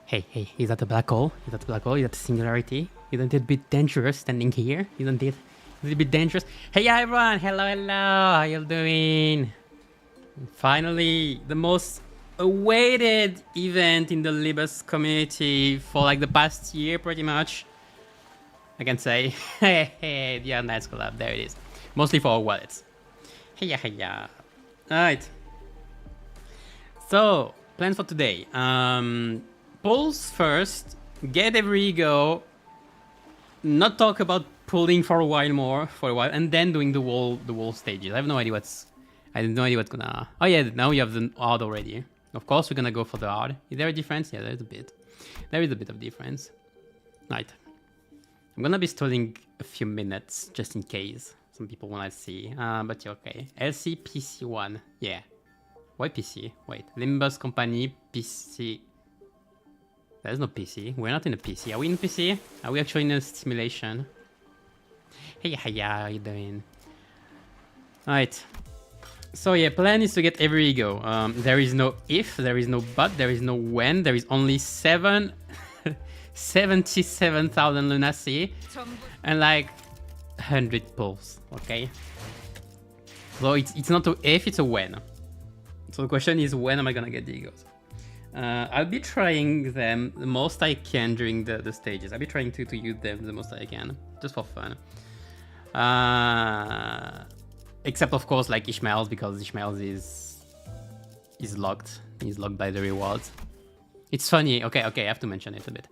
Hey, is that a black hole? Is that a black hole? Is that a singularity? Isn't it a bit dangerous standing here? Isn't it a little bit dangerous? Hey everyone! Hello! How you doing? Finally, the most awaited event in the Limbus community for like the past year, pretty much. I can say, hey, the Arknights collab, there it is. Mostly for our wallets. Hey. Alright. So, plans for today. Pulls first, get every ego, not talk about pulling for a while, and then doing the wall stages. I have no idea what's gonna. Oh yeah, now we have the odd already. Of course, we're gonna go for the odd. Is there a difference? Yeah, there's a bit. There is a bit of difference. Right. I'm gonna be stalling a few minutes just in case some people wanna see. But yeah, okay. LC PC1. Yeah. Why PC? Wait. Limbus company PC. There's no PC. We're not in a PC. Are we in PC? Are we actually in a simulation? Hey, how you doing? Alright. So yeah, plan is to get every ego. There is no if, there is no but, there is no when. There is only 77,000 lunacy and like 100 pulls. Okay. So it's not a if, it's a when. So the question is, when am I gonna get the egos? I'll be trying them the most I can during the stages. I'll be trying to use them the most I can, just for fun. Except of course like Ishmael's, because Ishmael's is locked. He's locked by the rewards. It's funny. Okay, I have to mention it a bit.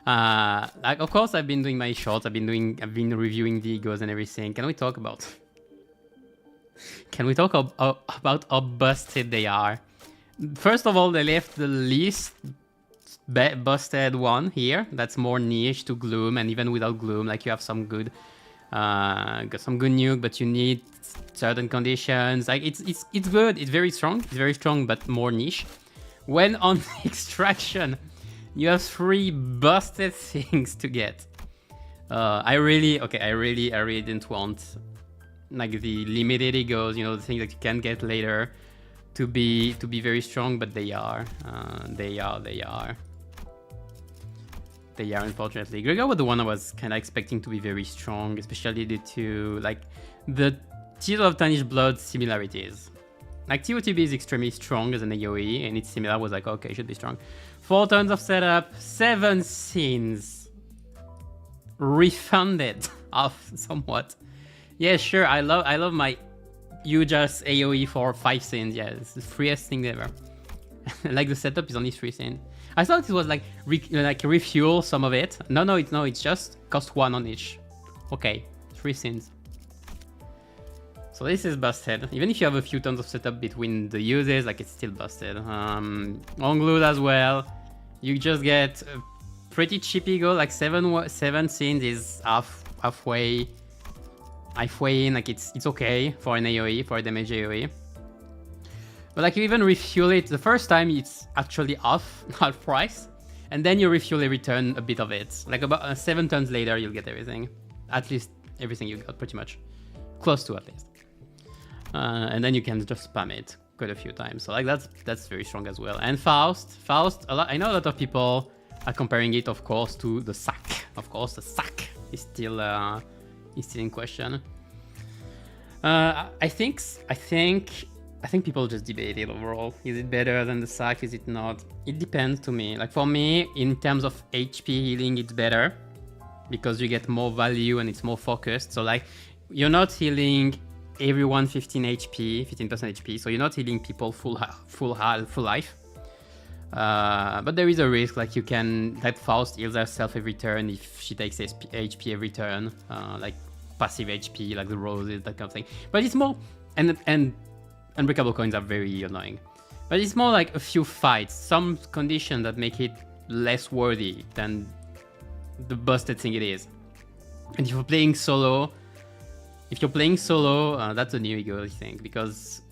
Like of course I've been doing my shorts. I've been reviewing the egos and everything. Can we talk about? Can we talk about how busted they are? First of all, they left the least busted one here. That's more niche to Gloom, and even without Gloom, like you have some good, got some good nuke, but you need certain conditions. Like it's good. It's very strong. It's very strong, but more niche. When on extraction, you have 3 busted things to get. I really didn't want like the limited egos, you know, the things that you can get later, to be very strong, but they are unfortunately. Gregor was the one I was kind of expecting to be very strong, especially due to like the Tears of Tarnished Blood similarities. Like TOTB is extremely strong as an AoE, and it's similar. I was like, okay, it should be strong. 4 turns of setup, 7 scenes, refunded off somewhat. Yeah, sure. I love my just AoE for 5 scenes. Yeah, it's the freest thing ever. Like the setup is only 3 scenes. I thought it was like refuel some of it. No, it's just cost 1 on each. Okay, 3 scenes. So this is busted. Even if you have a few tons of setup between the uses, like it's still busted. On glued as well. You just get a pretty cheap ego. Like 7 scenes is halfway in, like it's okay for an AoE, for a damage AoE. But like you even refuel it, the first time it's actually half price, and then you refuel every turn a bit of it. Like about 7 turns later, you'll get everything. At least everything you got, pretty much. Close to at least. And then you can just spam it quite a few times. So like that's very strong as well. And Faust, I know a lot of people are comparing it, of course, to the sack. Of course, the sack is still in question. I think people just debate it overall. Is it better than the sack? Is it not? It depends to me. Like for me, in terms of HP healing, it's better because you get more value and it's more focused. So like you're not healing everyone 15% HP. So you're not healing people full life. But there is a risk, like that Faust heals herself every turn if she takes HP every turn, like passive HP, like the roses, that kind of thing. But it's more, and unbreakable coins are very annoying. But it's more like a few fights, some conditions that make it less worthy than the busted thing it is. And if you're playing solo, that's a new ego, I think, because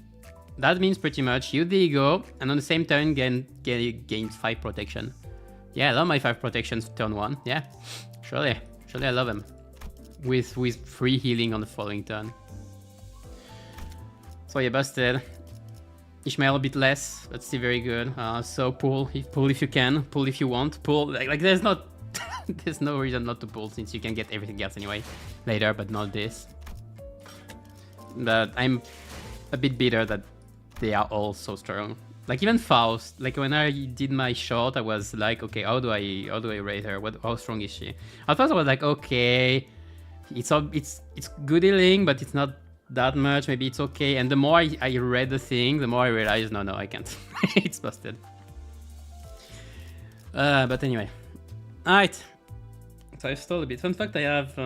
that means pretty much you the ego, and on the same turn gains 5 protection. Yeah, I love my 5 protections turn 1. Yeah, surely I love them. With free healing on the following turn. So yeah, busted. Ishmael a bit less, but still very good. So pull if you can, pull if you want, pull like there's not there's no reason not to pull since you can get everything else anyway later, but not this. But I'm a bit bitter that they are all so strong. Like even Faust, like when I did my shot, I was like, okay, how do I rate her? How strong is she? At first I was like, okay, it's good healing, but it's not that much. Maybe it's okay. And the more I read the thing, the more I realized, no, I can't. It's busted. But anyway, alright. So I stole a bit. Fun fact, I have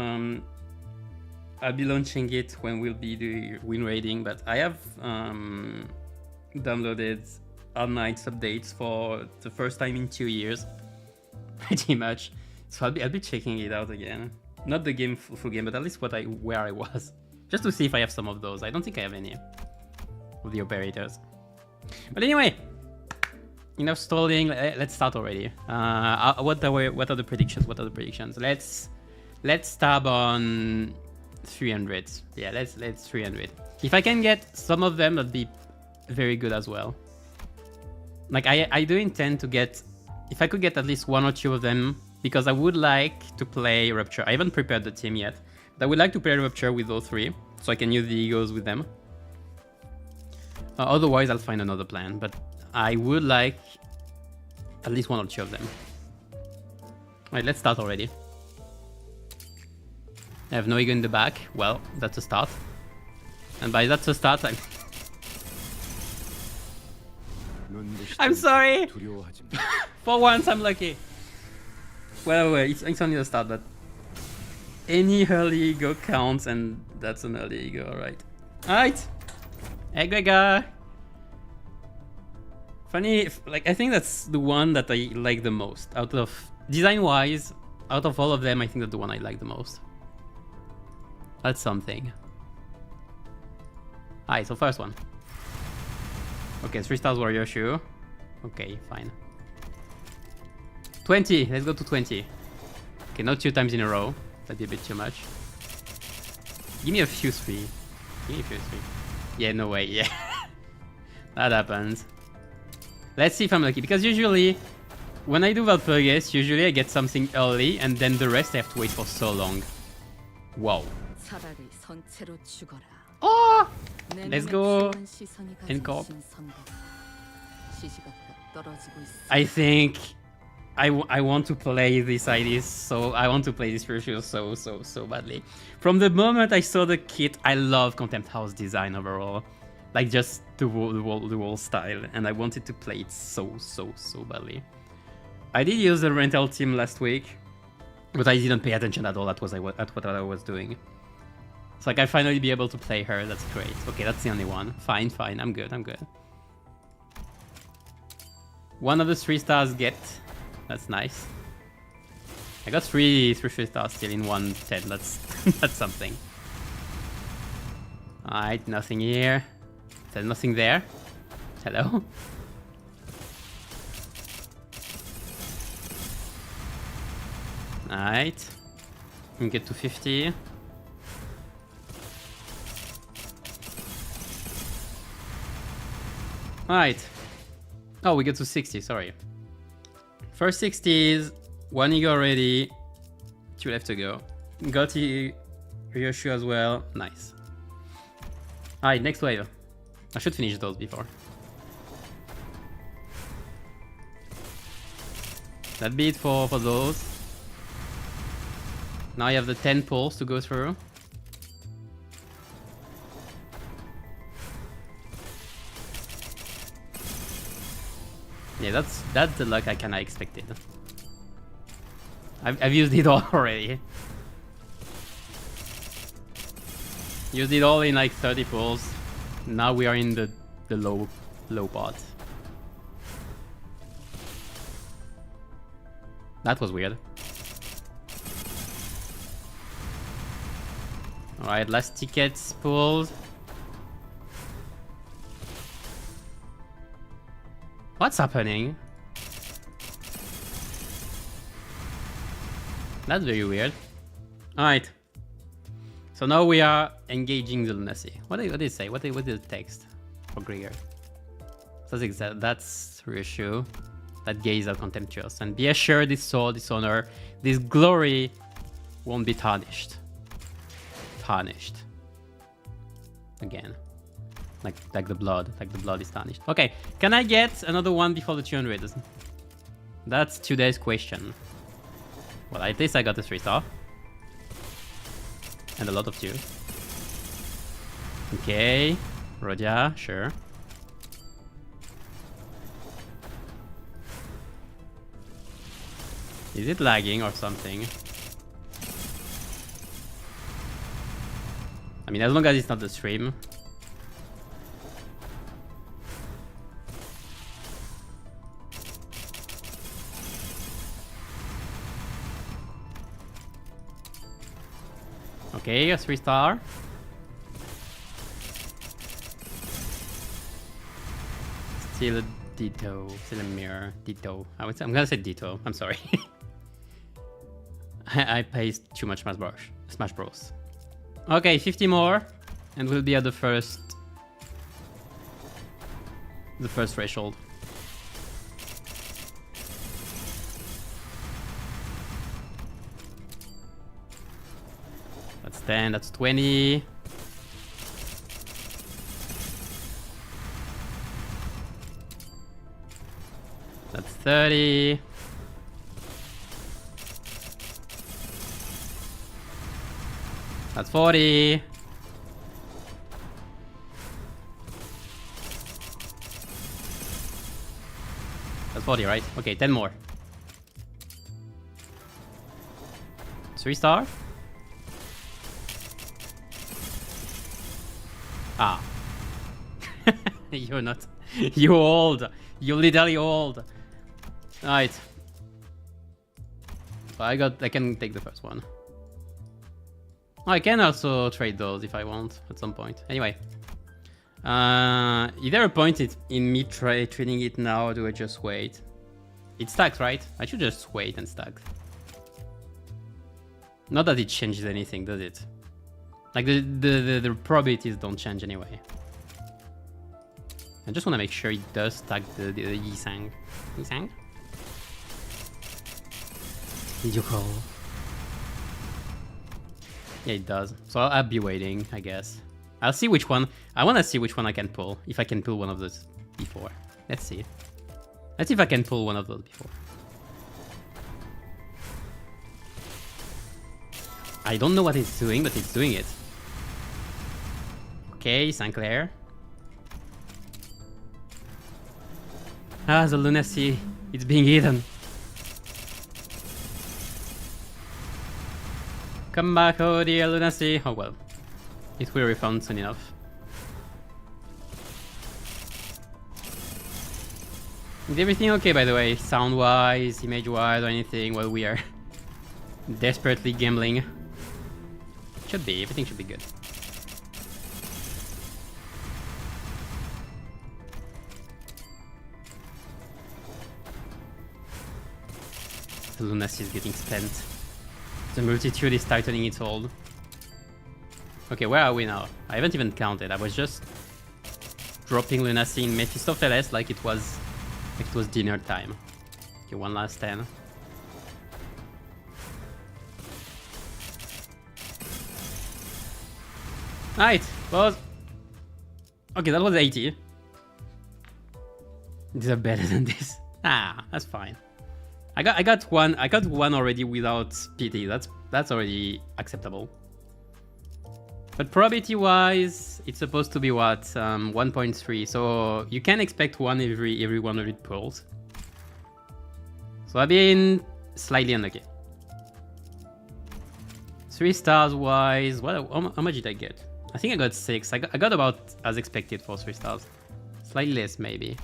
I'll be launching it when we'll be the win rating, but I have downloaded Arknights updates for the first time in 2 years, pretty much. So I'll be checking it out again. Not the game full game, but at least where I was, just to see if I have some of those. I don't think I have any of the operators. But anyway, enough stalling. Let's start already. What are the predictions? Let's stab on 300. Yeah, let's 300. If I can get some of them, that'd be very good as well. Like I do intend to get, if I could get at least 1 or 2 of them, because I would like to play Rupture. I haven't prepared the team yet, but I would like to play Rupture with those 3, so I can use the egos with them. Otherwise, I'll find another plan, but I would like at least 1 or 2 of them. Alright, let's start already. I have no ego in the back. Well, that's a start. And by that's a start, I'm sorry! For once, I'm lucky. Well, it's only the start, but any early ego counts, and that's an early ego, alright. Alright! Egregor! Funny, like I think that's the one that I like the most. Out of, design-wise, out of all of them, I think that's the one I like the most. That's something. Alright, so first one. Okay, 3 stars warrior shoe. Okay, fine. 20, let's go to 20. Okay, not 2 times in a row. That'd be a bit too much. Give me a few 3. Give me a few 3. Yeah, no way, yeah. That happens. Let's see if I'm lucky, because usually, when I do Valpurgis, usually I get something early, and then the rest I have to wait for so long. Whoa. Oh! Let's go! Incorp. I think I want to play this IDs, so I want to play this Spiritual so badly. From the moment I saw the kit, I love Contempt House design overall. Like just the whole style, and I wanted to play it so badly. I did use the rental team last week, but I didn't pay attention at all at what I was doing. So like I finally be able to play her, that's great. Okay, that's the only one. Fine, I'm good. One of the 3 stars get. That's nice. I got 3 stars still in 110. That's that's something. Alright, nothing here. There's nothing there. Hello? Alright. We can get to 50. Alright. Oh, we get to 60, sorry. First 60s, 1 ego already, 2 left to go. Got Ryoshu as well, nice. Alright, next wave. I should finish those before. That'd be it for those. Now you have the 10 pulls to go through. Yeah, that's the luck I kinda expected. I've used it all already. Used it all in like 30 pulls. Now we are in the low part. That was weird. Alright, last tickets pulled. What's happening? That's very weird. Alright. So now we are engaging the lunacy. What did it say? What is the text for Grigor? That's reassure. That gaze are contemptuous. And be assured this soul, this honor, this glory won't be tarnished. Tarnished. Again. Like the blood. Like the blood is tarnished. Okay, can I get another one before the 200? That's today's question. Well, at least I got a 3-star. And a lot of 2. Okay. Rodia, sure. Is it lagging or something? I mean, as long as it's not the stream. Okay, a 3-star. Still a ditto. Still a mirror. Ditto. I'm gonna say ditto. I'm sorry. I played too much Smash Bros. Okay, 50 more, and we'll be at the first threshold. That's 10. That's 20. That's 30. That's 40. That's 40, right? Okay, 10 more. 3-star? Ah. You're not. You're old. You're literally old. Alright. I can take the first one. I can also trade those if I want at some point. Anyway. Is there a point in me trading it now, or do I just wait? It stacks, right? I should just wait and stack. Not that it changes anything, does it? Like the probabilities don't change anyway. I just want to make sure it does stack the Yisang. Yisang? Did you call? Yeah, it does. So I'll be waiting, I guess. I'll see which one. I want to see which one I can pull. If I can pull one of those before. Let's see. Let's see if I can pull one of those before. I don't know what it's doing, but it's doing it. Okay, Sinclair. Ah, the lunacy. It's being eaten. Come back, oh dear lunacy. Oh well. It will refund soon enough. Is everything okay, by the way? Sound-wise, image-wise, or anything while we are desperately gambling? Should be. Everything should be good. The lunacy is getting spent. The multitude is tightening its hold. Okay, where are we now? I haven't even counted. I was just dropping lunacy in Mephistopheles like it was dinner time. Okay, one last 10. Right, well, okay, that was 80. These are better than this. Ah, that's fine. I got one already without pity. That's already acceptable. But probability wise, it's supposed to be what 1.3. So you can expect one every 100 pulls. So I've been slightly unlucky. 3 stars wise, how much did I get? I think I got 6. I got about as expected for 3 stars. Slightly less maybe.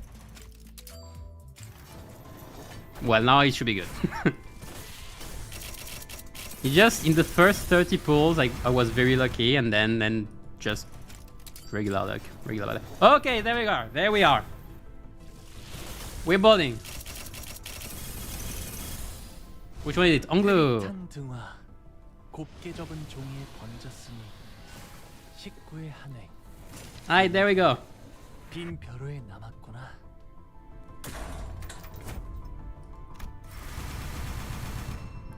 Well, now it should be good. It just, in the first 30 pulls, I was very lucky, and then just regular luck. Okay, there we are. There we are. We're boarding. Which one is it? Anglo. Alright, there we go.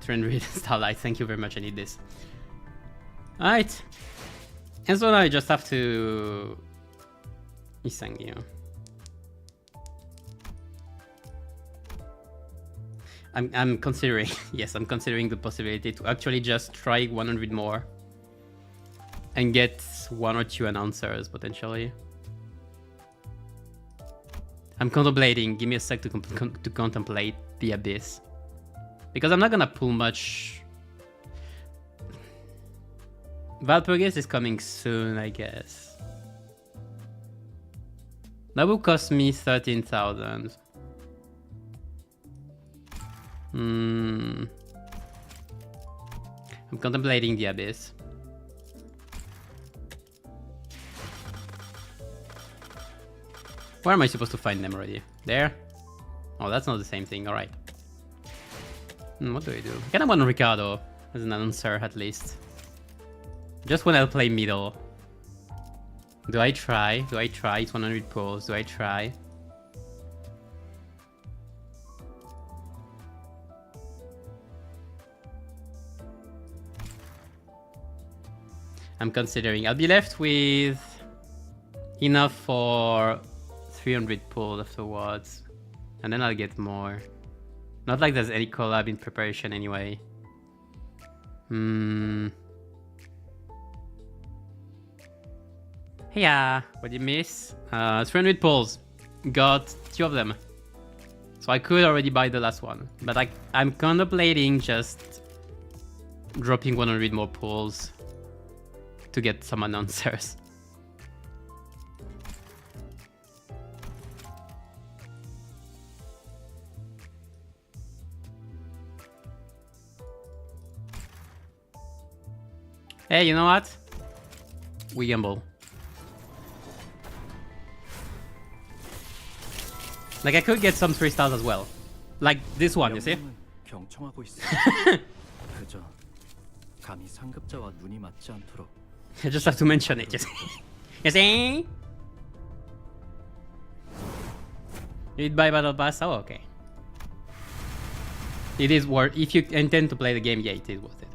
$300 Starlight, thank you very much, I need this. Alright. And so now I just have to... Isangyo. I'm considering, yes, I'm considering the possibility to actually just try 100 more and get 1 or 2 announcers potentially. I'm contemplating, give me a sec to contemplate the Abyss. Because I'm not gonna pull much. Valpurgis is coming soon, I guess. That will cost me 13,000. I'm contemplating the Abyss. Where am I supposed to find them already? There? Oh, that's not the same thing. Alright. What do I do? I kind of want Ricardo as an announcer at least. Just when I'll play middle. Do I try? Do I try? It's 100 pulls. Do I try? I'm considering. I'll be left with enough for 300 pulls afterwards. And then I'll get more. Not like there's any collab in preparation anyway. Yeah, what did you miss? 300 pulls. Got 2 of them. So I could already buy the last one. But I'm contemplating just dropping 100 more pulls to get some announcers. Hey, you know what? We gamble. Like I could get some 3 stars as well. Like this one, you see? I just have to mention it, you see? You see? You'd buy Battle Pass? Oh, okay. It is worth, if you intend to play the game, yeah, it is worth it.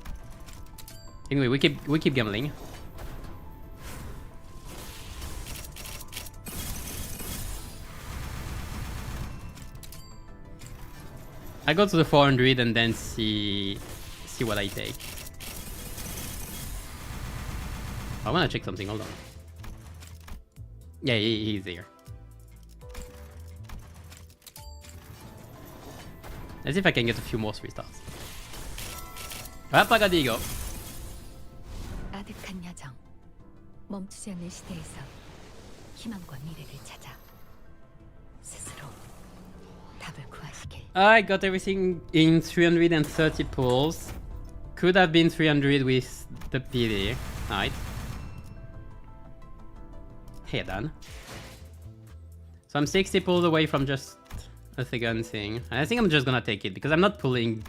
Anyway, we keep gambling. I go to the 400 and then see what I take. I wanna check something, hold on. Yeah, he's there. Let's see if I can get a few more 3 stars. Rapagadigo. 아득한 야정, 멈추지 않는 시대에서 희망과 미래를 찾아 스스로 답을 구하시길. I got everything in 330 pulls. Could have been 300 with the PD. Alright. Hey, done. So I'm 60 pulls away from just a second thing. And I think I'm just gonna take it because I'm not pulling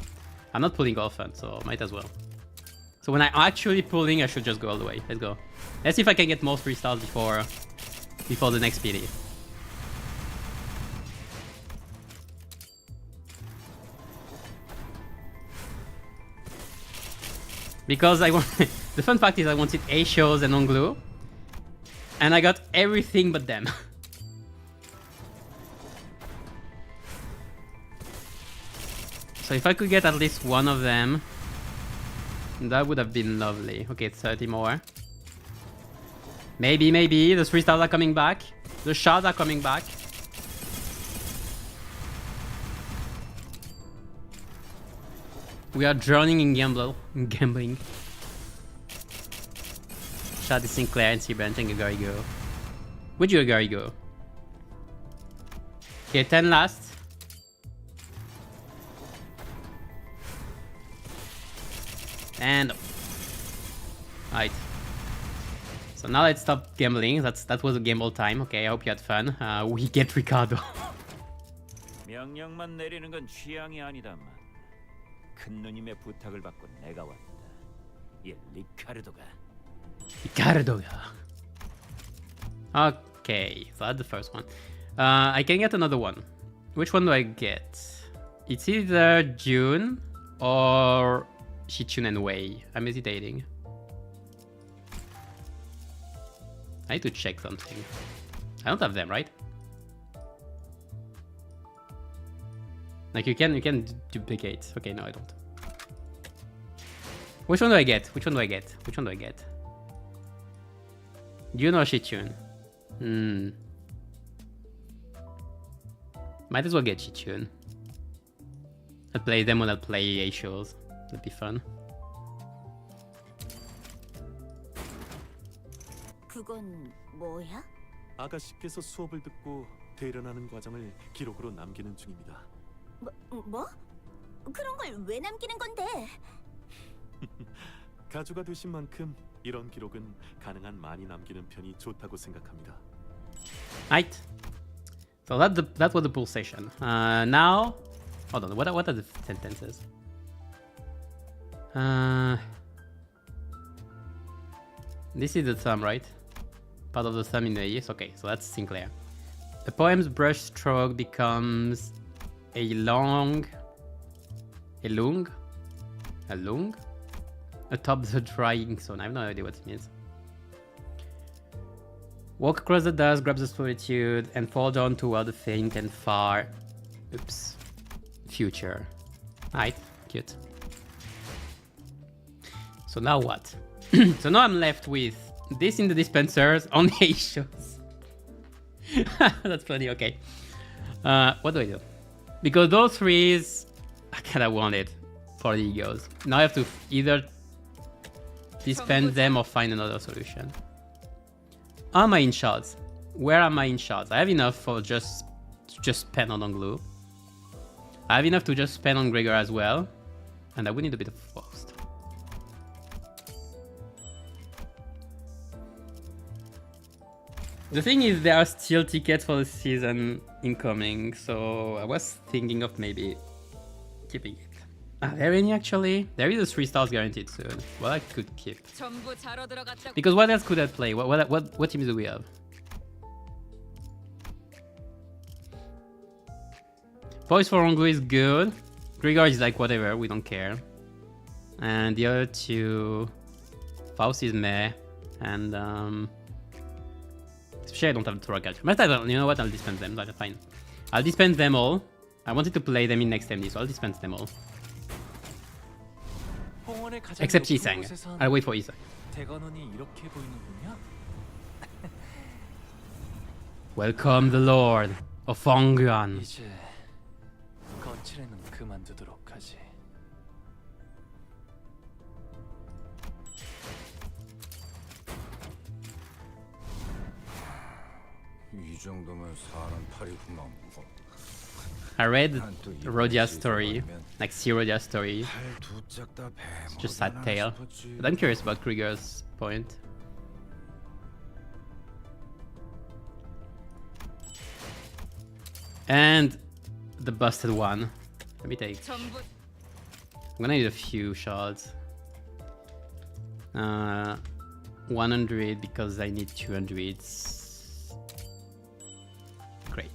often, so might as well. So when I'm actually pulling, I should just go all the way. Let's go. Let's see if I can get more 3 stars before the next PD. Because I want the fun fact is I wanted A shows and on glue, and I got everything but them. So if I could get at least one of them, that would have been lovely. Okay, 30 more. Maybe the 3 stars are coming back. The shards are coming back. We are drowning in gambling. Shadi Sinclair and Seabrand and Agarigo. Would you Agarigo? Okay, 10 last. And right. So now let's stop gambling. That was a gamble time. Okay, I hope you had fun. We get Ricardo. 명령만 내리는 건 취향이 아니다만 큰 누님의 부탁을 받고 내가 왔다. 이 리카르도가. Okay, so that's the first one. I can get another one. Which one do I get? It's either June or Shichun and Wei. I'm hesitating. I need to check something. I don't have them, right? Like you can duplicate. Okay, no, I don't. Which one do I get? Which one do I get? Which one do I get? June or Shichun? Might as well get Shichun. I'll play them when I'll play A-Shows. That'd be fun. 그건 뭐야? 아가씨께서 수업을 듣고 대련하는 과정을 기록으로 남기는 중입니다. 뭐? 그런 걸 왜 남기는 건데? 가주가 되신 만큼 이런 기록은 가능한 많이 남기는 편이 좋다고 생각합니다. Right. So that was the pulsation. Now, hold on. What are the sentences? This is the thumb, right? Part of the thumb in the ears. Okay, so that's Sinclair. The poem's brush stroke becomes a lung atop the drying zone. I have no idea what it means. Walk across the dust, grab the solitude, and fall down toward the faint and far. Oops. Future. Alright, cute. So now what? So now I'm left with this in the dispensers on the A-Shows. That's funny, okay. What do I do? Because those threes, I kinda want it for the egos. Now I have to either dispense them or find another solution. Are my in shards? Where are my in shards? I have enough for just spend on glue. I have enough to just spend on Gregor as well. And I would need a bit of Frost. The thing is, there are still tickets for the season incoming, so I was thinking of maybe keeping it. Are there any actually? There is a 3 stars guaranteed soon. Well, I could keep. Because what else could I play? What teams do we have? Voice for Rongo is good. Grigor is like whatever, we don't care. And the other two, Faust is meh, and especially I don't have Torah Culture. But I don't, you know what? I'll dispense them. That's fine. I'll dispense them all. I wanted to play them in next MD, so I'll dispense them all. Except Isang. I'll wait for Isang. Welcome the Lord of Fongguan. 거칠에는 그만두도록 하지. 이 정도면 사람 팔이구만. I read Rodia's story, like see Rodia's story. It's just sad tale. But I'm curious about Krieger's point. And the busted one. Let me take. I'm gonna need a few shards. 100 because I need 200. Great.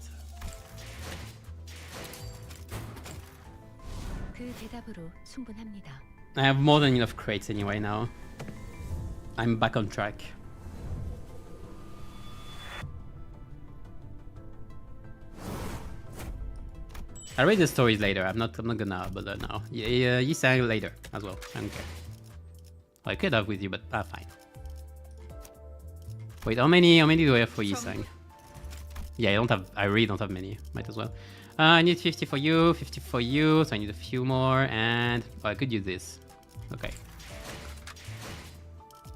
그 대답으로 충분합니다. I have more than enough crates anyway now. I'm back on track. I'll read the stories later. I'm not gonna bother now. Yeah, you sang later as well. I don't care. Well, I could have with you, but fine. Wait, how many do I have for Yisang? Yeah, I really don't have many. Might as well. I need 50 for you, 50 for you, so I need a few more, and I could use this. Okay.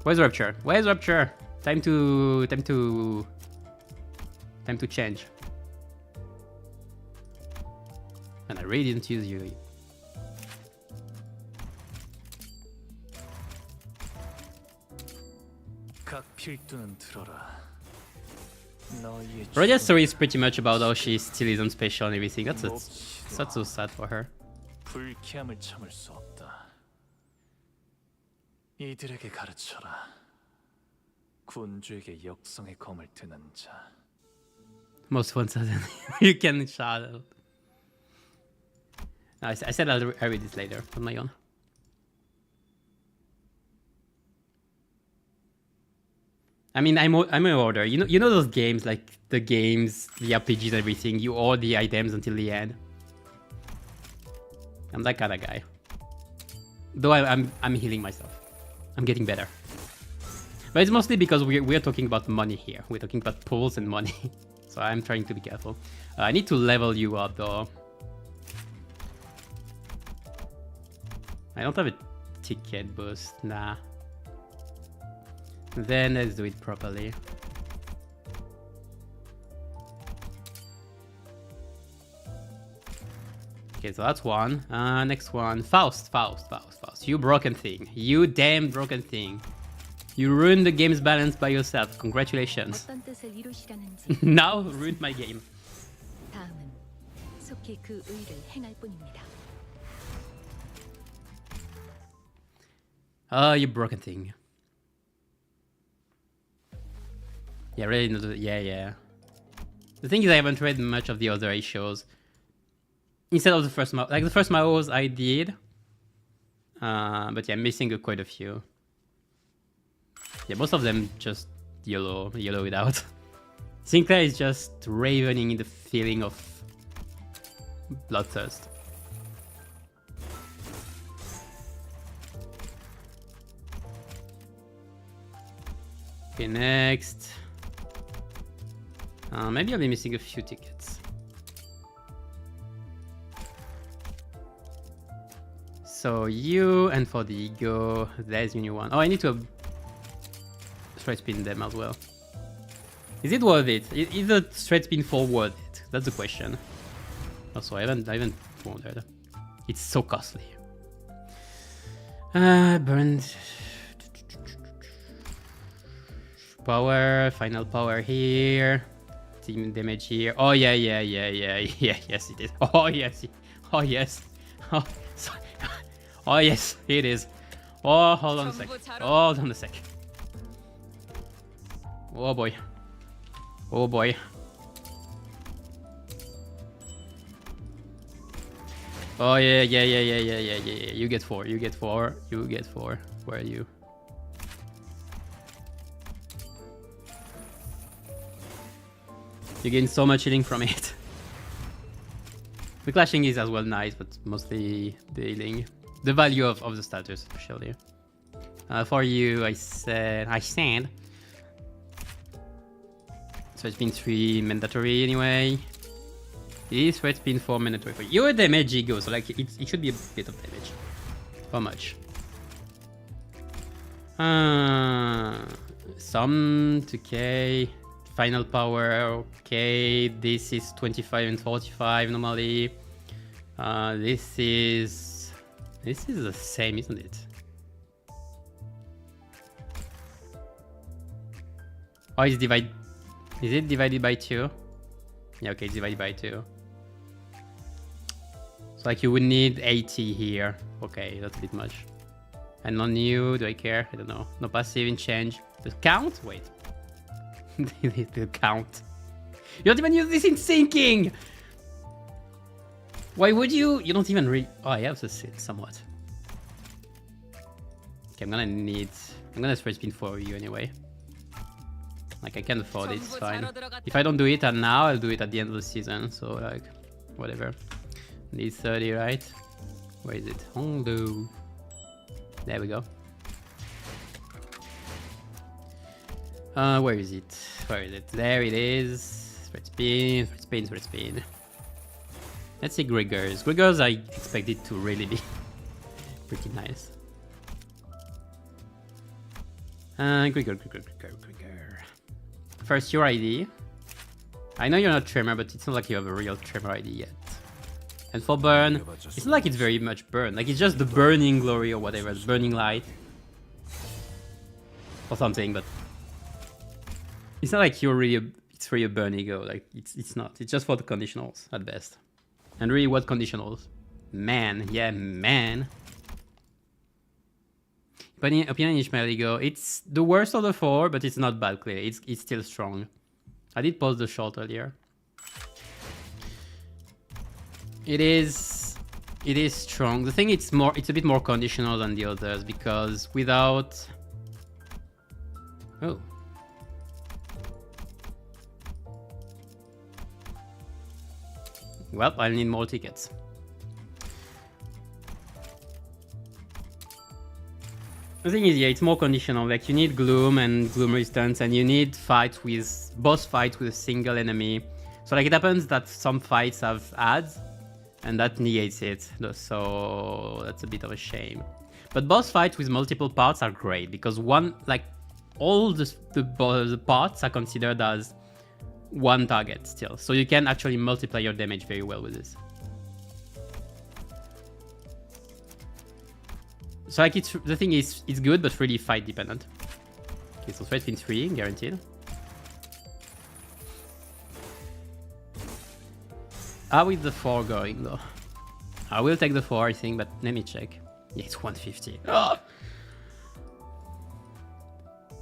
Where's Rupture? Where's Rupture? Time to change. And I really didn't use you. 각 필두는 들어라. Rodia's story is pretty much about how she still isn't special and everything. That's so sad for her. 불쾌함을 참을 수 없다. 이들에게 가르쳐라. 군주에게 역성의 검을 드는 자. Most fun suddenly. You can shadow. I said I'll read this later on my own. I mean, I'm an order. You know those games, like the games, the RPGs, and everything. You order the items until the end. I'm that kind of guy. Though I'm healing myself. I'm getting better. But it's mostly because we're talking about money here. We're talking about pulls and money. So I'm trying to be careful. I need to level you up though. I don't have a ticket boost. Nah. Then let's do it properly. Okay, so that's one. Next one. Faust. You broken thing. You damn broken thing. You ruined the game's balance by yourself. Congratulations. 어떤 뜻을 이루시려는지 Now ruined my game. 다음은 속히 그 의를 행할 뿐입니다. Oh, you broken thing. Yeah, really. Yeah. The thing is, I haven't read much of the other ratios. Instead of the first like the first Maos I did. But yeah, I'm missing quite a few. Yeah, most of them just yellow it out. Sinclair is just ravening in the feeling of bloodthirst. Okay, next. Maybe I'll be missing a few tickets. So you, and for the ego, there's your new one. Oh, I need to straight spin them as well. Is it worth it? Is the straight spin 4 worth it? That's the question. Also, I haven't wondered. It's so costly. Burned. Power, final power here. Team damage here. Oh yeah, yes it is. Oh yes. Oh yes. Oh, sorry. Oh yes, it is. Oh, hold on a sec. Hold on a sec. Oh boy. Oh boy. Oh yeah. You get 4. You get 4. Where are you? You gain so much healing from it. The clashing is as well nice, but mostly the healing. The value of the status, especially. For you, I said. So it's been 3 mandatory anyway. It is threat spin 4 mandatory for you. You're a damage ego, so like it should be a bit of damage. How much? Some 2k. Final power, okay. This is 25 and 45 normally. This is the same, isn't it? Oh, it's divided. Is it divided by 2? Yeah, okay, it's divided by 2. So like you would need 80 here. Okay, that's a bit much. And on you, do I care? I don't know. No passive in change. The count? Wait. The count. You don't even use this in syncing! Why would you? You don't even read. Oh, I have to sit somewhat. Okay, I'm gonna straight spin for you anyway. Like, I can afford it, it's fine. If I don't do it now, I'll do it at the end of the season. So, like, whatever. Need 30, right? Where is it? Hondo. There we go. Where is it? There it is. Straight spin. Let's see Gregors. Gregors, I expect it to really be pretty nice. Gregor. First, your ID. I know you're not Tremor, but it's not like you have a real Tremor ID yet. And for burn, it's not like it's very much burn. Like, it's just the burning glory or whatever, the burning light. Or something, but it's not like you're really, it's really a burn ego. Like, it's not. It's just for the conditionals at best. And really, what conditionals? Man, yeah, man. Opinion Ishmael ego. It's the worst of the 4, but it's not bad, clearly. It's still strong. I did pause the short earlier. It is It is strong. The thing it's a bit more conditional than the others because without oh. Well, I'll need more tickets. The thing is, yeah, it's more conditional. Like you need gloom and gloom resistance, and you need boss fights with a single enemy. So like it happens that some fights have ads, and that negates it. So that's a bit of a shame. But boss fights with multiple parts are great because all the parts are considered as one target still. So you can actually multiply your damage very well with this. So like the thing is, it's good, but really fight dependent. Okay, so threat pin 3, guaranteed. How is the 4 going though? I will take the 4, I think, but let me check. Yeah, it's 150. Oh!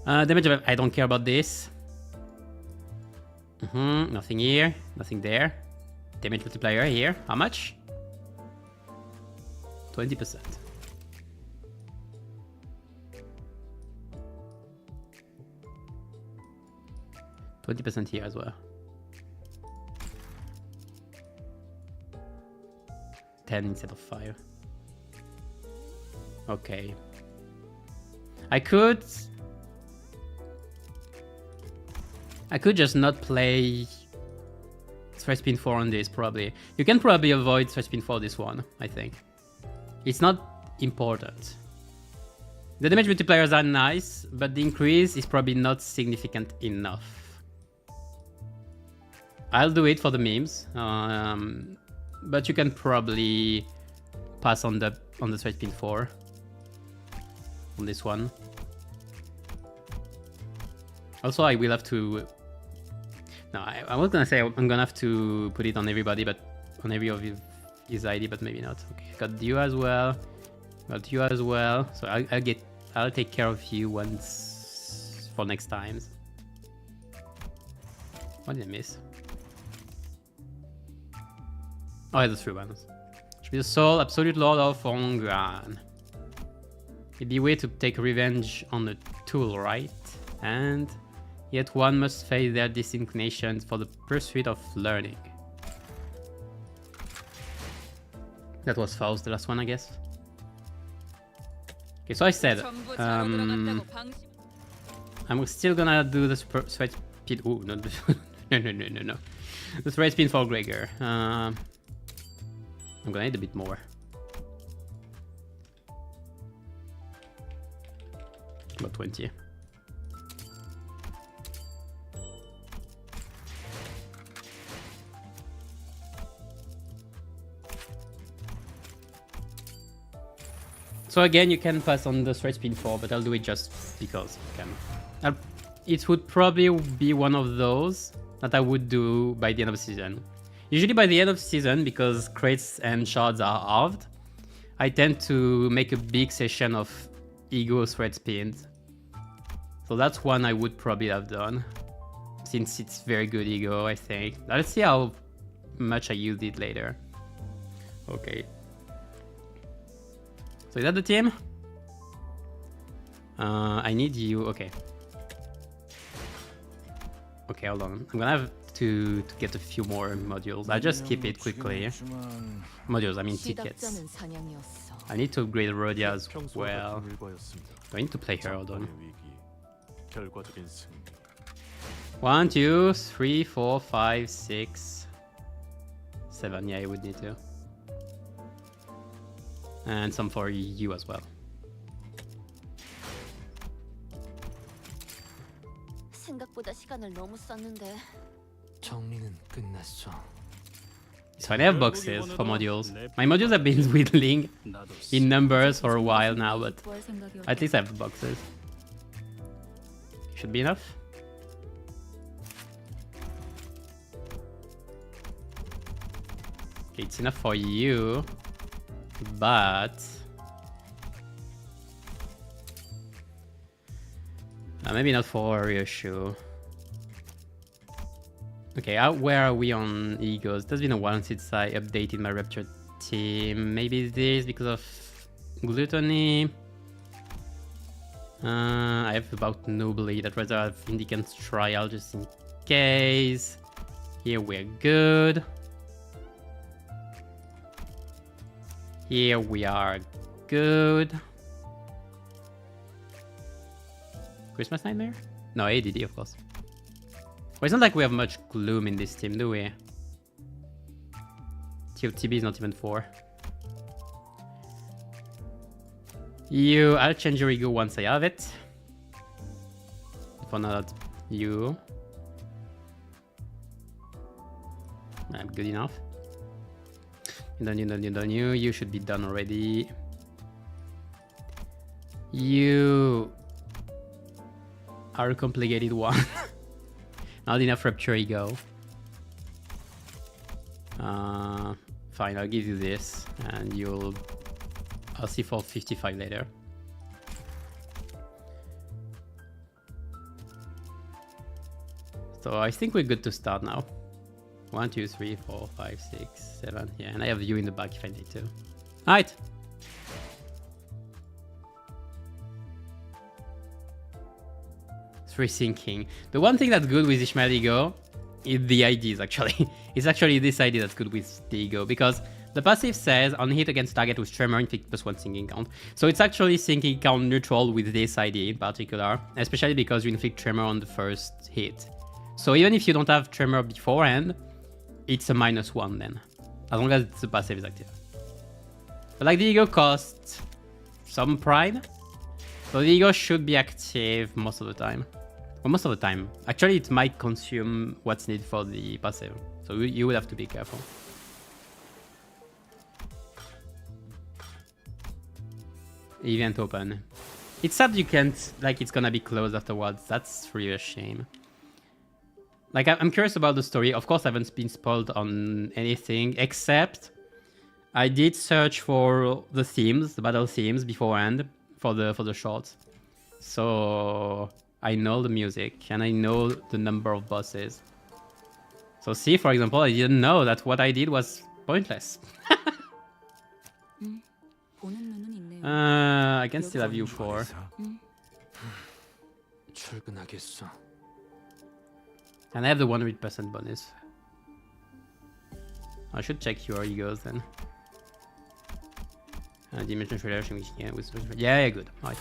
Damage, I don't care about this. Nothing here, nothing there. Damage multiplier here. How much? 20%. 20% here as well. 10 instead of 5. Okay. I could just not play threat spin 4 on this, probably. You can probably avoid threat spin 4 this one, I think. It's not important. The damage multipliers are nice, but the increase is probably not significant enough. I'll do it for the memes, but you can probably pass on the threat spin 4 on this one. Also, I will have to. No, I was gonna say I'm gonna have to put it on everybody, but on every of his ID, but maybe not. Okay, got you as well. Got you as well. So I'll take care of you once for next times. What did I miss? Oh, yeah, the 3 ones. Should be the Soul, Absolute Lord of Ongran. It'd be a way to take revenge on the tool, right? And yet one must face their disinclinations for the pursuit of learning. That was Faust, the last one, I guess. Okay, so I said, I'm still gonna do the threat spin. Oh, no, no. The threat spin for Gregor. I'm gonna need a bit more. About 20. So again, you can pass on the threat spin 4, but I'll do it just because I can. It would probably be one of those that I would do by the end of the season. Usually by the end of the season, because crates and shards are halved, I tend to make a big session of ego threat spins. So that's one I would probably have done, since it's very good ego, I think. Let's see how much I use it later. Okay. So is that the team? I need you. Okay. Okay, hold on. I'm gonna have to get a few more modules. I'll just keep it quickly. Modules, I mean tickets. I need to upgrade Rhodia as well. Do I need to play her? Hold on. 1, 2, 3, 4, 5, 6, 7. Yeah, I would need to. And some for you as well. 생각보다 시간을 너무 썼는데. 정리는 끝났어. So I have boxes for modules. My modules have been dwindling in numbers for a while now, but at least I have boxes. Should be enough. Okay, it's enough for you, but maybe not for Ryoshu. Okay, where are we on egos? It has been a while since I updated my Rapture team. Maybe this because of gluttony. I have about Nobly. That rather have Indicant's Trial just in case. Here we're good. Here we are good. Christmas Nightmare? No, ADD of course. Well, it's not like we have much gloom in this team, do we? TOTB is not even 4. I'll change your ego once I have it. For now, that's you. I'm good enough. You should be done already. You are a complicated one. Not enough Rupture Ego. Fine, I'll give you this, and I'll see for 55 later. So I think we're good to start now. 1, 2, 3, 4, 5, 6, 7. Yeah, and I have you in the back if I need to. Alright. Rethinking. The one thing that's good with Ishmael Ego is the IDs actually. It's actually this ID that's good with the Ego because the passive says on hit against target with Tremor inflict +1 sinking count. So it's actually sinking count neutral with this ID in particular, especially because you inflict Tremor on the first hit. So even if you don't have Tremor beforehand, it's a -1 then, as long as the passive is active. But like the Ego costs some pride, so the Ego should be active most of the time. Well, most of the time. Actually, it might consume what's needed for the passive. So you would have to be careful. Event open. It's sad you can't, like, it's gonna be closed afterwards. That's really a shame. Like, I'm curious about the story. Of course, I haven't been spoiled on anything, except I did search for the themes, the battle themes beforehand for the shorts. So I know the music and I know the number of bosses. So see, for example, I didn't know that what I did was pointless. I can still have you 4. 출근하겠어. And I have the 100% bonus. I should check your egos then. Dimension relation, yeah, good. All right.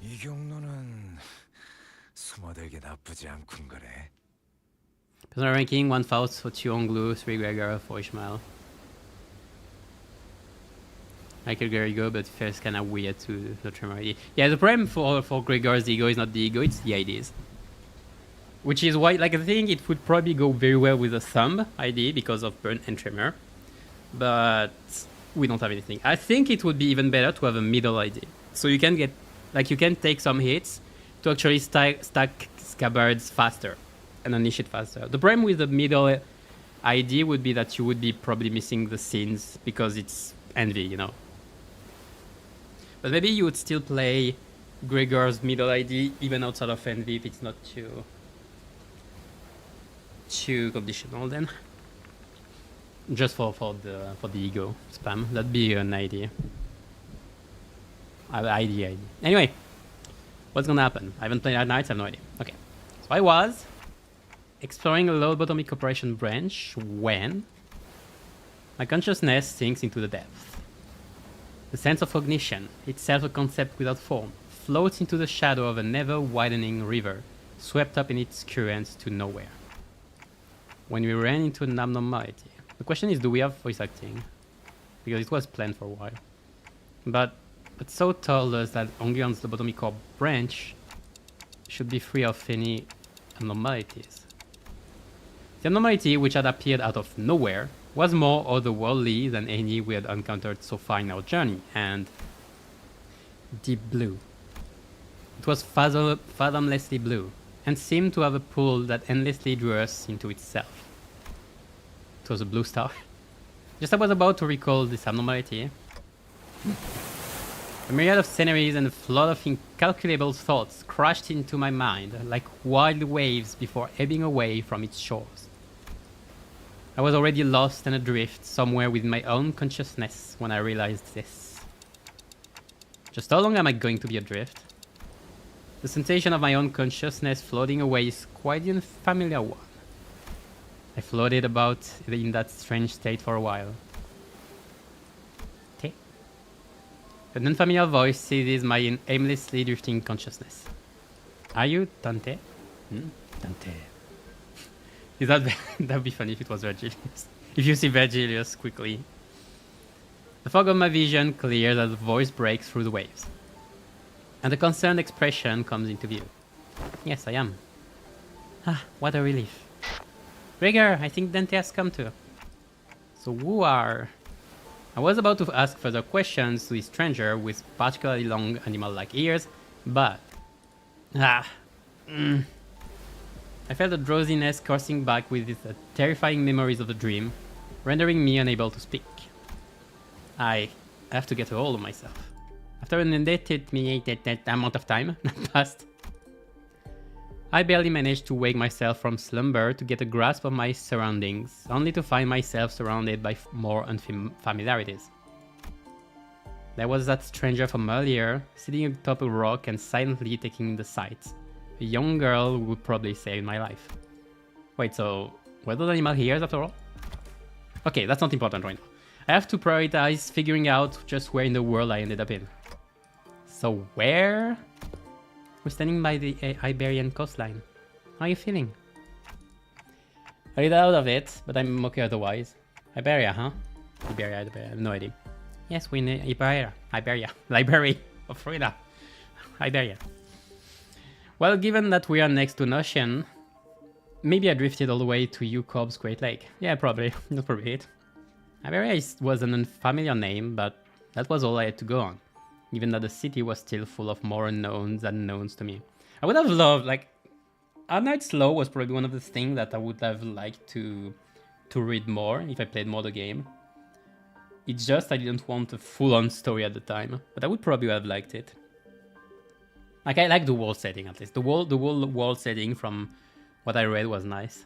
이 경로는 숨어들기 나쁘지 않군 거래. Personal ranking 1 Faust for 2 on glue, 3 Gregor for Ishmael. I kill Gregor, but it feels kind of weird to the Tremor ID. Yeah, the problem for Gregor's ego is not the ego, it's the IDs. Which is why, like, I think it would probably go very well with a thumb ID because of Burn and Tremor. But we don't have anything. I think it would be even better to have a middle ID. So you can get, like, you can take some hits to actually stack scabbards faster and unleash it faster. The problem with the middle ID would be that you would be probably missing the scenes because it's Envy, you know. But maybe you would still play Gregor's middle ID even outside of Envy if it's not too conditional then. Just for the ego spam. That'd be an idea. ID. Anyway, what's gonna happen? I haven't played Arknights, I have no idea. Okay. So I was exploring a lobotomic operation branch when my consciousness sinks into the depths. The sense of cognition, itself a concept without form, floats into the shadow of an ever-widening river, swept up in its currents to nowhere. When we ran into an abnormality. The question is, do we have voice acting? Because it was planned for a while. But so told us that Ongion's lobotomy core branch should be free of any abnormalities. The abnormality, which had appeared out of nowhere, was more otherworldly than any we had encountered so far in our journey, and deep blue. It was fathomlessly blue, and seemed to have a pull that endlessly drew us into itself. It was a blue star. Just I was about to recall this abnormality. A myriad of sceneries and a flood of incalculable thoughts crashed into my mind like wild waves before ebbing away from its shores. I was already lost and adrift somewhere with my own consciousness when I realized this. Just how long am I going to be adrift? The sensation of my own consciousness floating away is quite an unfamiliar one. I floated about in that strange state for a while. Okay. An unfamiliar voice seizes my aimlessly drifting consciousness. Are you Dante? Dante. Is that'd be funny if it was Virgilius. If you see Virgilius quickly. The fog of my vision clears as the voice breaks through the waves. And the concerned expression comes into view. Yes, I am. Ah, what a relief. Gregor, I think Dante has come too. So who are... I was about to ask further questions to this stranger with particularly long animal-like ears, but... I felt a drowsiness coursing back with its terrifying memories of the dream, rendering me unable to speak. I have to get a hold of myself. After an indeterminate amount of time passed, I barely managed to wake myself from slumber to get a grasp of my surroundings, only to find myself surrounded by more unfamiliarities. There was that stranger from earlier, sitting atop a rock and silently taking in the sights. A young girl who would probably save my life. Wait, so were those animal ears after all? Okay, that's not important right now. I have to prioritize figuring out just where in the world I ended up in. So where? We're standing by the Iberian coastline. How are you feeling? A little out of it, but I'm okay otherwise. Iberia, huh? Iberia, I have no idea. Yes, we're in Iberia. Library of Florida. Iberia. Well, given that we are next to an ocean, maybe I drifted all the way to Ucorp's Great Lake. Yeah, probably. That's probably it. Iberia was an unfamiliar name, but that was all I had to go on. Given that the city was still full of more unknowns than knowns to me. I would have loved, like... Arknight's Law was probably one of the things that I would have liked to read more if I played more the game. It's just I didn't want a full-on story at the time, but I would probably have liked it. Like, I like the world setting, at least. The whole world setting from what I read was nice.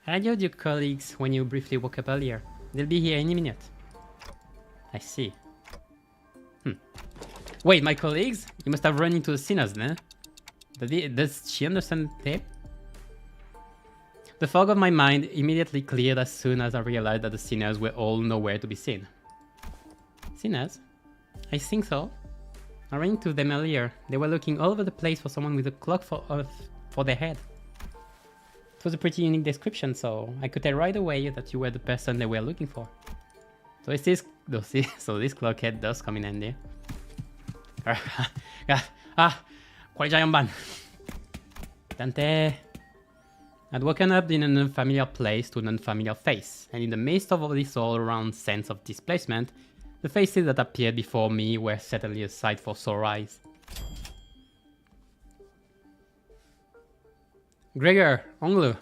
I radioed your colleagues when you briefly woke up earlier. They'll be here any minute. I see. Wait, my colleagues? You must have run into the sinners, then? Does she understand tape? The fog of my mind immediately cleared as soon as I realized that the sinners were all nowhere to be seen. Sinners? I think so. I ran into them earlier. They were looking all over the place for someone with a clock for their head. It was a pretty unique description, so I could tell right away that you were the person they were looking for. So this clock head does come in handy. Quale giant ban. Dante. I'd woken up in an unfamiliar place to an unfamiliar face, and in the midst of all this all-around sense of displacement, the faces that appeared before me were certainly a sight for sore eyes. Gregor, Onglu.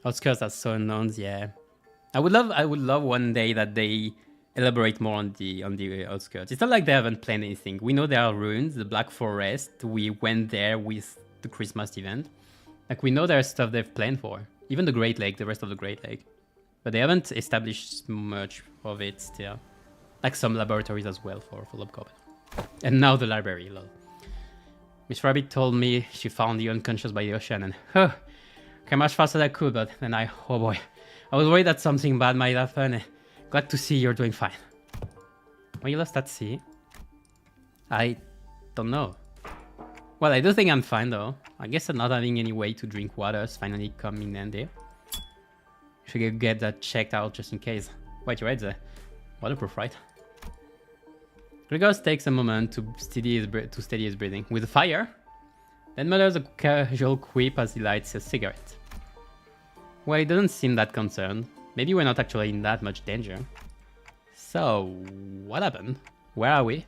Outskirts are so unknown, yeah. I would love one day that they elaborate more on the outskirts. It's not like they haven't planned anything. We know there are ruins, the Black Forest. We went there with the Christmas event. Like, we know there's stuff they've planned for. Even the Great Lake, the rest of the Great Lake. But they haven't established much of it still. Like some laboratories as well for Lobcoven. And now the library, lol. Miss Rabbit told me she found you unconscious by the ocean and came much faster than I could, but then oh boy. I was worried that something bad might happen. Glad to see you're doing fine. Were you lost at sea? I don't know. Well, I do think I'm fine though. I guess not having any way to drink water is finally come in handy. Should get that checked out just in case. Wait, you're right there. Waterproof, right? Gregor takes a moment to steady his breathing. With a fire? Then mutters a casual quip as he lights a cigarette. Well, he doesn't seem that concerned. Maybe we're not actually in that much danger. So, what happened? Where are we?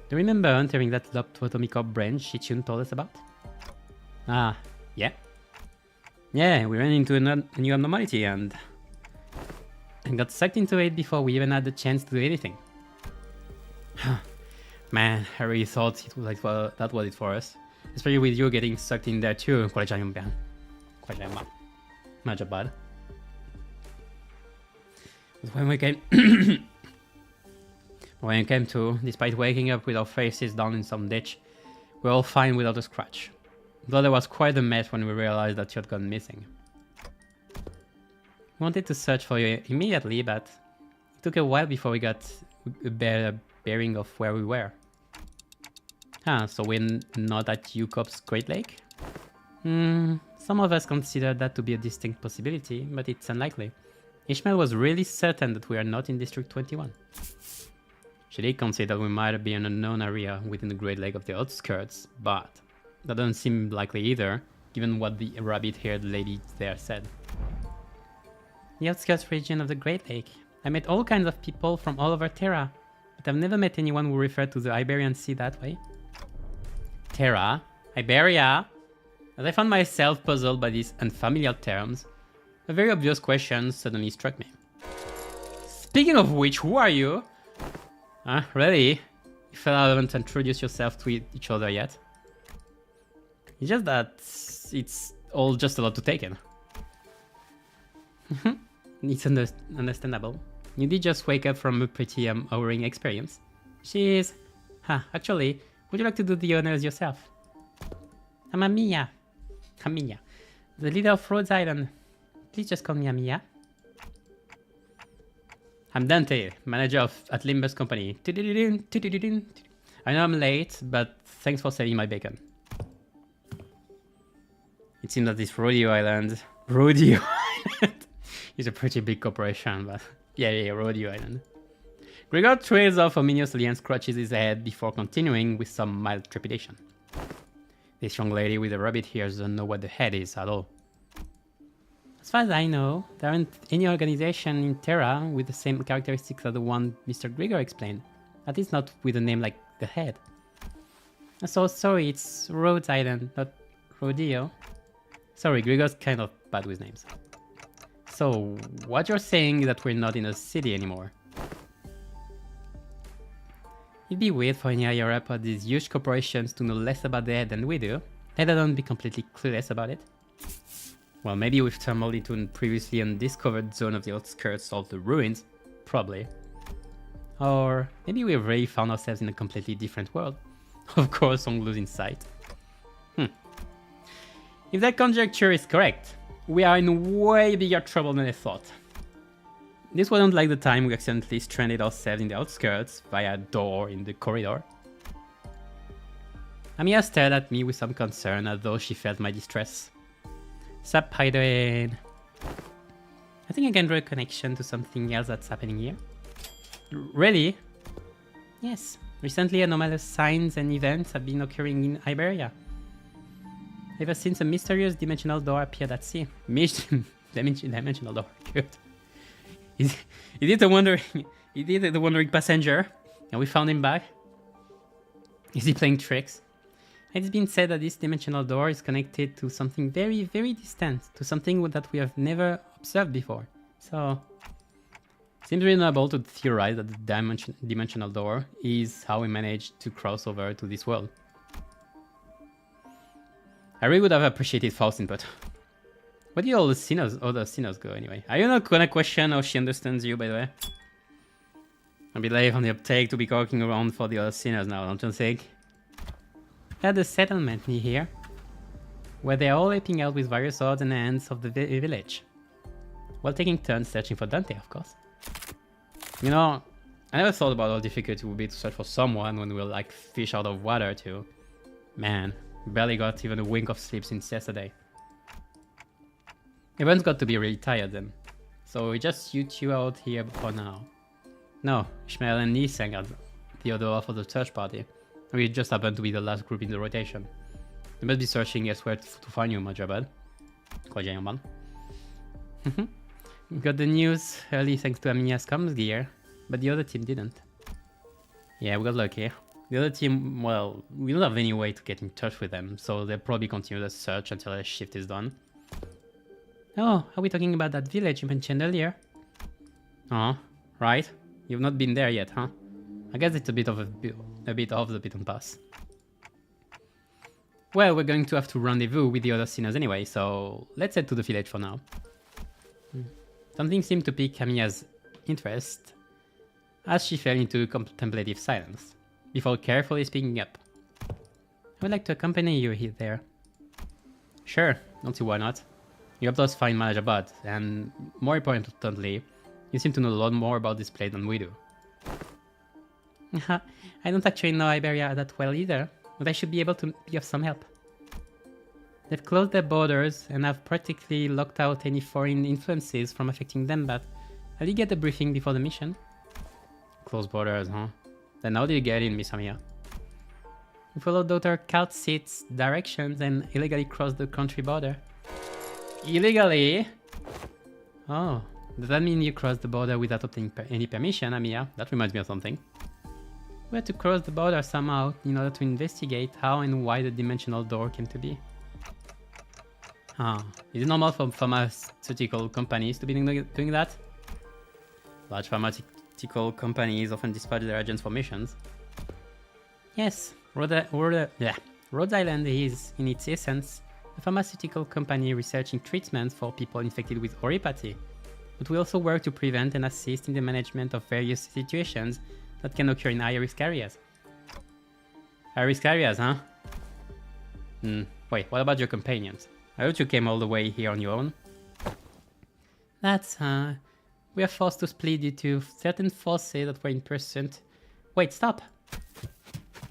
Do you remember entering that lobotomic branch Shichun told us about? Ah, yeah. Yeah, we ran into a new abnormality and got sucked into it before we even had the chance to do anything. Man, I really thought it was like, well, that was it for us. Especially with you getting sucked in there too. My bad. But when we came... when we came to, despite waking up with our faces down in some ditch, we were all fine without a scratch. Though there was quite a mess when we realized that you had gone missing. We wanted to search for you immediately, but it took a while before we got a better bearing of where we were. Ah, so we're not at Yukop's Great Lake? Some of us considered that to be a distinct possibility, but it's unlikely. Ishmael was really certain that we are not in District 21. She did consider we might be in an unknown area within the Great Lake of the outskirts, but that doesn't seem likely either, given what the rabbit-haired lady there said. The outskirts region of the Great Lake. I met all kinds of people from all over Terra, but I've never met anyone who referred to the Iberian Sea that way. Terra? Iberia? As I found myself puzzled by these unfamiliar terms, a very obvious question suddenly struck me. Speaking of which, who are you? Really? You felt I haven't introduced yourself to each other yet? It's just that it's all just a lot to take in. It's understandable. You did just wake up from a pretty harrowing experience. She's... actually, would you like to do the honors yourself? I'm Amiya. Amiya, the leader of Rhodes Island. Please just call me Amiya. I'm Dante, manager at Limbus company. I know I'm late, but thanks for saving my bacon. It seems that this Rodeo Island is a pretty big corporation, but yeah, Rodeo Island. Gregor trails off ominously and scratches his head before continuing with some mild trepidation. This young lady with the rabbit ears doesn't know what the head is at all. As far as I know, there aren't any organization in Terra with the same characteristics as the one Mr. Gregor explained. At least not with a name like the head. So sorry, it's Rhodes Island, not Rodeo. Sorry, Gregor's kind of bad with names. So, what you're saying is that we're not in a city anymore. It'd be weird for any higher up at these huge corporations to know less about the head than we do, let alone be completely clueless about it. Well, maybe we've stumbled into a previously undiscovered zone of the outskirts of the ruins, probably. Or maybe we've already found ourselves in a completely different world. Of course, on losing sight. If that conjecture is correct, we are in way bigger trouble than I thought. This wasn't like the time we accidentally stranded ourselves in the outskirts via a door in the corridor. Amiya stared at me with some concern as though she felt my distress. Sup, how you doing? I think I can draw a connection to something else that's happening here. Really? Yes. Recently, anomalous signs and events have been occurring in Iberia. Ever since a mysterious dimensional door appeared at sea. Dimensional door, good. Is it the wandering passenger? And we found him back? Is he playing tricks? It's been said that this dimensional door is connected to something very, very distant, to something that we have never observed before. So, it seems reasonable to theorize that the dimensional door is how we managed to cross over to this world. I really would have appreciated Faust's input. Where did all the other sinners go anyway? Are you not gonna question how she understands you, by the way? I'll be late on the uptake to be walking around for the other sinners now, don't you think? At the settlement near here, where they're all helping out with various odds and ends of the village. While taking turns searching for Dante, of course. You know, I never thought about how difficult it would be to search for someone when we were like fish out of water too. Man, barely got even a wink of sleep since yesterday. Everyone's got to be really tired then. So we just you two out here for now. No, Ishmael and Nisang are the other half of the search party. We just happen to be the last group in the rotation. They must be searching elsewhere to find you, Majabad. Kwajayaman. We got the news early thanks to Amiya's comms gear, but the other team didn't. Yeah, we got lucky. The other team, well, we don't have any way to get in touch with them, so they'll probably continue the search until their shift is done. Oh, are we talking about that village you mentioned earlier? Oh, right. You've not been there yet, huh? I guess it's a bit off the beaten path. Well, we're going to have to rendezvous with the other sinners anyway, so let's head to the village for now. Something seemed to pique Amiya's interest as she fell into contemplative silence, before carefully speaking up. I would like to accompany you there. Sure, don't see why not. You have those fine knowledge about, and more importantly, you seem to know a lot more about this place than we do. I don't actually know Iberia that well either, but I should be able to be of some help. They've closed their borders and have practically locked out any foreign influences from affecting them, but I did get a briefing before the mission. Closed borders, huh? Then how did you get in, Miss Amiya? We followed Dr. Kaltzit's directions and illegally crossed the country border. Illegally? Oh, does that mean you crossed the border without obtaining any permission, Amiya? That reminds me of something. We had to cross the border somehow in order to investigate how and why the dimensional door came to be. Is it normal for pharmaceutical companies to be doing that? Large pharmaceutical companies often dispatch their agents for missions. Yes, Rhode Island is, in its essence, a pharmaceutical company researching treatments for people infected with homeopathy, but we also work to prevent and assist in the management of various situations that can occur in high-risk areas. High-risk areas, huh? Wait, what about your companions? I heard you came all the way here on your own. That's, we are forced to split due to certain forces that were in pursuit. Wait, stop!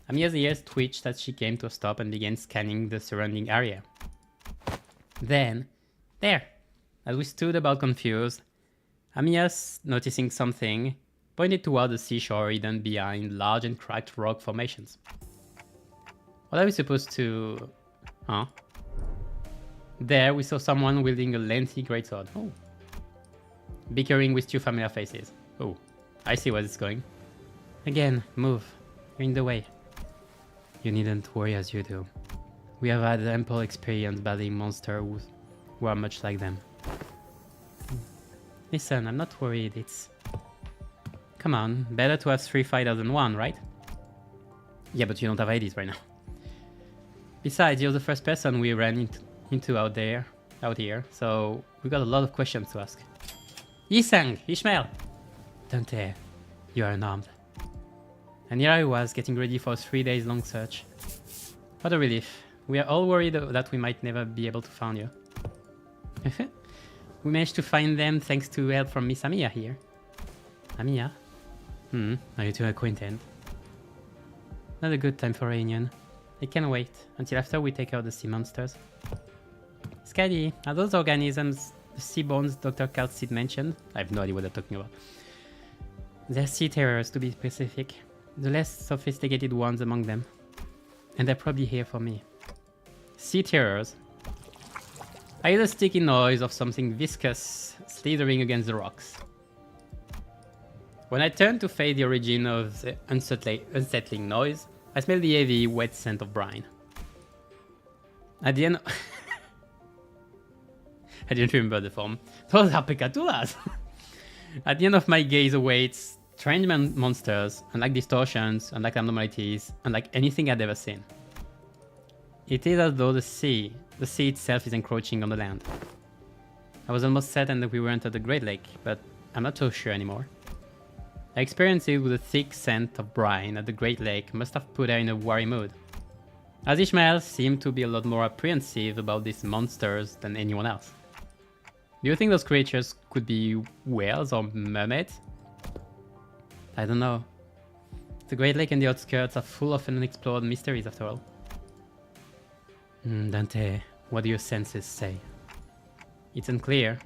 Amiya's ears twitched as she came to a stop and began scanning the surrounding area. Then, there! As we stood about confused, Amiya, noticing something, pointed toward the seashore hidden behind large and cracked rock formations. What are we supposed to... Huh? There, we saw someone wielding a lengthy greatsword. Oh. Bickering with two familiar faces. Oh, I see where it's going. Again, move. You're in the way. You needn't worry as you do. We have had ample experience battling monsters who are much like them. Listen, I'm not worried, it's... Come on, better to have 3 fighters than 1, right? Yeah, but you don't have IDs right now. Besides, you're the first person we ran into out here, so we got a lot of questions to ask. Yisang, Ishmael! Dante, you are unarmed. And here I was, getting ready for a 3 days long search. What a relief. We are all worried that we might never be able to find you. We managed to find them thanks to help from Miss Amiya here. Amiya? Are you two acquainted? Not a good time for a reunion. I can't wait until after we take out the sea monsters. Skady, are those organisms the sea bones Dr. Kaltzit mentioned? I have no idea what they're talking about. They're sea terrors, to be specific. The less sophisticated ones among them. And they're probably here for me. Sea terrors? I hear the sticky noise of something viscous slithering against the rocks. When I turned to face the origin of the unsettling noise, I smelled the heavy, wet scent of brine. At the end... I didn't remember the form. Those are pecatulas! At the end of my gaze awaits strange monsters, unlike distortions, unlike abnormalities, unlike anything I'd ever seen. It is as though the sea itself is encroaching on the land. I was almost certain that we weren't at the Great Lake, but I'm not so sure anymore. I experienced it with a thick scent of brine at the Great Lake must have put her in a worry mood. As Ishmael seemed to be a lot more apprehensive about these monsters than anyone else. Do you think those creatures could be whales or mermaids? I don't know. The Great Lake and the outskirts are full of unexplored mysteries after all. Dante, what do your senses say? It's unclear.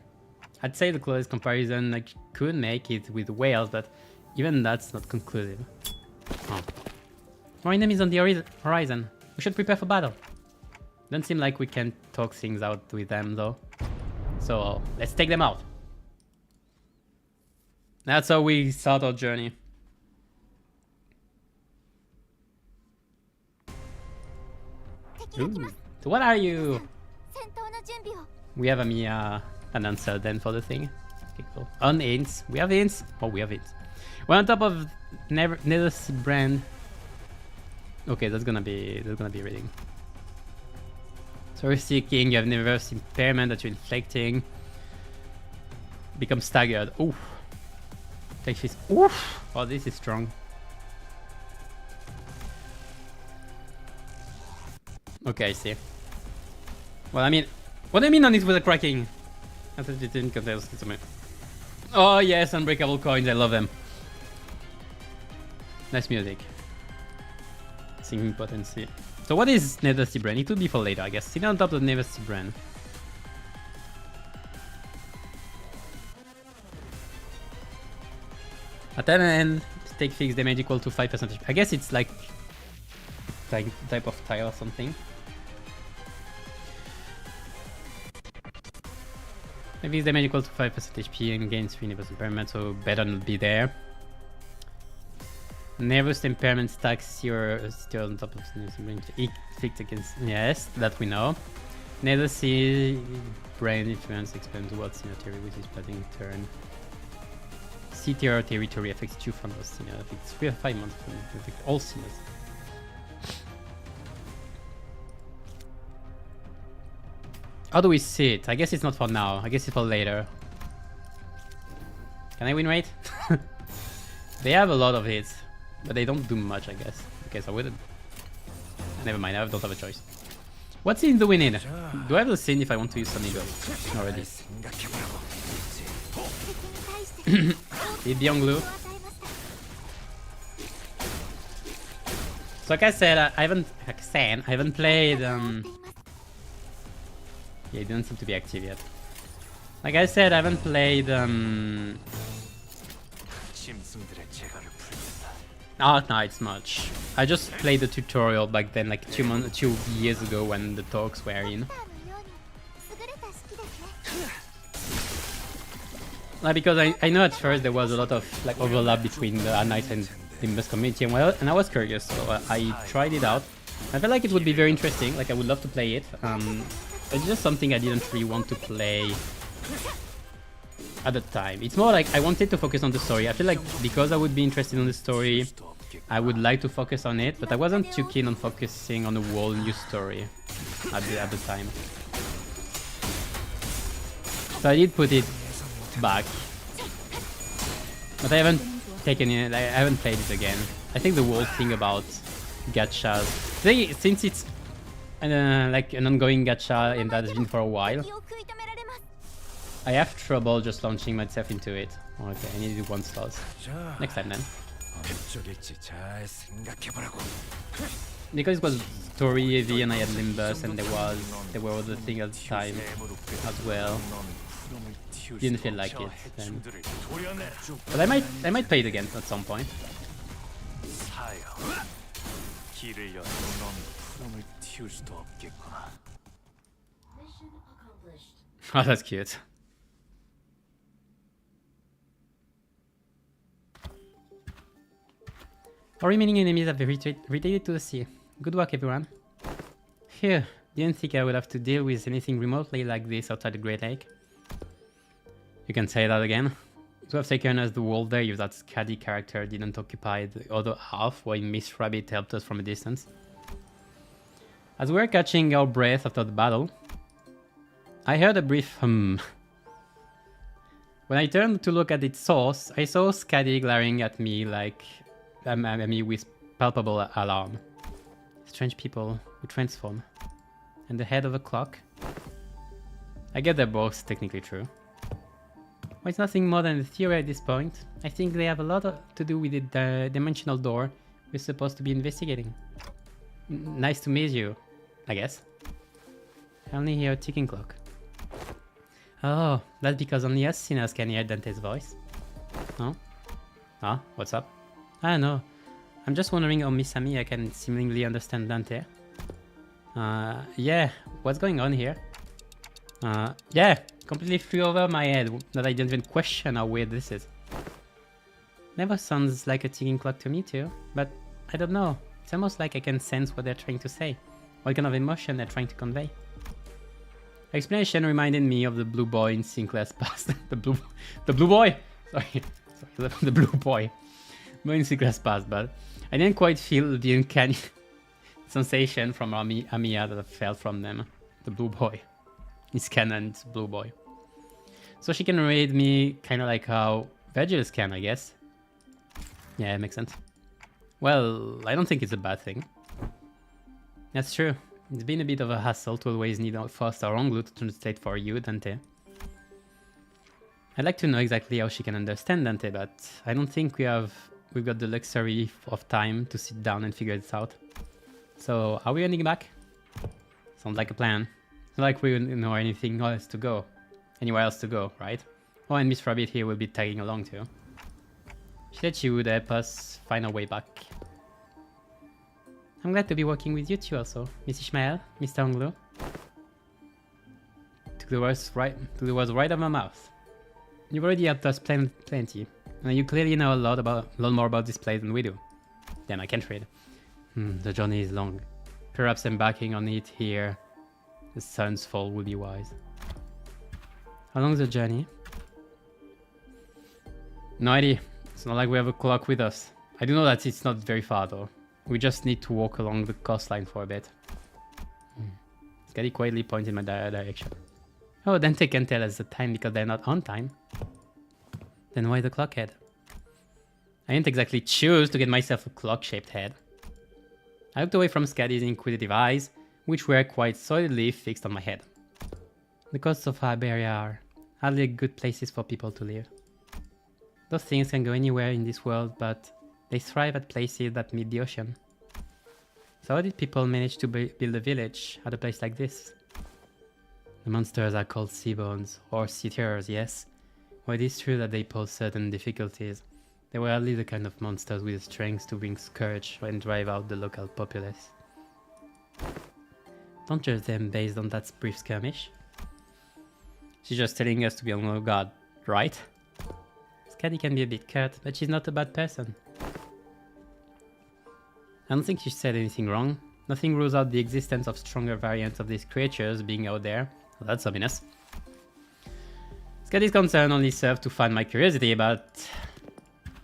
I'd say the closest comparison I could make is with whales, but even that's not conclusive. Oh. More enemies on the horizon. We should prepare for battle. Don't seem like we can talk things out with them though. So let's take them out. That's how we start our journey. Ooh. So what are you? We have Amiya an answer then for the thing. Okay, cool. On hints. We have hints. Oh, we have hints. We're on top of Nether brand. Okay, that's gonna be reading. So we're seeking, you have never seen impairment that you're inflicting. become staggered. Oof. Take this. Oof. Oh, this is strong. Okay, I see. Well, I mean, what do you mean on it with a cracking? I thought you didn't contest it to me. Oh yes, unbreakable coins. I love them. Nice music. Singing potency. So what is Nether Sea Brand? It will be for later, I guess. Sit on top of the Nether Sea Brand. At the end, take fixed damage equal to 5%. I guess it's like type of tile or something. Maybe damage equal to 5% HP and gains 3 nervous impairment, so better not be there. Nervous impairment stacks your still on top of the fixed against. Yes, that we know. Nether Sea Brain influence expands towards territory, which is passing turn. Sea tier territory affects 2 from those sinners. Affects 3 or 5 months from affect all sinners. How do we see it? I guess it's not for now. I guess it's for later. Can I win rate? They have a lot of hits, but they don't do much, I guess. Okay, so with it. Never mind, I don't have a choice. What scene do we need? Do I have the scene if I want to use Sonido already? Hit the glue. So like I said, I haven't played yeah, it didn't seem to be active yet. Like I said, I haven't played Arknights much. I just played the tutorial back then, like 2 years ago when the talks were in. Like, because I know at first there was a lot of like overlap between the Arknights and Limbus community, and I was curious, so I tried it out. I felt like it would be very interesting. Like I would love to play it. It's just something I didn't really want to play at the time. It's more like I wanted to focus on the story. I feel like because I would be interested in the story, I would like to focus on it, but I wasn't too keen on focusing on the whole new story at the time. So I did put it back, but I haven't taken it. I haven't played it again. I think the whole thing about gachas, since it's like an ongoing gacha and that has been for a while, I have trouble just launching myself into it. Okay, I need to do 1 slot. Next time then. Because it was story heavy and I had Limbus and there were other things at the time as well. Didn't feel like it then. But I might play it again at some point. Oh, that's cute. All remaining enemies have retreated to the sea. Good work, everyone. Phew, didn't think I would have to deal with anything remotely like this outside the Great Lake. You can say that again. It would have taken us the world there if that Scuddy character didn't occupy the other half while Miss Rabbit helped us from a distance. As we were catching our breath after the battle, I heard a brief hum. When I turned to look at its source, I saw Scuddy glaring at me like me with palpable alarm. Strange people who transform. And the head of a clock? I get they're both technically true. Well, it's nothing more than a theory at this point. I think they have a lot to do with the dimensional door we're supposed to be investigating. Nice to meet you, I guess. I only hear a ticking clock. Oh, that's because only us sinners can hear Dante's voice. No? Ah, what's up? I don't know. I'm just wondering how Miss Amiya can seemingly understand Dante. Yeah, what's going on here? Yeah, completely flew over my head that I didn't even question how weird this is. Never sounds like a ticking clock to me too, but I don't know. It's almost like I can sense what they're trying to say, what kind of emotion they're trying to convey. Explanation reminded me of the blue boy in Sinclair's past. the blue boy. Sorry, the blue boy. In Sinclair's past, but I didn't quite feel the uncanny sensation from Amiya that I felt from them. The blue boy. It's canon's blue boy. So she can read me kind of like how Vergils can, I guess. Yeah, it makes sense. Well, I don't think it's a bad thing. That's true. It's been a bit of a hassle to always need a fast or wrong to translate for you, Dante. I'd like to know exactly how she can understand Dante, but I don't think we've got the luxury of time to sit down and figure this out. So, are we running back? Sounds like a plan. It's not like we know anything else to go. Anywhere else to go, right? Oh, and Miss Rabbit here will be tagging along too. She said she would help us find our way back. I'm glad to be working with you two also, Miss Ishmael, Mr. Onglo. Took the words right out of my mouth. You've already helped us plenty, and you clearly know a lot more about this place than we do. Damn, I can't read. The journey is long. Perhaps embarking on it here, the sun's fall will be wise. How long is the journey? No idea. It's not like we have a clock with us. I do know that it's not very far though. We just need to walk along the coastline for a bit. Scotty quietly pointed in my direction. Oh, Dante can tell us the time because they're not on time. Then why the clock head? I didn't exactly choose to get myself a clock-shaped head. I looked away from Scotty's inquisitive eyes, which were quite solidly fixed on my head. The coasts of Iberia are hardly good places for people to live. Those things can go anywhere in this world, but they thrive at places that meet the ocean. So how did people manage to build a village at a place like this? The monsters are called seabones, or sea terrors, yes. While it is true that they pose certain difficulties, they were hardly the kind of monsters with the strength to bring scourge and drive out the local populace. Don't judge them based on that brief skirmish. She's just telling us to be on our guard, right? Scotty can be a bit curt, but she's not a bad person. I don't think she said anything wrong. Nothing rules out the existence of stronger variants of these creatures being out there. Well, that's ominous. Scotty's concern only served to fan my curiosity, but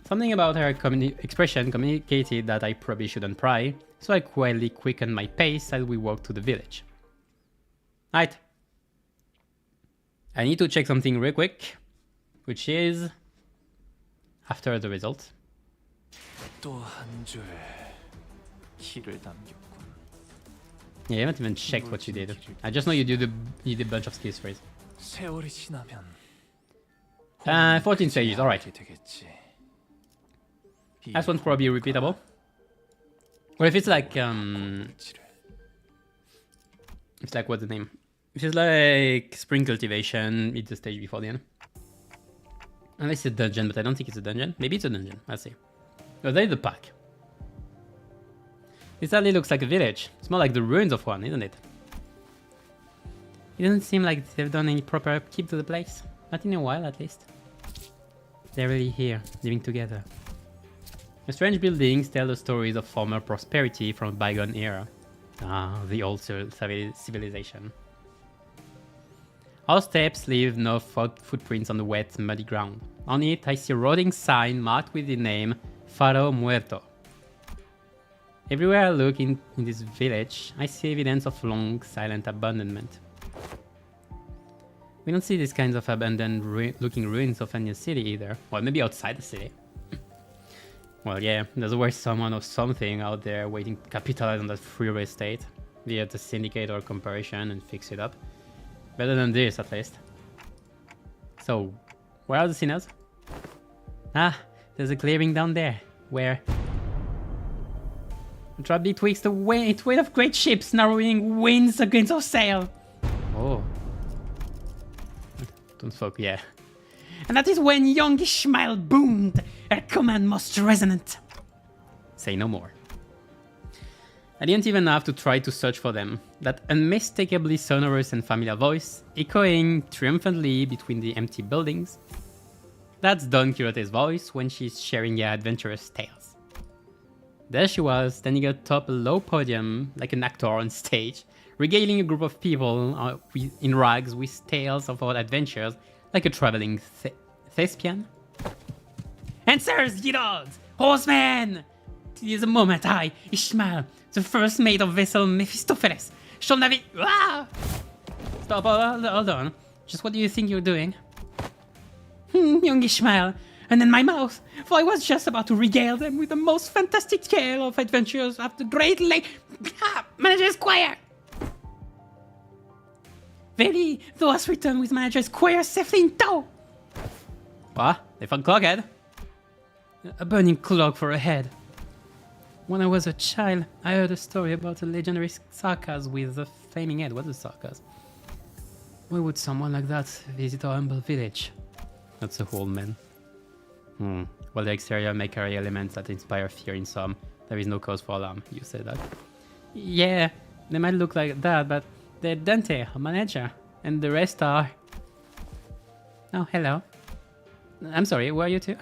something about her expression communicated that I probably shouldn't pry, so I quietly quickened my pace as we walked to the village. Right. I need to check something real quick, which is after the result. 또 한 줄 키를 남겼군. Yeah, you haven't even checked what you did. I just know you did a bunch of skills phrase. 세월이 지나면 14 stages, alright. 되겠지. That one's probably repeatable. Or if it's like it's like, what's the name? If it's like spring cultivation, it's the stage before the end. Unless it's a dungeon, but I don't think it's a dungeon. Maybe it's a dungeon, I'll see. Oh, there's the pack. This hardly looks like a village. It's more like the ruins of one, isn't it? It doesn't seem like they've done any proper upkeep to the place. Not in a while, at least. They're really here, living together. The strange buildings tell the stories of former prosperity from a bygone era. Ah, the old civilization. Our steps leave no footprints on the wet, muddy ground. On it, I see a rotting sign marked with the name Faro Muerto. Everywhere I look in this village, I see evidence of long, silent abandonment. We don't see these kinds of abandoned looking ruins of any city either. Well, maybe outside the city. Well, yeah, there's always someone or something out there waiting to capitalize on that free real estate via the syndicate or comparison and fix it up. Better than this, at least. So, where are the sinners? Ah, there's a clearing down there, where the trap betwixt the weight of great ships narrowing winds against our sail. Oh. Don't fuck, yeah. And that is when young Ishmael boomed, a command most resonant. Say no more. I didn't even have to try to search for them. That unmistakably sonorous and familiar voice, echoing triumphantly between the empty buildings. That's Don Quixote's voice when she's sharing her adventurous tales. There she was, standing atop a low podium like an actor on stage, regaling a group of people in rags with tales of our adventures like a traveling thespian. And sirs, ye lords, horsemen! It is a moment I, Ishmael, the first mate of vessel Mephistopheles, shall navigate. Ah! Stop, hold on. Just what do you think you're doing? Youngish smile, and then my mouth, for I was just about to regale them with the most fantastic tale of adventures of the Great Lake. Manager Squire! Verily, thou hast returned with Manager Squire safely in tow! What? They found Clockhead? A burning cloak for a head. When I was a child, I heard a story about a legendary sarcas with a flaming head. What's a sarcas? Why would someone like that visit our humble village? That's a whole man. While the exterior may carry elements that inspire fear in some, there is no cause for alarm. You said that. Yeah, they might look like that, but they're Dante, a manager, and the rest are... Oh, hello. I'm sorry, who are you two?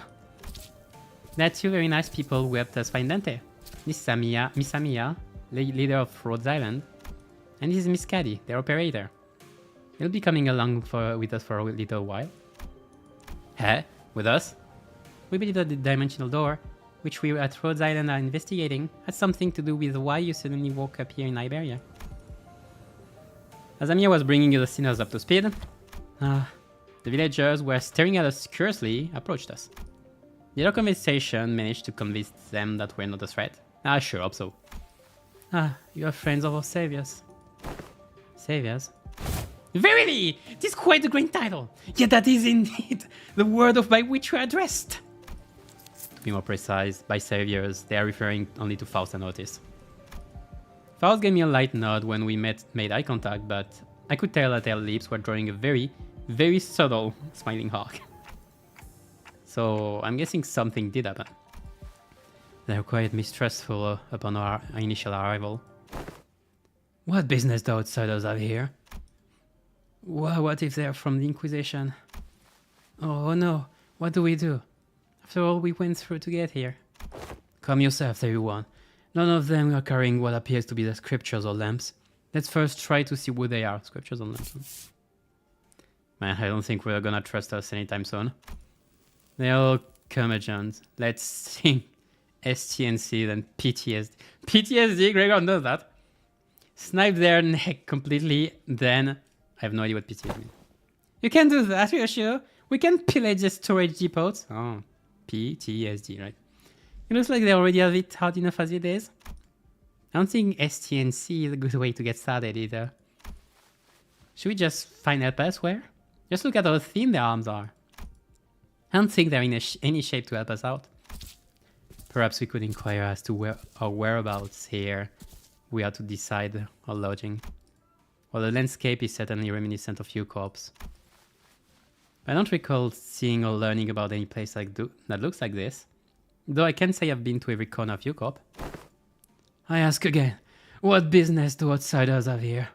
They're two very nice people who helped us find Dante. This is Miss Amia, leader of Rhodes Island, and this is Miss Caddy, their operator. He'll be coming along with us for a little while. Huh? With us? We believe that the dimensional door, which we at Rhodes Island are investigating, has something to do with why you suddenly woke up here in Iberia. As Amia was bringing the listeners up to speed, the villagers were staring at us curiously, approached us. The other conversation managed to convince them that we're not a threat. I sure hope so. You are friends of our saviors. Saviors? Verily! 'Tis quite a great title! Yet that is indeed the word by which we are addressed! To be more precise, by saviors, they are referring only to Faust and Otis. Faust gave me a light nod when we made eye contact, but I could tell that their lips were drawing a very, very subtle smiling hawk. So I'm guessing something did happen. They were quite mistrustful upon our initial arrival. What business do outsiders have here? What if they're from the Inquisition? Oh no, what do we do? After all we went through to get here. Calm yourself, everyone. None of them are carrying what appears to be the scriptures or lamps. Let's first try to see who they are. Scriptures or lamps. Man, I don't think we're gonna trust us anytime soon. They're all curmudgeons. Let's sing STNC then PTSD. PTSD, Gregor knows that. Snipe their neck completely, then I have no idea what PTSD means. You can do that, you're sure? We can pillage the storage depots. Oh, PTSD, right? It looks like they already have it hard enough as it is. I don't think STNC is a good way to get started either. Should we just find help elsewhere? Just look at how thin their arms are. I don't think they're in any shape to help us out. Perhaps we could inquire as to our whereabouts here. We are to decide our lodging. Well, the landscape is certainly reminiscent of U-Corps. I don't recall seeing or learning about any place that looks like this. Though I can say I've been to every corner of U-Corp. I ask again, what business do outsiders have here?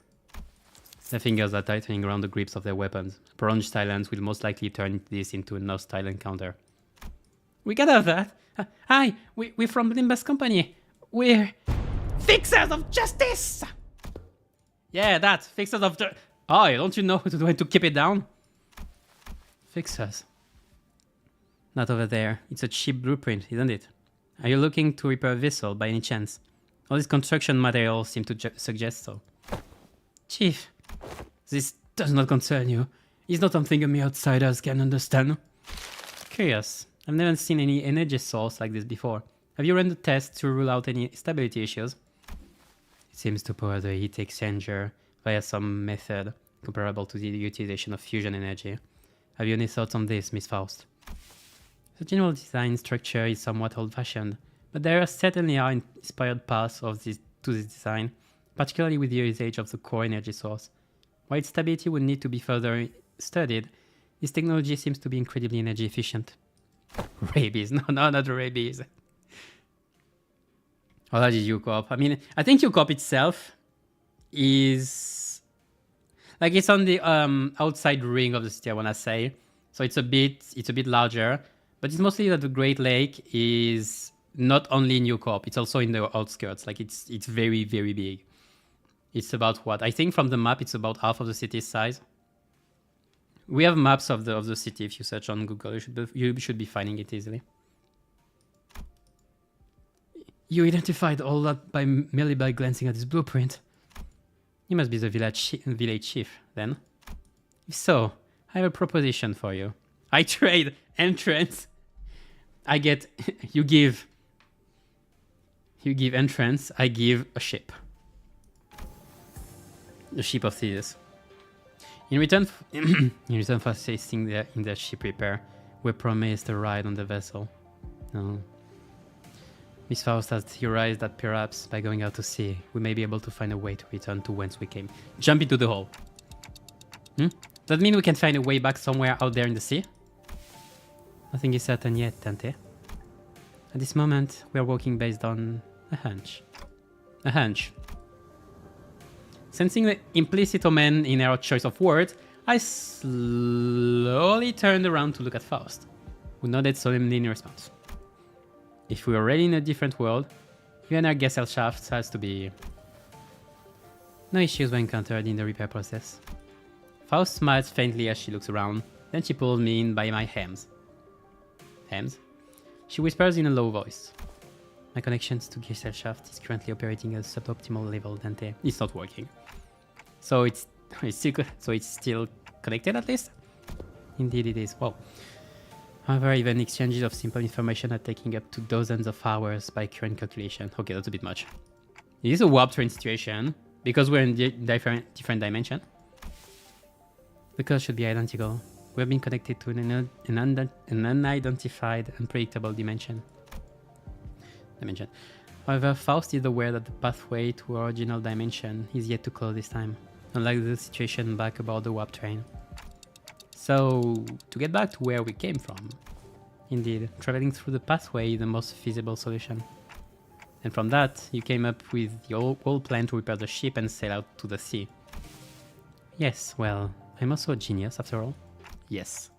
Their fingers are tightening around the grips of their weapons. Prolonged silence will most likely turn this into a hostile encounter. We can have that. Hi, we're from Limbus Company. We're fixers of justice! Yeah, that. Fixers of justice. Oh, don't you know when to keep it down? Fixers. Not over there. It's a cheap blueprint, isn't it? Are you looking to repair a vessel by any chance? All these construction materials seem to suggest so. Chief, this does not concern you. It's not something mere outsiders can understand. Curious. I've never seen any energy source like this before. Have you run the test to rule out any stability issues? It seems to power the heat exchanger via some method comparable to the utilization of fusion energy. Have you any thoughts on this, Miss Faust? The general design structure is somewhat old-fashioned, but there certainly are inspired paths to this design, particularly with the usage of the core energy source. While its stability would need to be further studied, this technology seems to be incredibly energy efficient. Rabies. No, not rabies. Oh, that is U-Corp. I mean, I think U-Corp itself is... like, it's on the outside ring of the city, I want to say. So it's a bit larger. But it's mostly that the Great Lake is not only in U-Corp, it's also in the outskirts. Like, it's very, very big. It's about what? I think from the map, it's about half of the city's size. We have maps of the city. If you search on Google, you should be finding it easily. You identified all that merely by glancing at this blueprint. You must be the village chief, then. If so, I have a proposition for you. I trade entrance. I get you give entrance. I give a ship. The ship of Theseus. In return for assisting in the ship repair, we're promised a ride on the vessel. No. Miss Faust has theorized that perhaps by going out to sea, we may be able to find a way to return to whence we came. Jump into the hole. Does that mean we can find a way back somewhere out there in the sea? Nothing is certain yet, Dante. At this moment, we are working based on a hunch. A hunch. Sensing the implicit omen in our choice of words, I slowly turned around to look at Faust, who nodded solemnly in response. If we were already in a different world, even our Gessel shaft has to be... No issues were encountered in the repair process. Faust smiles faintly as she looks around, then she pulls me in by my hems. Hems? She whispers in a low voice. My connections to Gessel shaft is currently operating at a suboptimal level, Dante. It's not working. So it's still connected at least? Indeed it is. Wow. However, even exchanges of simple information are taking up to dozens of hours by current calculation. Okay, that's a bit much. It is a warp train situation, because we're in different dimension. The code should be identical. We have been connected to an unidentified, unpredictable dimension. However, Faust is aware that the pathway to our original dimension is yet to close this time, unlike the situation back aboard the warp train. So, to get back to where we came from, indeed, traveling through the pathway is the most feasible solution. And from that, you came up with your whole plan to repair the ship and sail out to the sea. Yes, well, I'm also a genius after all. Yes.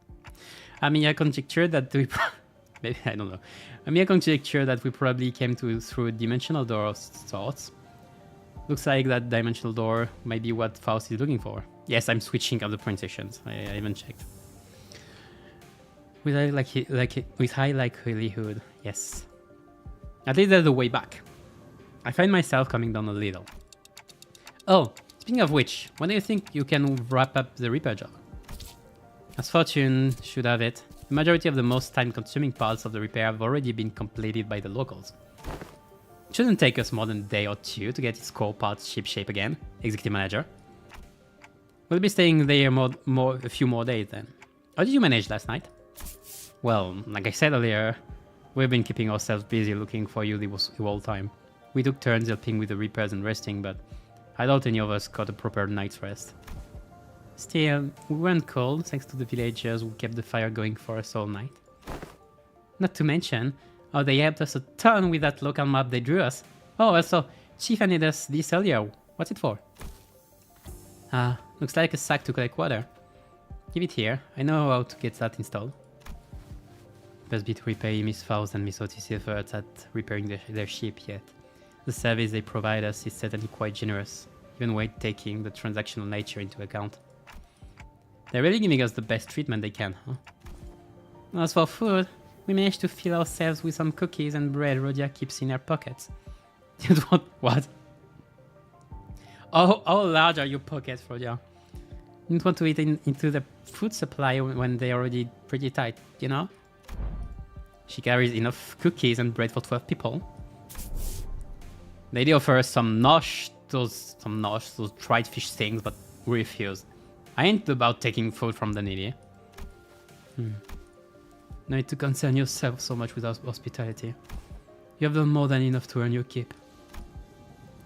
I mean, I conjecture that we... Maybe, I don't know. I mean, I conjecture that we probably came through a dimensional door of sorts. Looks like that dimensional door might be what Faust is looking for. Yes, I'm switching up the presentations. I haven't checked. With high likelihood, yes. At least there's a way back. I find myself coming down a little. Oh, speaking of which, when do you think you can wrap up the repair job? As fortune should have it, the majority of the most time-consuming parts of the repair have already been completed by the locals. It shouldn't take us more than a day or two to get its core parts ship-shape again, Executive Manager. We'll be staying there a few more days then. How did you manage last night? Well, like I said earlier, we've been keeping ourselves busy looking for you the whole time. We took turns helping with the repairs and resting, but I doubt any of us got a proper night's rest. Still, we weren't cold thanks to the villagers who kept the fire going for us all night. Not to mention how they helped us a ton with that local map they drew us. Oh, also, Chief handed us this earlier. What's it for? Ah, looks like a sack to collect water. Give it here. I know how to get that installed. Best be to repay Miss Faust and Miss Otis' efforts at repairing their ship yet. The service they provide us is certainly quite generous, even when taking the transactional nature into account. They're really giving us the best treatment they can, huh? As for food, we managed to fill ourselves with some cookies and bread Rhodia keeps in her pockets. What? How large are your pockets, Rhodia? You don't want to eat into the food supply when they're already pretty tight, you know? She carries enough cookies and bread for 12 people. They offer us some nosh, those dried fish things, but we refuse. I ain't about taking food from the needy. No need to concern yourself so much with our hospitality. You have done more than enough to earn your keep.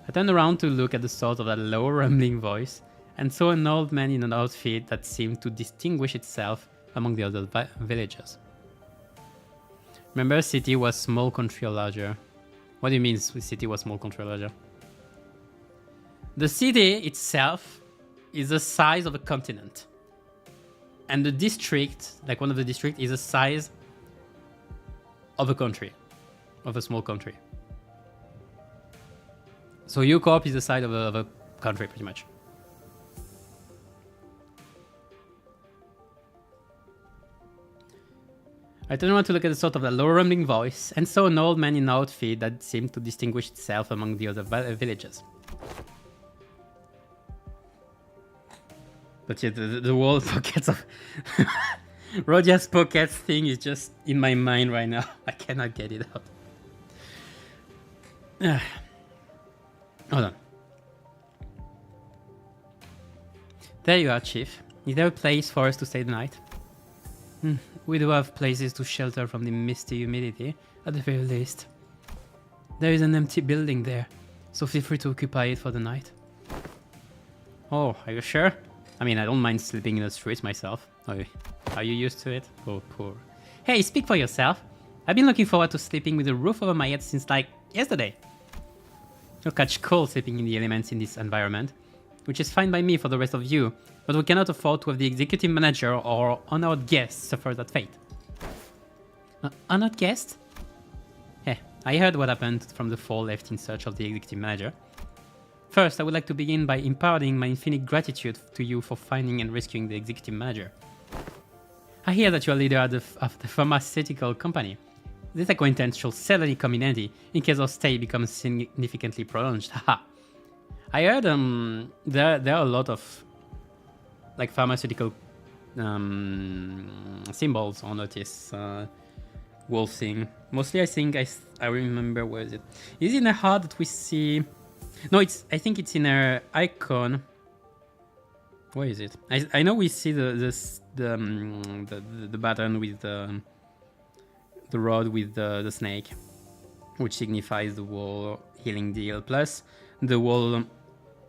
I turned around to look at the source of that low rumbling voice and saw an old man in an outfit that seemed to distinguish itself among the other villagers. Remember, city was small, country or larger. What do you mean city was small, country or larger? The city itself is the size of a continent. And the district, like one of the districts, is the size of a country. Of a small country. So U-Corp is the size of a country, pretty much. I turned around to look at the sort of a low rumbling voice and saw an old man in an outfit that seemed to distinguish itself among the other villagers. But yet the whole pockets of Rodia's pocket thing is just in my mind right now. I cannot get it out. Hold on. There you are, Chief. Is there a place for us to stay the night? We do have places to shelter from the misty humidity, at the very least. There is an empty building there, so feel free to occupy it for the night. Oh, are you sure? I mean, I don't mind sleeping in the streets myself. Are you used to it? Oh, poor. Hey, speak for yourself. I've been looking forward to sleeping with a roof over my head since, like, yesterday. You'll catch cold sleeping in the elements in this environment, which is fine by me for the rest of you, but we cannot afford to have the executive manager or honored guest suffer that fate. Honored guest? Eh, I heard what happened from the four left in search of the executive manager. First, I would like to begin by imparting my infinite gratitude to you for finding and rescuing the executive manager. I hear that you are leader of the pharmaceutical company. This acquaintance shall certainly come in handy in case our stay becomes significantly prolonged. Haha. I heard there are a lot of like pharmaceutical symbols on this wolf thing. Mostly I think I remember, where is it? Is it in the heart that we see? No, I think it's in her icon. Where is it? I know we see the button with the rod with the snake, which signifies the wall healing deal, plus the wall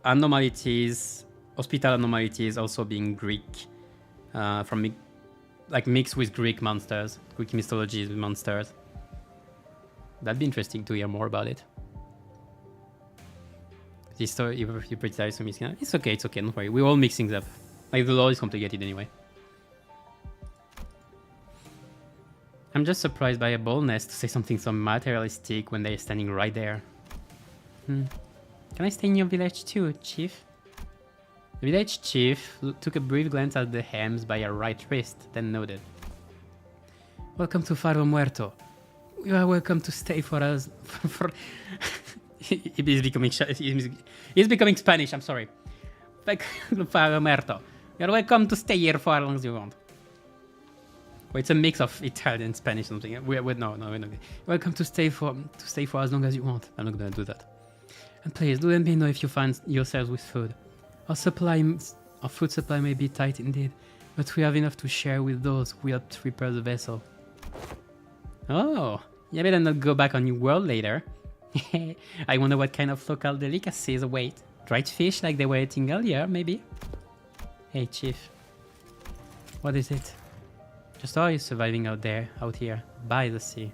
anomalies, hospital anomalies also being Greek, from like mixed with Greek monsters, Greek mythology monsters. That'd be interesting to hear more about it. This story, you pretend to mixing up. It's okay, don't worry. We're all mixing up. Like, the lore is complicated anyway. I'm just surprised by a boldness to say something so materialistic when they're standing right there. Can I stay in your village too, Chief? The village chief took a brief glance at the hems by her right wrist, then nodded. Welcome to Faro Muerto. You are welcome to stay for us. He's becoming Spanish, I'm sorry. Like, Faro Muerto. You're welcome to stay here for as long as you want. Well, it's a mix of Italian and Spanish or something. We're not. Welcome to stay for as long as you want. I'm not gonna do that. And please, do let me know if you find yourselves with food. Our food supply may be tight indeed, but we have enough to share with those who helped repair the vessel. Oh, you better not go back on your world later. I wonder what kind of local delicacies await. Dried fish like they were eating earlier, maybe? Hey, Chief. What is it? Just how are you surviving out here, by the sea?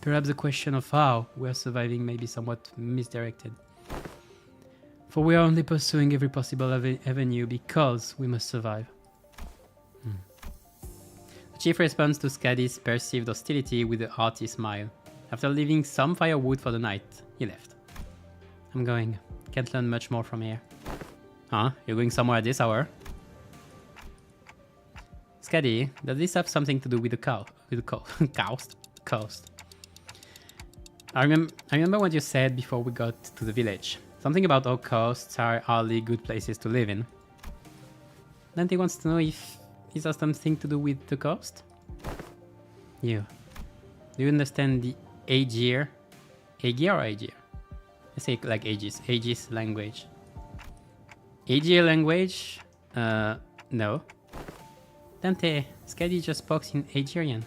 Perhaps the question of how we are surviving may be somewhat misdirected. For we are only pursuing every possible avenue because we must survive. The Chief responds to Skadi's perceived hostility with a hearty smile. After leaving some firewood for the night, he left. I'm going. Can't learn much more from here. Huh? You're going somewhere at this hour? Skadi, does this have something to do with the coast? I remember what you said before we got to the village. Something about how coasts are hardly good places to live in. Dante wants to know if it has something to do with the coast? You. Do you understand the Aegir? Aegir or Aegir? I say like Aegis. Aegis language. Aegir language? No. Dante, Skadi just spoke in Aegirian.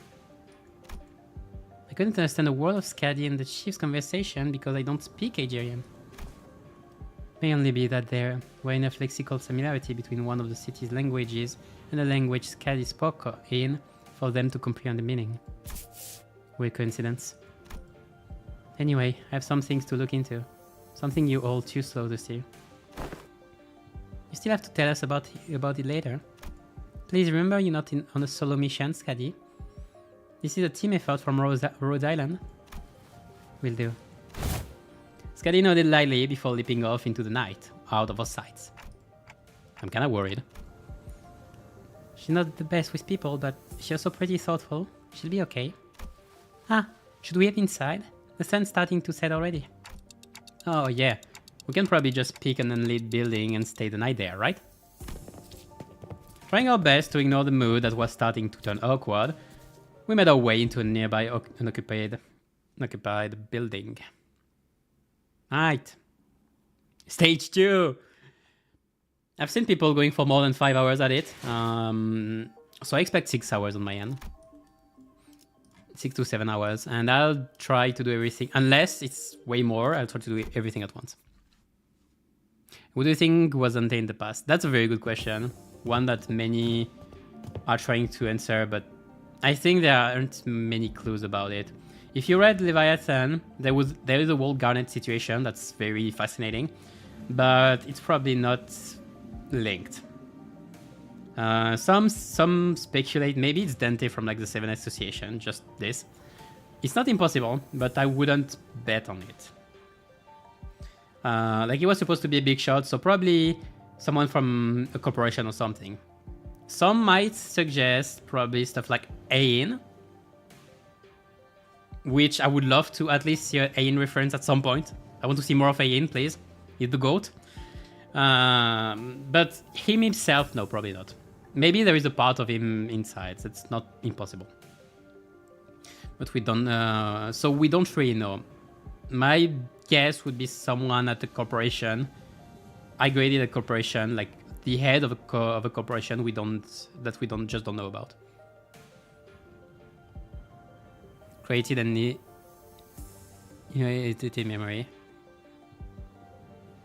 I couldn't understand a word of Skadi and the Chief's conversation because I don't speak Aegirian. May only be that there were enough lexical similarity between one of the city's languages and the language Skadi spoke in for them to comprehend the meaning. Weird coincidence. Anyway, I have some things to look into. Something you all too slow to see. You still have to tell us about it later. Please remember you're not on a solo mission, Skadi. This is a team effort from Rhode Island. Will do. Skadi nodded lightly before leaping off into the night, out of our sights. I'm kinda worried. She's not the best with people, but she's also pretty thoughtful. She'll be okay. Should we head inside? The sun's starting to set already. Oh yeah, we can probably just pick an unlit building and stay the night there, right? Trying our best to ignore the mood that was starting to turn awkward, we made our way into a nearby unoccupied building. Right. Stage 2! I've seen people going for more than 5 hours at it, so I expect 6 hours on my end. 6 to 7 hours, and I'll try to do everything. Unless it's way more, I'll try to do everything at once. What do you think was Dante in the past? That's a very good question. One that many are trying to answer, but I think there aren't many clues about it. If you read Leviathan, there is a whole Garnet situation that's very fascinating, but it's probably not linked. Some speculate maybe it's Dante from like the Seven Association, just this. It's not impossible, but I wouldn't bet on it. Like he was supposed to be a big shot, so probably someone from a corporation or something. Some might suggest probably stuff like Ain, which I would love to at least see an Ain reference at some point. I want to see more of Ain, please. He's the GOAT. But him himself, no, probably not. Maybe there is a part of him inside. That's not impossible. But we don't. So we don't really know. My guess would be someone at the corporation. I graded a corporation, like the head of a corporation. We don't know about. Created an entity memory.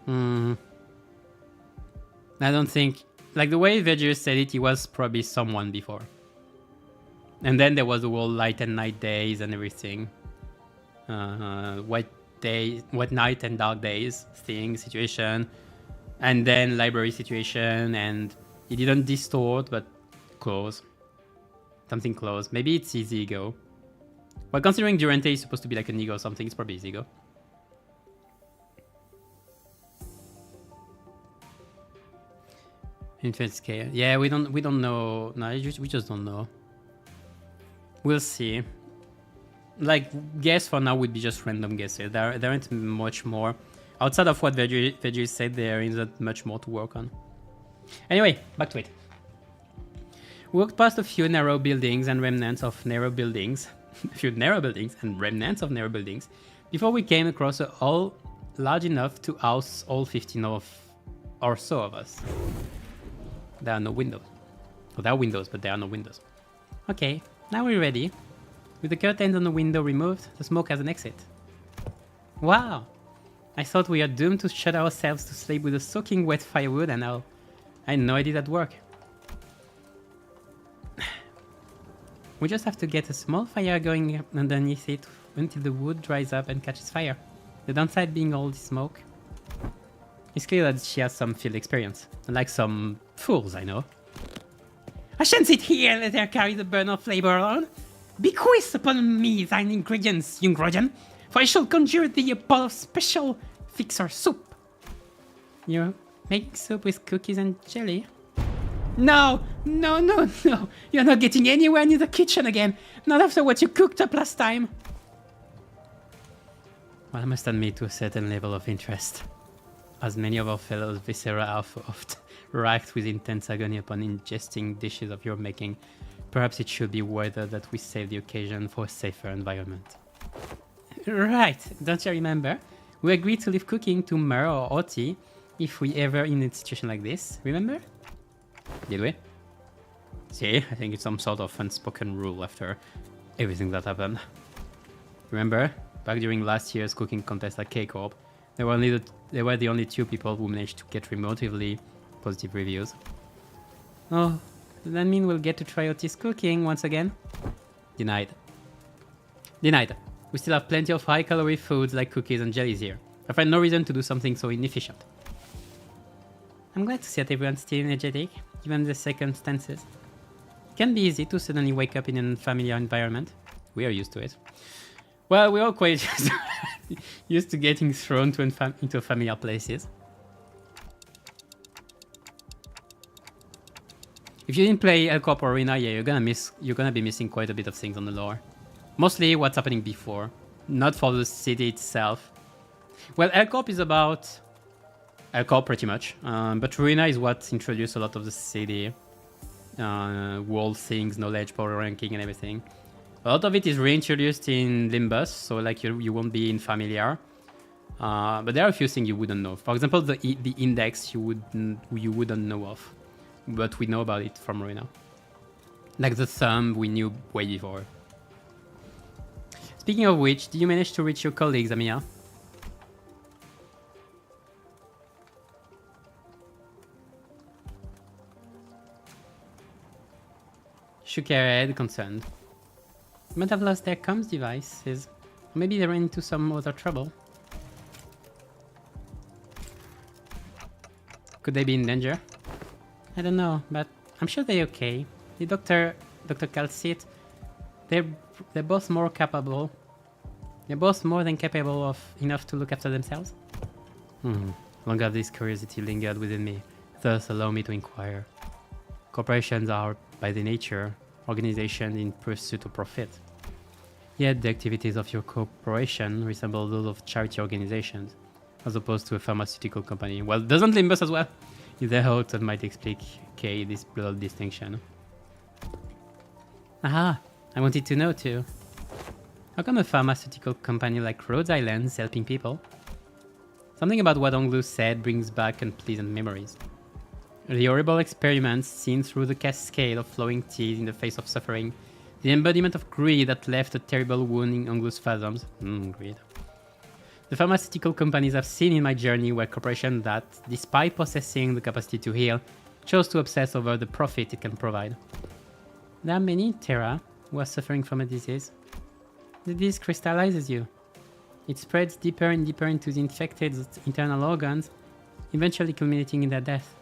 I don't think, like the way Veggius said it, he was probably someone before. And then there was the whole light and night days and everything. White night and dark days thing situation. And then library situation, and he didn't distort, but close. Something close. Maybe it's his ego. Well, considering Durante is supposed to be like an ego or something, it's probably his ego. Infinite scale. Yeah, we don't know. No, we just don't know. We'll see. Like, guess for now would be just random guesses. There aren't much more. Outside of what Veggie said, there isn't much more to work on. Anyway, back to it. We walked past a few narrow buildings and remnants of narrow buildings. Before we came across a hall large enough to house all 15 or so of us. There are no windows. Well, there are windows, but there are no windows. Okay, now we're ready. With the curtains on the window removed, the smoke has an exit. Wow! I thought we are doomed to shut ourselves to sleep with a soaking wet firewood, and I had no idea that'd work. We just have to get a small fire going underneath it until the wood dries up and catches fire. The downside being all the smoke. It's clear that she has some field experience, like some fools I know. I shan't sit here and let her carry the burn of labor alone. Bequeath upon me thine ingredients, young Rojan, for I shall conjure thee a pot of special fixer soup. You're making soup with cookies and jelly? No! You're not getting anywhere near the kitchen again. Not after what you cooked up last time. Well, I must admit to a certain level of interest. As many of our fellows viscera are oft racked with intense agony upon ingesting dishes of your making, perhaps it should be worth it that we save the occasion for a safer environment. Right, don't you remember? We agreed to leave cooking to Mer or Oti if we ever in a situation like this, remember? Did we? See, I think it's some sort of unspoken rule after everything that happened. Remember, back during last year's cooking contest at K-Corp, they were the only 2 people who managed to get remotely positive reviews. Oh, does that mean we'll get to try Oti's cooking once again? Denied. Denied. We still have plenty of high-calorie foods like cookies and jellies here. I find no reason to do something so inefficient. I'm glad to see that everyone's still energetic, given the circumstances. It can be easy to suddenly wake up in an unfamiliar environment. We are used to it. Well, we're all quite used to getting thrown into familiar places. If you didn't play El Corp Arena, yeah, you're gonna be missing quite a bit of things on the lore. Mostly what's happening before, not for the city itself. Well, El Corp is about El Corp pretty much, but Ruina is what introduced a lot of the city. world things, knowledge, power ranking, and everything. A lot of it is reintroduced in Limbus, so like you won't be in familiar. But there are a few things you wouldn't know. For example, the index you wouldn't know of, but we know about it from Ruina. Like the thumb, we knew way before. Speaking of which, did you manage to reach your colleagues, Amia? Shook her head, concerned. Might have lost their comms devices. Maybe they ran into some other trouble. Could they be in danger? I don't know, but I'm sure they're okay. The Dr. Calcit, they're both more capable. They're both more than capable of enough to look after themselves. Long have this curiosity lingered within me, thus allow me to inquire. Corporations are, by their nature, organizations in pursuit of profit. Yet the activities of your corporation resemble those of charity organizations, as opposed to a pharmaceutical company. Well, doesn't Limbus as well? Is there hope that might explain this blood distinction? Aha, I wanted to know too. How come a pharmaceutical company like Rhode Island is helping people? Something about what Onglu said brings back unpleasant memories. The horrible experiments seen through the cascade of flowing tears in the face of suffering. The embodiment of greed that left a terrible wound in Onglu's fathoms. Greed. The pharmaceutical companies I've seen in my journey were corporations that, despite possessing the capacity to heal, chose to obsess over the profit it can provide. There are many in Terra who are suffering from a disease. The disease crystallizes you. It spreads deeper and deeper into the infected's internal organs, eventually culminating in their death.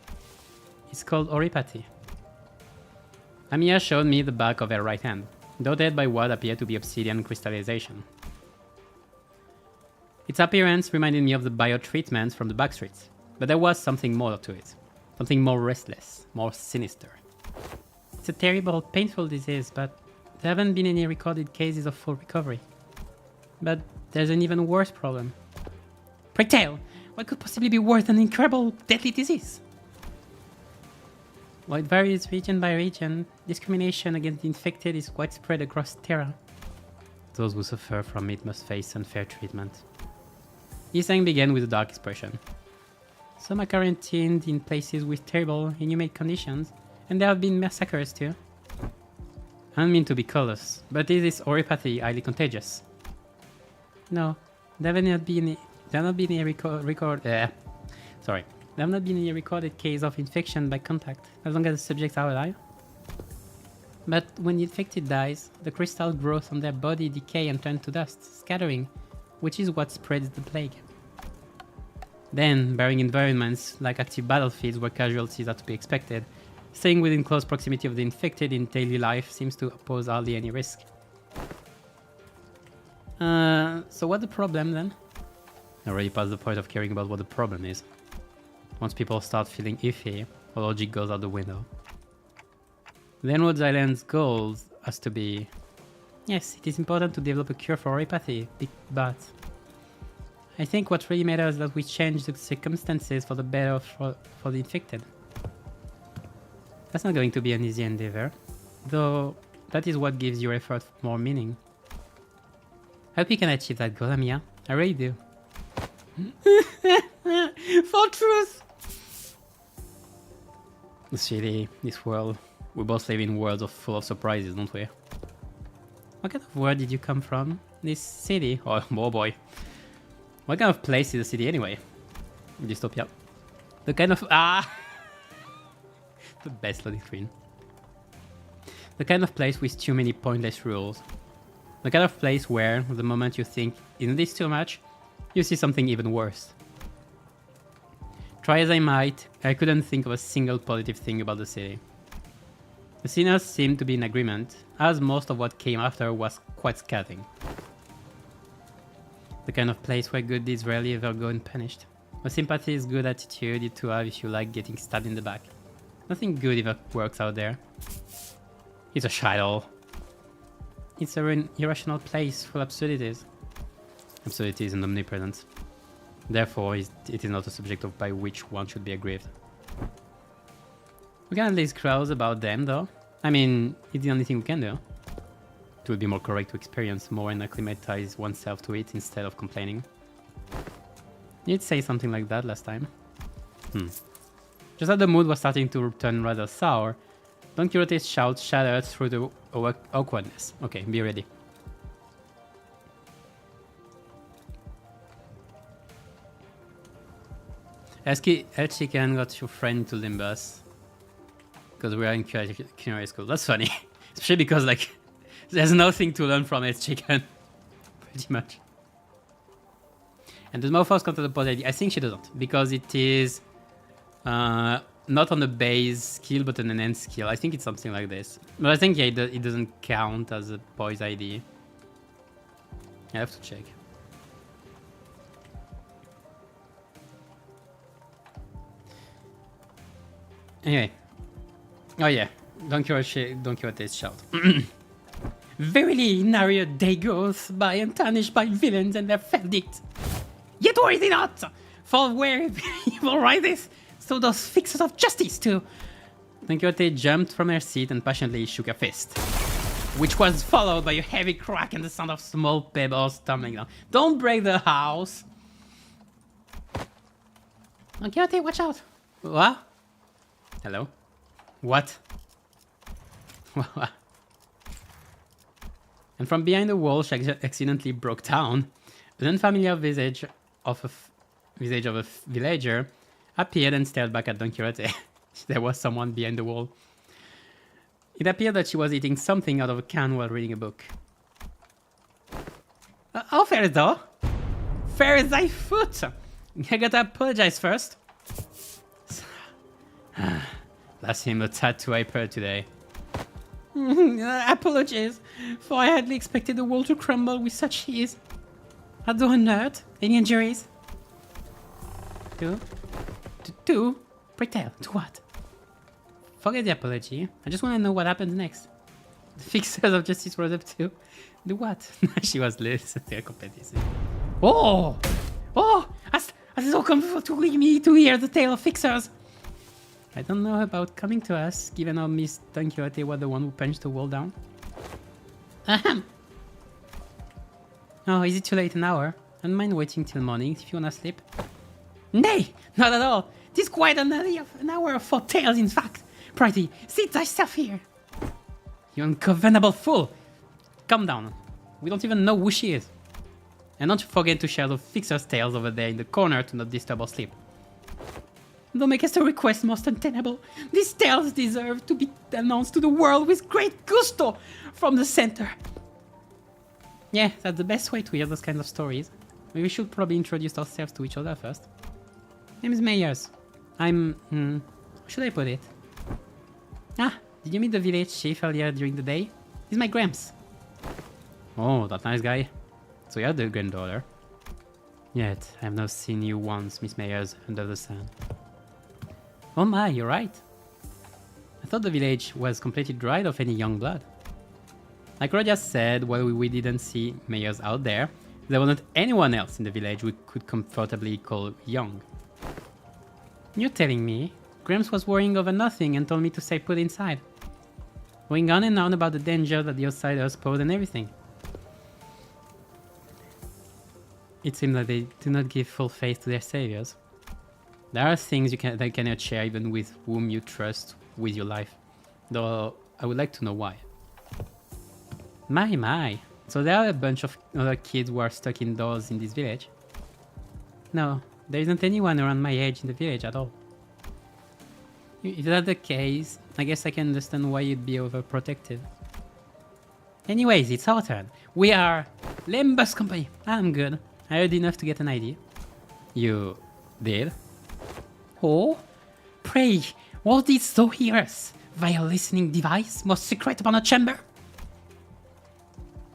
It's called oropathy. Amiya showed me the back of her right hand, dotted by what appeared to be obsidian crystallization. Its appearance reminded me of the bio-treatments from the backstreets, but there was something more to it. Something more restless, more sinister. It's a terrible, painful disease, but there haven't been any recorded cases of full recovery. But there's an even worse problem. Pray tell, what could possibly be worse than an incredible, deadly disease? While it varies region by region, discrimination against the infected is widespread across Terra. Those who suffer from it must face unfair treatment. Isang began with a dark expression. Some are quarantined in places with terrible, inhumane conditions, and there have been massacres too. I don't mean to be callous, but is this oropathy highly contagious? No, there have not been any recorded case of infection by contact, as long as the subjects are alive. But when the infected dies, the crystal growth on their body decay and turn to dust, scattering, which is what spreads the plague. Then, barring environments like active battlefields where casualties are to be expected, staying within close proximity of the infected in daily life seems to pose hardly any risk. So what's the problem then? I already passed the point of caring about what the problem is. Once people start feeling iffy, all logic goes out the window. Then Rhode Island's goal has to be... Yes, it is important to develop a cure for oropathy, but... I think what really matters is that we change the circumstances for the better for the infected. That's not going to be an easy endeavor, though that is what gives your effort more meaning. I hope you can achieve that goal, Amiya. I really do. For truth! The city, this world, we both live in worlds full of surprises, don't we? What kind of world did you come from? This city? Oh boy. What kind of place is the city anyway? Dystopia. The kind of... The best loading screen. The kind of place with too many pointless rules. The kind of place where, the moment you think, isn't this too much? You see something even worse. Try as I might, I couldn't think of a single positive thing about the city. The sinners seemed to be in agreement, as most of what came after was quite scathing. The kind of place where good deeds rarely ever go unpunished. A sympathy is good attitude to have if you like getting stabbed in the back. Nothing good ever works out there. It's a shithole. It's an irrational place full of absurdities. Absurdity is omnipresent. Therefore, it is not a subject by which one should be aggrieved. We can at least grouse about them, though. I mean, it's the only thing we can do. It would be more correct to experience more and acclimatize oneself to it instead of complaining. You'd say something like that last time. Just as the mood was starting to turn rather sour, Don Quixote's shout shattered through the awkwardness. Okay, be ready. El Chicken got your friend to Limbus. Because we are in culinary school. That's funny. Especially because, like, there's nothing to learn from El Chicken. Pretty much. And does Morphos counter the pod ID? I think she doesn't. Because it is not on the base skill, but an enhanced skill. I think it's something like this. But I think, yeah, it doesn't count as a poise ID. I have to check. Anyway. Oh yeah. Don Quixote's shout. Verily, nary a day goes by untarnished by villains and their fell deeds. Yet worthy not! For where evil rises, so does fixers of justice too. Don Quixote jumped from her seat and passionately shook her fist, which was followed by a heavy crack and the sound of small pebbles tumbling down. Don't break the house! Don Quixote, watch out! What? Hello? What? And from behind the wall, she accidentally broke down. An unfamiliar visage of a villager appeared and stared back at Don Quixote. There was someone behind the wall. It appeared that she was eating something out of a can while reading a book. Oh, fair though. Fair is thy foot. I gotta apologize first. That's him a tattoo I put today. Apologies, for I hardly expected the wall to crumble with such ease. Are thou unhurt? Any injuries? Two? Pray tell, to what? Forget the apology. I just want to know what happens next. The fixers of justice rose up to do what? She was listening competitive. Oh! Has it all come to me to hear the tale of fixers? I don't know about coming to us, given how Miss Don Quixote was the one who punched the wall down. Ahem! Oh, is it too late an hour? I don't mind waiting till morning if you wanna sleep. Nay, not at all! 'Tis quite an hour for tales, in fact. Prithee, sit thyself here. You ungovernable fool! Calm down. We don't even know who she is. And don't forget to share the fixer's tales over there in the corner to not disturb our sleep. Thou makest a request most untenable. These tales deserve to be announced to the world with great gusto from the center. Yeah, that's the best way to hear those kinds of stories. We should probably introduce ourselves to each other first. Name is Meyers. I'm... how should I put it? Ah, did you meet the village chief earlier during the day? He's my Gramps. Oh, that nice guy. So you're the granddaughter. Yet, I have not seen you once, Miss Meyers, under the sun. Oh my, you're right. I thought the village was completely dried of any young blood. Like Rodia said, while we didn't see Meyers out there wasn't anyone else in the village we could comfortably call young. You're telling me? Gramps was worrying over nothing and told me to stay put inside. Going on and on about the danger that the outsiders pose and everything. It seems that they do not give full faith to their saviors. There are things that cannot share even with whom you trust with your life. Though I would like to know why. My. So there are a bunch of other kids who are stuck indoors in this village? No, there isn't anyone around my age in the village at all. If that's the case, I guess I can understand why you'd be overprotective. Anyways, it's our turn. We are Limbus Company. I'm good. I heard enough to get an idea. You did? Oh? Pray, what didst thou hear us? Via listening device, most secret upon a chamber?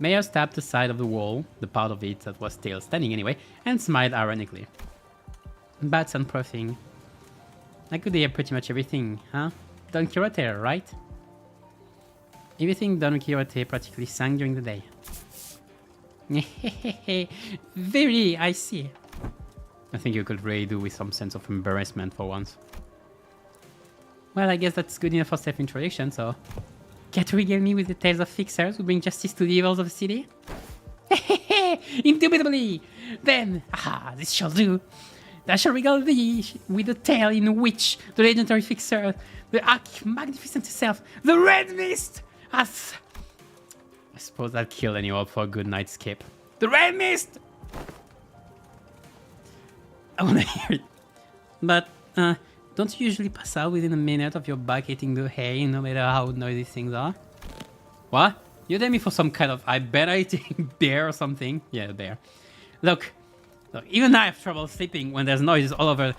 Mayor tapped the side of the wall, the part of it that was still standing anyway, and smiled ironically. Bats and puffing. I could hear pretty much everything, huh? Don Quixote, right? Everything Don Quixote practically sang during the day. Very, I see. I think you could really do with some sense of embarrassment for once. Well, I guess that's good enough for self-introduction, so... Care to regale me with the tales of fixers who bring justice to the evils of the city? Indubitably! Then, this shall do. I shall regale thee with a tale in which the legendary fixer, the Magnificent herself, the Red Mist, has... I suppose I'll kill any hope for a good night's skip. The Red Mist! I wanna hear it. But, don't you usually pass out within a minute of your back hitting the hay, no matter how noisy things are? What? You take me for some kind of, I bet I eating bear or something? Yeah, bear. Look, even I have trouble sleeping when there's noises all over.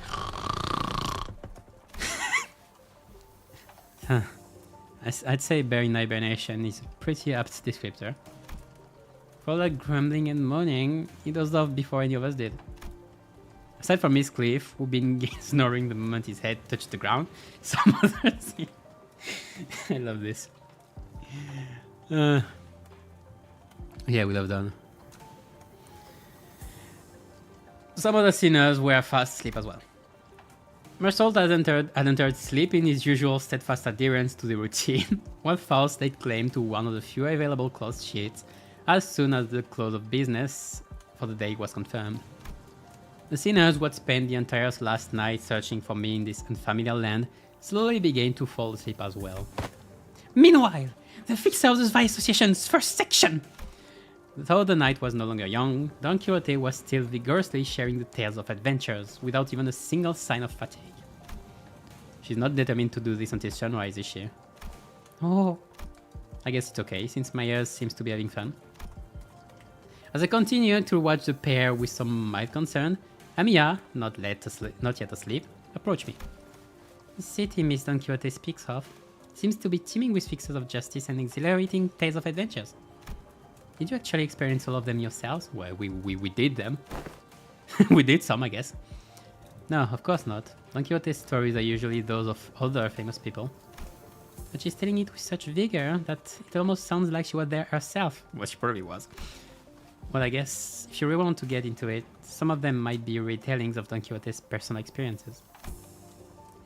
I'd say bear in hibernation is a pretty apt descriptor. For all that grumbling and moaning, he dozed off before any of us did. Aside from Miss Cliff, who began snoring the moment his head touched the ground, some others... I love this. Yeah, we love done. Some other sinners were fast asleep as well. Mersault had entered sleep in his usual steadfast adherence to the routine, while Faust laid claim to one of the few available closed sheets as soon as the close of business for the day was confirmed. The sinners who had spent the entire last night searching for me in this unfamiliar land slowly began to fall asleep as well. Meanwhile, the Fixers by Association's first section! Though the night was no longer young, Don Quixote was still vigorously sharing the tales of adventures without even a single sign of fatigue. She's not determined to do this until sunrise, is she? Oh, I guess it's okay, since my ears seems to be having fun. As I continued to watch the pair with some mild concern, Amiya, not yet asleep, approached me. The city Miss Don Quixote speaks of seems to be teeming with fixers of justice and exhilarating tales of adventures. Did you actually experience all of them yourselves? Well, we did them. We did some, I guess. No, of course not. Don Quixote's stories are usually those of other famous people. But she's telling it with such vigor that it almost sounds like she was there herself. Well, she probably was. Well, I guess, if you really want to get into it, some of them might be retellings of Don Quixote's personal experiences.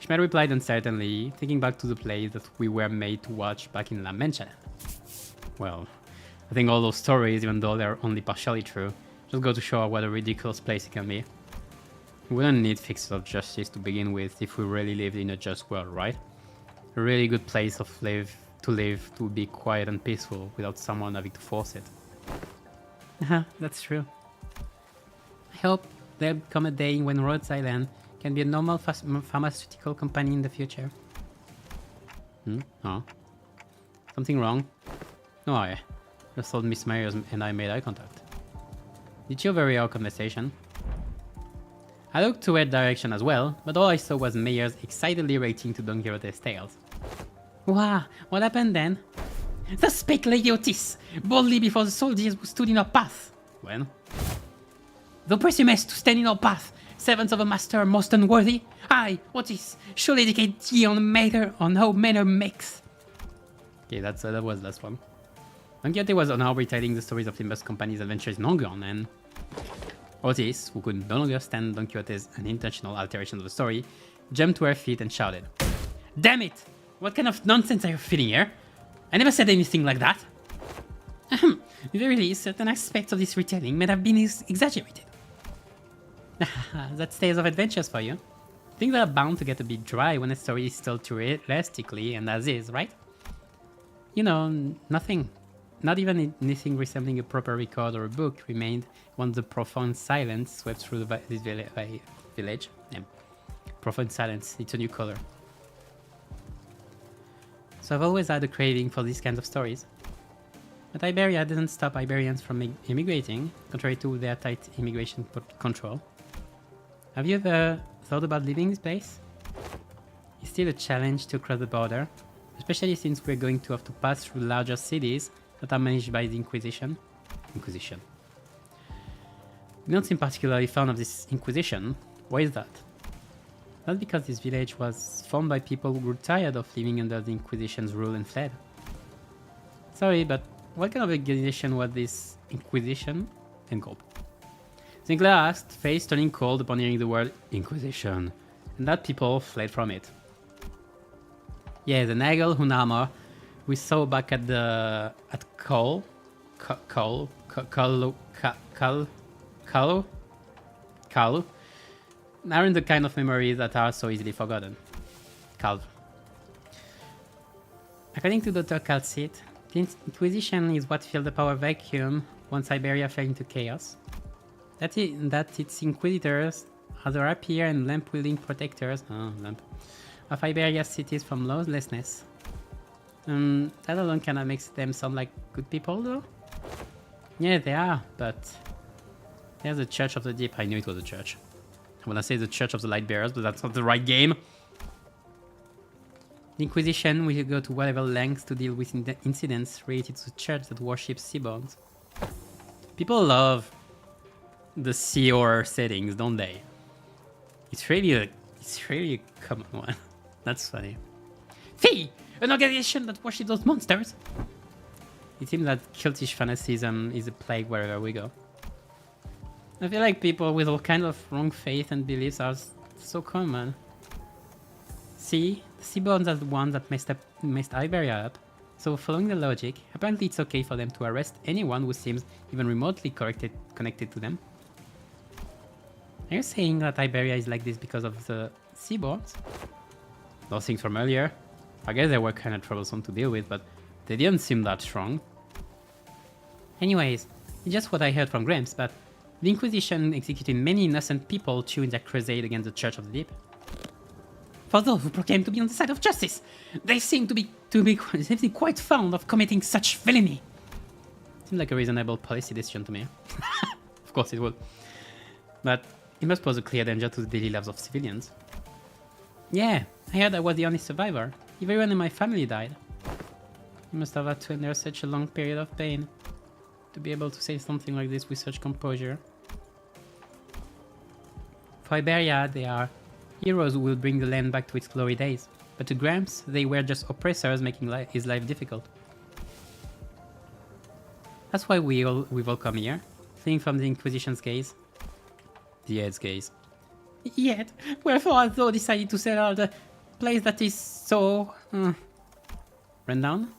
Shmel replied uncertainly, thinking back to the plays that we were made to watch back in La Mancha. Well, I think all those stories, even though they're only partially true, just go to show what a ridiculous place it can be. We wouldn't need fixers of justice to begin with if we really lived in a just world, right? A really good place to live to be quiet and peaceful without someone having to force it. That's true. I hope there'll come a day when Rhodes Island can be a normal pharmaceutical company in the future. Oh. Something wrong? No, I just thought Miss Myers and I made eye contact. Did you overhear our conversation? I looked to her direction as well, but all I saw was Myers excitedly reacting to Don Quixote's tales. Wow, what happened then? Thus spake Lady Otis, boldly before the soldiers who stood in our path. When? Though presumes to stand in our path, servants of a master most unworthy, I, Otis, shall educate ye on how manner makes. Okay, that was the last one. Don Quixote was now retelling the stories of Limbus Company's adventures in Hong Kong, and Otis, who could no longer stand Don Quixote's unintentional alteration of the story, jumped to her feet and shouted, "Damn it! What kind of nonsense are you feeding here? I never said anything like that." At the very least, certain aspects of this retelling may have been exaggerated. That's tales of adventures for you. Things are bound to get a bit dry when a story is told too realistically and as is, right? You know, nothing. Not even anything resembling a proper record or a book remained once the profound silence swept through this village. Yeah. Profound silence, it's a new color. So I've always had a craving for these kinds of stories. But Iberia didn't stop Iberians from immigrating, contrary to their tight immigration control. Have you ever thought about leaving this place? It's still a challenge to cross the border, especially since we're going to have to pass through larger cities that are managed by the Inquisition. We don't seem particularly fond of this Inquisition. Why is that? Not because this village was formed by people who grew tired of living under the Inquisition's rule and fled. Sorry, but what kind of organization was this Inquisition? And gulp. Sinclair asked, face turning cold upon hearing the word Inquisition, and that people fled from it. Yeah, the Nagel Hunama we saw back at the Col, aren't the kind of memories that are so easily forgotten. Calv. According to Dr. Calcit, the Inquisition is what filled the power vacuum once Iberia fell into chaos. That its Inquisitors are the rapier and lamp-wielding protectors of Iberia's cities from lawlessness. That alone kinda makes them sound like good people, though? Yeah, they are, but there's the Church of the Deep. I knew it was a church. I wanna say the Church of the Lightbearers, but that's not the right game. The Inquisition will go to whatever lengths to deal with incidents related to the church that worships seaborns. People love the sea horror settings, don't they? It's really a common one. That's funny. Fee! An organization that worships those monsters! It seems that cultish fanaticism is a plague wherever we go. I feel like people with all kinds of wrong faith and beliefs are so common. See, the Seaborns are the ones that messed Iberia up. So following the logic, apparently it's okay for them to arrest anyone who seems even remotely connected to them. Are you saying that Iberia is like this because of the Seaborns? Those things from earlier, I guess they were kind of troublesome to deal with, but they didn't seem that strong. Anyways, it's just what I heard from Gramps, but the Inquisition executed many innocent people during their crusade against the Church of the Deep. For those who proclaim to be on the side of justice, they seem to be quite fond of committing such villainy. Seems like a reasonable policy decision to me. Of course it would. But it must pose a clear danger to the daily lives of civilians. Yeah, I heard I was the only survivor. Everyone in my family died. You must have had to endure such a long period of pain to be able to say something like this with such composure. For Iberia, they are heroes who will bring the land back to its glory days. But to Gramps, they were just oppressors making his life difficult. That's why we've all come here, fleeing from the Inquisition's gaze. The Head's gaze. Yet, wherefore hast thou decided to sell out a place that is so... run down?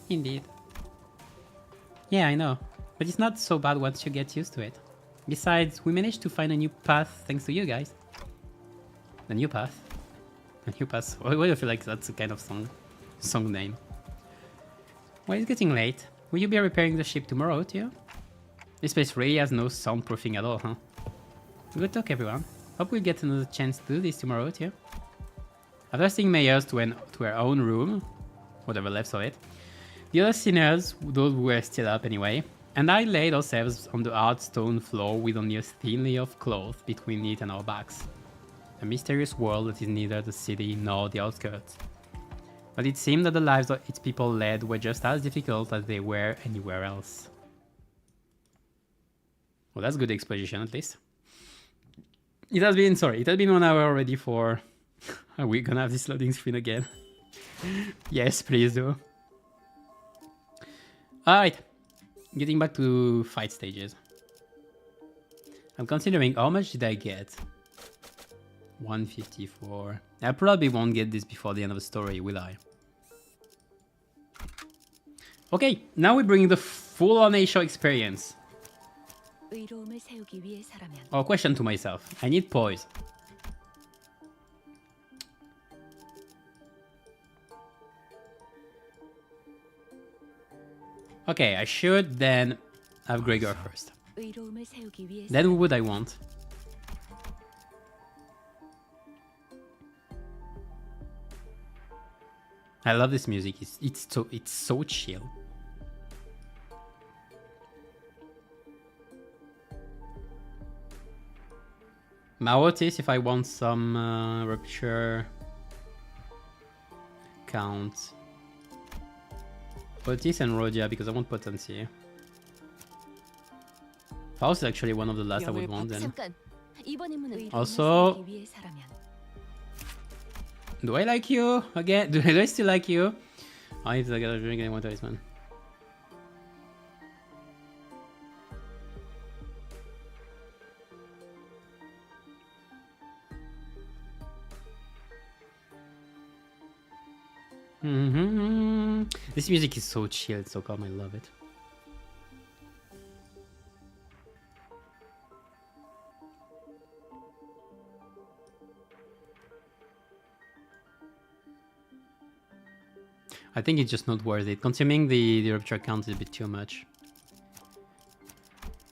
Indeed. Yeah, I know. But it's not so bad once you get used to it. Besides, we managed to find a new path thanks to you guys. The new path? A new path? Why do I feel like that's a kind of song name? Well, it's getting late. Will you be repairing the ship tomorrow too? This place really has no soundproofing at all, huh? Good talk, everyone. Hope we'll get another chance to do this tomorrow too. After seeing Mayers to her own room, whatever left of it, the other sinners, those who were still up anyway, and I laid ourselves on the hard stone floor with only a thin layer of cloth between it and our backs. A mysterious world that is neither the city nor the outskirts. But it seemed that the lives that its people led were just as difficult as they were anywhere else. Well, that's good exposition at least. It has been 1 hour already for... Are we gonna have this loading screen again? Yes, please do. Alright, getting back to fight stages. I'm considering how much did I get? 154. I probably won't get this before the end of the story, will I? Okay, now we bring the full-on A-Show experience. Oh, question to myself. I need poise. Okay, I should then have Gregor first. Then who would I want? I love this music. It's so chill. Maotis if I want some rupture count. Otis and Rodia because I want potency. Faust is actually one of the last I would want then. Also, do I like you again? Do I still like you? I gotta drink any more talisman. This music is so chill, so calm. I love it. I think it's just not worth it. Consuming the rupture count is a bit too much.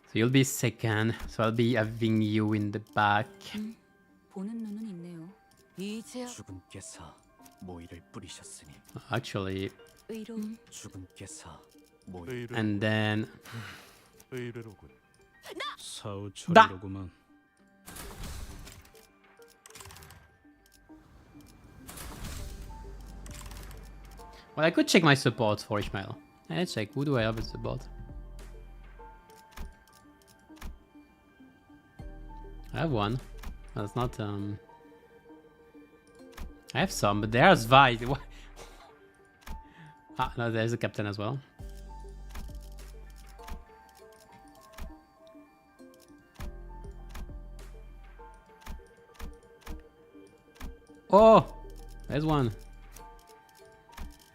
So you'll be second. So I'll be having you in the back. 보는 눈은 있네요. 이제 주군께서 모이를 뿌리셨으니 Actually, 의로 주군께서 의뢰, and then 의뢰로군. 사우철이로구만. well, I could check my support for Ishmael. Let's check. Who do I have as support? I have one. That's not I have some, but there's Vi. Ah, no, there's a captain as well. Oh, there's one.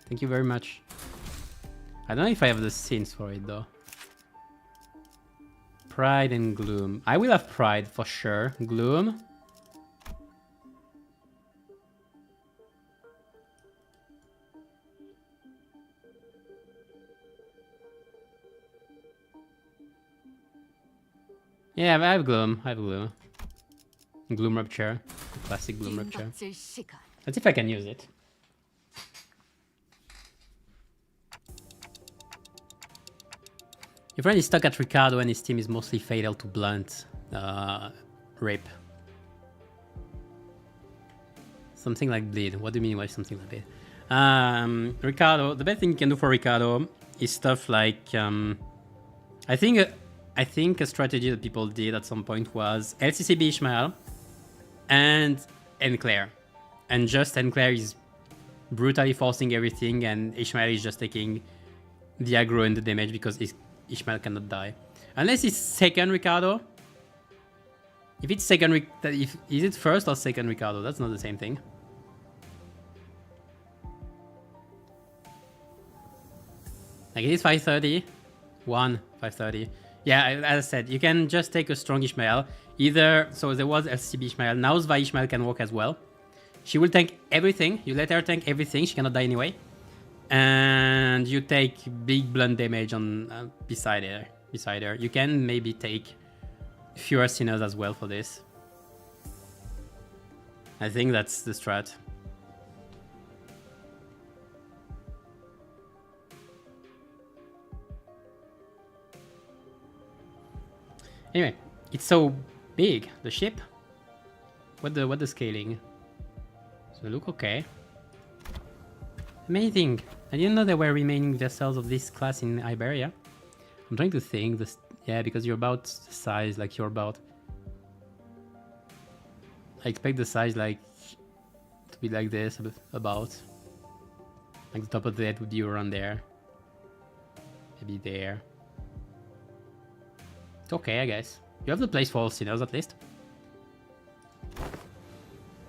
Thank you very much. I don't know if I have the scenes for it though. Pride and Gloom. I will have Pride for sure. Gloom. Yeah, I have Gloom. I have Gloom. Gloom Rupture. Classic Gloom Rupture. 받질 시간. Let's see if I can use it. Your friend is stuck at Ricardo and his team is mostly fatal to blunt. Rape. Something like bleed. What do you mean by something like bleed? Ricardo, the best thing you can do for Ricardo is stuff like I think a strategy that people did at some point was LCCB Ishmael and Enclair. And just Enclair is brutally forcing everything and Ishmael is just taking the aggro and the damage because Ishmael cannot die. Unless it's second Ricardo. If it's second, is it first or second Ricardo? That's not the same thing. Like it is 530. 530. Yeah, as I said, you can just take a strong Ishmael. Either, so there was LCB Ishmael. Now Zvi Ishmael can walk as well. She will tank everything. You let her tank everything. She cannot die anyway. And you take big blunt damage on beside her. You can maybe take fewer sinners as well for this. I think that's the strat. Anyway, it's so big, the ship. What the scaling? So look okay. Amazing. I didn't know there were remaining vessels of this class in Iberia. I'm trying to think this. Yeah, because you're about the size, like you're about. I expect the size like to be like this, about. Like the top of the head would be around there. Maybe there. It's okay, I guess. You have the place for all sinners at least.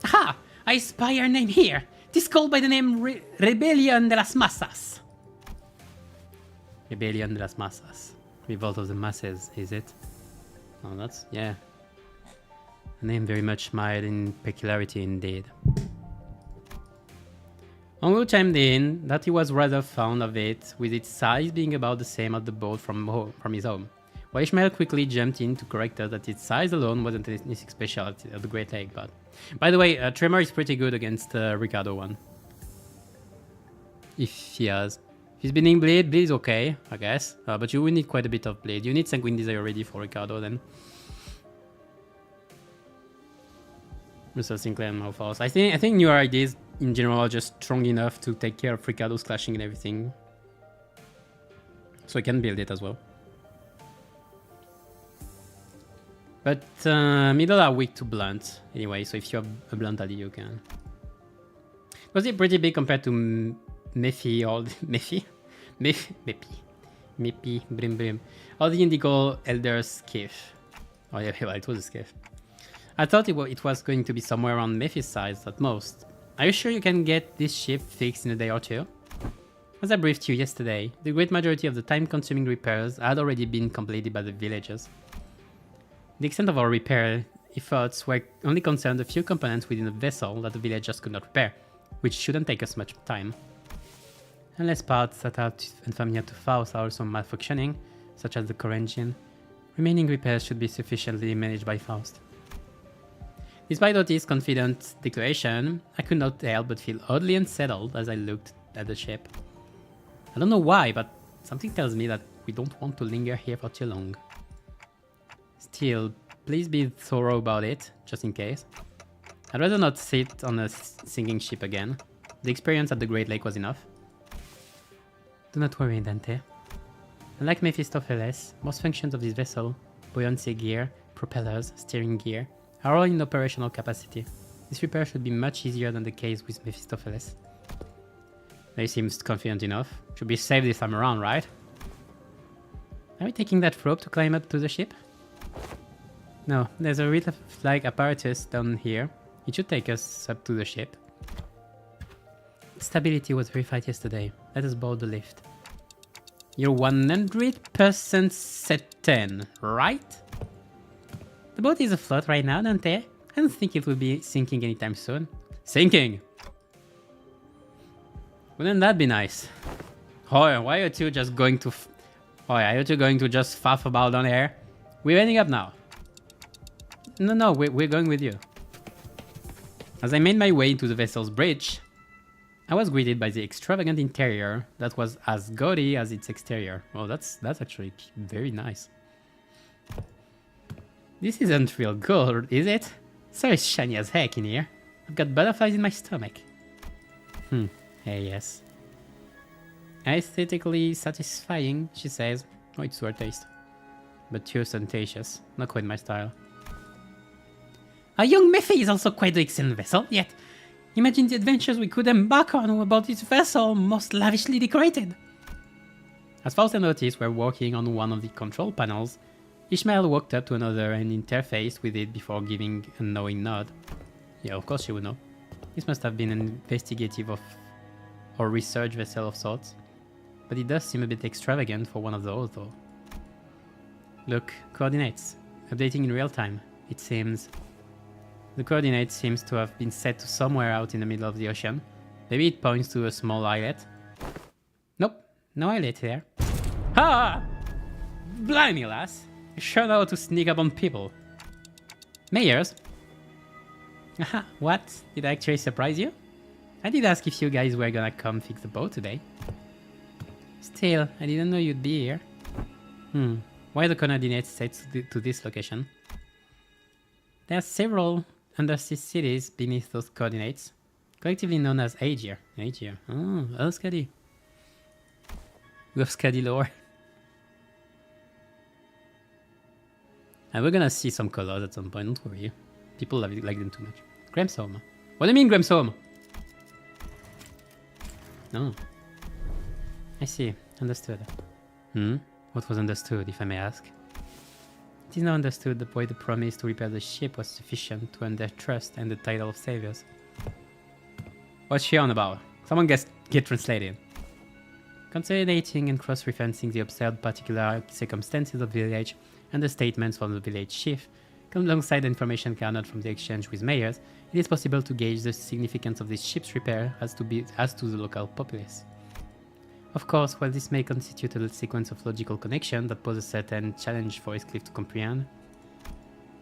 Aha! I spy your name here. This called by the name Rebellion de las Masas. Rebellion de las Masas. Revolt of the Masses, is it? Oh, that's, yeah. A name very much mired in peculiarity indeed. Ongo chimed in that he was rather fond of it, with its size being about the same as the boat from his home. While Ishmael quickly jumped in to correct us that its size alone wasn't anything special at the Great Lake, but... By the way, Tremor is pretty good against Ricardo one. If he has. If he's been bleed is okay, I guess. But you will need quite a bit of bleed. You need Sanguine Desire already for Ricardo then. Mr. Sinclair and Malphos. I think newer ideas in general are just strong enough to take care of Ricardo's clashing and everything. So I can build it as well. But middle are weak to blunt anyway, so if you have a blunt ally, you can. Was it pretty big compared to Mephi or Mephi? Mepi, Brim. Or the Indigo Elder Skiff. Oh yeah, well, it was a skiff. I thought it was going to be somewhere around Mephi's size at most. Are you sure you can get this ship fixed in a day or two? As I briefed you yesterday, the great majority of the time-consuming repairs had already been completed by the villagers. The extent of our repair efforts were only concerned a few components within the vessel that the villagers could not repair, which shouldn't take us much time. Unless parts that are unfamiliar to Faust are also malfunctioning, such as the core engine, remaining repairs should be sufficiently managed by Faust. Despite Otis' confident declaration, I could not help but feel oddly unsettled as I looked at the ship. I don't know why, but something tells me that we don't want to linger here for too long. Still, please be thorough about it, just in case. I'd rather not sit on a sinking ship again. The experience at the Great Lake was enough. Do not worry, Dante. Unlike Mephistopheles, most functions of this vessel, buoyancy gear, propellers, steering gear, are all in operational capacity. This repair should be much easier than the case with Mephistopheles. They seems confident enough. Should be safe this time around, right? Are we taking that rope to climb up to the ship? No, there's a lift-like apparatus down here. It should take us up to the ship. Stability was verified yesterday. Let us board the lift. You're 100% certain, right? The boat is afloat right now, Dante. I don't think it will be sinking anytime soon. Sinking! Wouldn't that be nice? Oh, why are you two just going to... are you two going to just faff about on air? We're ending up now. No, we're going with you. As I made my way into the vessel's bridge, I was greeted by the extravagant interior that was as gaudy as its exterior. Oh, that's actually very nice. This isn't real gold, is it? So shiny as heck in here. I've got butterflies in my stomach. Hey, yes. Aesthetically satisfying, she says. Oh, it's to her taste. But too ostentatious. Not quite my style. Our young Mephi is also quite the excellent vessel, yet imagine the adventures we could embark on about this vessel most lavishly decorated. As Faust and Otis were working on one of the control panels, Ishmael walked up to another and interfaced with it before giving a knowing nod. Yeah, of course she would know. This must have been an investigative or research vessel of sorts. But it does seem a bit extravagant for one of those, though. Look, coordinates. Updating in real time. It seems... The coordinate seems to have been set to somewhere out in the middle of the ocean. Maybe it points to a small islet. Nope, no islet here. Ha! Blimey, lass. You sure know how to sneak up on people. Mayors? Aha, what? Did I actually surprise you? I did ask if you guys were gonna come fix the boat today. Still, I didn't know you'd be here. Why are the coordinates set to this location? There are several undersea cities beneath those coordinates, collectively known as Aegir. Aegir. Oh, Euskadi. Euskadi lore. And we're gonna see some colors at some point, don't worry. People like them too much. Graham's home. What do you mean Graham's home? No. I see. Understood. What was understood, if I may ask? It is now understood that the promise to repair the ship was sufficient to earn their trust and the title of saviors. What's she on about? Someone get translated. Consolidating and cross-referencing the absurd particular circumstances of the village and the statements from the village chief, alongside the information garnered from the exchange with mayors, it is possible to gauge the significance of this ship's repair as to the local populace. Of course, while this may constitute a sequence of logical connection that poses a certain challenge for Heathcliff to comprehend,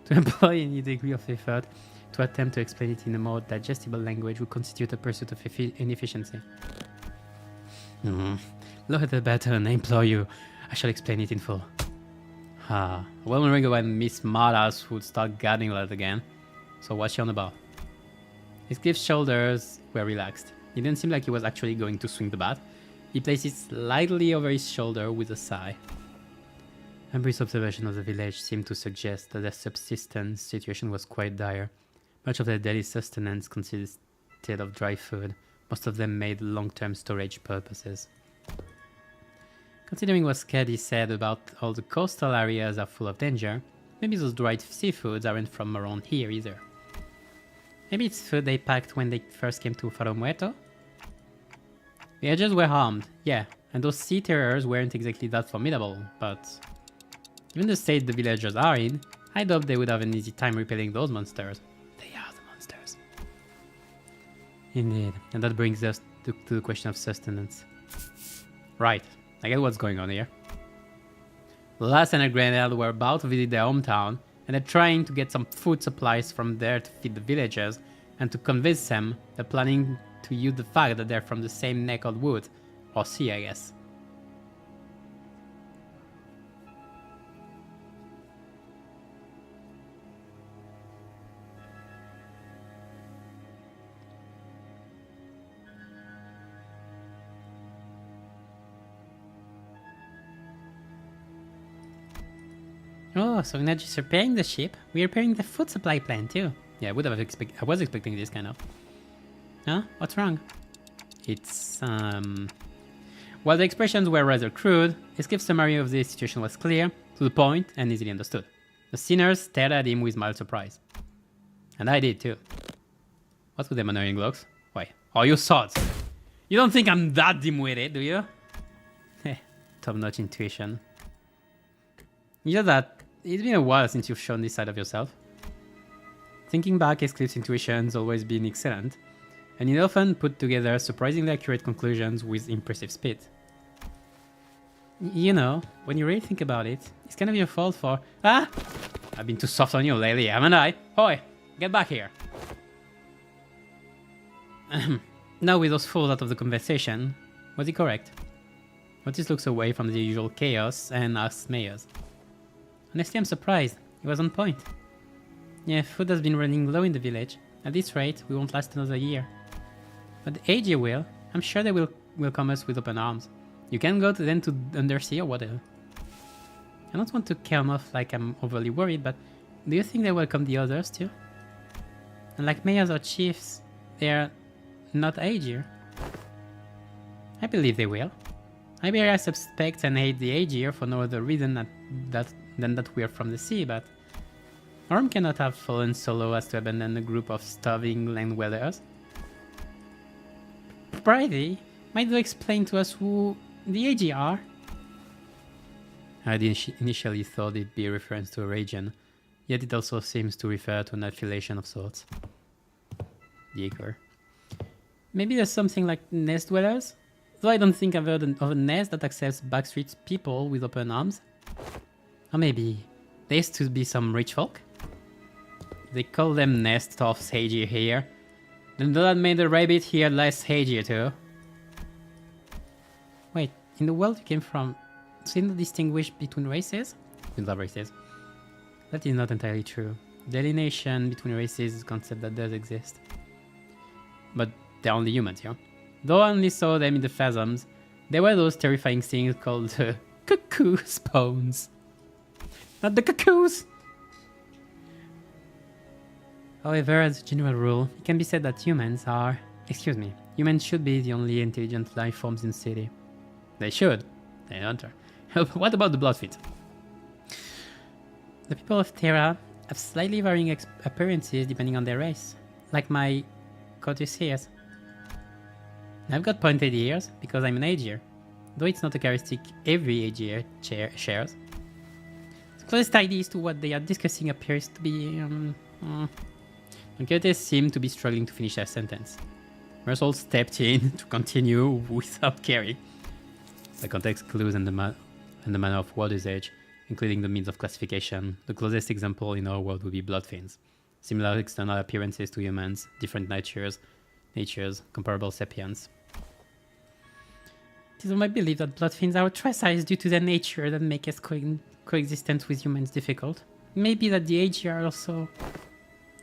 to employ any degree of effort to attempt to explain it in a more digestible language would constitute a pursuit of inefficiency. Lower the better, and I implore you, I shall explain it in full. Well, wondering when Miss Mardas would start guarding that again. So what's she on about? Heathcliff's shoulders were relaxed. It didn't seem like he was actually going to swing the bat. He placed it slightly over his shoulder with a sigh. A brief observation of the village seemed to suggest that their subsistence situation was quite dire. Much of their daily sustenance consisted of dry food, most of them made long-term storage purposes. Considering what Skadi said about all the coastal areas are full of danger, maybe those dried seafoods aren't from around here either. Maybe it's food they packed when they first came to Faro Muerto? Villagers were harmed, yeah, and those sea terrors weren't exactly that formidable, but given the state the villagers are in, I doubt they would have an easy time repelling those monsters. They are the monsters. Indeed, and that brings us to the question of sustenance. Right, I get what's going on here. Lass and Grenade were about to visit their hometown, and they're trying to get some food supplies from there to feed the villagers, and to convince them they're planning to use the fact that they're from the same neck of wood, or sea, I guess. Oh, so we're not just repairing the ship, we're repairing the food supply plant too. Yeah, I was expecting this kind of. Huh? What's wrong? It's, While the expressions were rather crude, his skiff summary of the situation was clear, to the point, and easily understood. The sinners stared at him with mild surprise. And I did too. What's with them annoying looks? Why? Oh, you swords! You don't think I'm that dim-witted, do you? Top-notch intuition. You know that it's been a while since you've shown this side of yourself. Thinking back, Heathcliff's intuition's always been excellent, and he often put together surprisingly accurate conclusions with impressive speed. You know, when you really think about it, it's kind of your fault for... Ah! I've been too soft on you lately, haven't I? Oi! Get back here! Now with those fools out of the conversation, was he correct? Otis looks away from the usual chaos and asks Mayors. Honestly, I'm surprised. He was on point. Yeah, food has been running low in the village. At this rate, we won't last another year. But the Aegir will. I'm sure they will welcome us with open arms. You can go to them to Undersea or whatever. I don't want to come off like I'm overly worried, but do you think they welcome the others too? And like mayors or chiefs, they're not Aegir. I believe they will. Iberia suspects and hate the Aegir for no other reason than that we're from the sea, but Orm cannot have fallen so low as to abandon a group of starving land dwellers. Brady, might you explain to us who the Aegir are? I initially thought it'd be a reference to a region, yet it also seems to refer to an affiliation of sorts. The Acre. Maybe there's something like nest dwellers? Though I don't think I've heard of a nest that accepts backstreet people with open arms. Or maybe there used to be some rich folk? They call them nest of Aegir here. Then that made the rabbit here less Aegir too. Wait, in the world you came from, so you don't distinguish between races? We love races. That is not entirely true. Delineation between races is a concept that does exist. But they're only humans, yeah? Though I only saw them in the Phasms, there were those terrifying things called cuckoo spawns. Not the cuckoos! However, as a general rule, it can be said that humans should be the only intelligent life forms in the city. They should. They don't. What about the Bloodfeet? The people of Terra have slightly varying appearances depending on their race, like my courtiers. I've got pointed ears because I'm an Aegir, though it's not a characteristic every Aegir shares. The closest ideas to what they are discussing appears to be... Courtiers seem to be struggling to finish their sentence. Russell stepped in to continue without caring. The context clues and the manner of what is age, including the means of classification. The closest example in our world would be Bloodfiends. Similar external appearances to humans, different natures, comparable sapiens. It is my belief that Bloodfiends are ostracized due to their nature that make us coexistence with humans difficult. Maybe that the Aegir are also...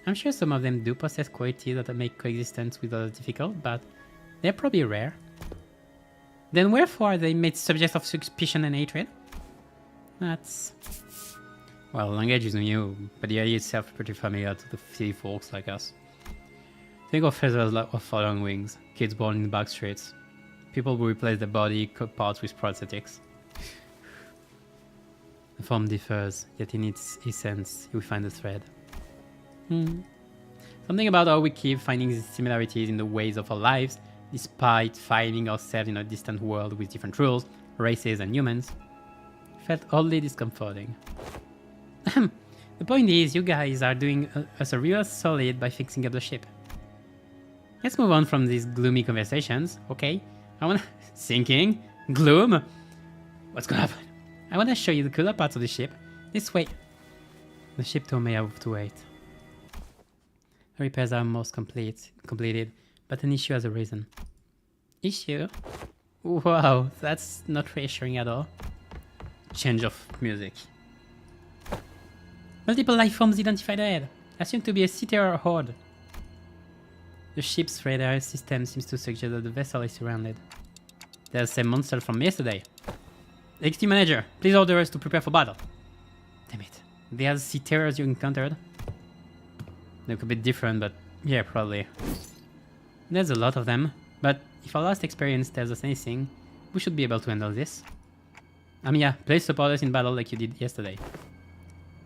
I'm sure some of them do possess qualities that make coexistence with others difficult, but they're probably rare. Then wherefore are they made subjects of suspicion and hatred? That's... Well, language is new, but the idea itself is pretty familiar to the city folks like us. Think of feathers of fallen wings, kids born in the back streets, people who replace their body parts with prosthetics. The form differs, yet in its essence we find a thread. Something about how we keep finding these similarities in the ways of our lives, despite finding ourselves in a distant world with different rules, races, and humans, felt oddly discomforting. The point is, you guys are doing us a real solid by fixing up the ship. Let's move on from these gloomy conversations, okay? I wanna... Sinking? Gloom? What's gonna happen? I wanna show you the cooler parts of the ship. This way. The ship tour may have to wait. The repairs are almost completed, but an issue has arisen. Issue? Wow, that's not reassuring at all. Change of music. Multiple life forms identified ahead, assumed to be a Citera horde. The ship's radar system seems to suggest that the vessel is surrounded. There's the same monster from yesterday. XT manager, please order us to prepare for battle. Damn it. There's Citeras you encountered. They look a bit different, but yeah, probably. There's a lot of them, but if our last experience tells us anything, we should be able to handle this. Yeah, please support us in battle like you did yesterday.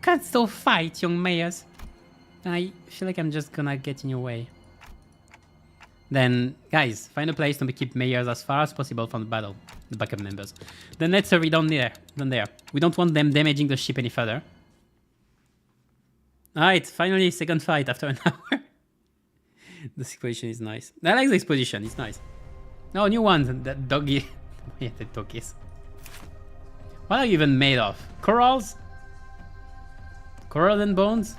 Can't still fight, young mayors. I feel like I'm just gonna get in your way. Then, guys, find a place to keep mayors as far as possible from the battle, the backup members. Then let's hurry down there. We don't want them damaging the ship any further. Alright, finally, second fight after an hour. The situation is nice. I like the exposition, it's nice. Oh, new one, that doggy. Yeah, the doggies. What are you even made of? Corals? Coral and bones?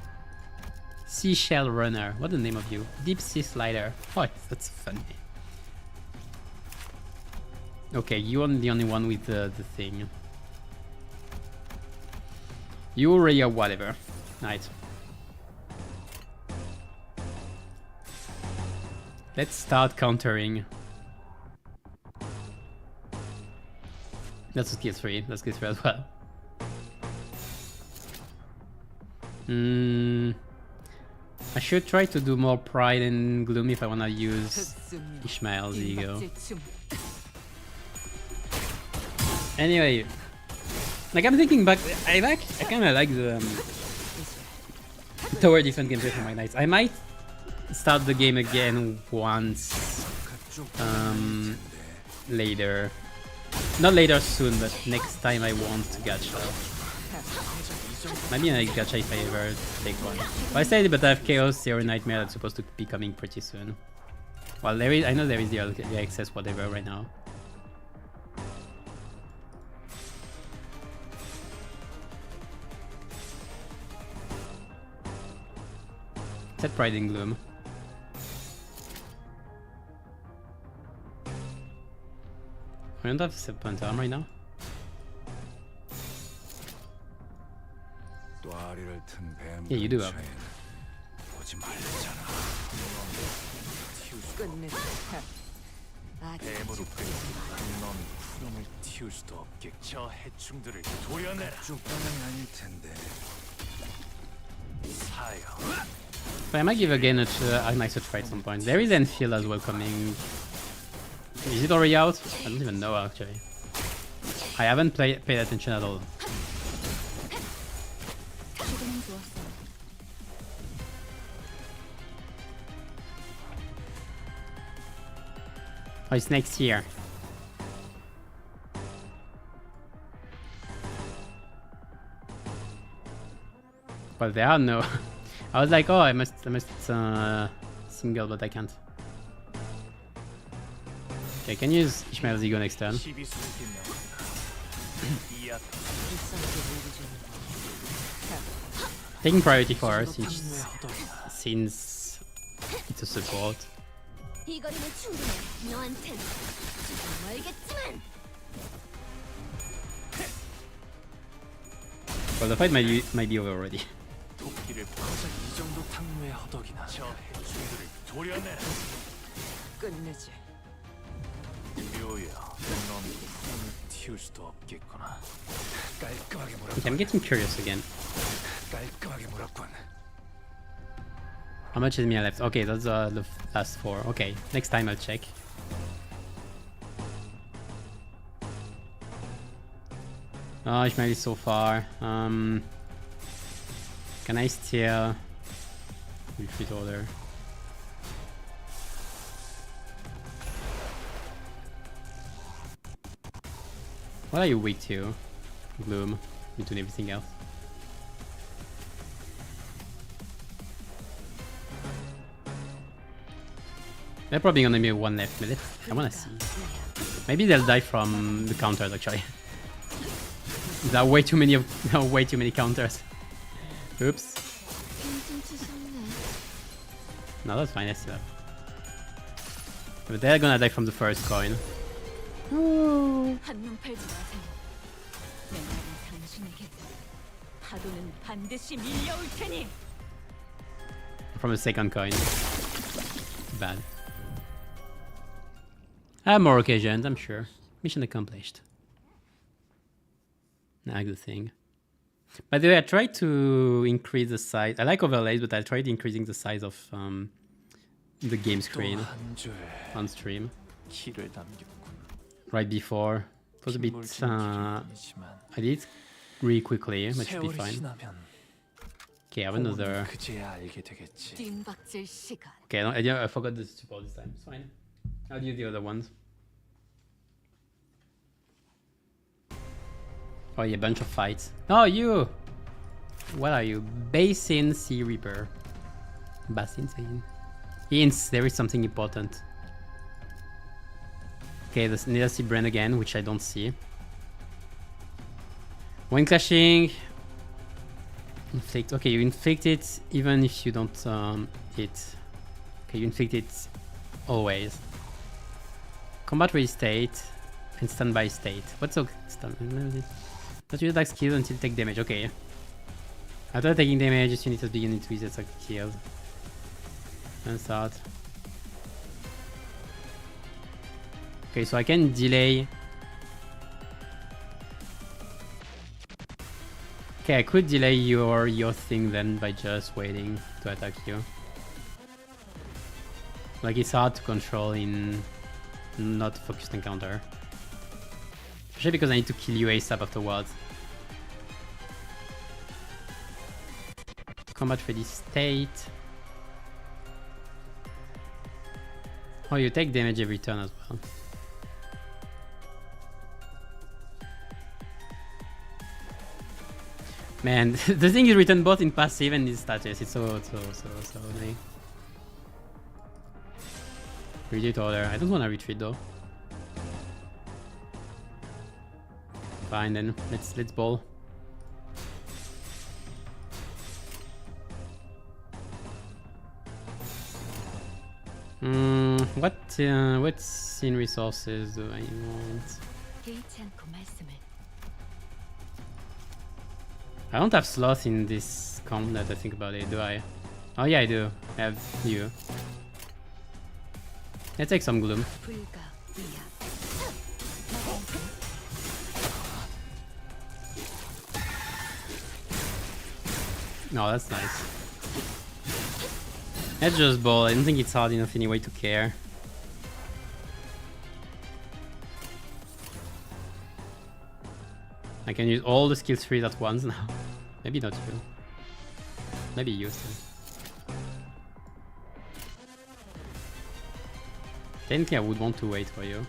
Seashell runner. What's the name of you? Deep sea slider. Oh, that's funny. Okay, you are the only one with the thing. You already are whatever. Right. Let's start countering. That's skill 3. That's skill 3 as well. I should try to do more pride and gloom if I wanna use Ishmael's ego. Anyway, like I'm thinking back, I kinda like the tower defense gameplay from Arknights. I might start the game again once later. Not later soon, but next time I want to gacha. Maybe I gacha if I ever take one. But I said, but I have Chaos Zero Nightmare that's supposed to be coming pretty soon. Well, there is, I know there is the access whatever right now. Set Pride and Gloom. I don't have 7 arm right now. Yeah, you do have. But I might give again a nice try at some point. There is Enfield as well coming. Is it already out? I don't even know actually. I haven't paid attention at all. Oh, it's next year. Well, there are no. I was like, oh, I must single, but I can't. Okay, I can use Ishmael's ego next turn. Taking priority for her since it's a support. Well, the fight might be over already. Okay, I'm getting curious again. How much is me left? Okay, that's the last 4. Okay, next time I'll check. Oh, Ishmael is so far. Can I still retreat order? What are you weak to? Gloom. Between everything else. They're probably gonna be one left minute. I wanna see. Maybe they'll die from the counters actually. There are way too many counters. Oops. No, that's fine, I still have. But they're gonna die from the first coin. Ooh. 한눈 팔지 마세요. 맨날은 당신에게 파도는 반드시 밀려올 테니. From the second coin. Bad. I have more occasions, I'm sure. Mission accomplished. Nah, good thing. By the way, I tried to increase the size. I like overlays, but I tried increasing the size of the game screen on stream. 길을 남겼군. Right before. It was a bit... I did it really quickly, but should be fine. Okay, I have another... 그제야 알게 되겠지. 뒷박질 시간. Okay, I forgot the support this time. It's fine. I'll use the other ones. Oh yeah, bunch of fights. Oh, you! What are you? Basin Sea Reaper. Basin Sea. Hints, there is something important. Okay, the Sea Brand again, which I don't see. When clashing... Inflict. Okay, you inflict it even if you don't hit. Okay, you inflict it always. Combat ready state and standby state. What's so standby? Not use attack skills until take damage. Okay. After taking damage, this unit has begun to use attack skills. And start. Okay, so I can delay. Okay, I could delay your thing then by just waiting to attack you. Like it's hard to control in not focused encounter. Especially because I need to kill you ASAP afterwards. Combat ready state. Oh, you take damage every turn as well. Man, the thing is written both in passive and in status. It's so annoying. Retreat order. I don't want to retreat though. Fine then. Let's ball. What scene resources do I want? 개의치 않고 말씀을. I don't have sloth in this comp that I think about it, do I? Oh yeah, I do. I have you. Let's take some gloom. 불가 위야. No, that's nice. Let's just ball. I don't think it's hard enough anyway to care. I can use all the skill trees at once now. Maybe not you. Maybe you still. Technically, I would want to wait for you.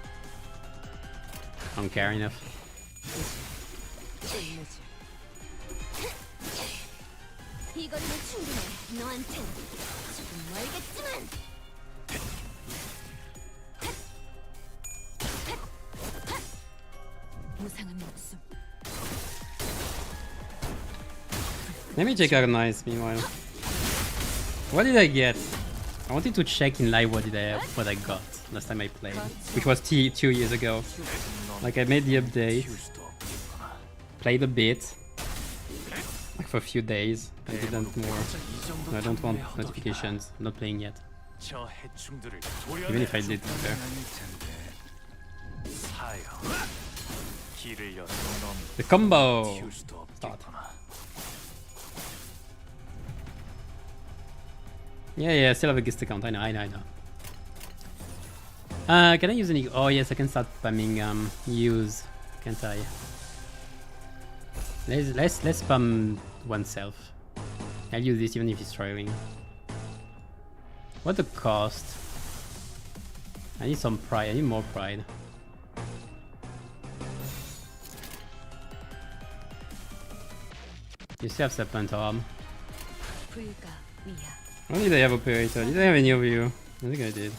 I don't care enough. 이거리는 충분해. 너한텐 조금 멀겠지만. 무상한 목숨. Let me check Arknights meanwhile. What did I get? I wanted to check in live what I got last time I played, which was 2 years ago. Like I made the update, played a bit, like for a few days. I didn't more. No, I don't want notifications. I'm not playing yet. Even if I did there. The combo! Start. Yeah, I still have a guest account. I know. Can I use any? Oh yes, I can start spamming use, can't I? Let's spam oneself. I'll use this even if it's struggling. What the cost? I need some pride. I need more pride. You still have Serpent Arm. 불가위야. Or did I have Operator? Did I have any of you? I think I did.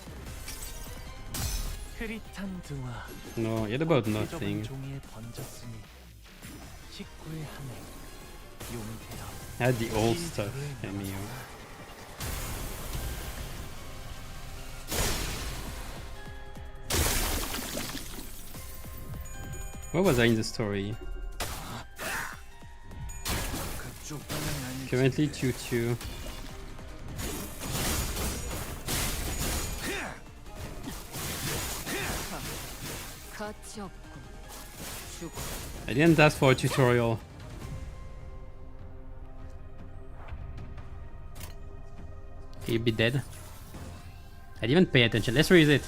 흐릿한 등화 No, you had about 접은 nothing. 종이에 번졌으니 식구의 한해 용태여 I had the old stuff. MU. Where was I in the story? 그쪽 방향이 아닐지. Currently 2-2. 가치 없고 죽어. I didn't ask for a tutorial. He'd be dead. I didn't pay attention. Let's reuse it.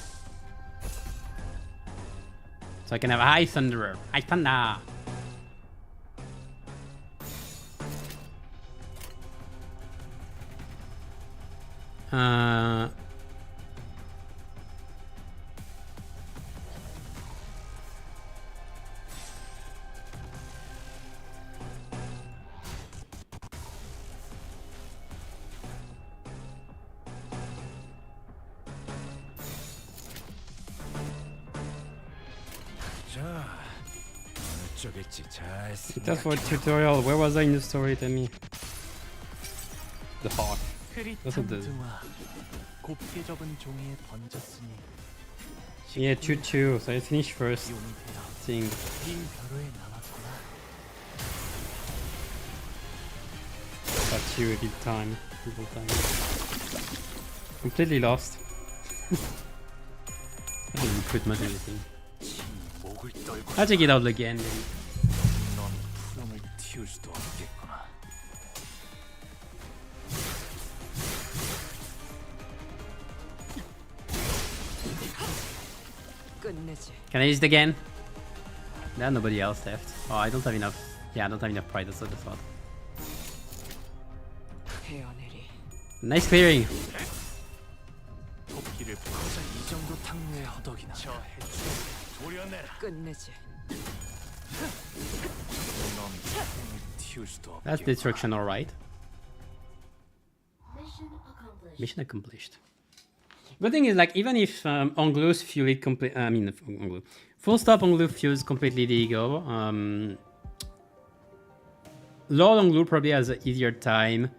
So I can have High Thunderer. High Thunder. Uh, 자, 어느 쪽일지 잘 that's for a tutorial. Where was I in the story? Tell me. The Hawk. That's what 흐릿한 the... 등화 곱게 접은 종이에 번졌으니 Yeah, 2-2. So I finished first. 용태여 Thing. 빈 벼로에 남았구나. Got you a bit time. People time. Completely lost. I didn't recruitment anything. 목을 떨고 I'll check it out again. 넌 푸름을 틔울 수도 없겠구나. 끝내지. Can I use it again? There's nobody else left. Oh, I don't have enough. Yeah, I don't have enough pride. That's what I thought. 헤어내리. Nice clearing. 도끼를 고작 이 정도 탕류에 허덕이나. 저 해충 도려내라. 끝내지. 넌 푸름을 틔울 수도 That's 없겠구나. destruction, alright. Mission accomplished. Good thing is, like, even if Anglo's fuel it complete, I mean, Anglo, full stop Anglo fuels completely the ego. Lord Anglo probably has an easier time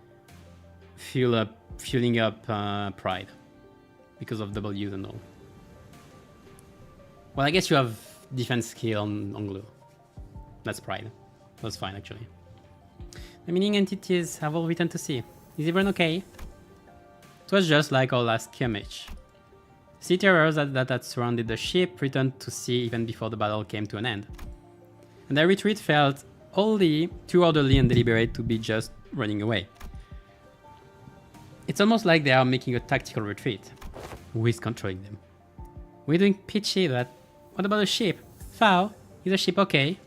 fueling up pride because of W's and all. Well, I guess you have defense skill on Anglo. That's pride. That's fine actually. The meaning entities have all returned to sea. Is everyone okay? It was just like our last skirmish. Sea terrors that had surrounded the ship returned to sea even before the battle came to an end. And their retreat felt only too orderly and deliberate to be just running away. It's almost like they are making a tactical retreat. Who is controlling them? We're doing pitchy, but what about the ship? Foul, is the ship okay?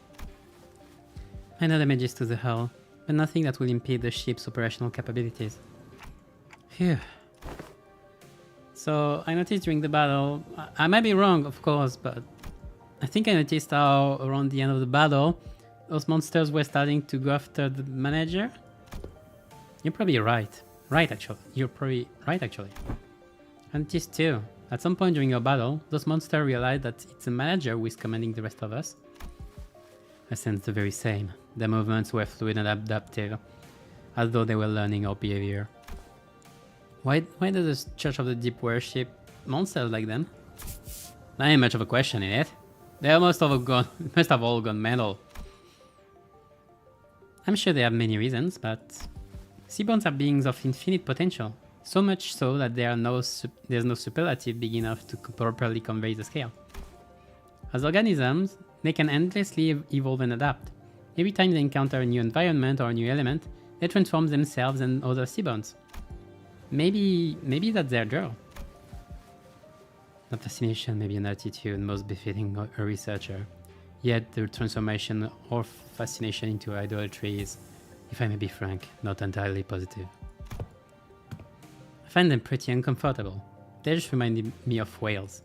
Minor damages to the hull, but nothing that will impede the ship's operational capabilities. Phew. So I noticed during the battle, I might be wrong of course, but I think I noticed how around the end of the battle, those monsters were starting to go after the manager. You're probably right. Right actually. You're probably right actually. I noticed too. At some point during your battle, those monsters realized that it's the manager who is commanding the rest of us. I sensed the very same. Their movements were fluid and adaptive, as though they were learning our behavior. Why does the Church of the Deep worship monsters like them? Not ain't much of a question in it. They must have all gone mental. I'm sure they have many reasons, but Seaborns are beings of infinite potential. So much so that there's no superlative big enough to properly convey the scale. As organisms, they can endlessly evolve and adapt. Every time they encounter a new environment or a new element, they transform themselves and other Seaborns. Maybe that's their draw. Not fascination, maybe an attitude most befitting a researcher. Yet the transformation or fascination into idolatry is, if I may be frank, not entirely positive. I find them pretty uncomfortable. They just remind me of whales.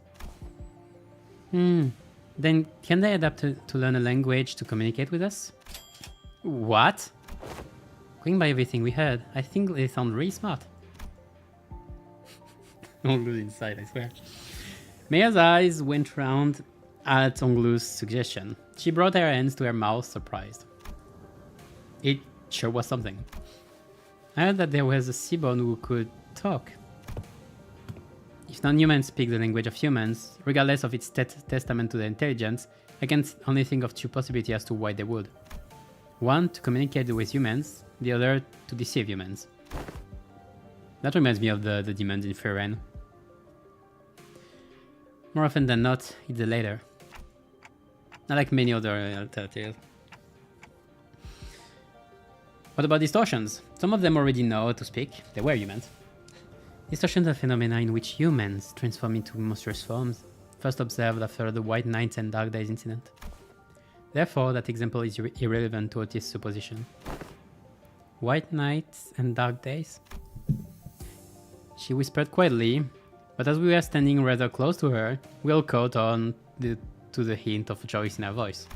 Then can they adapt to learn a language to communicate with us? What? Going by everything we heard, I think they sound really smart. Onglu's inside, I swear. Maya's eyes went round at Onglu's suggestion. She brought her hands to her mouth, surprised. It sure was something. I heard that there was a seaborn who could talk. If non-humans speak the language of humans, regardless of its testament to their intelligence, I can only think of two possibilities as to why they would. One, to communicate with humans, the other, to deceive humans. That reminds me of the demons in Firen. More often than not, it's the latter. Not like many other alternatives. What about distortions? Some of them already know how to speak. They were humans. Distortions are phenomena in which humans transform into monstrous forms, first observed after the White Knights and Dark Days incident. Therefore, that example is irrelevant to Otis' supposition. White Knights and Dark Days? She whispered quietly, but as we were standing rather close to her, we all caught on to the hint of choice in her voice.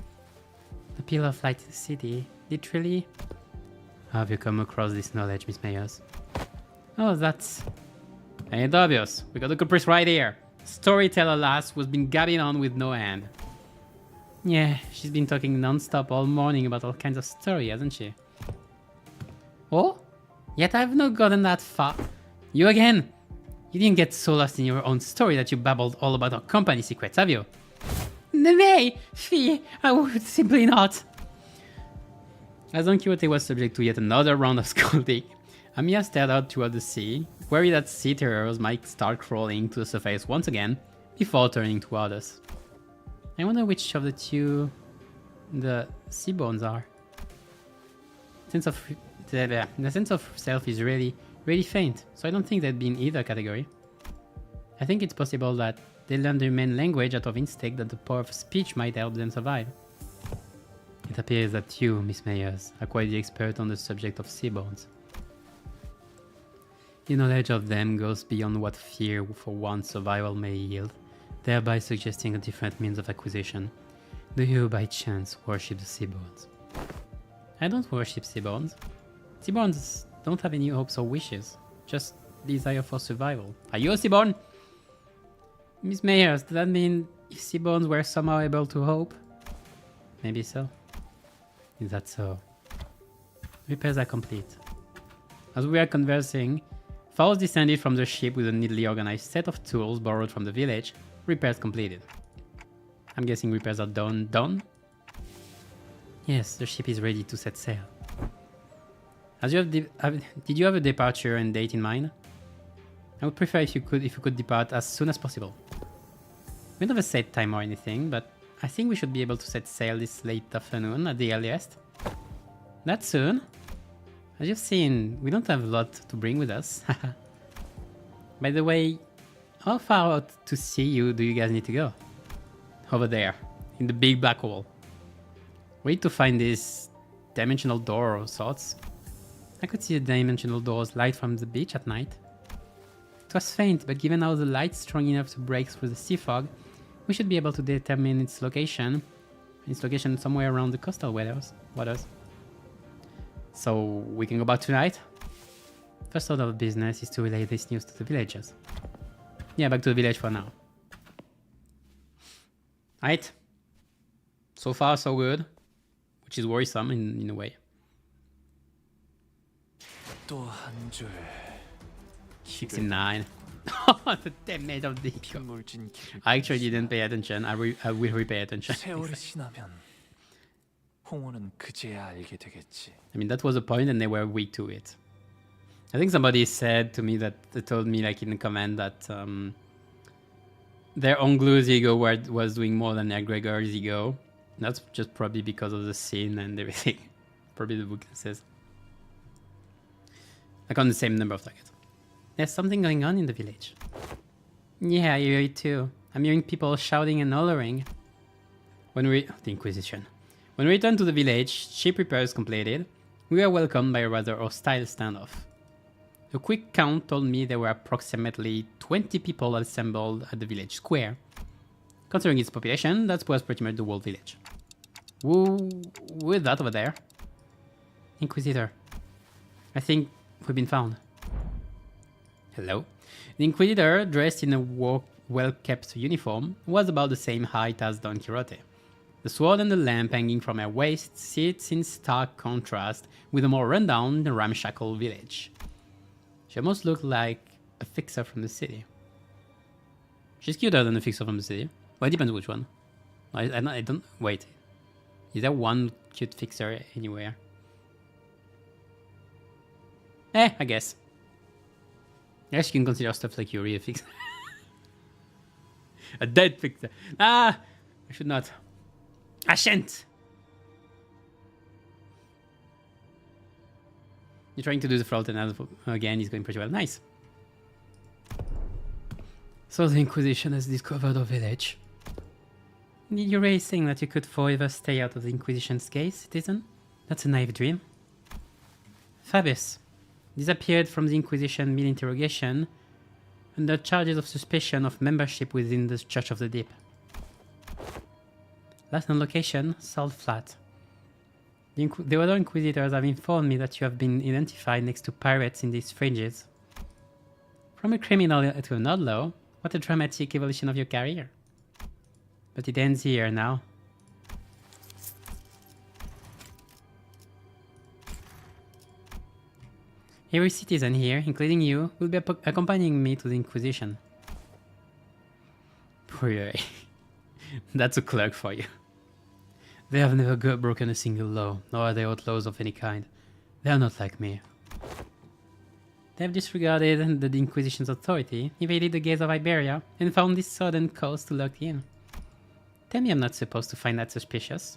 The Pillar of Light City, literally? How have you come across this knowledge, Miss Mayers? Oh, that's... Ain't obvious. We got the culprits right here. Storyteller lass who's been gabbing on with no end. Yeah, she's been talking non-stop all morning about all kinds of story, hasn't she? Oh? Yet I've not gotten that far. You again? You didn't get so lost in your own story that you babbled all about our company secrets, have you? Nay, fie, I would simply not. As Don Quixote was subject to yet another round of scolding, Amiya stared out toward the sea, worried that sea terrors might start crawling to the surface once again, before turning toward us. I wonder which of the two the seaborns are. The sense of self is really faint, so I don't think they'd be in either category. I think it's possible that they learn the human language out of instinct that the power of speech might help them survive. It appears that you, Miss Mayers, are quite the expert on the subject of seaborns. Your knowledge of them goes beyond what fear for one's survival may yield, thereby suggesting a different means of acquisition. Do you, by chance, worship the seaborns? I don't worship seaborns. Seaborns don't have any hopes or wishes, just desire for survival. Are you a seaborn? Miss Mayers, does that mean if seaborns were somehow able to hope? Maybe so. Is that so? Repairs are complete. As we are conversing, Faust descended from the ship with a neatly organized set of tools borrowed from the village. Repairs completed. I'm guessing repairs are done? Yes, the ship is ready to set sail. As you have did you have a departure and date in mind? I would prefer if you could depart as soon as possible. We don't have a set time or anything, but I think we should be able to set sail this late afternoon at the earliest. That soon? As you've seen, we don't have a lot to bring with us. By the way, how far out to sea do you guys need to go? Over there, in the big black hole. We need to find this dimensional door of sorts. I could see the dimensional door's light from the beach at night. It was faint, but given how the light's strong enough to break through the sea fog, we should be able to determine its location. Its location somewhere around the coastal waters. So we can go back tonight? First order of business is to relay this news to the villagers. Yeah, back to the village for now. Right? So far, so good. Which is worrisome in a way. 또 한 줄 69. The damage of the ego. 물진 길을 I actually didn't pay attention. I will repay attention. 세월이 지나면 홍호는 그제야 알게 되겠지. I mean, that was a point and they were weak to it. I think somebody said to me that they told me like in the comment that their Onglu's ego was doing more than their Gregor's ego. That's just probably because of the scene and everything. Probably the weaknesses. Like on the same number of targets. There's something going on in the village. Yeah, I hear it too. I'm hearing people shouting and hollering. The Inquisition. When we returned to the village, ship repairs completed, we were welcomed by a rather hostile standoff. A quick count told me there were approximately 20 people assembled at the village square. Considering its population, that was pretty much the whole village. Who is that over there? Inquisitor. I think we've been found. Hello. The Inquisitor, dressed in a well-kept uniform, was about the same height as Don Quixote. The sword and the lamp hanging from her waist sits in stark contrast with a more rundown, ramshackle village. She almost looked like a fixer from the city. She's cuter than a fixer from the city. Well, it depends which one. I don't... Wait. Is there one cute fixer anywhere? I guess. Yes, you can consider stuff like Yuri a fixer. A dead fixer. Ah! I should not. I shan't! You're trying to do the front and again, he's going pretty well. Nice. So the Inquisition has discovered our village. Did you really think that you could forever stay out of the Inquisition's case, citizen? That's a naive dream. Fabius disappeared from the Inquisition mid-interrogation under charges of suspicion of membership within the Church of the Deep. Last known location, Salt Flat. The other Inquisitors have informed me that you have been identified next to pirates in these fringes. From a criminal to an outlaw, what a dramatic evolution of your career. But it ends here now. Every citizen here, including you, will be accompanying me to the Inquisition. Poor Yuri. That's a clerk for you. They have never broken a single law, nor are they outlaws of any kind. They are not like me. They have disregarded the Inquisition's authority, evaded the gates of Iberia, and found this southern coast to lock in. Tell me I'm not supposed to find that suspicious.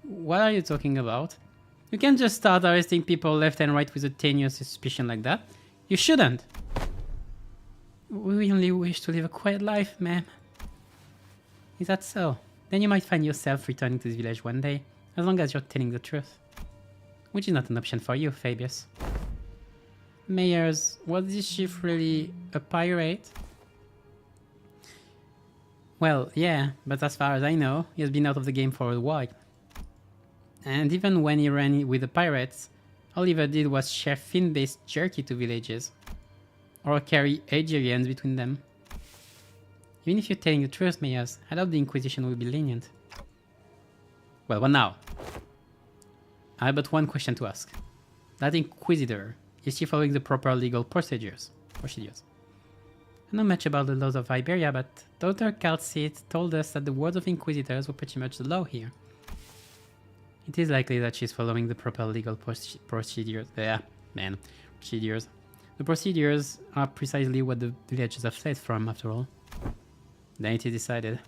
What are you talking about? You can't just start arresting people left and right with a tenuous suspicion like that. You shouldn't. We only wish to live a quiet life, ma'am. Is that so? Then you might find yourself returning to this village one day, as long as you're telling the truth. Which is not an option for you, Fabius. Mayors, was this chief really a pirate? Well, yeah, but as far as I know, he has been out of the game for a while. And even when he ran with the pirates, all he ever did was share fin-based jerky to villages. Or carry Algerians between them. Even if you're telling the truth, Mayors, I doubt the Inquisition will be lenient. Well, what now? I have but one question to ask. That Inquisitor, is she following the proper legal procedures? I don't know much about the laws of Iberia, but Dr. Calcit told us that the words of Inquisitors were pretty much the law here. It is likely that she's following the proper legal procedures. Procedures. The procedures are precisely what the villagers have fled from, after all. Then it is decided.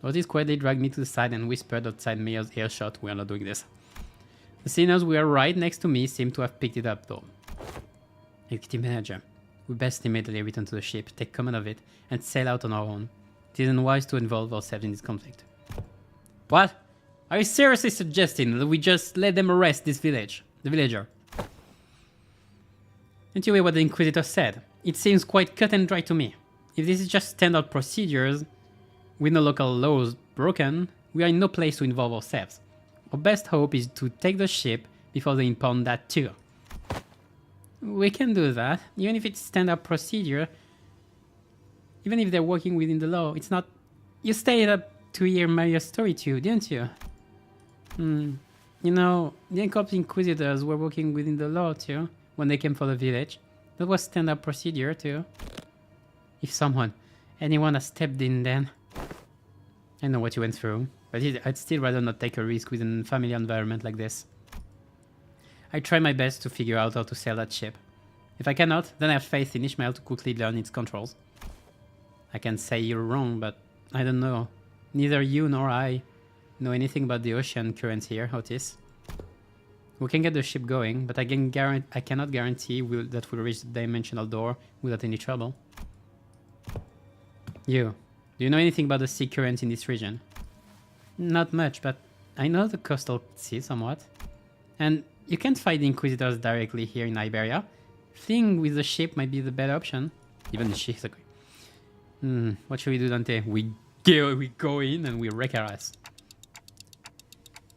Otis quietly dragged me to the side and whispered outside Mayor's earshot, "We are not doing this." The sinners who were right next to me seem to have picked it up, though. Executive Manager, we best immediately return to the ship, take command of it, and sail out on our own. It isn't wise to involve ourselves in this conflict. What? Are you seriously suggesting that we just let them arrest this villager? Didn't you hear what the Inquisitor said? It seems quite cut and dry to me. If this is just standard procedures, with no local laws broken, we are in no place to involve ourselves. Our best hope is to take the ship before they impound that too. We can do that, even if it's standard procedure. Even if they're working within the law, it's not... You stayed up to hear Maria's story too, didn't you? You know, the Inquisitors were working within the law too, when they came for the village. That was standard procedure too. If anyone has stepped in then... I know what you went through, but I'd still rather not take a risk within a familiar environment like this. I try my best to figure out how to sail that ship. If I cannot, then I have faith in Ishmael to quickly learn its controls. I can say you're wrong, but I don't know. Neither you nor I know anything about the ocean currents here, Otis. We can get the ship going, but I cannot guarantee that we'll reach the dimensional door without any trouble. Do you know anything about the sea currents in this region? Not much, but I know the coastal sea somewhat. And you can't fight the Inquisitors directly here in Iberia. Fleeing with the ship might be the better option. Even the ship's agree. What should we do, Dante? We go in and we wreck our ass.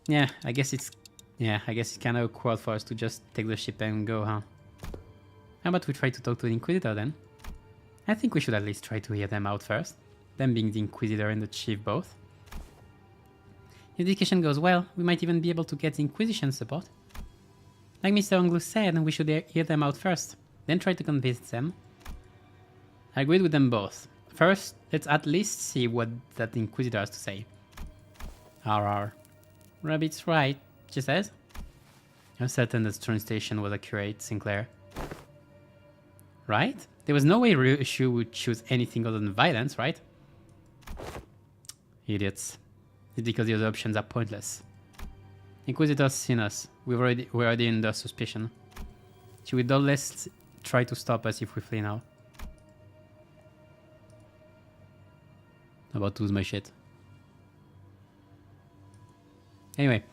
Yeah, I guess it's Yeah, I guess it's kind of awkward for us to just take the ship and go, huh? How about we try to talk to the Inquisitor then? I think we should at least try to hear them out first. Them being the Inquisitor and the Chief both. If the discussion goes well, we might even be able to get the Inquisition support. Like Mr. Anglus said, we should hear them out first, then try to convince them. I agreed with them both. First, let's at least see what that Inquisitor has to say. RR. Rabbit's right, she says. I'm certain that translation was accurate, Sinclair. Right? There was no way Ryushu would choose anything other than violence, right? Idiots. It's because the other options are pointless. Inquisitor's seen us. We're already under suspicion. She will doubtless try to stop us if we flee now. About to lose my shit. Anyway,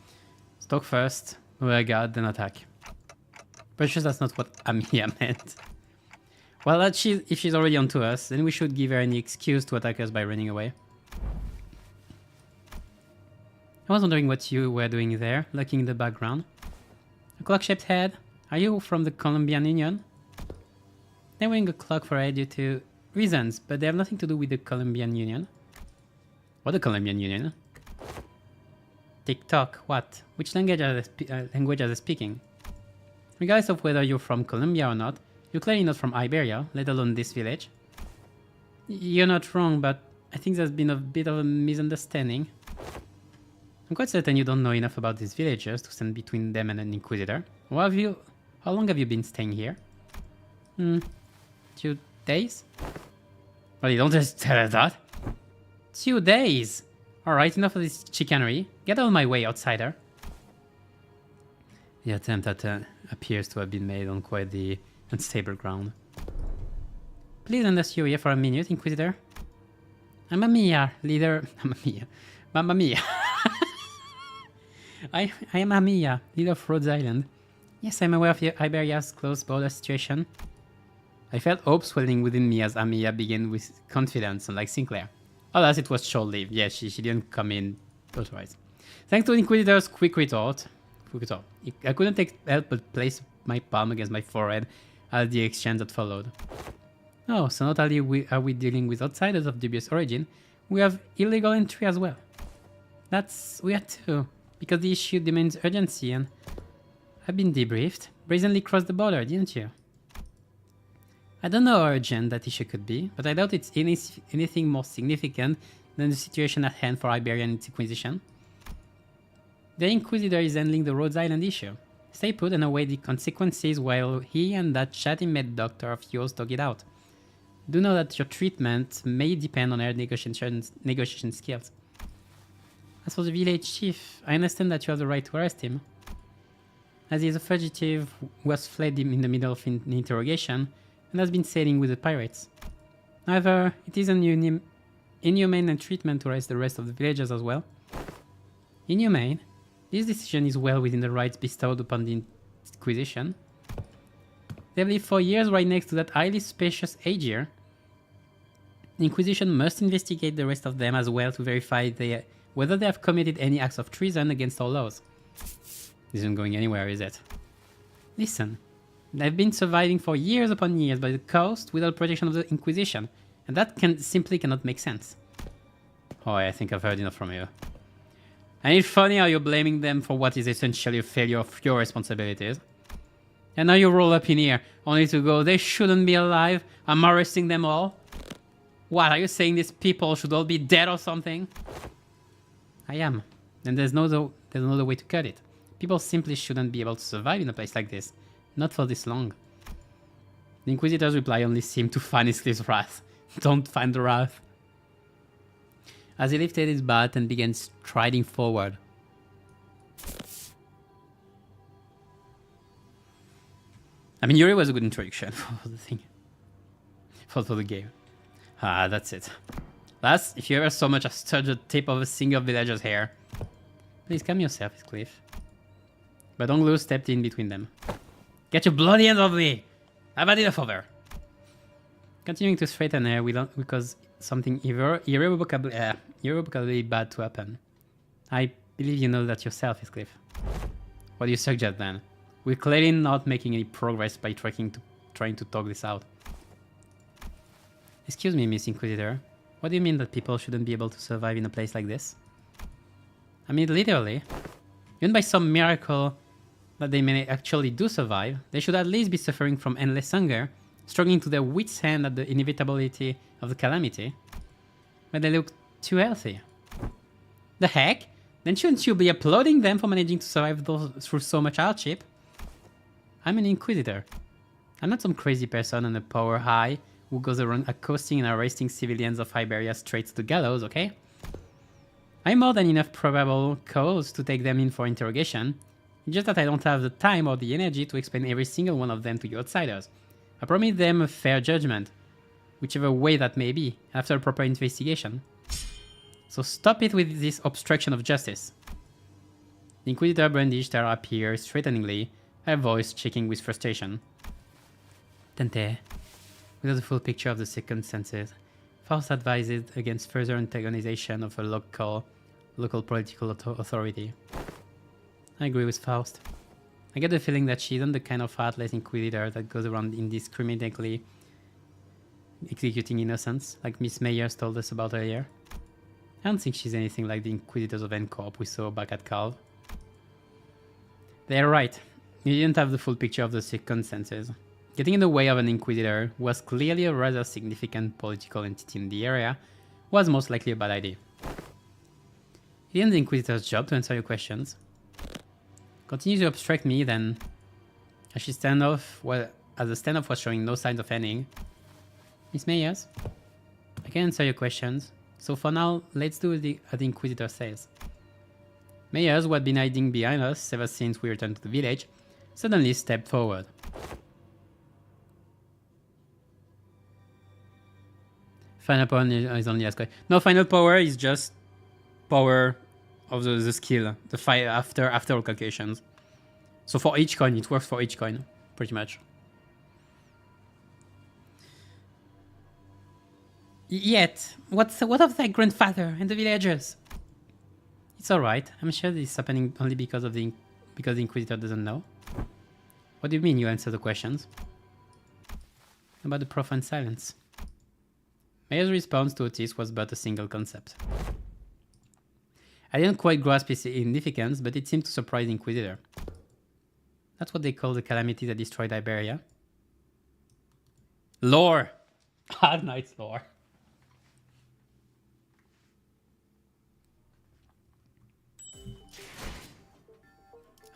let's talk first. Guard, then attack. But sure that's not what Amiya meant. Well, if she's already onto us, then we should give her any excuse to attack us by running away. I was wondering what you were doing there, lurking in the background. A clock-shaped head? Are you from the Colombian Union? They're wearing a clock for head due to reasons, but they have nothing to do with the Colombian Union. What the Colombian Union? TikTok, what? Which language are they speaking? Regardless of whether you're from Colombia or not, you're clearly not from Iberia, let alone this village. You're not wrong, but I think there's been a bit of a misunderstanding. I'm quite certain you don't know enough about these villagers to stand between them and an Inquisitor. How long have you been staying here? 2 days? Well, you don't just tell us that. 2 days! Alright, enough of this chicanery. Get out of my way, outsider. The attempt appears to have been made on quite the unstable ground. Please lend us your ear for a minute, Inquisitor. I'm Amiya, leader... Mamma Mia. I am Amiya, leader of Rhodes Island. Yes, I'm aware of Iberia's close border situation. I felt hope swelling within me as Amiya began with confidence, unlike Sinclair. Alas, it was short-lived. Yeah, she didn't come in authorized. Thanks to the Inquisitor's quick retort, I couldn't help but place my palm against my forehead as the exchange that followed. Oh, so not only are we dealing with outsiders of dubious origin, we have illegal entry as well. That's weird too, because the issue demands urgency and I've been debriefed. Brazenly crossed the border, didn't you? I don't know how urgent that issue could be, but I doubt it's anything more significant than the situation at hand for Iberian Inquisition. The Inquisitor is handling the Rhodes Island issue. Stay put and await the consequences while he and that chatty med doctor of yours talk it out. Do know that your treatment may depend on her negotiation skills. As for the village chief, I understand that you have the right to arrest him, as he is a fugitive who has fled in the middle of an interrogation and has been sailing with the pirates. However, it is an inhumane treatment to arrest the rest of the villagers as well. Inhumane? This decision is well within the rights bestowed upon the Inquisition. They've lived for years right next to that highly spacious Aegir. The Inquisition must investigate the rest of them as well to verify whether they have committed any acts of treason against our laws. This isn't going anywhere, is it? Listen, they've been surviving for years upon years by the coast without protection of the Inquisition, and that simply cannot make sense. Oh, I think I've heard enough from you. And it's funny how you're blaming them for what is essentially a failure of your responsibilities. And now you roll up in here, only to go, they shouldn't be alive, I'm arresting them all? What, are you saying these people should all be dead or something? I am. And there's no other way to cut it. People simply shouldn't be able to survive in a place like this. Not for this long. The Inquisitor's reply only seemed to fan his wrath. Don't fan the wrath. As he lifted his bat and began striding forward. I mean, Yuri was a good introduction for the thing. For the game. Ah, that's it. Last, if you ever so much as touch the tip of a single villager's hair. Please calm yourself, Heathcliff. But Onglu stepped in between them. Get your bloody hands off me! I've had enough of her! Continuing to straighten her because something irrevocably bad to happen. I believe you know that yourself, Heathcliff. What do you suggest then? We're clearly not making any progress by trying to talk this out. Excuse me, Miss Inquisitor. What do you mean that people shouldn't be able to survive in a place like this? I mean, literally. Even by some miracle that they may actually do survive, they should at least be suffering from endless hunger, struggling to their wits' end at the inevitability of the calamity. But they look too healthy. The heck? Then shouldn't you be applauding them for managing to survive through so much hardship? I'm an Inquisitor. I'm not some crazy person on a power high who goes around accosting and arresting civilians of Iberia straight to the gallows, okay? I'm more than enough probable cause to take them in for interrogation. It's just that I don't have the time or the energy to explain every single one of them to you outsiders. I promise them a fair judgment, whichever way that may be, after a proper investigation. So stop it with this obstruction of justice. The Inquisitor brandished her rapier threateningly, her voice shaking with frustration. Tente, without the full picture of the circumstances, Faust advised against further antagonization of a local political authority. I agree with Faust. I get the feeling that she isn't the kind of heartless Inquisitor that goes around indiscriminately executing innocents, like Miss Mayers told us about earlier. I don't think she's anything like the Inquisitors of N-Corp we saw back at Calv. They're right. You didn't have the full picture of the circumstances. Getting in the way of an Inquisitor, who was clearly a rather significant political entity in the area, was most likely a bad idea. It isn't the Inquisitor's job to answer your questions. Continue to obstruct me, then. As the standoff was showing no signs of ending. Miss Mayers, I can answer your questions. So for now, let's do as the Inquisitor says. Mayers, who had been hiding behind us ever since we returned to the village, suddenly stepped forward. Final power is only as no, final power is just power of the skill, the fight after all calculations. So for each coin, it works for each coin, pretty much. Yet, what of thy grandfather and the villagers? It's alright. I'm sure this is happening only because the Inquisitor doesn't know. What do you mean you answer the questions? About the profane silence. Mayer's response to Otis was but a single concept. I didn't quite grasp its significance, but it seemed to surprise the Inquisitor. That's what they call the calamity that destroyed Iberia. Lore! Arknight's lore.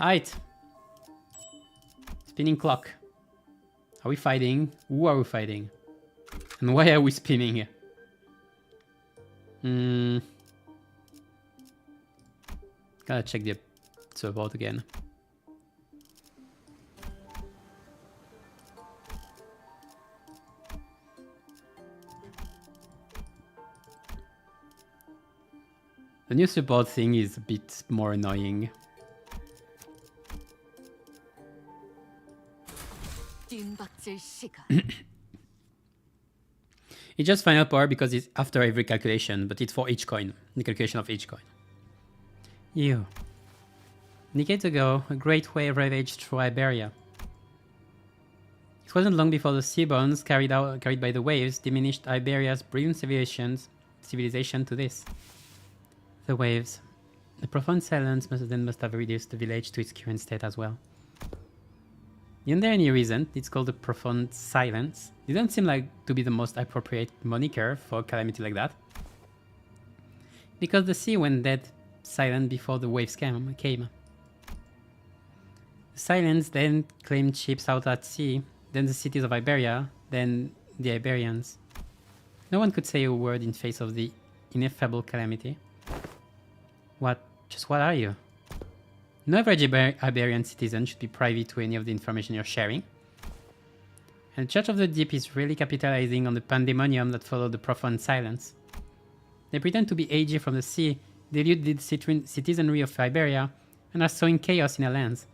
Alright. Spinning clock. Are we fighting? Who are we fighting? And why are we spinning? Gotta check the support again. The new support thing is a bit more annoying. It's just final power because it's after every calculation, but it's for each coin. The calculation of each coin. You. Decades ago, a great wave ravaged through Iberia. It wasn't long before the seabones carried by the waves diminished Iberia's brilliant civilization to this. The waves. The profound silence must have reduced the village to its current state as well. Isn't there any reason it's called the profound silence? It doesn't seem like to be the most appropriate moniker for a calamity like that. Because the sea went dead silent before the waves came. The silence then claimed ships out at sea, then the cities of Iberia, then the Iberians. No one could say a word in face of the ineffable calamity. What are you? No average Iberian citizen should be privy to any of the information you're sharing. And the Church of the Deep is really capitalizing on the pandemonium that followed the profound silence. They pretend to be AG from the sea, delude the citizenry of Iberia, and are sowing chaos in their lands.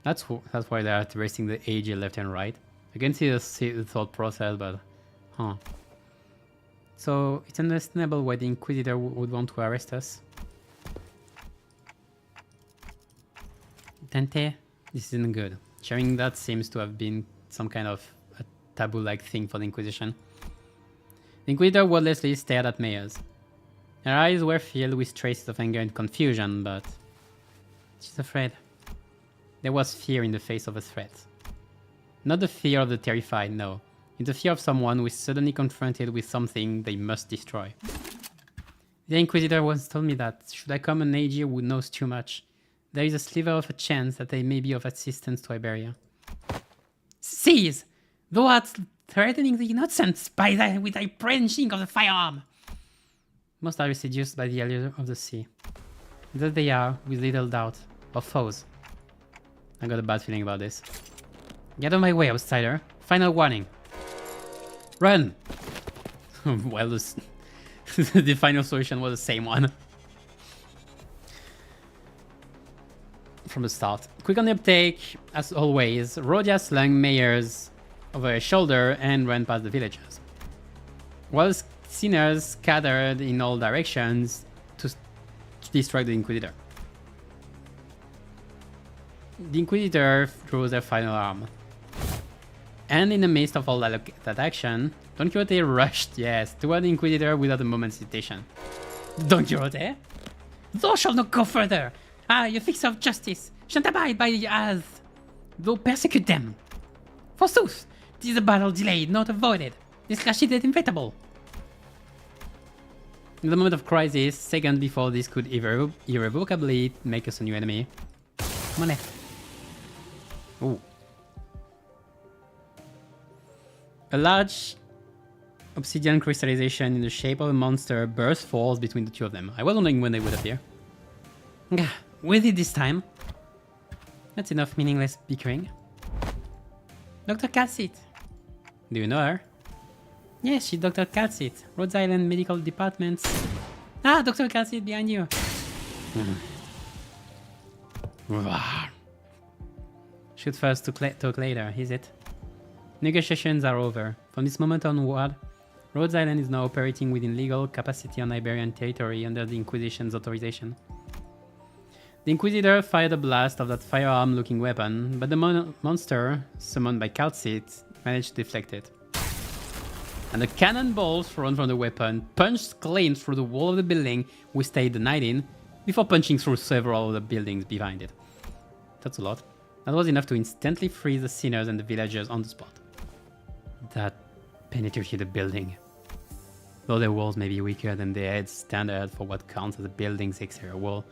That's why they are racing the AG left and right. I can see the thought process, but... So, it's understandable why the Inquisitor would want to arrest us. Tente, this isn't good. Sharing that seems to have been some kind of a taboo-like thing for the Inquisition. The Inquisitor wordlessly stared at Mayers. Her eyes were filled with traces of anger and confusion, but she's afraid. There was fear in the face of a threat. Not the fear of the terrified, no. It's the fear of someone who is suddenly confronted with something they must destroy. The Inquisitor once told me that, should I come an AG who knows too much, there is a sliver of a chance that they may be of assistance to Iberia. Seize! Thou art threatening the innocents with thy brandishing of the firearm! Most are seduced by the allure of the sea. That they are, with little doubt, our foes. I got a bad feeling about this. Get out of my way, outsider. Final warning. Run! Well, the final solution was the same one. From the start. Quick on the uptake, as always. Rhodia slung Mayers over her shoulder and ran past the villagers. While sinners scattered in all directions to destroy the Inquisitor. The Inquisitor throws their final arm. And in the midst of all that action, Don Quixote rushed, yes, toward the Inquisitor without a moment's hesitation. Don Quixote? Thou shalt not go further! Ah, you fixer of justice, shan't abide by the oath, though persecute them. Forsooth, 'tis a battle delayed, not avoided. This clash is inevitable. In the moment of crisis, seconds before this could irrevocably make us a new enemy. Come on, left. Ooh. A large obsidian crystallization in the shape of a monster burst forth between the two of them. I was wondering when they would appear. With it this time. That's enough meaningless bickering. Dr. Calcit. Do you know her? Yes, she's Dr. Calcit, Rhode Island Medical Department's... Ah, Dr. Calcit behind you. Shoot first, talk later, is it? Negotiations are over. From this moment onward, Rhode Island is now operating within legal capacity on Iberian territory under the Inquisition's authorization. The Inquisitor fired a blast of that firearm-looking weapon, but the monster, summoned by Calcit, managed to deflect it. And the cannonball thrown from the weapon punched clean through the wall of the building we stayed the night in, before punching through several of the buildings behind it. That's a lot. That was enough to instantly freeze the sinners and the villagers on the spot. That penetrated the building. Though their walls may be weaker than the head's standard for what counts as a building's exterior wall,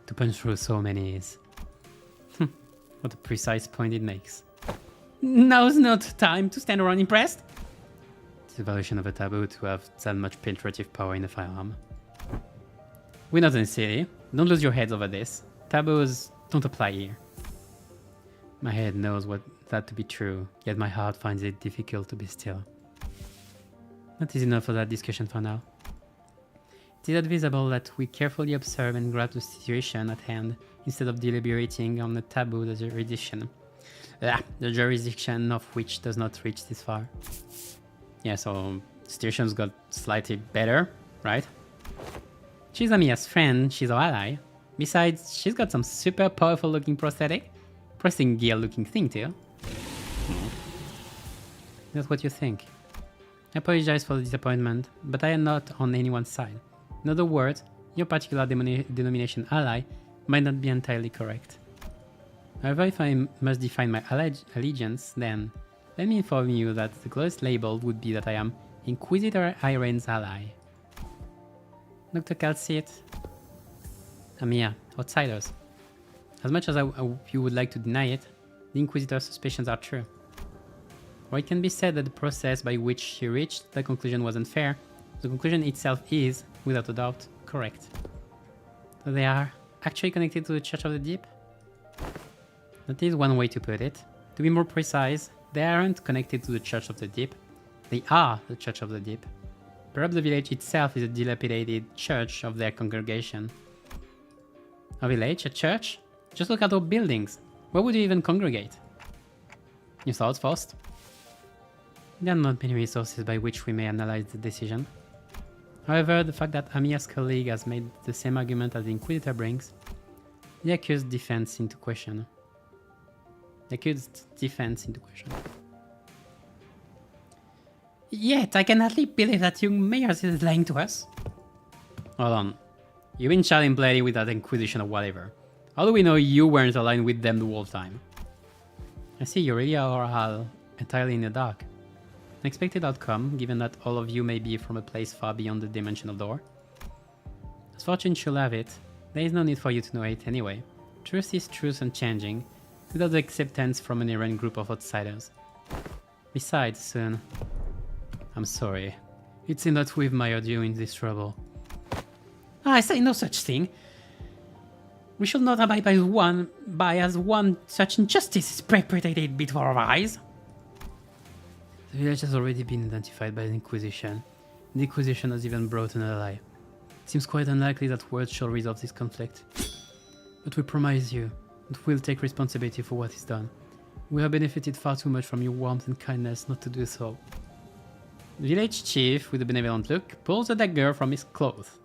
to punch through so many is... what a precise point it makes. Now's not time to stand around impressed. It's a violation of a taboo to have that much penetrative power in a firearm. We're not in the city. Don't lose your heads over this. Taboos don't apply here. My head knows that to be true, yet my heart finds it difficult to be still. That is enough for that discussion for now. It is advisable that we carefully observe and grasp the situation at hand instead of deliberating on the taboo the jurisdiction of which does not reach this far. Yeah, so situation's got slightly better, right? She's Amiya's friend, she's our ally. Besides, she's got some super powerful looking prosthetic. Pressing gear looking thing too. That's what you think. I apologize for the disappointment, but I am not on anyone's side. In other words, your particular denomination ally might not be entirely correct. However, if I must define my allegiance, then let me inform you that the closest label would be that I am Inquisitor Irene's ally. Dr. Calcit. Amiya, outsiders. As much as you would like to deny it, the Inquisitor's suspicions are true. Or it can be said that the process by which she reached the conclusion was unfair, the conclusion itself is, without a doubt, correct. So they are actually connected to the Church of the Deep? That is one way to put it. To be more precise, they aren't connected to the Church of the Deep. They are the Church of the Deep. Perhaps the village itself is a dilapidated church of their congregation. A village? A church? Just look at our buildings. Where would you even congregate? Your thoughts first? There are not many resources by which we may analyze the decision. However, the fact that Amiya's colleague has made the same argument as the Inquisitor brings the accused defense into question. They could defense into question. Yet, I can hardly believe that young Mayors is lying to us. Hold on. You've been chatting bloody with that Inquisition or whatever. How do we know you weren't aligned with them the whole time? I see you really are entirely in the dark. An expected outcome, given that all of you may be from a place far beyond the dimensional door. As fortune should have it, there is no need for you to know it anyway. Truth is truth unchanging, without the acceptance from an errant group of outsiders. Besides, son, I'm sorry. It seems that we've mired you in this trouble. I say no such thing. We shall not abide by as one such injustice is perpetrated before our eyes. The village has already been identified by the Inquisition. The Inquisition has even brought an ally. It seems quite unlikely that words shall resolve this conflict. But we promise you that we'll take responsibility for what is done. We have benefited far too much from your warmth and kindness not to do so. The village chief, with a benevolent look, pulls a dagger from his cloth.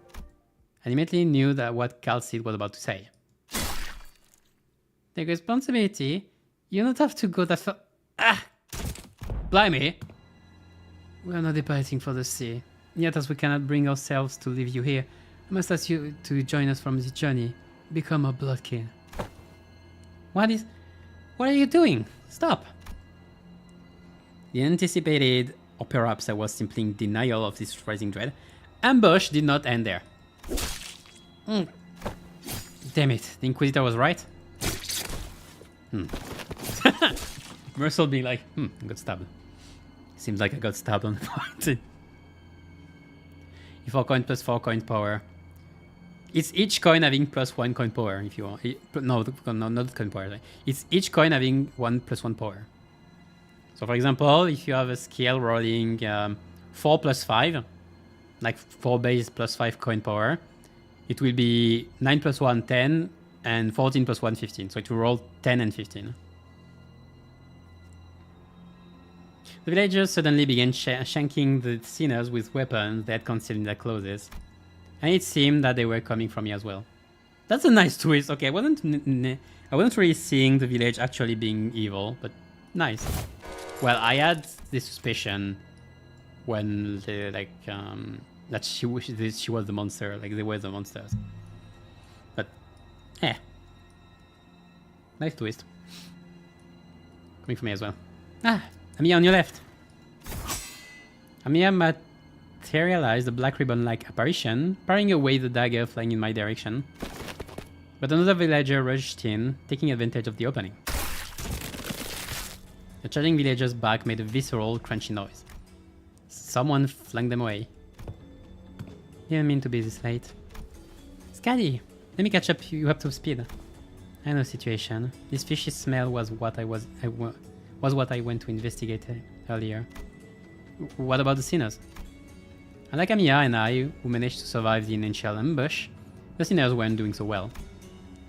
And immediately knew that what Calcid was about to say. Take responsibility? You don't have to go that far. Ah! Blimey! We are not departing for the sea. Yet as we cannot bring ourselves to leave you here, I must ask you to join us from this journey. Become a bloodkin. What are you doing? Stop! The anticipated, or perhaps I was simply in denial of this rising dread, ambush did not end there. Damn it, the Inquisitor was right. Mercel being like, I got stabbed. Seems like I got stabbed on the point. 4 coin plus 4 coin power. It's each coin having plus 1 coin power if you want. No, not coin power. Sorry. It's each coin having 1 plus 1 power. So for example, if you have a skill rolling 4 plus 5, like 4 base plus 5 coin power, it will be 9 plus 1, 10, and 14 plus 1, 15. So it will roll 10 and 15. The villagers suddenly began shanking the sinners with weapons they had concealed in their clothes. And it seemed that they were coming from me as well. That's a nice twist. Okay, I wasn't really seeing the village actually being evil, but nice. Well, I had this suspicion when they, like, that she was the monster, like they were the monsters. But, nice twist. Coming from me as well. Ah, Amiya on your left. Amiya materialized a black ribbon-like apparition, parrying away the dagger flying in my direction. But another villager rushed in, taking advantage of the opening. The charging villager's back made a visceral, crunchy noise. Someone flung them away. Didn't mean to be this late. Scotty, let me catch you up to speed. I know the situation. This fishy smell was what I went to investigate earlier. What about the sinners? Unlike Amiya and I, who managed to survive the initial ambush, the sinners weren't doing so well.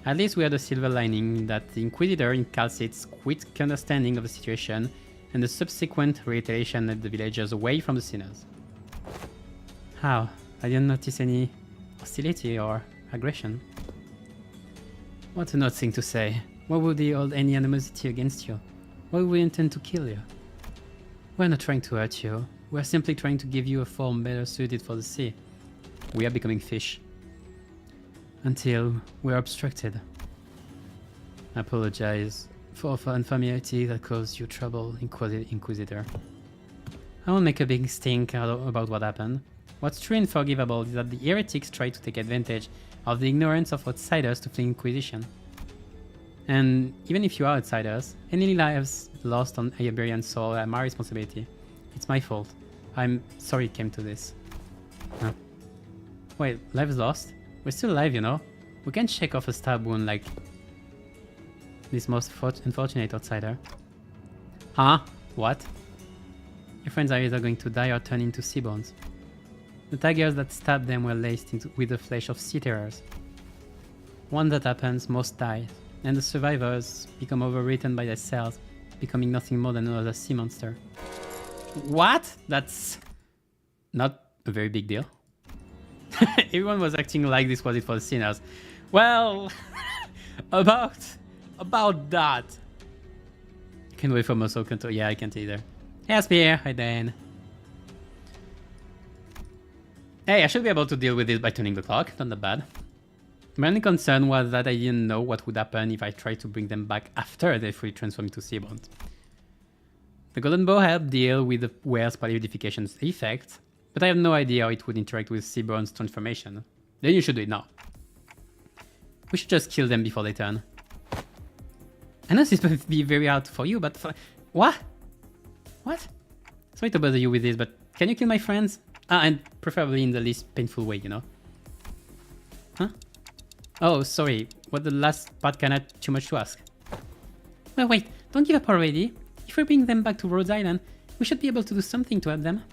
At least we had a silver lining that the Inquisitor inculcates quick understanding of the situation and the subsequent reiteration led the villagers away from the sinners. How? I didn't notice any hostility or aggression. What an odd thing to say. Why would they hold any animosity against you? Why would we intend to kill you? We're not trying to hurt you. We're simply trying to give you a form better suited for the sea. We are becoming fish. Until we're obstructed. I apologize for unfamiliarity that caused you trouble, Inquisitor. I won't make a big stink about what happened. What's true and forgivable is that the heretics tried to take advantage of the ignorance of outsiders to flee Inquisition. And even if you are outsiders, any lives lost on Iberian soil are my responsibility. It's my fault. I'm sorry it came to this. Huh. Wait, lives lost? We're still alive, you know? We can't shake off a stab wound like this most unfortunate outsider. Huh? What? Your friends are either going to die or turn into sea bones. The daggers that stabbed them were laced with the flesh of sea terrors. Once that happens, most die, and the survivors become overwritten by their cells, becoming nothing more than another sea monster. What? That's not a very big deal. Everyone was acting like this was it for the sinners. Well, about that. Can't wait for muscle control. Yeah, I can't either. Hey, Spear. Hi, Dan. Hey, I should be able to deal with this by tuning the clock. Not that bad. My only concern was that I didn't know what would happen if I tried to bring them back after they fully transform into Seaborns. The Golden Bow helped deal with the wear's solidification's effect, but I have no idea how it would interact with Seaborn's transformation. Then you should do it now. We should just kill them before they turn. I know this might be very hard for you, but what? What? Sorry to bother you with this, but can you kill my friends? And preferably in the least painful way, you know? Huh? Oh, sorry. Was the last part kinda too much to ask? Well, wait. Don't give up already. If we bring them back to Rhodes Island, we should be able to do something to help them.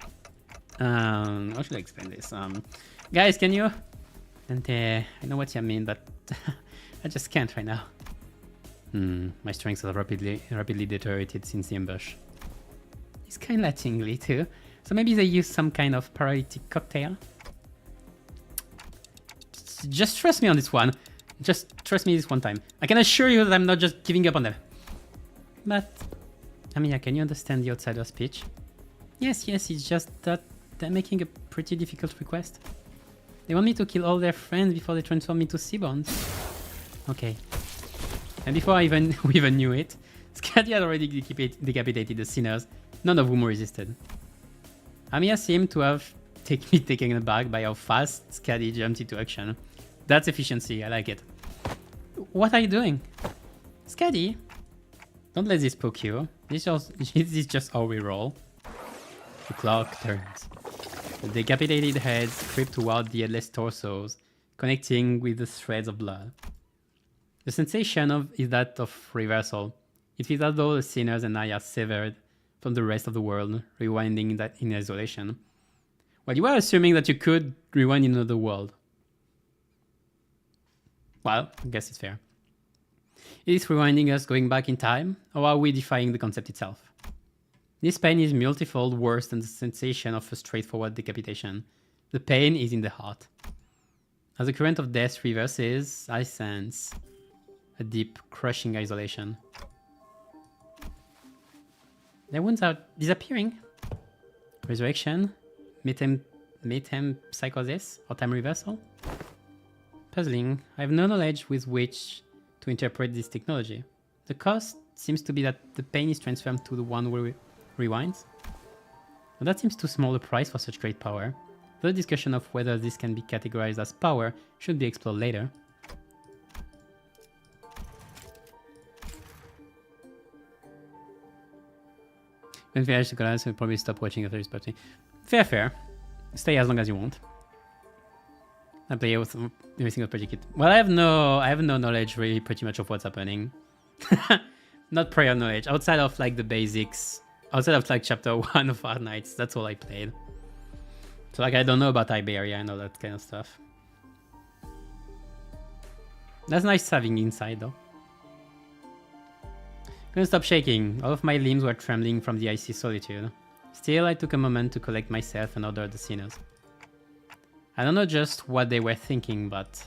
How should I explain this? Guys, can you? And I know what you mean, but I just can't right now. My strengths have rapidly deteriorated since the ambush. It's kinda tingly too. So maybe they use some kind of paralytic cocktail. Just trust me on this one. Just trust me this one time. I can assure you that I'm not just giving up on them. But, Amiya, can you understand the outsider speech? Yes, it's just that they're making a pretty difficult request. They want me to kill all their friends before they transform into Seaborns. Okay. And before we even knew it, Skadi had already decapitated the sinners, none of whom resisted. Amiya seemed to have me taken aback by how fast Skadi jumped into action. That's efficiency, I like it. What are you doing? Skadi? Don't let this poke you. This is just how we roll. The clock turns. The decapitated heads creep toward the headless torsos, connecting with the threads of blood. The sensation is that of reversal. It feels as though the sinners and I are severed from the rest of the world, rewinding that in isolation. Well, you are assuming that you could rewind in another world. Well, I guess it's fair. Is rewinding us going back in time, or are we defying the concept itself? This pain is multifold worse than the sensation of a straightforward decapitation. The pain is in the heart. As the current of death reverses, I sense a deep, crushing isolation. Their wounds are disappearing. Resurrection, metempsychosis, or time reversal? Puzzling. I have no knowledge with which to interpret this technology. The cost seems to be that the pain is transferred to the one who rewinds. But that seems too small a price for such great power. The discussion of whether this can be categorized as power should be explored later. When finish the class, we'll probably stop watching after this party. Fair. Stay as long as you want. I play with every single project kit. Well, I have no knowledge really pretty much of what's happening. Not prior knowledge. Outside of like the basics. Outside of like chapter 1 of Arknights. That's all I played. So like I don't know about Iberia and all that kind of stuff. That's nice having inside though. Couldn't stop shaking. All of my limbs were trembling from the icy solitude. Still, I took a moment to collect myself and order the sinners. I don't know just what they were thinking, but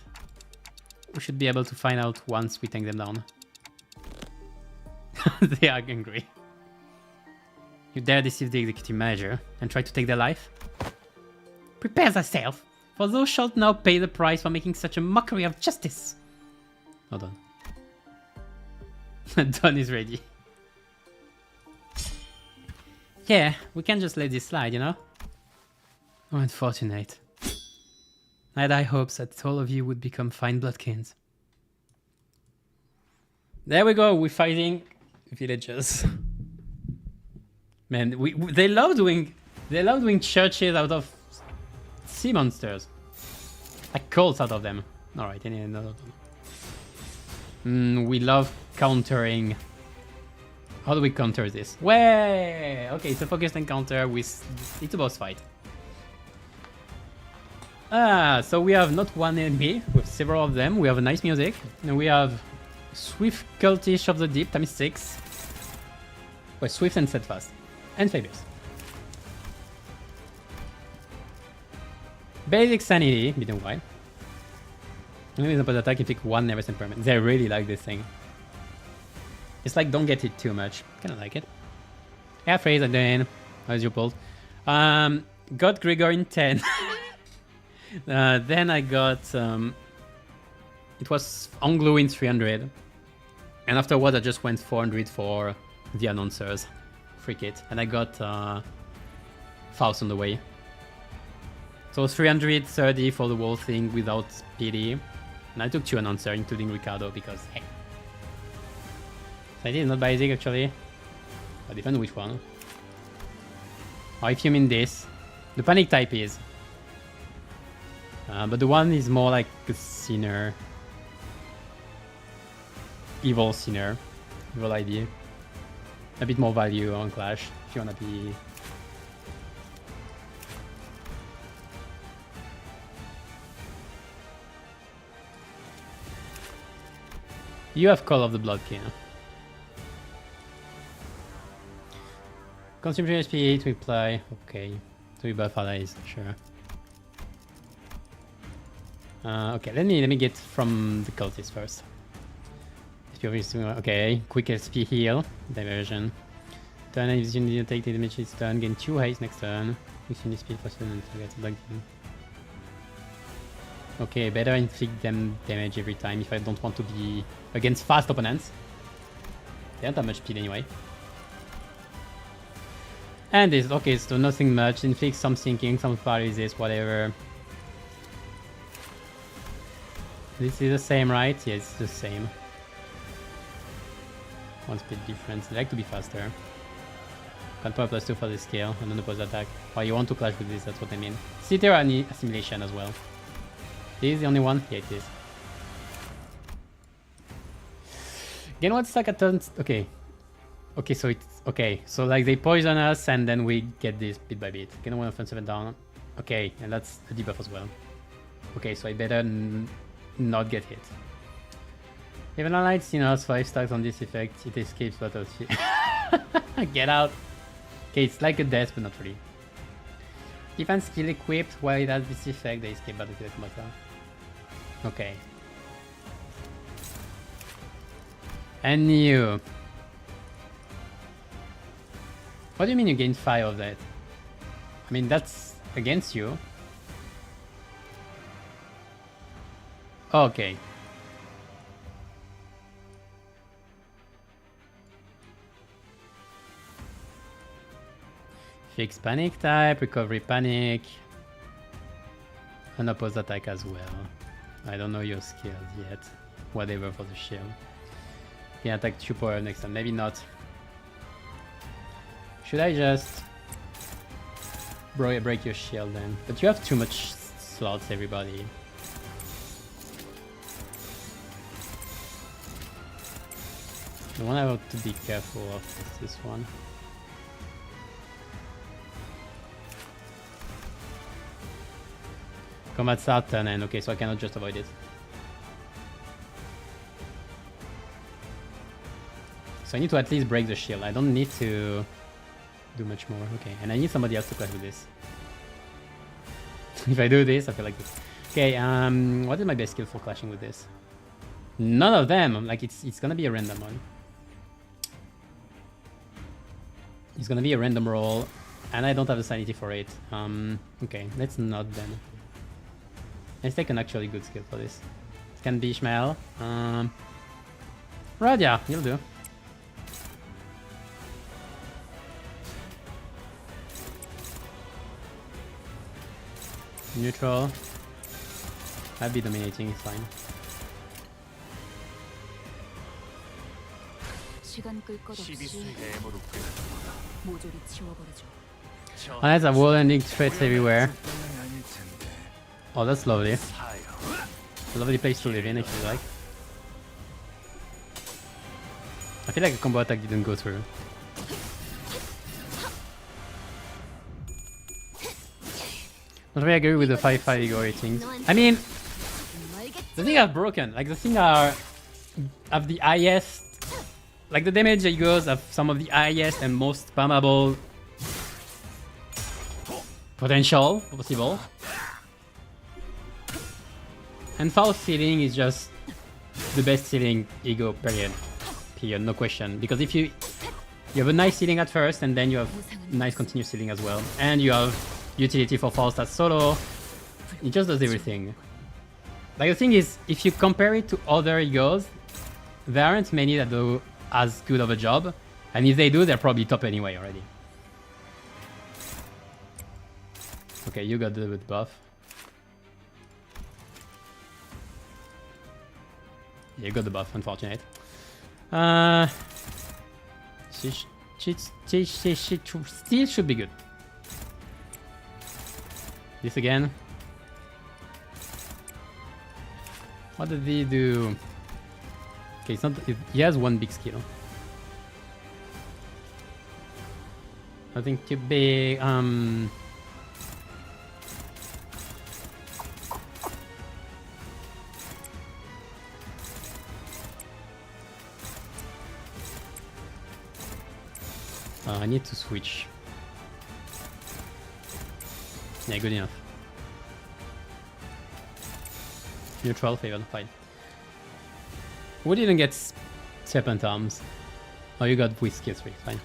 we should be able to find out once we take them down. They are angry. You dare deceive the executive manager and try to take their life? Prepare thyself, for thou shalt now pay the price for making such a mockery of justice. Hold on. Don is ready. Yeah, we can't just let this slide, you know? Oh, unfortunate. I had high hopes that all of you would become fine bloodkins. There we go, we're fighting villagers. Man, they love doing churches out of sea monsters. Like cults out of them. Alright, another one. We love countering. How do we counter this? Way! Okay, it's a focused encounter with... It's a boss fight. So we have not one enemy, with several of them. We have a nice music. And we have Swift Cultish of the Deep times 6. Wait, Swift and Steadfast. And Fabius. Basic Sanity, beaten while. Maybe the attack can pick one never sent permanent. They really like this thing. It's like don't get hit too much. Kinda like it. Yeah, phrase and then how's your pull? Got Gregor in 10. Then I got it was Anglo in 300. And afterwards I just went 400 for the announcers. Freak it. And I got Faust on the way. So 330 for the whole thing without PD. And I took 2 announcers, including Ricardo, because hey. So I did not basic actually. But depends which one. Or if you mean this. The panic type is. But the one is more like a sinner. Evil sinner. Evil idea. A bit more value on Clash if you wanna be. You have Call of the Blood King. Consumption SP 8 reply. Okay. So we buff allies, sure. Okay, let me get from the cultist first. Okay, quick SP heal, diversion. Turn if you need to take the damage this turn, gain 2 haste next turn. Increase speed faster than target. Okay, better inflict them damage every time if I don't want to be against fast opponents. They don't have much speed anyway. And this, okay, so nothing much. Inflict some sinking, some paralysis, whatever. This is the same, right? Yeah, it's the same. One speed difference. I like to be faster. Control +2 for the scale and then the post attack. Oh, you want to clash with this, that's what I mean. See, there are any assimilation as well. This is the only one? Yeah, it is. Gain 1 stack at turns. Okay. Okay, so it's okay. So like they poison us and then we get this bit by bit. Gain 1 offensive and down. Okay, and that's a debuff as well. Okay, so I better not get hit. Even Arknights, you know, 5 stacks on this effect, it escapes battlefield. Get out! Okay, it's like a death, but not really. Defense skill equipped, while it has this effect, they escape battlefield matter. Okay. And you. What do you mean you gain 5 of that? I mean, that's against you. Okay. Fix panic type, recovery panic, and oppose attack as well. I don't know your skills yet. Whatever for the shield. Can attack 2 power next time, maybe not. Should I just break your shield then? But you have too much slots, everybody. The one I have to be careful of is this one. Combat start turn end, okay, so I cannot just avoid it. So I need to at least break the shield. I don't need to do much more. Okay, and I need somebody else to clash with this. If I do this, I feel like this. Okay, what is my best skill for clashing with this? None of them! Like, it's gonna be a random one. It's gonna be a random roll, and I don't have the sanity for it. Okay, let's not then. Let's take an actually good skill for this. It can be Ishmael. Right, yeah, you'll do. Neutral. I'll be dominating, it's fine. 시간 끌 것 없이 모조리 치워버리죠. Unless I will ending threats everywhere. Oh, that's lovely. A lovely place to live in, if you like. I feel like a combo attack didn't go through. Not really agree with the 5-5 ego ratings. I mean, the thing are broken. Like, the thing are have the highest. Like, the damage egos have some of the highest and most spammable potential possible. And Faust ceiling is just the best ceiling ego, period. period, no question. Because if you have a nice ceiling at first, and then you have nice continuous ceiling as well, and you have utility for Faust as solo, it just does everything. Like the thing is, if you compare it to other Egos, there aren't many that do as good of a job, and if they do, they're probably top anyway already. Okay, you got the buff. Yeah, you got the buff, unfortunate. She still should be good. This again. What did he do? Okay, it's not. He has one big skill. Nothing too big. I need to switch. Yeah, good enough. Neutral, favored, fine. We didn't get Serpent Arms. Oh, you got with skill 3, fine.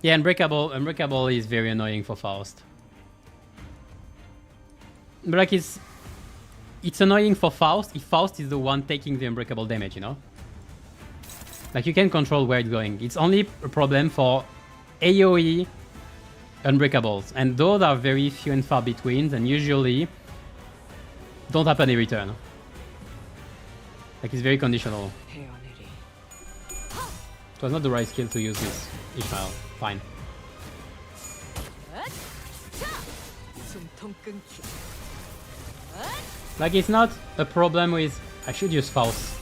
Yeah, Unbreakable is very annoying for Faust. But like it's annoying for Faust if Faust is the one taking the Unbreakable damage, you know? Like you can control where it's going. It's only a problem for AoE Unbreakables, and those are very few and far between, and usually don't happen every turn. Like it's very conditional. It was not the right skill to use with Ishmael. Fine. Like it's not a problem with I should use Faust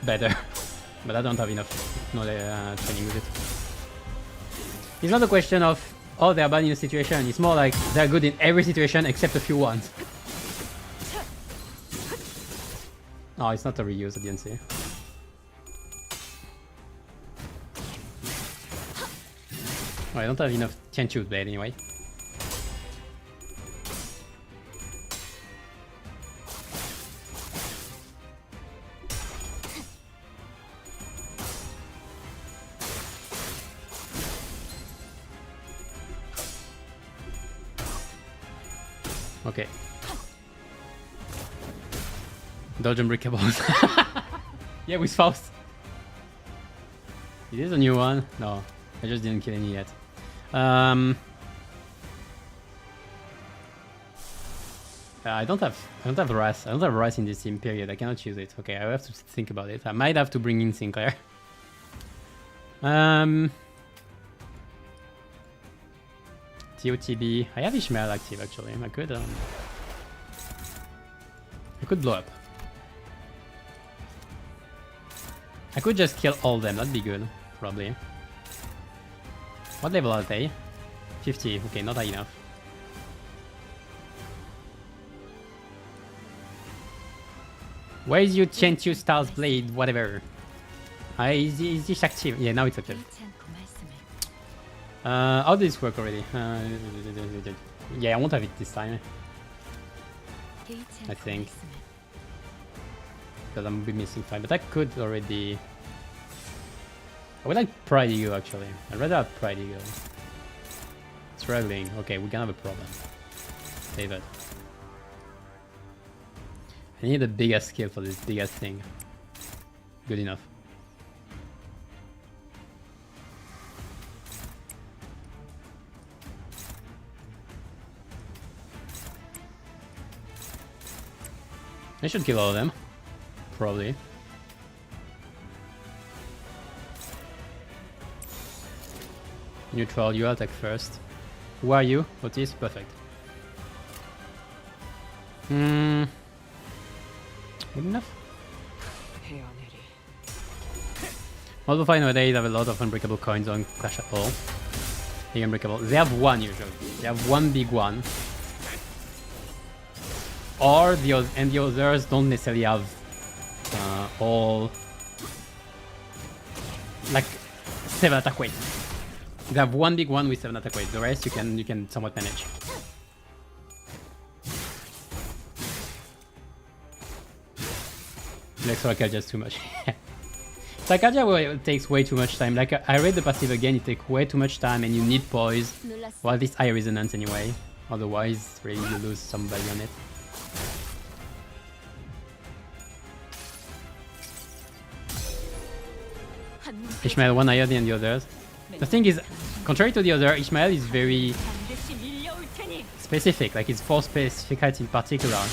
better. But I don't have enough training with it. It's not a question of, oh, they're bad in a situation. It's more like they're good in every situation except a few ones. No, it's not a reuse, I didn't see. Oh, I don't have enough 10 shoot blade anyway. Okay. Dodge Unbreakables. Yeah, with Faust. Is this a new one? No, I just didn't kill any yet. I don't have Ras. I don't have Ras in this team. Period. I cannot use it. Okay, I have to think about it. I might have to bring in Sinclair. TOTB. I have Ishmael active actually. I could blow up. I could just kill all of them. That'd be good, probably. What level are they? 50. Okay, not high enough. Where is your Chentu Stars Blade? Whatever. Is this active? Yeah, now it's active. How did this work already? Yeah, I won't have it this time. I think. Because I'm be missing 5, but I could already... I would like Pride Eagle actually. I'd rather have Pride Eagle. Struggling. Okay, we're gonna have a problem. Save it. I need the biggest skill for this biggest thing. Good enough. I should kill all of them. Probably. Neutral, you attack first. Who are you? Otis? Perfect. Good enough? Modify nowadays have a lot of unbreakable coins on Clash at all. The unbreakable. They have one usually. They have one big one. Or the others don't necessarily have all like 7 attack weight. They have one big one with 7 attack weight. The rest you can somewhat manage. Lex Oracle just too much. Psychagia takes way too much time. Like I read the passive again, it takes way too much time and you need poise. Well, this high resonance anyway. Otherwise, really you lose somebody on it. Ishmael one higher than the others. The thing is, contrary to the other, Ishmael is very specific. Like it's 4 specific heights in particular.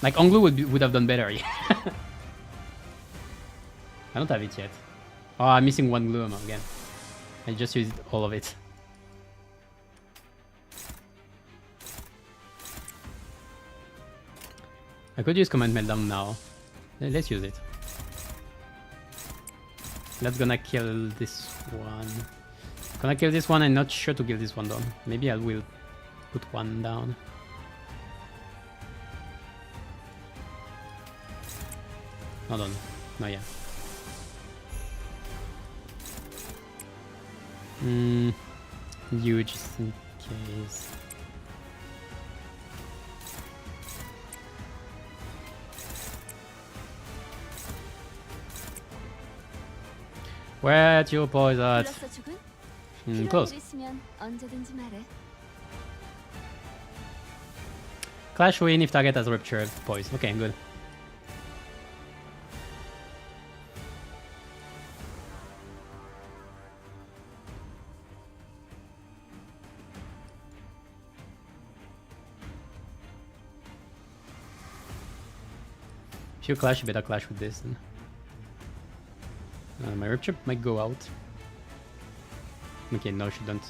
Like Anglu would have done better. I don't have it yet. Oh, I'm missing 1 gloom again. I just used all of it. I could use command meltdown now. Let's use it. That's gonna kill this one. Gonna kill this one. I'm not sure to kill this one down. Maybe I will put 1 down. Hold on. No, yeah. Huge just in case. Where's your boys at? Close. Clash win if target has ruptured poise. Okay, good. If you clash, you better clash with this. Then. My rupture might go out. Okay, no, she don't.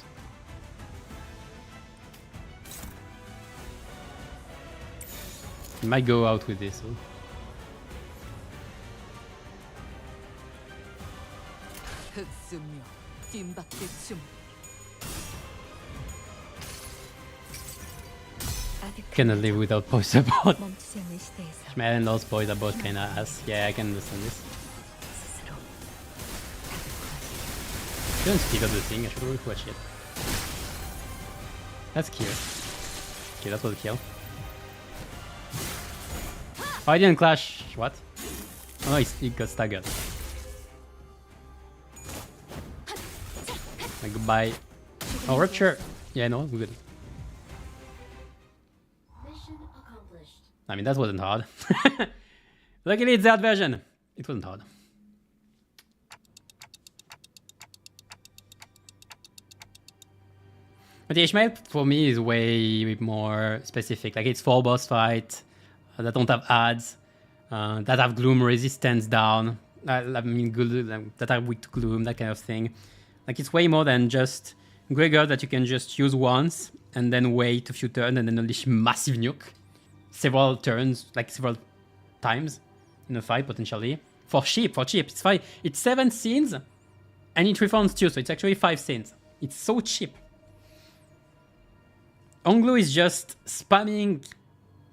It might go out with this. So. Cannot live without poise support. Ishmael and those boys are both kinda ass. Yeah, I can understand this. Shouldn't speak of the thing, I should really watch it. That's kill. Okay, that was a kill. Oh, I didn't clash. What? Oh, he got staggered. Like, goodbye. Oh, rupture. Yeah, no, we're good. I mean, that wasn't hard. Luckily, it's that version. It wasn't hard. But the Ishmael, for me, is way more specific. Like, it's 4 boss fights that don't have ads, that have gloom resistance down. I mean, that are weak to gloom, that kind of thing. Like, it's way more than just Gregor that you can just use once and then wait a few turns and then unleash massive nuke. Several turns, like several times in a fight, potentially. For cheap, it's fine. It's 7 scenes and it reforms 2, so it's actually 5 scenes. It's so cheap. Onglu is just spamming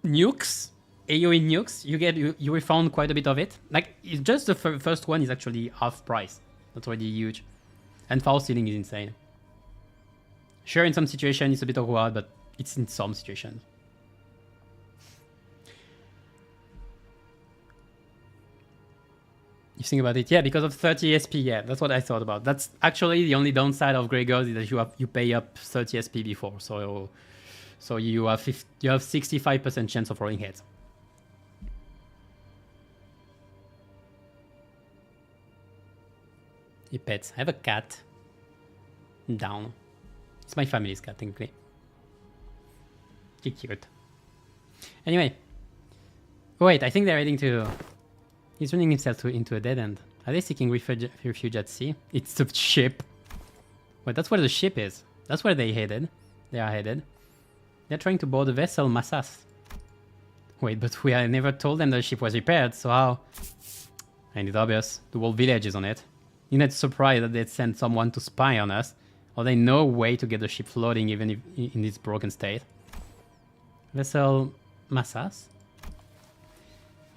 nukes, AoE nukes. You refound quite a bit of it. Like, it's just the first one is actually half price. That's already huge. And foul stealing is insane. Sure, in some situations it's a bit awkward, but it's in some situations. You think about it, yeah, because of 30 SP, yeah, that's what I thought about. That's actually the only downside of Gregors is that you pay up 30 SP before, so you have 65% chance of rolling heads. Hey pets, I have a cat. Down. It's my family's cat, technically. It's cute. Anyway. Wait, I think they're heading to... He's running himself into a dead end. Are they seeking refuge at sea? It's the ship. Wait, that's where the ship is. That's where they headed. They are headed. They're trying to board the vessel Massas. Wait, but we never told them the ship was repaired, so how? And it's obvious. The whole village is on it. You're not surprised that they'd send someone to spy on us. Or they know a way to get the ship floating even if in its broken state. Vessel Massas?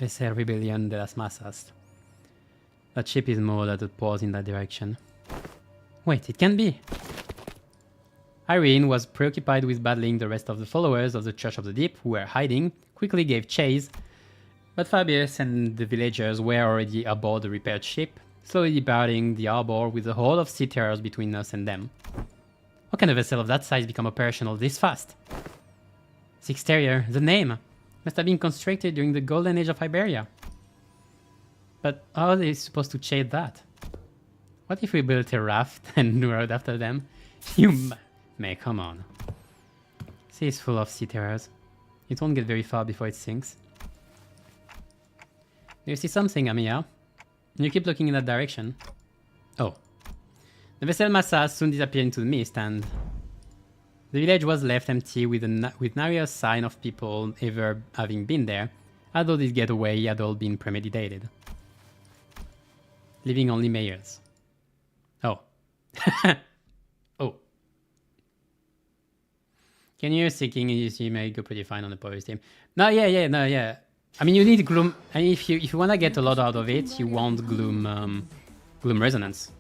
Vessel Rebellion de las Masas. That ship is moored at the port in that direction. Wait, it can be. Irene was preoccupied with battling the rest of the followers of the Church of the Deep, who were hiding, quickly gave chase, But Fabius and the villagers were already aboard the repaired ship, slowly departing the harbor with a horde of seafarers between us and them. How can a vessel of that size become operational this fast? The exterior, the name, must have been constructed during the golden age of Iberia. But how are they supposed to chase that? What if we built a raft and rode after them? You may, come on. Sea is full of seafarers. It won't get very far before it sinks. Do you see something, Amiya? You keep looking in that direction. Oh. The vessel massas soon disappeared into the mist, and the village was left empty with nary a sign of people ever having been there, although this getaway had all been premeditated. Leaving only mayors. Oh. Oh. Can you seeking you may go pretty fine on the poise team? No, yeah. I mean, you need gloom, and if you want to get a lot out of it, you want gloom resonance.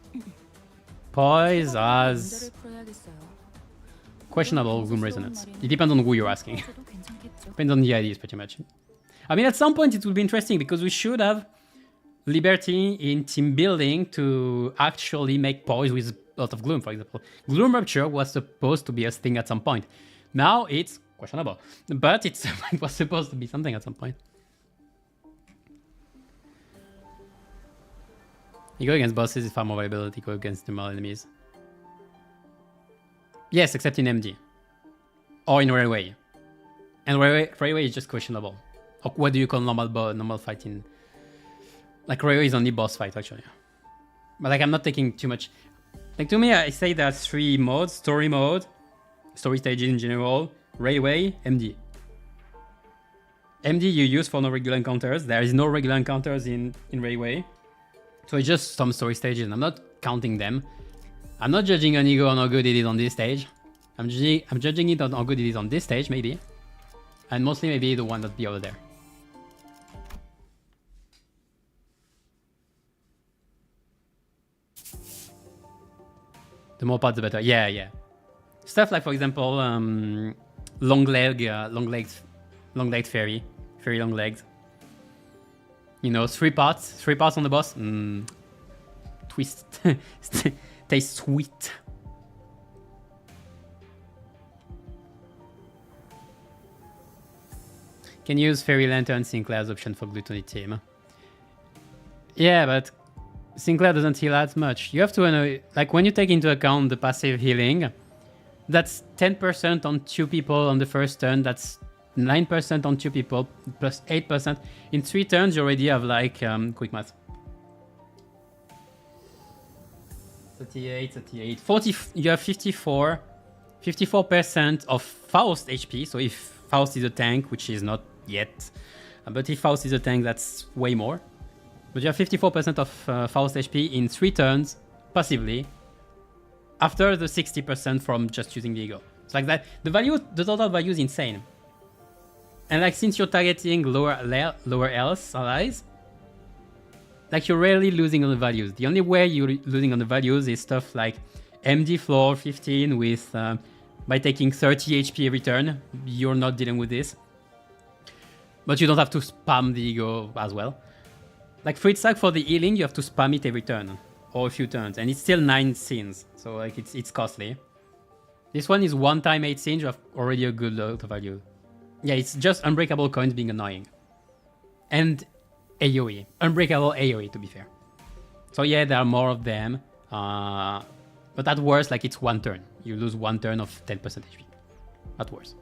Poise has questionable gloom resonance. It depends on who you're asking. Depends on the ideas, pretty much. I mean, at some point it will be interesting because we should have liberty in team building to actually make poise with a lot of gloom. For example, gloom rupture was supposed to be a thing at some point. Now it's questionable, but it was supposed to be something at some point. You go against bosses is far more viable to go against normal enemies. Yes, except in MD. Or in Railway. And Railway is just questionable. Or what do you call normal fighting? Like Railway is only boss fight actually. But like I'm not taking too much. Like to me I say there are 3 modes. Story mode, story stages in general, Railway, MD. MD you use for no regular encounters. There is no regular encounters in Railway. So it's just some story stages, and I'm not counting them. I'm not judging an ego on how good it is on this stage. I'm judging it on how good it is on this stage, maybe. And mostly maybe the one that be over there. The more parts, the better. Yeah. Stuff like, for example, long-legged fairy. Fairy long legs. You know, 3 parts on the boss. Twist. Tastes sweet. Can use Fairy Lantern Sinclair's option for Gluttony team. Yeah, but Sinclair doesn't heal as much. You have to know, like when you take into account the passive healing, that's 10% on 2 people on the first turn. That's 9% on 2 people, plus 8%. In 3 turns, you already have like, quick math. 38, 40, you have 54% of Faust HP. So if Faust is a tank, which is not yet, but if Faust is a tank, that's way more. But you have 54% of Faust HP in 3 turns, passively, after the 60% from just using the ego. It's like that. The total value is insane. And like since you're targeting lower health allies, like you're rarely losing on the values. The only way you're losing on the values is stuff like MD floor 15 with by taking 30 HP every turn. You're not dealing with this. But you don't have to spam the ego as well. Like Frit Sack for the healing, you have to spam it every turn or a few turns, and it's still 9 scenes, so like it's costly. This one is 1 time 8 scenes. You have already a good lot of value. Yeah, it's just unbreakable coins being annoying. And AoE. Unbreakable AoE, to be fair. So yeah, there are more of them. But at worst, like it's 1 turn. You lose 1 turn of 10% HP. At worst.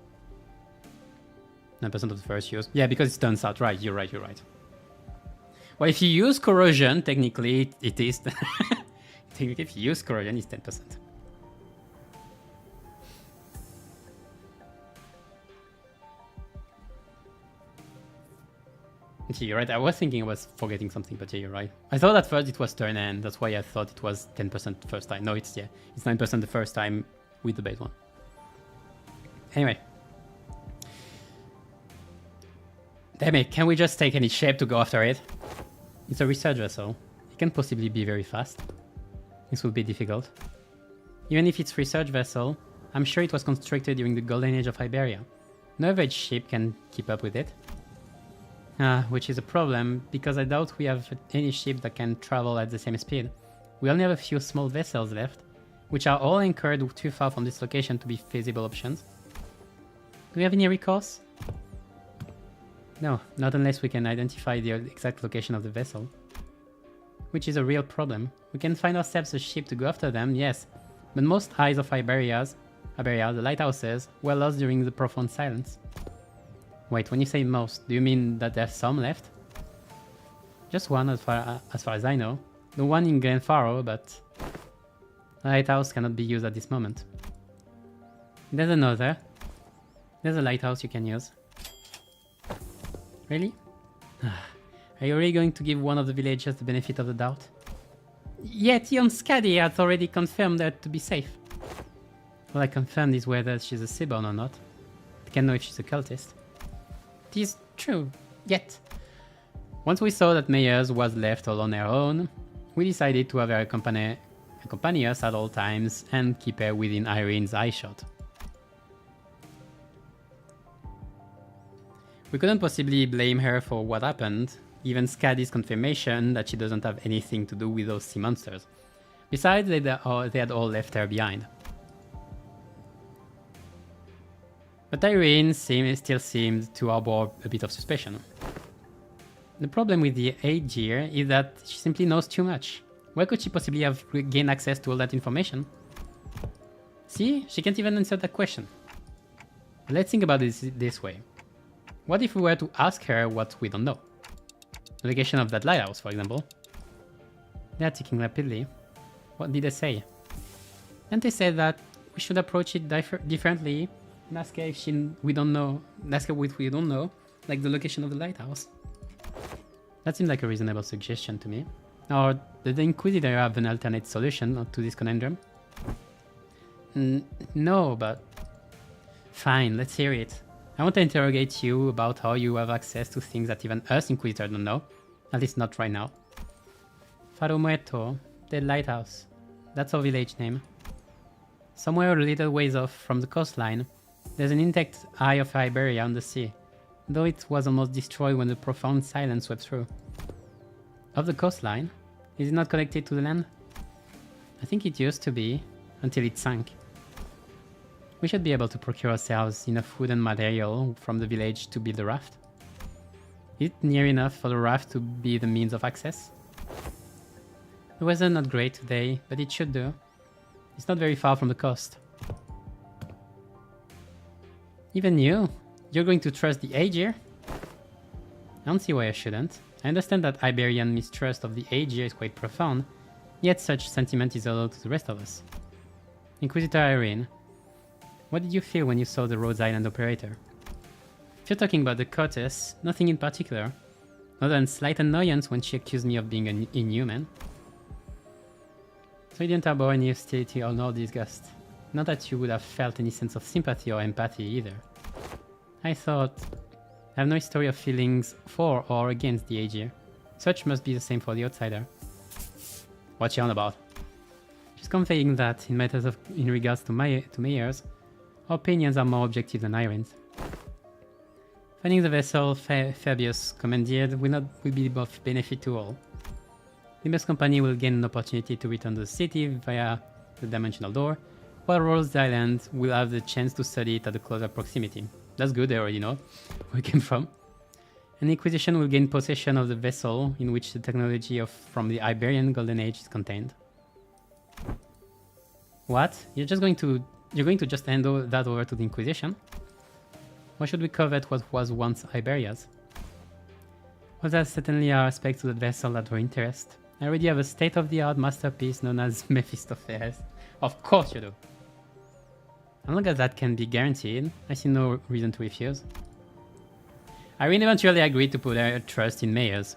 9% of the first use. Yeah, because it turns out, right, you're right. Well, if you use corrosion, technically it is... technically, if you use corrosion, it's 10%. Yeah, you're right. I was thinking I was forgetting something, but yeah, you're right. I thought at first it was turn end. That's why I thought it was 10% the first time. No, it's 9% the first time with the base one. Anyway. Damn it, can we just take any shape to go after it? It's a research vessel. It can possibly be very fast. This will be difficult. Even if it's research vessel, I'm sure it was constructed during the golden age of Iberia. No average ship can keep up with it. Which is a problem, because I doubt we have any ship that can travel at the same speed. We only have a few small vessels left, which are all anchored too far from this location to be feasible options. Do we have any recourse? No, not unless we can identify the exact location of the vessel. Which is a real problem. We can find ourselves a ship to go after them, yes, but most eyes of Iberia, the lighthouses, were lost during the profound silence. Wait, when you say most, do you mean that there's some left? Just one as far as I know. The one in Glenfarrow, but the lighthouse cannot be used at this moment. There's another. There's a lighthouse you can use. Really? Are you really going to give one of the villagers the benefit of the doubt? Yet Yon Skadi has already confirmed her to be safe. All I confirmed is whether she's a Seaborn or not. I can't know if she's a cultist. It is true, yet. Once we saw that Meyers was left all on her own, we decided to have her accompany us at all times and keep her within Irene's eyeshot. We couldn't possibly blame her for what happened, given Skadi's confirmation that she doesn't have anything to do with those sea monsters. Besides, they had all left her behind. But Irene still seemed to harbor a bit of suspicion. The problem with the Aegir is that she simply knows too much. Where could she possibly have gained access to all that information? See, she can't even answer that question. Let's think about this way. What if we were to ask her what we don't know? The location of that lighthouse, for example. They are ticking rapidly. What did they say? And they said that we should approach it differently and ask her if we don't know, what we don't know, like the location of the lighthouse. That seems like a reasonable suggestion to me. Or did the Inquisitor have an alternate solution to this conundrum? No, but... Fine, let's hear it. I want to interrogate you about how you have access to things that even us Inquisitor don't know. At least not right now. Faro Muerto, the lighthouse. That's our village name. Somewhere a little ways off from the coastline, there's an intact Eye of Iberia on the sea, though it was almost destroyed when the profound silence swept through. Of the coastline? Is it not connected to the land? I think it used to be, until it sank. We should be able to procure ourselves enough food and material from the village to build a raft. Is it near enough for the raft to be the means of access? The weather not great today, but it should do. It's not very far from the coast. Even you're going to trust the Aegir? I don't see why I shouldn't. I understand that Iberian mistrust of the Aegir is quite profound, yet such sentiment is allowed to the rest of us. Inquisitor Irene, what did you feel when you saw the Rhodes Island operator? If you're talking about the Cortes, nothing in particular, other than slight annoyance when she accused me of being an inhuman. So you didn't harbor any hostility or no disgust. Not that you would have felt any sense of sympathy or empathy either. I thought, I have no history of feelings for or against the Aegir. Such must be the same for the outsider. What's she on about? She's conveying that, in regards to Meyers, our opinions are more objective than Irene's. Finding the vessel Fabius commandeered will be of benefit to all. Limbus company will gain an opportunity to return to the city via the dimensional door, while Rhodes Island will have the chance to study it at a closer proximity. That's good, they already know where it came from. An Inquisition will gain possession of the vessel in which the technology from the Iberian Golden Age is contained. What? You're going to just hand that over to the Inquisition? Why should we covet what was once Iberia's? Well, there certainly are aspects to the vessel that were interest. I already have a state-of-the-art masterpiece known as Mephistopheles. Of course you do. As long as that can be guaranteed, I see no reason to refuse. Irene eventually agreed to put her trust in Meyers.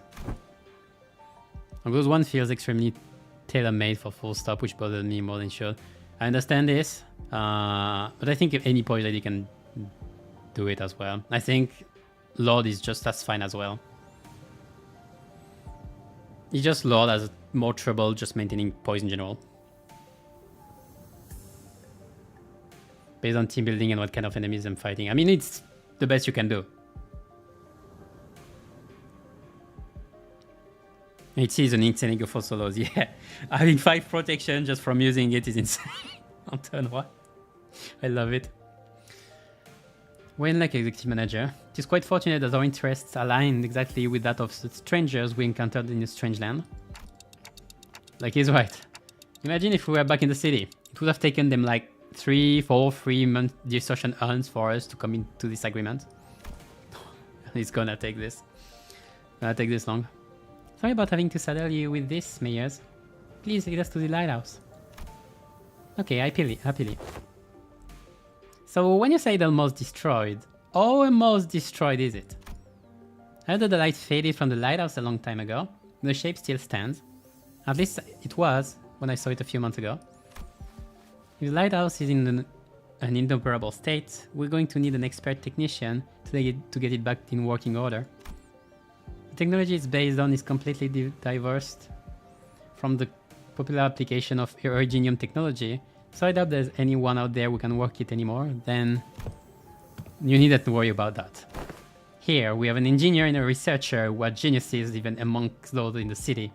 Although one feels extremely tailor-made for full stop, which bothered me more than should. I understand this, but I think if any Polish lady can do it as well. I think Lord is just as fine as well. It's just Lord has more trouble just maintaining poise in general. Based on team building and what kind of enemies I'm fighting. I mean, it's the best you can do. It is an insane for solos, yeah. Having 5 protection just from using it is insane on turn 1. I love it. When like executive manager, it is quite fortunate that our interests aligned exactly with that of the strangers we encountered in a strange land. Like he's right. Imagine if we were back in the city. It would have taken them like 3-4 distortion urns for us to come into this agreement. It's gonna take this. Gonna take this long. Sorry about having to saddle you with this, Mayors. Please lead us to the lighthouse. Okay, happily. So when you say the almost destroyed, how almost destroyed is it? I heard that the light faded from the lighthouse a long time ago. The shape still stands. At least it was when I saw it a few months ago. If the lighthouse is in an inoperable state, we're going to need an expert technician to get it back in working order. The technology it's based on is completely diverse from the popular application of Originium technology, so I doubt there's anyone out there who can work it anymore. Then you needn't worry about that. Here we have an engineer and a researcher who are geniuses even amongst those in the city,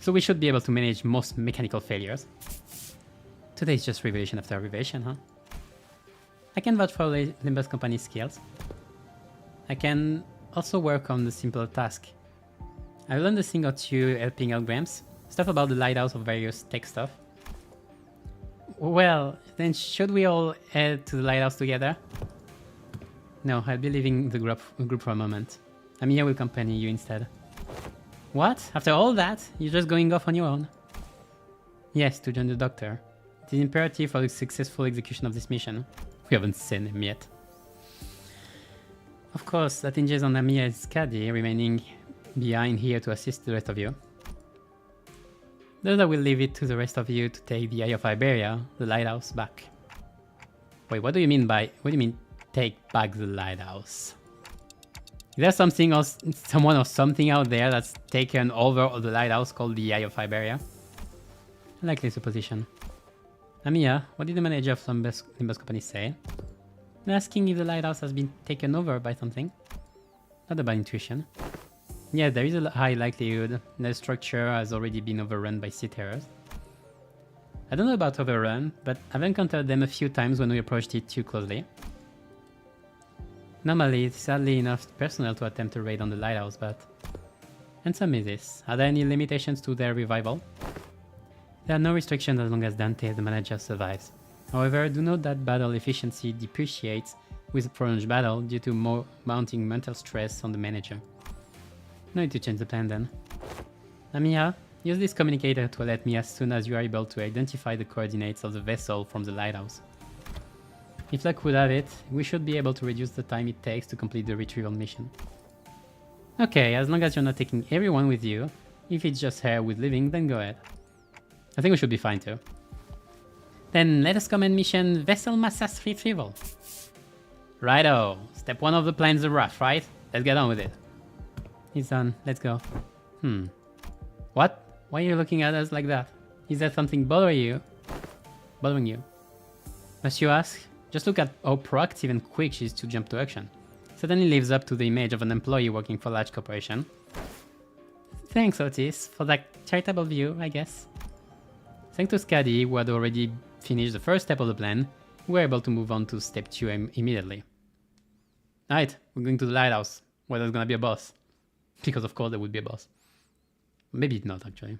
so we should be able to manage most mechanical failures. Today is just revelation after revelation, huh? I can vouch for Limbus company's skills. I can also work on the simpler task. I learned a thing or two helping out Gramps, stuff about the lighthouse of various tech stuff. Well, then should we all head to the lighthouse together? No, I'll be leaving the group for a moment. Amiya will accompany you instead. What? After all that, you're just going off on your own? Yes, to join the doctor. It is imperative for the successful execution of this mission. We haven't seen him yet. Of course, that hinges on Amiya and Skadi remaining behind here to assist the rest of you. Thus I will leave it to the rest of you to take the Eye of Iberia, the lighthouse, back. Wait, what do you mean take back the lighthouse? Is there something else, someone or something out there that's taken over the lighthouse called the Eye of Iberia? Likely supposition. Amiya, what did the manager of Limbus company say? I'm asking if the lighthouse has been taken over by something. Not about intuition. Yeah, there is a high likelihood that the structure has already been overrun by seafarers. I don't know about overrun, but I've encountered them a few times when we approached it too closely. Normally, it's sadly enough personnel to attempt a raid on the lighthouse, but... And some is this. Are there any limitations to their revival? There are no restrictions as long as Dante, the manager, survives. However, do note that battle efficiency depreciates with prolonged battle due to mounting mental stress on the manager. No need to change the plan then. Amiya, use this communicator to alert me as soon as you are able to identify the coordinates of the vessel from the lighthouse. If luck would have it, we should be able to reduce the time it takes to complete the retrieval mission. Okay, as long as you're not taking everyone with you, if it's just her with living, then go ahead. I think we should be fine too. Then let us command mission Vessel Massas Retrieval. Righto, step 1 of the plan's a rough, right? Let's get on with it. He's done, let's go. What? Why are you looking at us like that? Is there something bothering you? Must you ask? Just look at how proactive and quick she is to jump to action. Certainly lives up to the image of an employee working for a large corporation. Thanks, Otis, for that charitable view, I guess. Thanks to Skadi, who had already finished the first step of the plan, we were able to move on to step 2 immediately. Alright, we're going to the lighthouse, where there's gonna be a boss. Because of course there would be a boss. Maybe not, actually.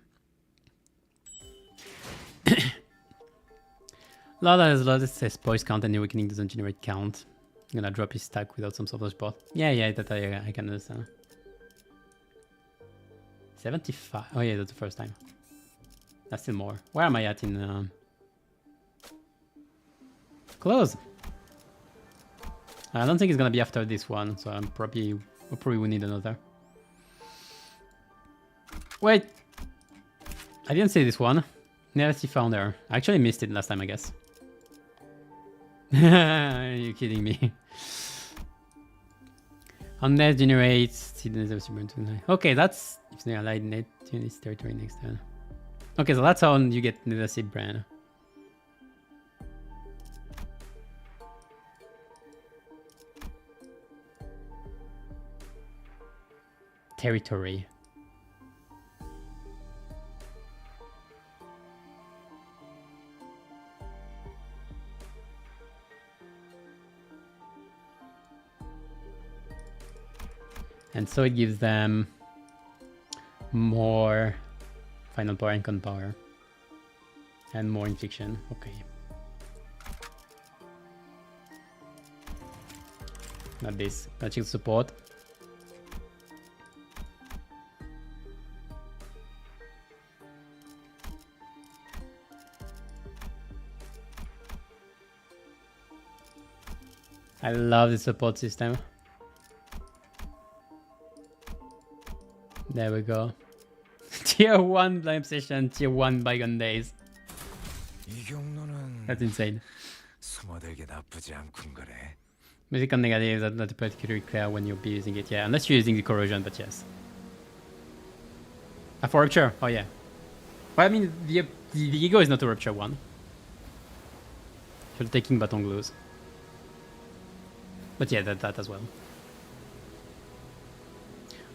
Lola says poise count and awakening doesn't generate count. I'm gonna drop his stack without some sort of support. Yeah, that I can understand. 75. Oh yeah, that's the first time. That's still more. Where am I at in... Close! I don't think it's gonna be after this one, so we probably will need another. Wait! I didn't see this one. Never see founder. I actually missed it last time, I guess. Are you kidding me? Unless generates... Okay, that's... If they allied net units territory next turn. Okay, so that's how you get the seed brand. Territory. And so it gives them more final power and con power. And more infliction. Okay. Not this. Not shield support. I love the support system. There we go. Tier 1 Blind Obsession, Tier 1 Bygone Days. 이 경로는 That's insane. 숨어들게 나쁘지 않군 거래. Music on negatives are not particularly clear when you'll be using it. Yeah, unless you're using the corrosion, but yes. For rupture? Oh yeah. Well, I mean, the ego is not a rupture one. You're taking baton glues. But yeah, that as well.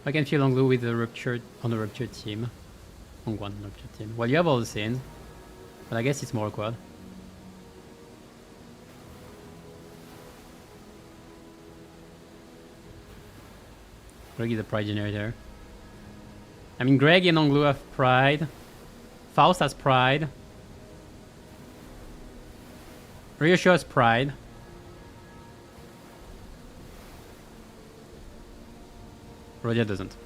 I can feel on glue with the rupture on the rupture team. On one rupture team. Well, you have all the scenes, but I guess it's more awkward. Greg is a pride generator. I mean, Greg and Onglu have pride. Faust has pride. Ryosho has pride. Rodia doesn't.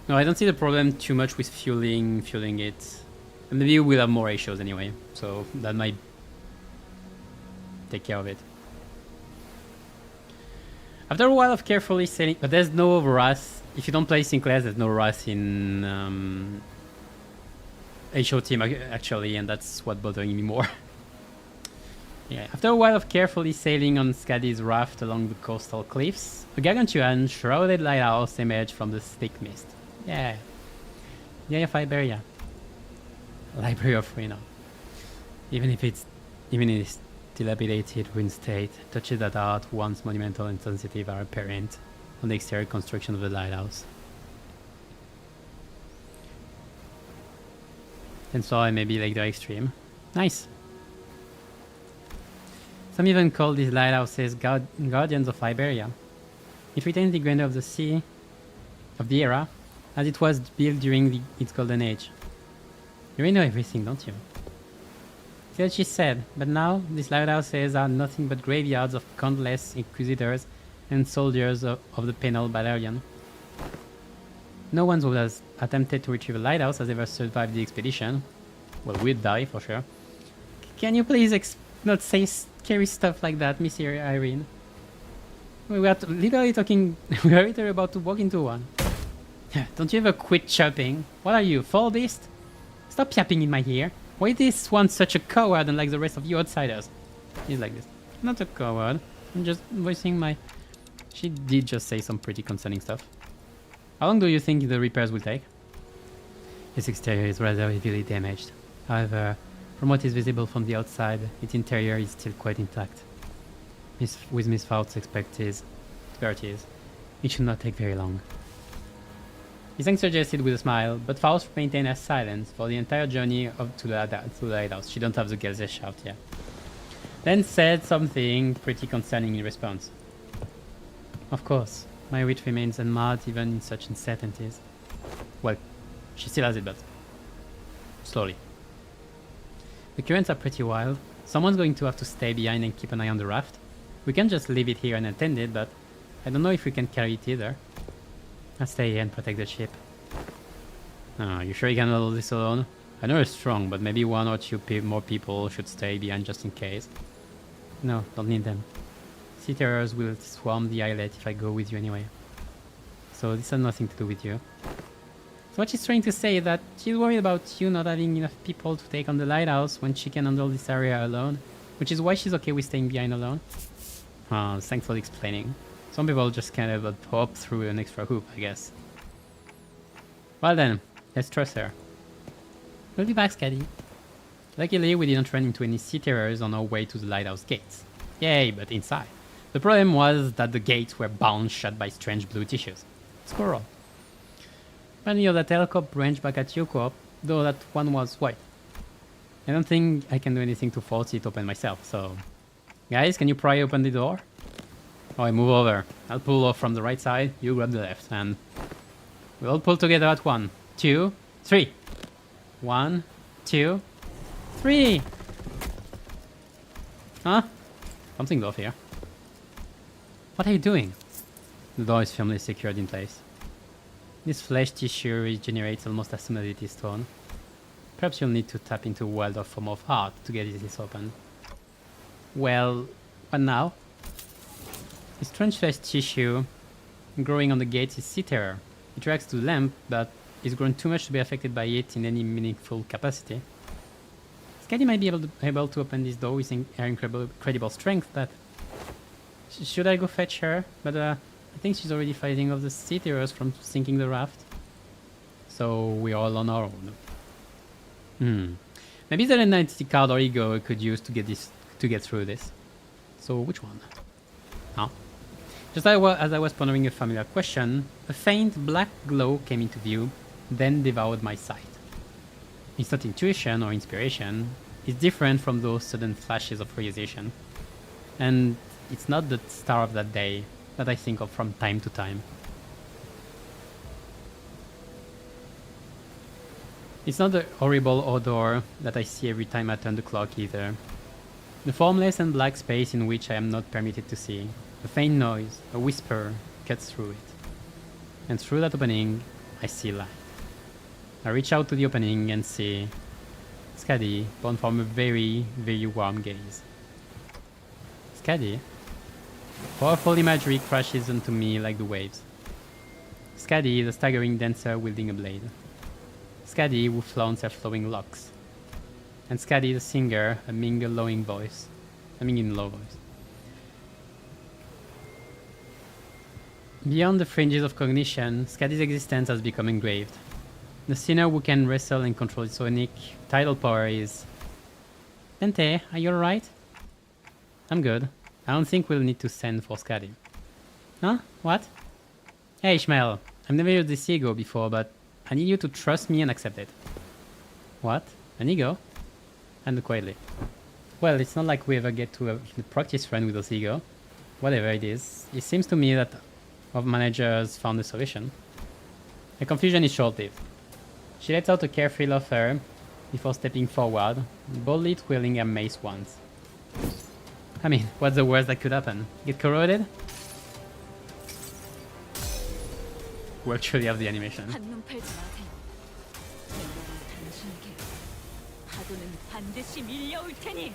No, I don't see the problem too much with fueling it. And maybe we'll have more ratios anyway, so that might take care of it. After a while of carefully sailing, but there's no Wrath. If you don't play Sinclair, there's no Wrath in HO team actually, and that's what bothering me more. Yeah, after a while of carefully sailing on Skadi's raft along the coastal cliffs, a gargantuan shrouded lighthouse emerged from the thick mist. Yeah. Yeah, of Iberia. Library of Reno. Even in its dilapidated ruined state, touches that art once monumental and sensitive are apparent on the exterior construction of the lighthouse. And so I maybe like the extreme. Nice. Some even call these lighthouses guardians of Iberia. It retains the grandeur of the sea, of the era, as it was built during its golden age. You really know everything, don't you? See what she said, but now these lighthouses are nothing but graveyards of countless Inquisitors and soldiers of the penal battalion. No one who has attempted to retrieve a lighthouse has ever survived the expedition. Well, we'd die for sure. Can you please not say scary stuff like that, Miss Irene? We were literally talking. We are literally about to walk into one. Don't you ever quit chirping? What are you, fall beast? Stop yapping in my ear. Why is this one such a coward unlike the rest of you outsiders? He's like this. Not a coward. I'm just voicing my... She did just say some pretty concerning stuff. How long do you think the repairs will take? Its exterior is rather heavily damaged. However, from what is visible from the outside, its interior is still quite intact. With Miss Faust's expertise, it should not take very long. Isang suggested with a smile, but Faust maintained her silence for the entire journey to the lighthouse. She don't have the Gesellschaft yet. Then said something pretty concerning in response. Of course, my wit remains unmarred even in such uncertainties. Well, she still has it, but slowly. The currents are pretty wild. Someone's going to have to stay behind and keep an eye on the raft. We can't just leave it here unattended, but I don't know if we can carry it either. I'll stay here and protect the ship. Oh, you sure you can handle this alone? I know you're strong, but maybe one or two more people should stay behind just in case. No, don't need them. Sea terrors will swarm the islet if I go with you anyway. So this has nothing to do with you. So what she's trying to say is that she's worried about you not having enough people to take on the lighthouse when she can handle this area alone, which is why she's okay with staying behind alone. Oh, thanks for explaining. Some people just kind of hop through an extra hoop, I guess. Well then, let's trust her. We'll be back, Skadi. Luckily, we didn't run into any sea terrors on our way to the lighthouse gates. Yay, but inside. The problem was that the gates were bound shut by strange blue tissues. Squirrel. Many of the telecop ranged back at Yoko, though that one was white. I don't think I can do anything to force it open myself, so... Guys, can you pry open the door? Oh, I move over. I'll pull off from the right side, you grab the left, and we'll pull together at 1, 2, 3. 1, 2, 3. Huh? Something's off here. What are you doing? The door is firmly secured in place. This flesh tissue regenerates almost as soon as it is torn. Perhaps you'll need to tap into a wilder form of heart to get this open. Well, what now? This strange flesh tissue growing on the gates is sea terror. It reacts to lamp, but it's grown too much to be affected by it in any meaningful capacity. Skadi might be able to open this door with her incredible strength, but should I go fetch her? But I think she's already fighting off the sea terrors from sinking the raft. So we're all on our own. Maybe the identity card or ego I could use to get through this. So which one? Huh? Just as I was pondering a familiar question, a faint black glow came into view, then devoured my sight. It's not intuition or inspiration. It's different from those sudden flashes of realization. And it's not the star of that day that I think of from time to time. It's not the horrible odor that I see every time I turn the clock either. The formless and black space in which I am not permitted to see. A faint noise, a whisper, cuts through it. And through that opening, I see light. I reach out to the opening and see Skadi, born from a very, very warm gaze. Skadi? Powerful imagery crashes onto me like the waves. Skadi, the staggering dancer wielding a blade. Skadi, who flaunts her flowing locks. And Skadi, the singer, humming in low voice. Beyond the fringes of cognition, Skadi's existence has become engraved. The sinner who can wrestle and control its sonic tidal power is... Dente, are you alright? I'm good. I don't think we'll need to send for Skadi. Huh? What? Hey Ishmael, I've never used this ego before, but I need you to trust me and accept it. What? An ego? And quietly. Well, it's not like we ever get to a practice run with this ego. Whatever it is, it seems to me that our manager has found a solution. The confusion is short-lived. She lets out a carefree offer before stepping forward, boldly twirling her mace once. I mean, what's the worst that could happen? Get corroded? We actually have the animation. 한눈 팔지 마세요. 내가 당신에게 파도는 반드시 밀려올 테니.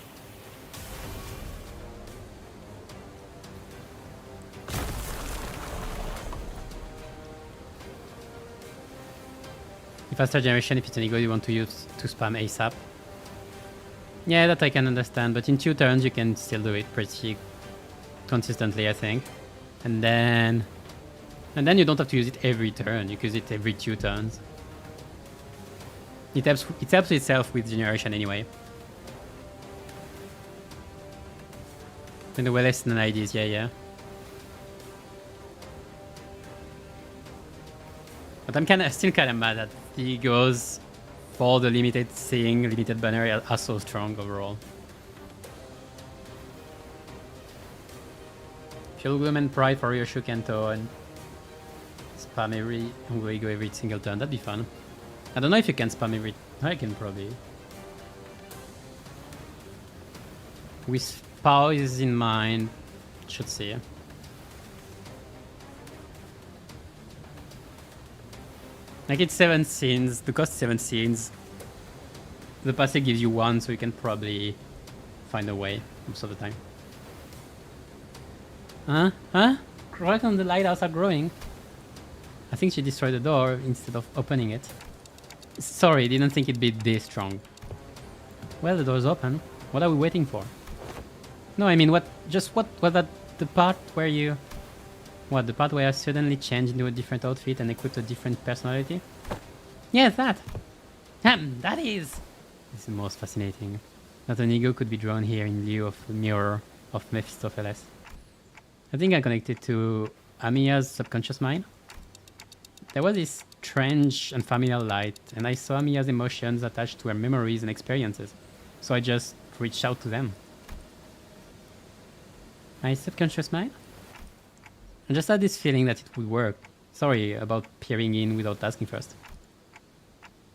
Faster generation if it's an ego you want to use to spam ASAP. Yeah, that I can understand, but in 2 turns you can still do it pretty consistently, I think. And then you don't have to use it every turn, you can use it every 2 turns. It helps itself with generation anyway. And the way less than IDs, yeah. But I'm still kind of mad that the egos for the limited seeing, limited banner are so strong overall. Fuel Gloom and Pride for Ryoshu Kanto and spam every single turn, that'd be fun. I don't know if you can spam every... I can probably. With powers in mind, should see. Like it's 7 scenes, the cost 7 scenes. The passive gives you 1, so you can probably find a way most of the time. Huh? Right on the lighthouse are growing. I think she destroyed the door instead of opening it. Sorry, didn't think it'd be this strong. Well, the door's open. What are we waiting for? No, I mean, what was that the part where you... What, the part where I suddenly changed into a different outfit and equipped a different personality? Yes, that! That is! This is the most fascinating. That an ego could be drawn here in lieu of the mirror of Mephistopheles. I think I connected to Amiya's subconscious mind. There was this strange and familiar light, and I saw Amiya's emotions attached to her memories and experiences. So I just reached out to them. My subconscious mind? I just had this feeling that it would work. Sorry about peering in without asking first.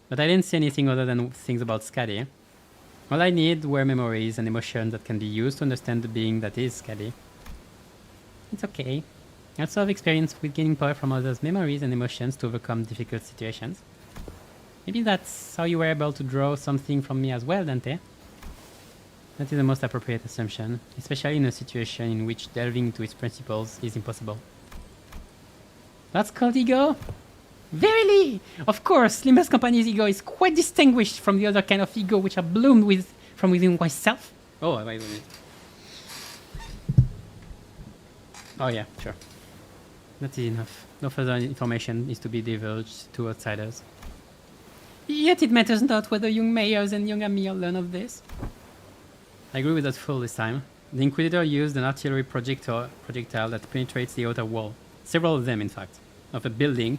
But I didn't see anything other than things about Skadi. All I need were memories and emotions that can be used to understand the being that is Skadi. It's okay. I also have experience with gaining power from others' memories and emotions to overcome difficult situations. Maybe that's how you were able to draw something from me as well, Dante. That is the most appropriate assumption, especially in a situation in which delving into its principles is impossible. That's called ego? Verily! Of course, Limbus Company's ego is quite distinguished from the other kind of ego which are bloomed from within oneself. Oh, wait a minute. Oh yeah, sure. That is enough. No further information is to be divulged to outsiders. Yet it matters not whether young mayors and young Amir learn of this. I agree with that fool this time. The Inquisitor used an artillery projectile that penetrates the outer wall. Several of them, in fact, of a building,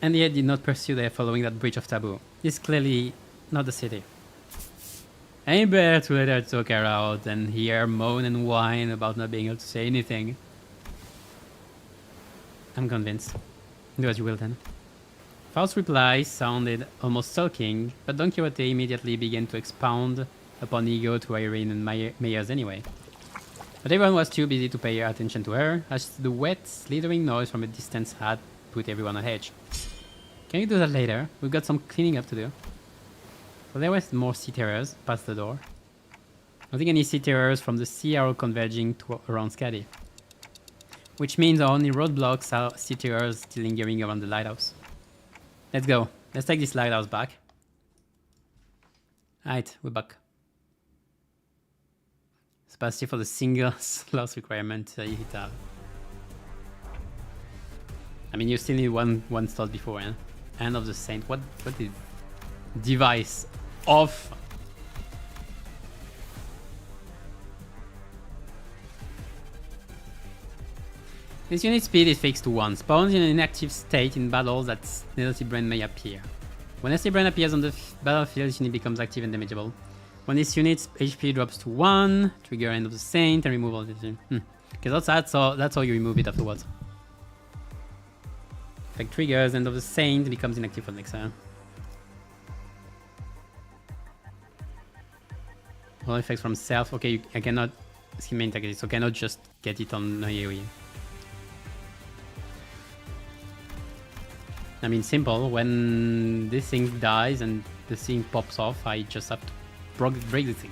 and yet did not pursue their following that breach of taboo. This is clearly not the city. Ain't better to let her talk her out than hear moan and whine about not being able to say anything. I'm convinced. Do as you will then. Faust's reply sounded almost sulking, but Don Quixote immediately began to expound upon ego to Irene and Mayers anyway. But everyone was too busy to pay attention to her, as the wet, slithering noise from a distance had put everyone on edge. Can you do that later? We've got some cleaning up to do. So there were more seafarers past the door. I don't think any seafarers from the sea are all converging around Skadi. Which means our only roadblocks are seafarers still lingering around the lighthouse. Let's go. Let's take this lighthouse back. Alright, we're back. Especially for the single sloth requirement you have. I mean, you still need one slot before, eh? Hand of the Saint. What is device off? This unit speed is fixed to 1. Spawns in an inactive state in battles that Nasty Brand may appear. When Nasty Brand appears on the battlefield, this unit becomes active and damageable. When this unit's HP drops to 1, trigger End of the Saint and remove all this. Okay, that's how you remove it afterwards. Like triggers, End of the Saint becomes inactive for the next turn. All effects from self. Okay, I cannot scheme integrity, so I cannot just get it on AoE. I mean, simple. When this thing dies and the thing pops off, I just have to break the thing.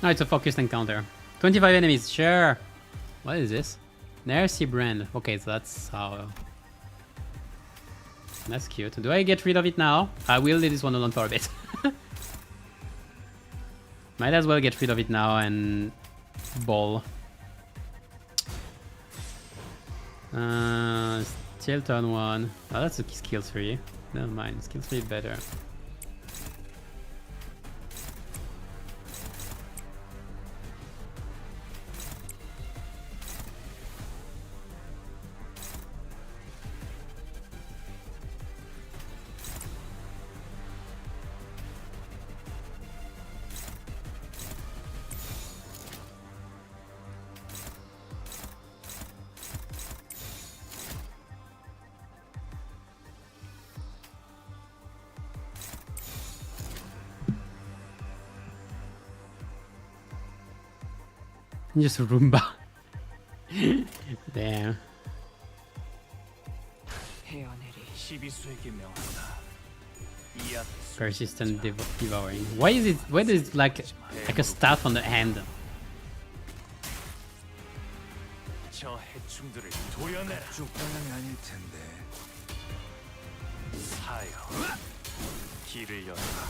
Oh, it's a focused encounter. 25 enemies, sure. What is this? Nasty Brand. Okay, so that's how... That's cute. Do I get rid of it now? I will leave this one alone for a bit. Might as well get rid of it now and... ball. Still turn 1. Oh, that's a skill 3. Never mind, skill 3 better. Just Roomba. Damn. Persistent devouring. Why is it? Why is it like a staff on the hand?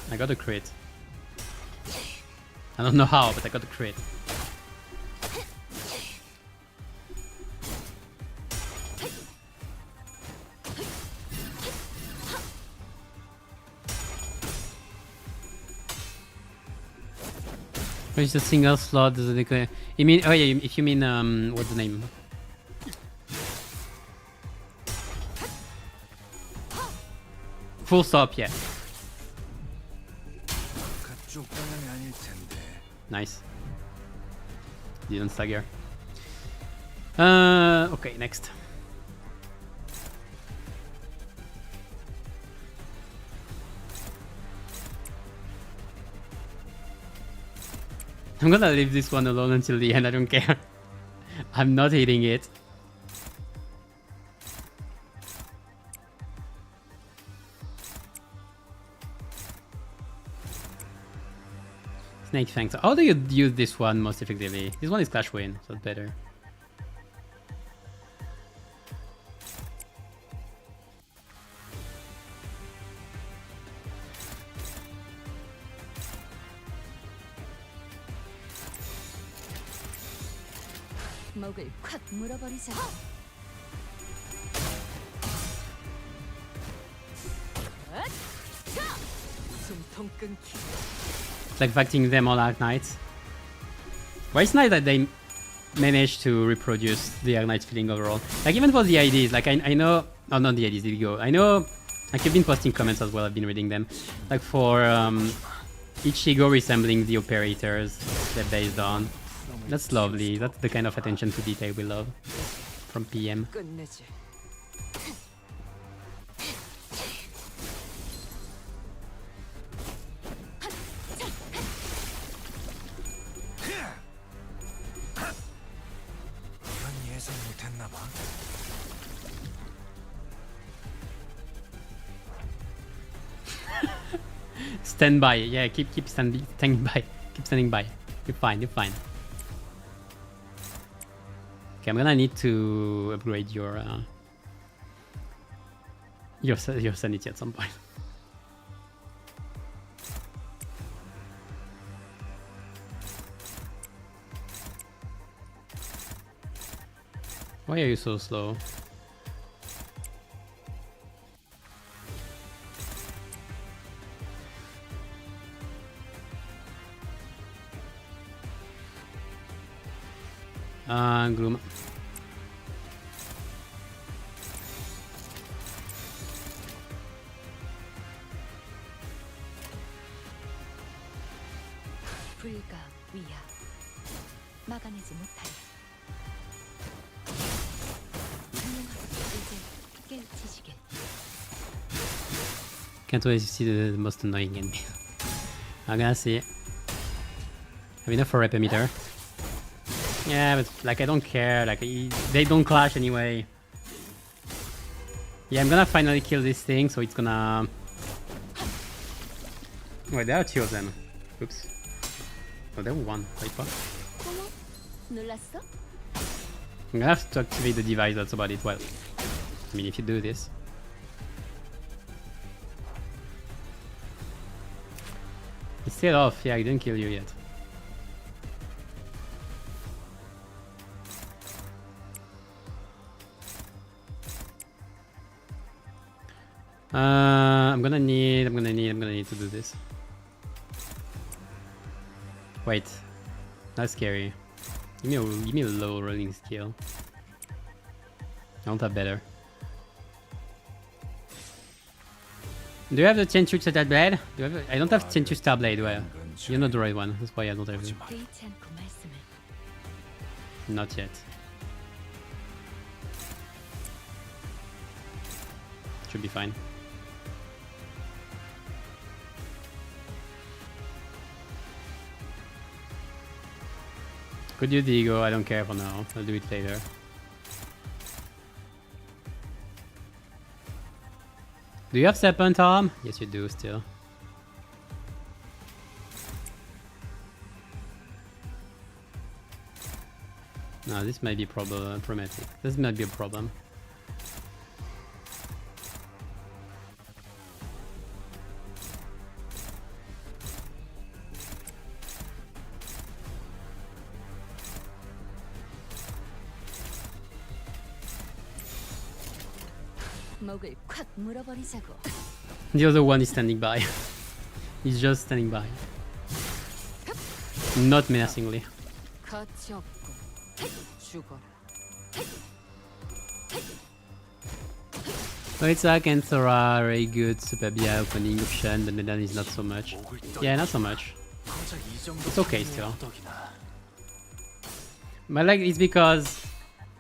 I got a crit. I don't know how, but I got a crit. It's a single slot. Does it? You mean? Oh yeah. If you mean what's the name? Full stop, yeah. 그쪽 방향이 아닐 텐데. Nice. Didn't stagger. Okay, next. I'm gonna leave this one alone until the end, I don't care. I'm not hitting it. Snake Fangs. How do you use this one most effectively? This one is Clash Win, so it's better. 목을 콱 물어버리자. 숨통 끊기. Like facting them on Arknights. Why it's nice that they managed to reproduce the Arknights feeling overall. Like even for the IDs, like I know, oh not the IDs, there you go. I know, like you've been posting comments as well, I've been reading them. Like for Ichigo resembling the operators they're based on. That's lovely, that's the kind of attention to detail we love from PM. 끝내지. 이건 예상 못했나 봐. Stand by, yeah, keep standing by. Keep standing by. You're fine, you're fine. Okay, I'm gonna need to upgrade your sanity at some point. Why are you so slow? Gloom. 불가 위야. 막아내지 못하리. 이제 깨우치시길. Can't wait to see the most annoying enemy. I'm gonna see. Have enough for Repimeter. Yeah, but like I don't care. Like they don't clash anyway. Yeah, I'm gonna finally kill this thing, so it's gonna. Wait, there are two of them. Oops. Oh, there were one. Wait, what? 어머, 놀랐어? I'm gonna have to activate the device. That's about it. Well, I mean, if you do this. It's still off. Yeah, I didn't kill you yet. I'm gonna need to do this. Wait, that's scary. Give me a low rolling skill. I want that better. Do you have the Tenchu Star Blade? I don't have Tenchu Star Blade. Well, you're not the right one. That's why I don't have it. 개의치 않고 말씀을. Not yet. Should be fine. Could use the ego, I don't care for now. I'll do it later. Do you have Serpent Arm? Yes, you do still. No, this might be problematic. This might be a problem. 목을 콱 물어버리자고. The other one is standing by. He's just standing by. Not menacingly. 가치 없고 죽어라. Floitsack and Thora, very good. Superbia opening option, but then is not so much. Yeah, not so much. It's okay still. But like, it's because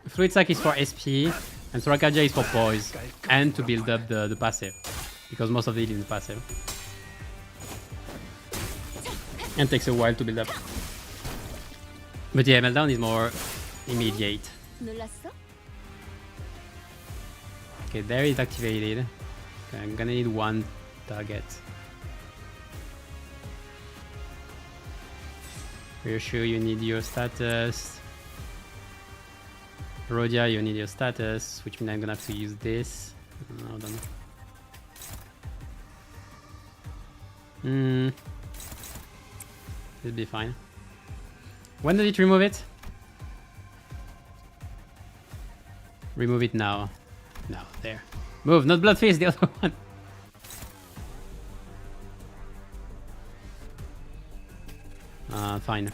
Floitsack is for SP and Sorakaja is for poise and to build up the passive. Because most of it is passive. And takes a while to build up. But yeah, Meltdown is more immediate. 놀랐어? Okay, there is activated. Okay, I'm gonna need one target. You're sure you need your status. Rodia, you need your status, which means I'm gonna have to use this. Hold on. It'll be fine. When did it remove it? Remove it now. No, there. Move, not Bloodface, the other one. Fine.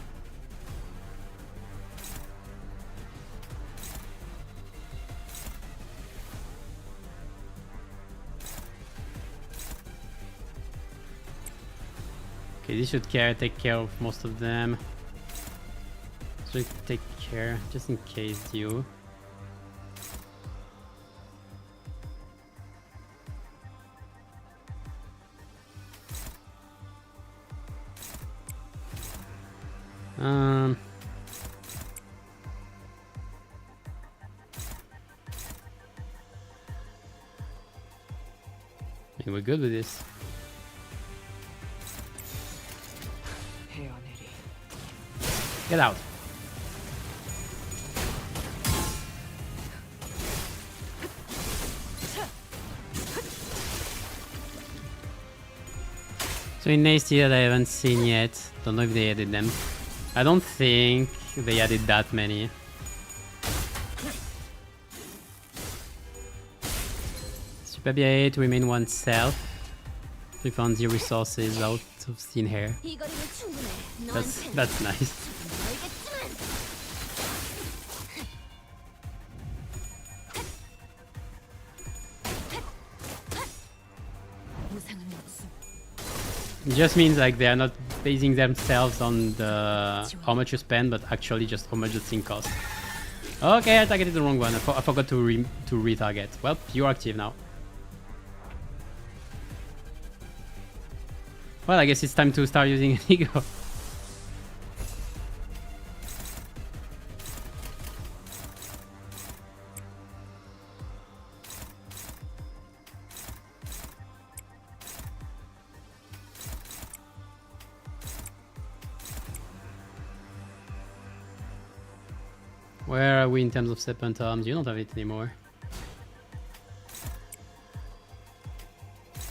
Okay, this should take care of most of them. So take care, just in case you. I think we're good with this. Get out. So in Nasty that I haven't seen yet. Don't know if they added them. I don't think they added that many. Superbia 8 remain oneself. We found the resources out of thin hair. 이 거리는 충분해. That's nice. 알겠지만. 무상은 없음. It just means like they are not basing themselves on the how much you spend, but actually just how much the thing costs. Okay, I targeted the wrong one. I forgot to retarget. Well, you're active now. Well, I guess it's time to start using an ego. Where are we in terms of Serpent Arms? You don't have it anymore.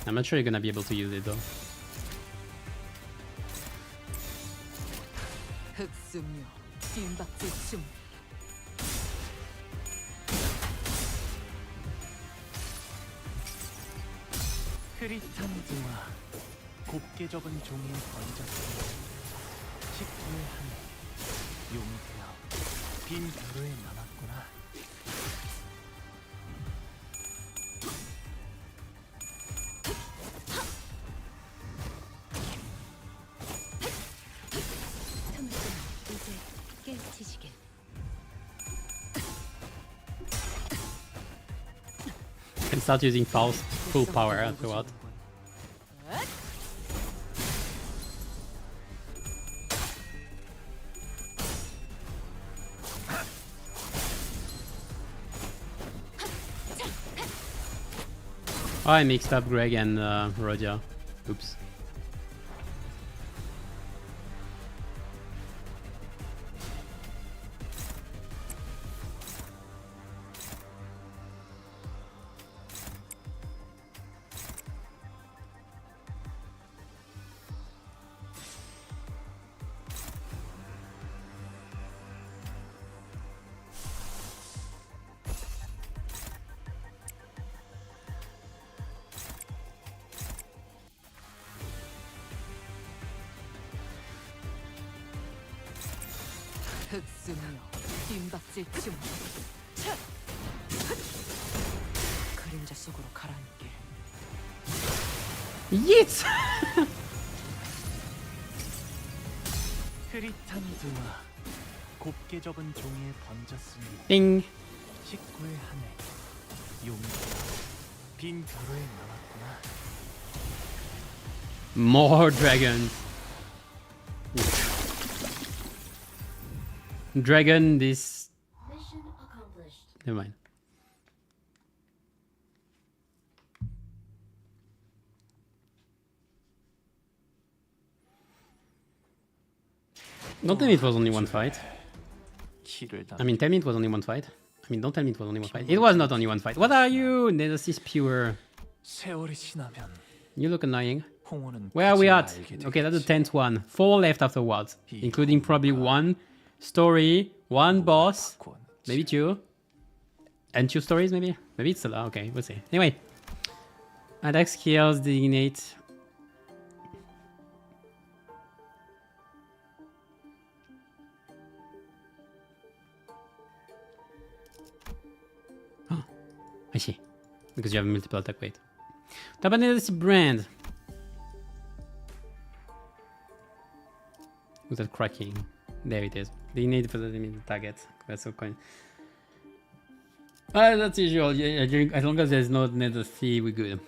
I'm not sure you're gonna be able to use it though. 흑수묘 뒷박질춤 흐릿한 등화 곱게 접은 종이에 번졌으니 식구의 한 용되어 빈 도로에 남았구나. 이제 깨치시게. Can start using full power afterward. Oh, I mixed up Greg and Rodia. Oops. 흑수묘 뒷박질춤 그림 그림자 속으로 가라앉게. Yeet! 흐릿한 등화 곱게 접은 종이에 번졌으니 Ding! 19의 한해 용기가 빈 벼로에 남았구나. More dragons. Dragon, this. Never mind. Don't tell me it was only one fight. 키를 다 I mean, tell me it was only one fight. I mean, don't tell me it was only one fight. It was not only one fight. What are you? Nemesis pure. 세월이 지나면 You look annoying. 홍어는 Where are we 끝을 at? 알게 Okay, that's the 되겠지. 10th one. 4 left afterwards, including probably one story, one boss, 바꿔. maybe 2. And 2 stories, maybe? Maybe it's a lot. Okay, we'll see. Anyway. Attack skills, designate. Oh, I see. Because you have multiple attack weight. Tabanese brand. Without cracking. There it is. They need for the target. That's so coin. That's usual. Yeah, as long as there's no nether sea, we're good.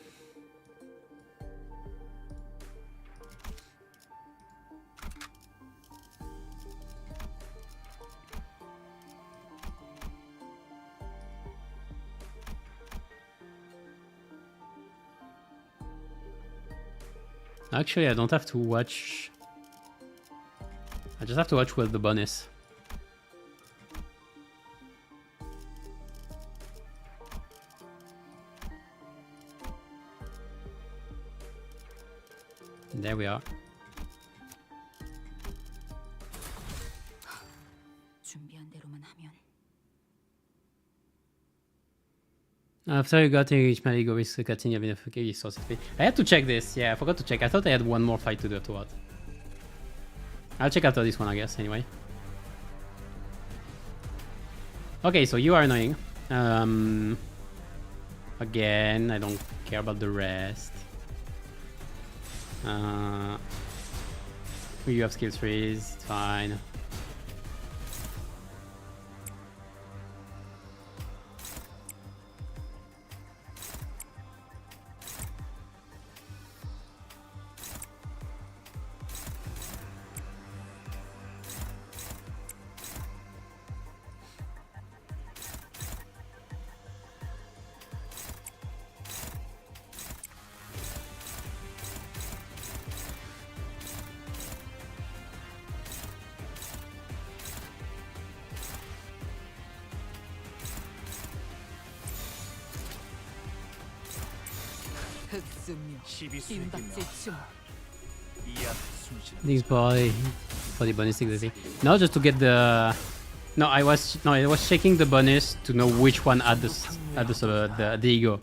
Actually, I don't have to watch. I just have to watch with the bonus. There we are. 준비한 대로만 하면. After you got each Maligo risk cutting of okay, source. I had to check this. Yeah, I forgot to check. I thought I had one more fight to do afterwards. I'll check after this one, I guess, anyway. Okay, so you are annoying. Again, I don't care about the rest. You have skill trees, it's fine. 흑수묘 시비수에게 빈박질 중. 이앞 숨쉬는 Thanks, boy, for the bonus exactly. No, just to get the. No, I was checking the bonus to know which one had the ego.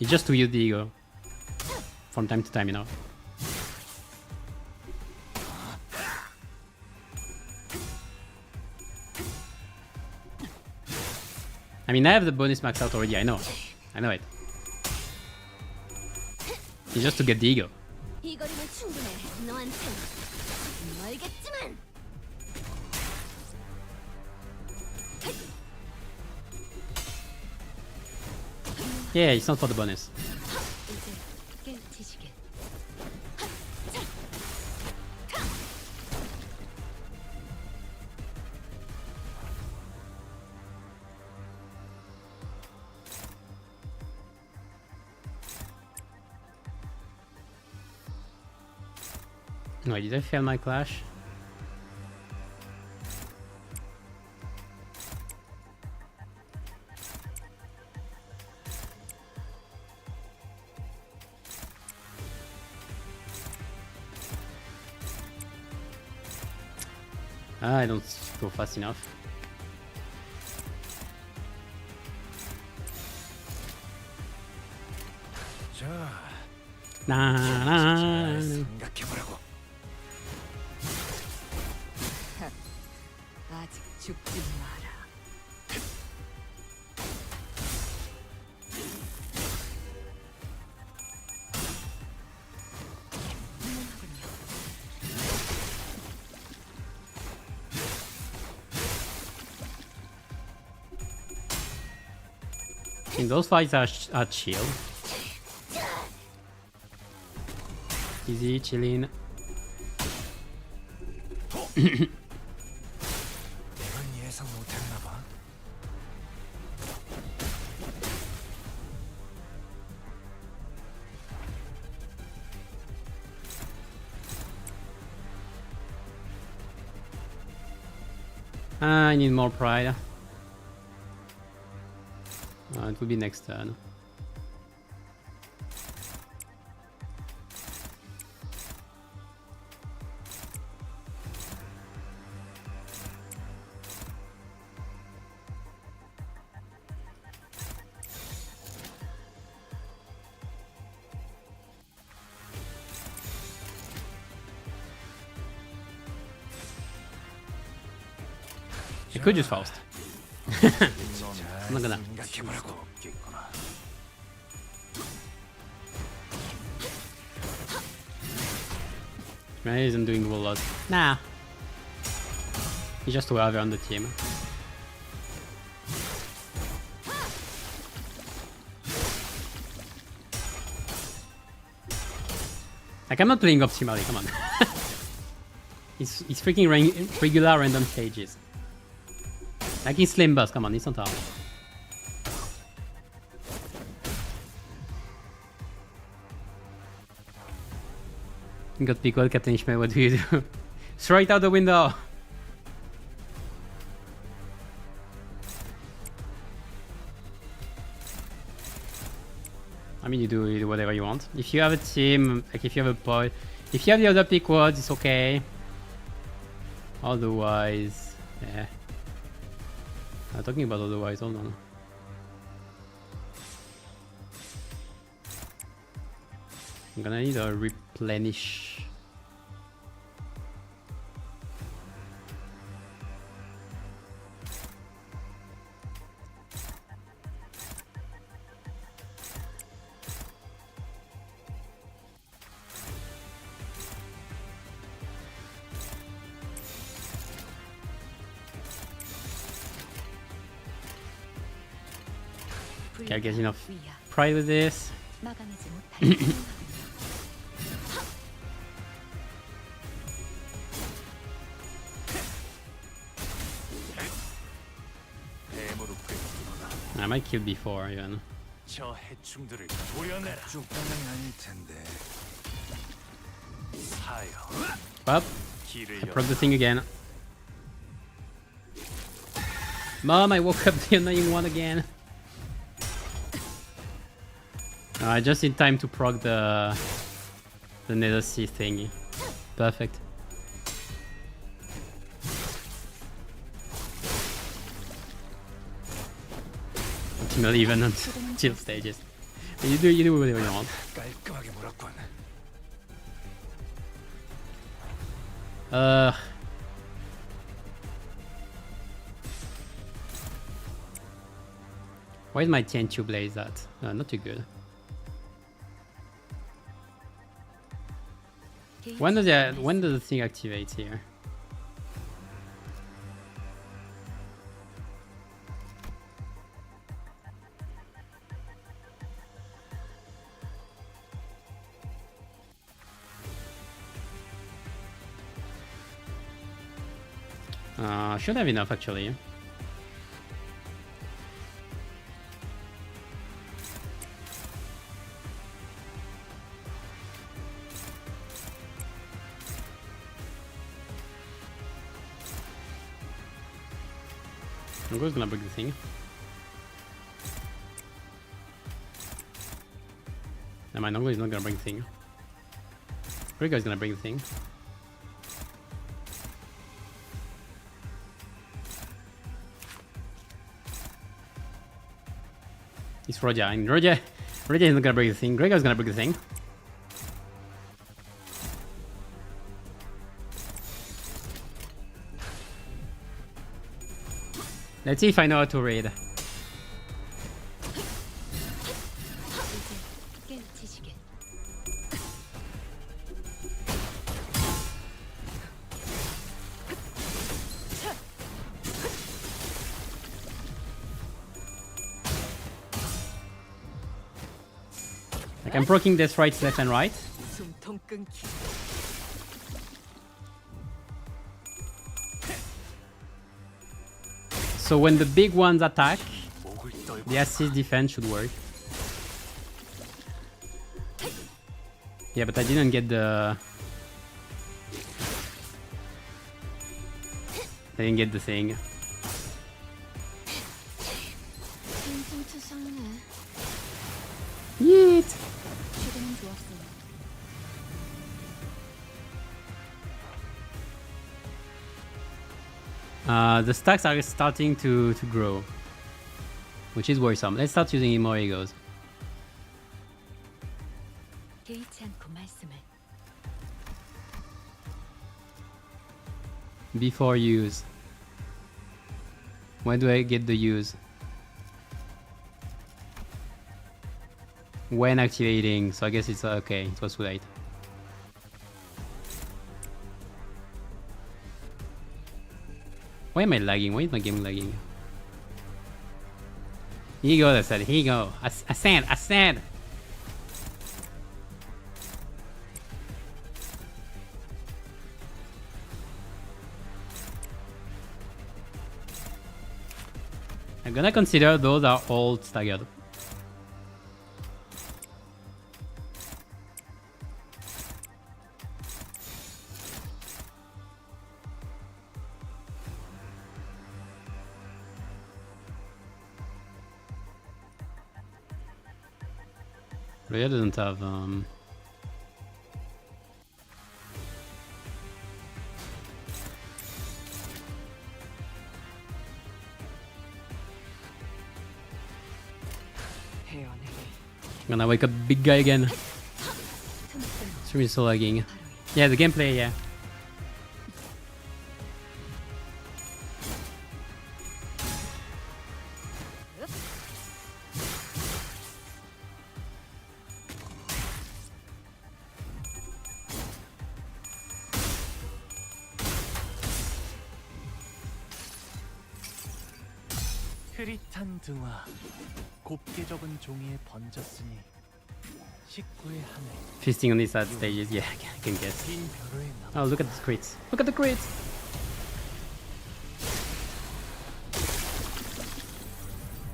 It's just to use the ego from time to time, you know. I mean, I have the bonus maxed out already. I know it. It's just to get the ego. 이 거리면 충분해. 너한텐 멀겠지만. Yeah, it's not for the bonus. 이제 깨우치시게. No, did I fail my clash? I don't go fast enough. 자, 나. 생각해보라고. 아직 죽지 마라. think those fights are chill. Easy, chilling. 이건 예상 못했나 봐. I need more pride. It will be next turn. I could just Faust. I'm not gonna. 생각해보라고 없겠구나. He isn't doing a lot. Nah. He's just whoever on the team. Like, I'm not playing optimally, come on. It's freaking regular random stages. Like it's Limbus, come on, it's not hard. Got pickled, Captain Ishmael, what do you do? Throw it out the window! I mean, you do whatever you want. If you have a team, like if you have a point, if you have the other pick words, it's okay. Otherwise, yeah. I'm talking about otherwise, hold on. I'm gonna need a replenish. Okay, I get enough pride with this. 막아내지 못할 I might kill before even. 저 해충들을 도려내라. 쭉방향이 아닐 텐데. 사여. Well, 길을 I broke the thing again. Mom, I woke up the annoying one again. Just in time to proc the Nether Sea thingy. Perfect. Optimal even on chill stages. You do whatever you want. 깔끔하게 몰았군. Why is my TN2 blaze at? Not too good. When does the thing activate here? Should have enough actually. Nongo's gonna break the thing. Never mind, Nongo is not gonna break the thing. Grego is gonna break the thing. It's Roger, and Roger is not gonna break the thing. Grego is gonna break the thing. Let's see if I know how to read. 깨우치시게. Like I'm proccing death rights left and right. 숨통 끊기. So when the big ones attack, 목을 떨고 the assist defense should work. Yeah, but I didn't get the... I didn't get the thing. Yeet! 지금은 좋았어. The stacks are starting to grow, which is worrisome. Let's start using more egos. 개의치 않고 말씀을. Before use. When do I get the use? When activating, so I guess it's okay, it was too late. Why am I lagging? Why is my game lagging? Here you go, I said. Here you go. Ascend, ascend! I'm gonna consider those are all staggered. Rhea doesn't have 헤어내기. I'm gonna wake up big guy again. Stream is so lagging. Yeah, the gameplay, yeah. 흐릿한 등화 곱게 적은 종이에 번졌으니 식구의 하늘 Feasting on these ad stages, yeah, I can guess. 빈 벼로에 남 Oh, look at the crits. Look at the crits!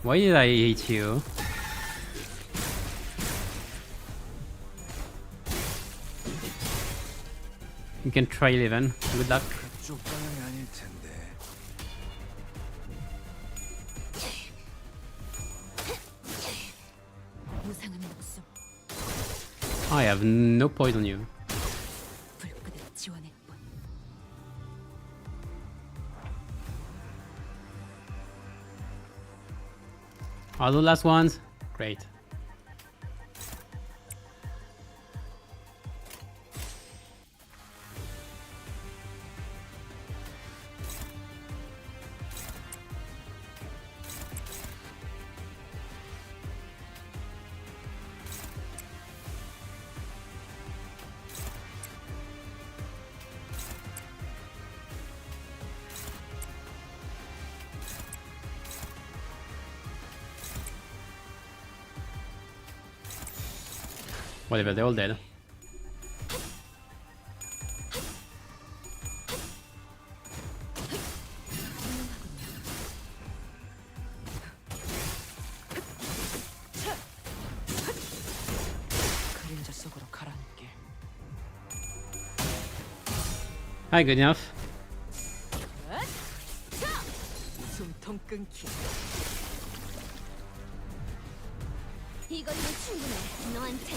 Why did I hate you? You can try 11. Good luck. 그쪽 방향이 아닐 텐데. 무상은 없음. I have no point on you. 불끈을 지원할 뿐. Are the last ones? Great. Whatever, they're all dead. 그림자 속으로 가라앉게. Hi, good enough. 숨통 끊기. 이걸로 충분해. 너한텐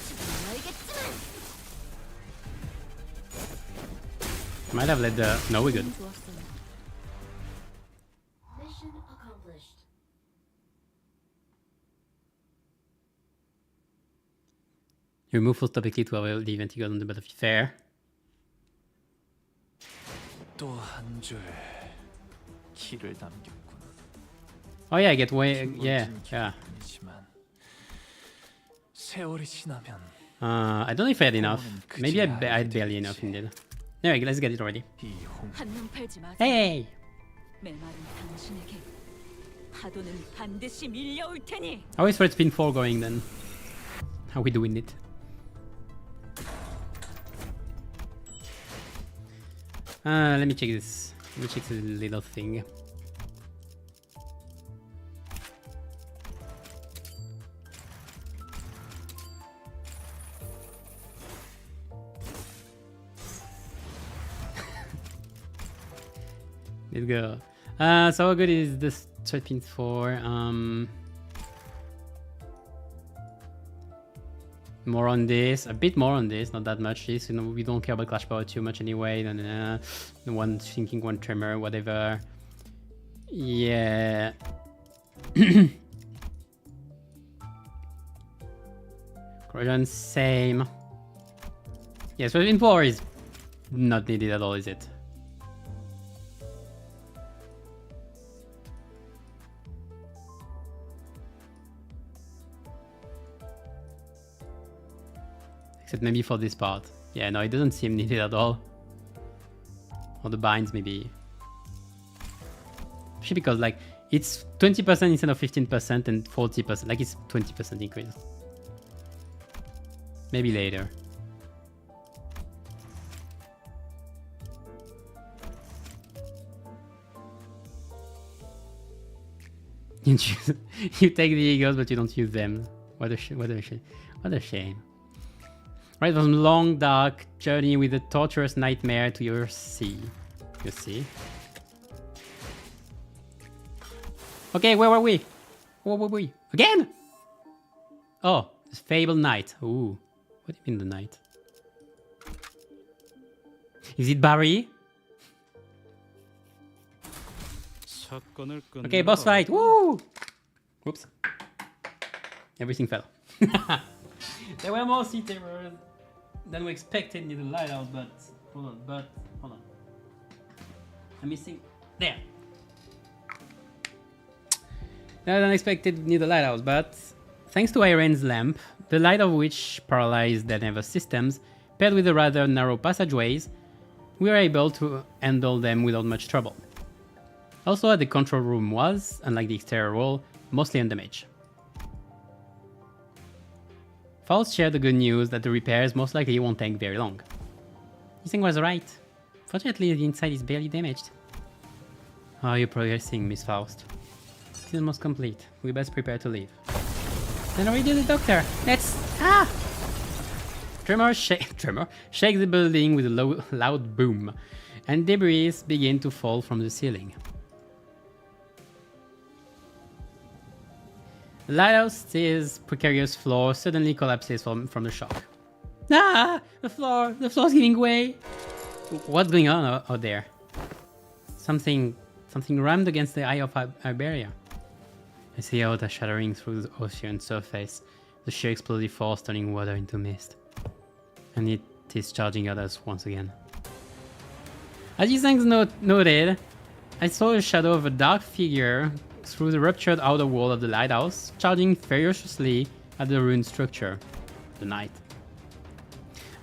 지금 알겠지만. Might have let the... No, we're good. 좋았어. Mission accomplished. You move full topically to avoid the event you got on the battlefield. Fair. 또 한 줄 길을 남겼군. Oh yeah, I get way... Yeah, yeah. 뿐이지만 세월이 지나면 I don't know if I had enough. Maybe I had barely enough indeed. Anyway, let's get it already. 이 홍. 한눈 팔지 마세요. Hey! 메마른 당신에게 파도는 반드시 밀려올 테니. I always thought it's been 4 going then. How we doing it? Let me check this. Let me check this little thing. Let's go. So how good is this 13 for? More on this, a bit more on this, not that much. This, you know, we don't care about Clash Power too much anyway. The one thinking, one tremor, whatever. Yeah. Corrosion, same. Yeah, so in 4 is not needed at all, is it? Except maybe for this part. Yeah, no, it doesn't seem needed at all. Or the binds, maybe. Especially because, like, it's 20% instead of 15% and 40%. Like, it's 20% increase. Maybe later. You take the egos, but you don't use them. What a shame. Right, from long dark journey with a torturous nightmare to your sea. You see? Okay, where were we? Where were we? Again? Oh, this fabled night. Ooh, what do you mean the night? Is it Barry? Okay, boss fight. Woo! Whoops. Everything fell. There were more sea terrors than we expected near the lighthouse, but hold on. I'm missing there. Than unexpected near the lighthouse, but thanks to Irene's lamp, the light of which paralyzed their nervous systems, paired with the rather narrow passageways, we were able to handle them without much trouble. Also, the control room was, unlike the exterior wall, mostly undamaged. Faust shared the good news that the repairs most likely won't take very long. His thing was right. Fortunately, the inside is barely damaged. How are you progressing, Miss Faust? It is almost complete. We best prepare to leave. Then redo the doctor. Let's... Tremor shake the building with a loud boom, and debris begin to fall from the ceiling. The lighthouse's precarious floor suddenly collapses from the shock. Ah! The floor's giving way! What's going on out there? Something rammed against the eye of Iberia. I see water shattering through the ocean surface, the sheer explosive force turning water into mist. And it is charging at us once again. As you things noted, I saw a shadow of a dark figure through the ruptured outer wall of the lighthouse, charging ferociously at the ruined structure. The knight.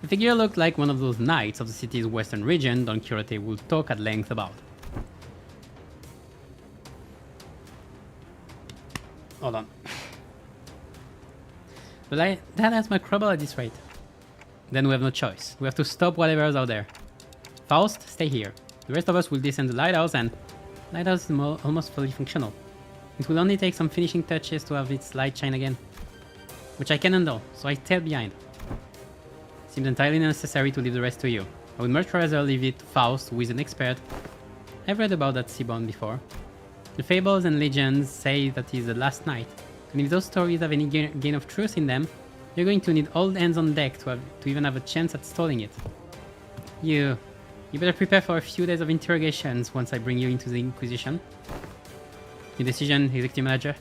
The figure looked like one of those knights of the city's western region Don Quixote would talk at length about. Hold on. But that has my trouble at this rate. Then we have no choice. We have to stop whatever's out there. Faust, stay here. The rest of us will descend the lighthouse, and lighthouse is almost fully functional. It will only take some finishing touches to have its light shine again. Which I can handle, so I tail behind. Seems entirely necessary to leave the rest to you. I would much rather leave it to Faust, who is an expert. I've read about that seabound before. The fables and legends say that he's the last knight, and if those stories have any gain of truth in them, you're going to need all hands on deck to even have a chance at stalling it. You better prepare for a few days of interrogations once I bring you into the Inquisition. Your decision, Executive Manager?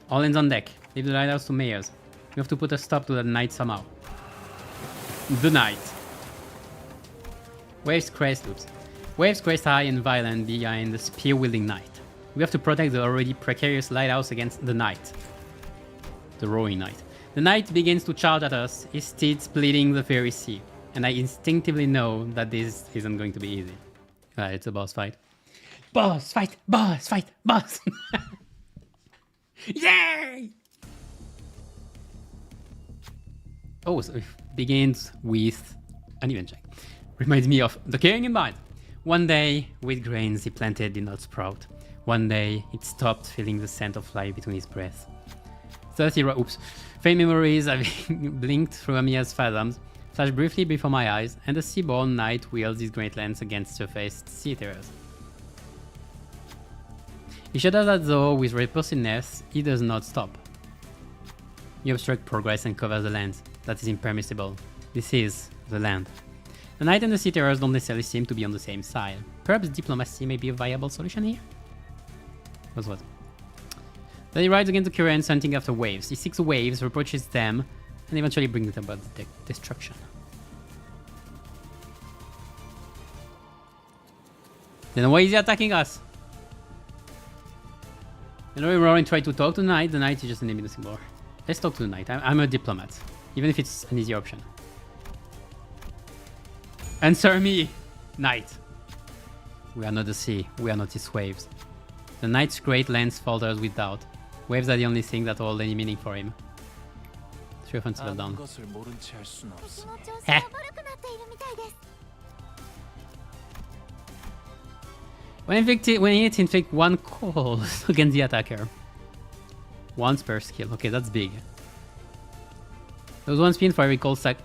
All hands on deck. Leave the lighthouse to Mayors. We have to put a stop to that night somehow. The night. Waves crest high and violent behind the spear-wielding knight. We have to protect the already precarious lighthouse against the knight. The roaring knight. The knight begins to charge at us, his steed splitting the fiery sea. And I instinctively know that this isn't going to be easy. It's a boss fight. Boss fight! Boss fight! Boss! Yay! Oh, so it begins with an even check. Reminds me of the king in mind. One day, wheat grains he planted did not sprout. One day, it stopped feeling the scent of life between his breath. 30 oops. Faint memories having blinked through Amiya's fathoms flashed briefly before my eyes, and the seaborn knight wields his great lance against surfaced sea-terrors. He shudders as though, with repulsiveness, he does not stop. You obstruct progress and cover the land. That is impermissible. This is the land. The knight and the sea-terrors don't necessarily seem to be on the same side. Perhaps diplomacy may be a viable solution here? What's what? Then he rides against the currents, hunting after waves. He seeks waves, approaches them, and eventually brings about destruction. Then why is he attacking us? You know, we were trying to talk to the knight. The knight is just an enemy symbol. Let's talk to the knight. I'm a diplomat, even if it's an easy option. Answer me, knight. We are not the sea. We are not its waves. The knight's great lance falters with doubt. Waves are the only thing that hold any meaning for him. 3 offensive down. 것을 모른 채 할 수는 없어. 気持ちを悪くなっているみたいです When it inflict 1 cold against the attacker. Once per skill. Okay, that's big. Those 1 spin for every cold stack.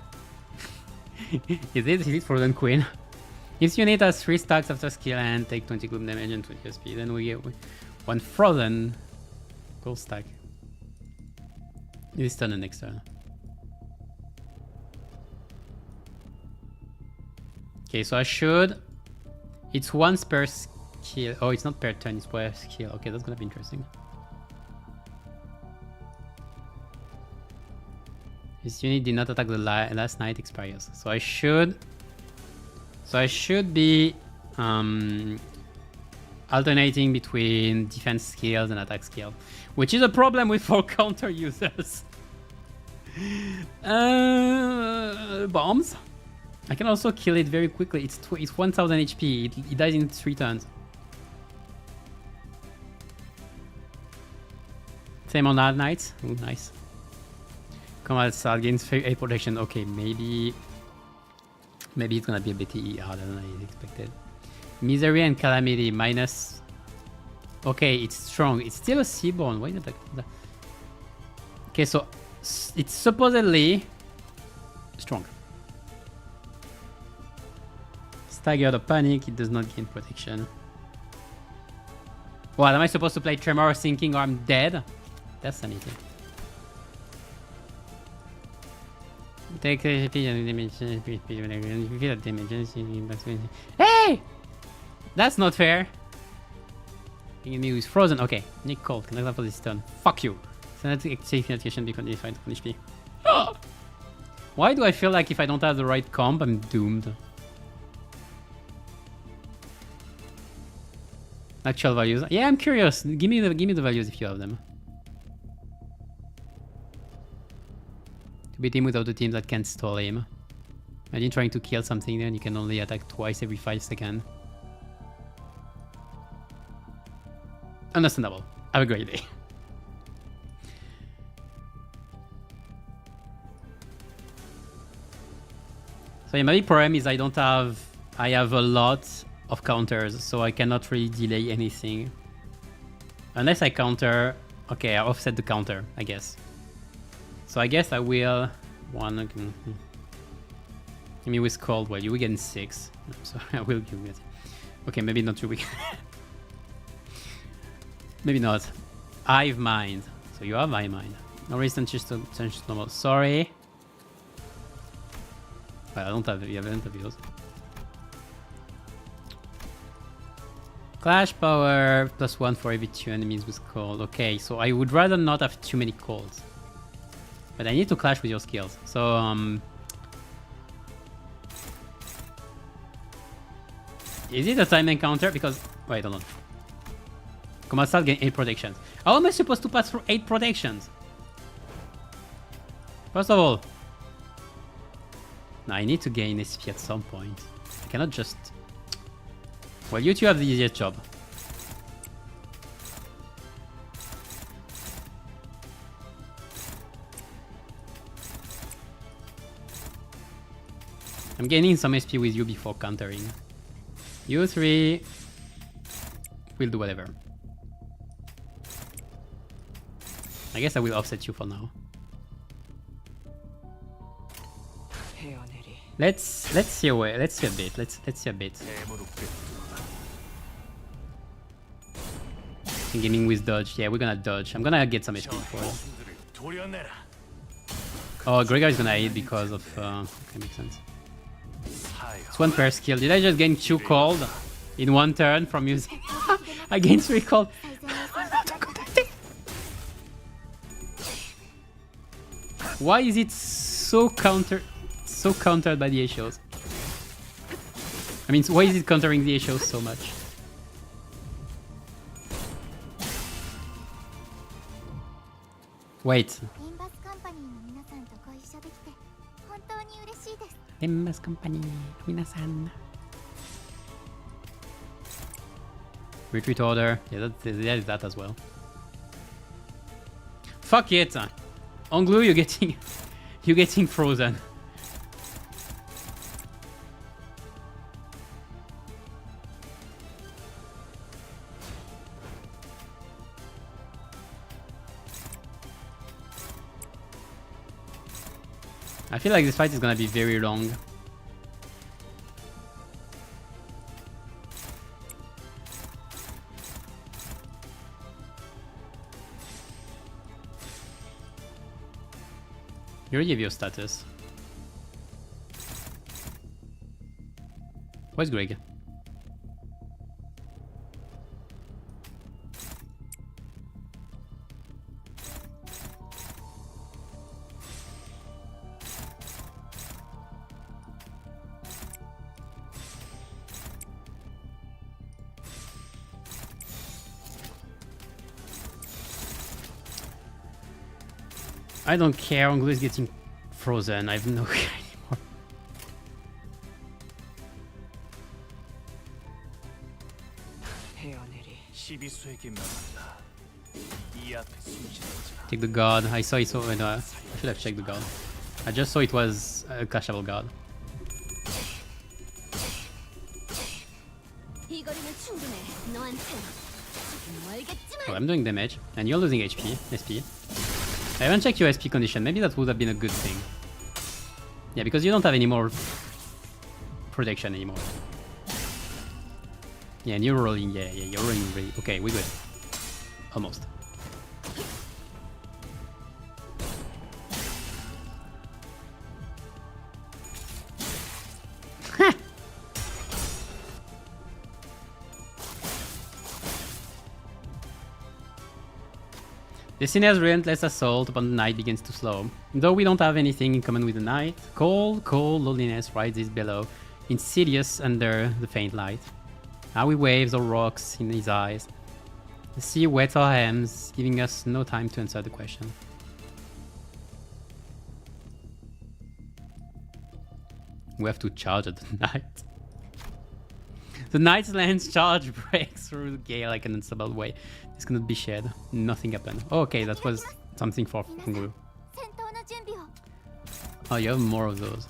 Is it Frozen Queen? Each unit has 3 stacks after skill and take 20 gloom damage and 20 SP. Then we get 1 Frozen cold stack. This turn and next turn. Okay, so I should... It's once per skill. Oh, it's not per turn, it's per skill. Okay, that's gonna be interesting. This unit did not attack the last night expires. So I should... So I should be alternating between defense skills and attack skill, which is a problem with 4 counter users. Bombs. I can also kill it very quickly. It's 1000 HP. It dies in 3 turns. Same on Arknights. Oh, nice. Combat style gains 8 protection. Okay, maybe it's gonna be a bit harder than I expected. Misery and Calamity minus... Okay, it's strong. It's still a Seaborn. Why is it like that? Okay, so it's supposedly strong. Staggered or Panic, it does not gain protection. What, am I supposed to play Tremor or Sinking or I'm dead? That's sanity. Take damage. Hey! That's not fair. Enemy who is frozen. Okay, Nick Cold. Can I for this turn? Fuck you. Send safe notification because if I don't HP. Why do I feel like if I don't have the right comp, I'm doomed? Actual values. Yeah, I'm curious. Give me the values if you have them. To beat him without the team that can stall him. Imagine trying to kill something then you can only attack twice every 5 seconds. Understandable. Have a great day. So yeah, my big problem is I have a lot of counters, so I cannot really delay anything. Unless I counter... Okay, I offset the counter, I guess. So I guess I will... Give me with cold. Well, you will get 6. So I will give it. Okay, maybe not too weak. Maybe not. Hive Mind. So you have Hive Mind. No resistance to normal. Sorry. Well, I don't have those. Clash power +1 for every 2 enemies with cold. Okay, so I would rather not have too many colds. But I need to clash with your skills. So, is it a time encounter? Because... Wait, hold on. Combat start gain 8 protections. How am I supposed to pass through 8 protections? First of all... Now I need to gain SP at some point. I cannot just... Well, you two have the easiest job. I'm gaining some SP with you before countering. You three will do whatever. I guess I will offset you for now. 헤어내리. Let's see a way. Let's see a bit. Let's see a bit. Gaming with dodge. Yeah, we're gonna dodge. I'm gonna get some SP for it. 도려내라. Oh, Gregor is gonna aid because of. Okay, makes sense. 사여. It's one per skill. Did I just gain 2 cold in one turn from using? I gained 3 cold. Why is it so countered by the Ashos? I mean, why is it countering the Ashos so much? Wait. Limbus company, minasan. Retreat order. Yeah, that is that as well. Fuck it. On glue, you're getting frozen. I feel like this fight is gonna be very long. You already have your status. Where's Greg? I don't care, Onglu is getting frozen, I have no care anymore. 헤어내리. 시비수에게 명한다. 이 앞에 숨지는 Take the guard, I saw it, so no, I should have checked the guard. I just saw it was a clashable guard. Well, I'm doing damage, and you're losing HP, SP. I haven't checked your SP condition, maybe that would have been a good thing. Yeah, because you don't have any more protection anymore. Yeah, and you're rolling, yeah, you're rolling really. Okay, we're good. Almost. The Sinner's relentless assault upon the knight begins to slow. Though we don't have anything in common with the knight, cold loneliness rises below, insidious under the faint light. Are we waves or rocks in his eyes? The sea wets our hands, giving us no time to answer the question. We have to charge at the knight. The knight's lance charge breaks through the gale like an unstable way. This cannot be shared. Nothing happened. Oh, okay, that was something for Fungu. Oh, you have more of those.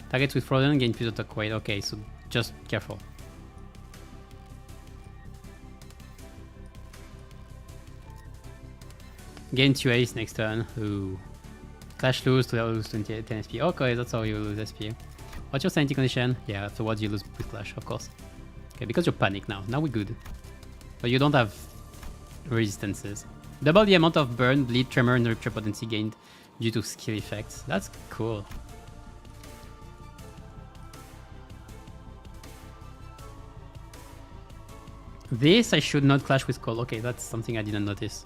Targets with frozen gain plus attack weight. Okay, so just careful. Gain 2 ace next turn. Ooh. Clash lose to lose 10 SP. Okay, that's how you lose SP. What's your sanity condition? Yeah, afterwards you lose with Clash, of course. Okay, because you're panicked now. Now we're good. But you don't have resistances. Double the amount of burn, bleed, tremor, and rupture potency gained due to skill effects. That's cool. This I should not clash with Cole. Okay, that's something I didn't notice.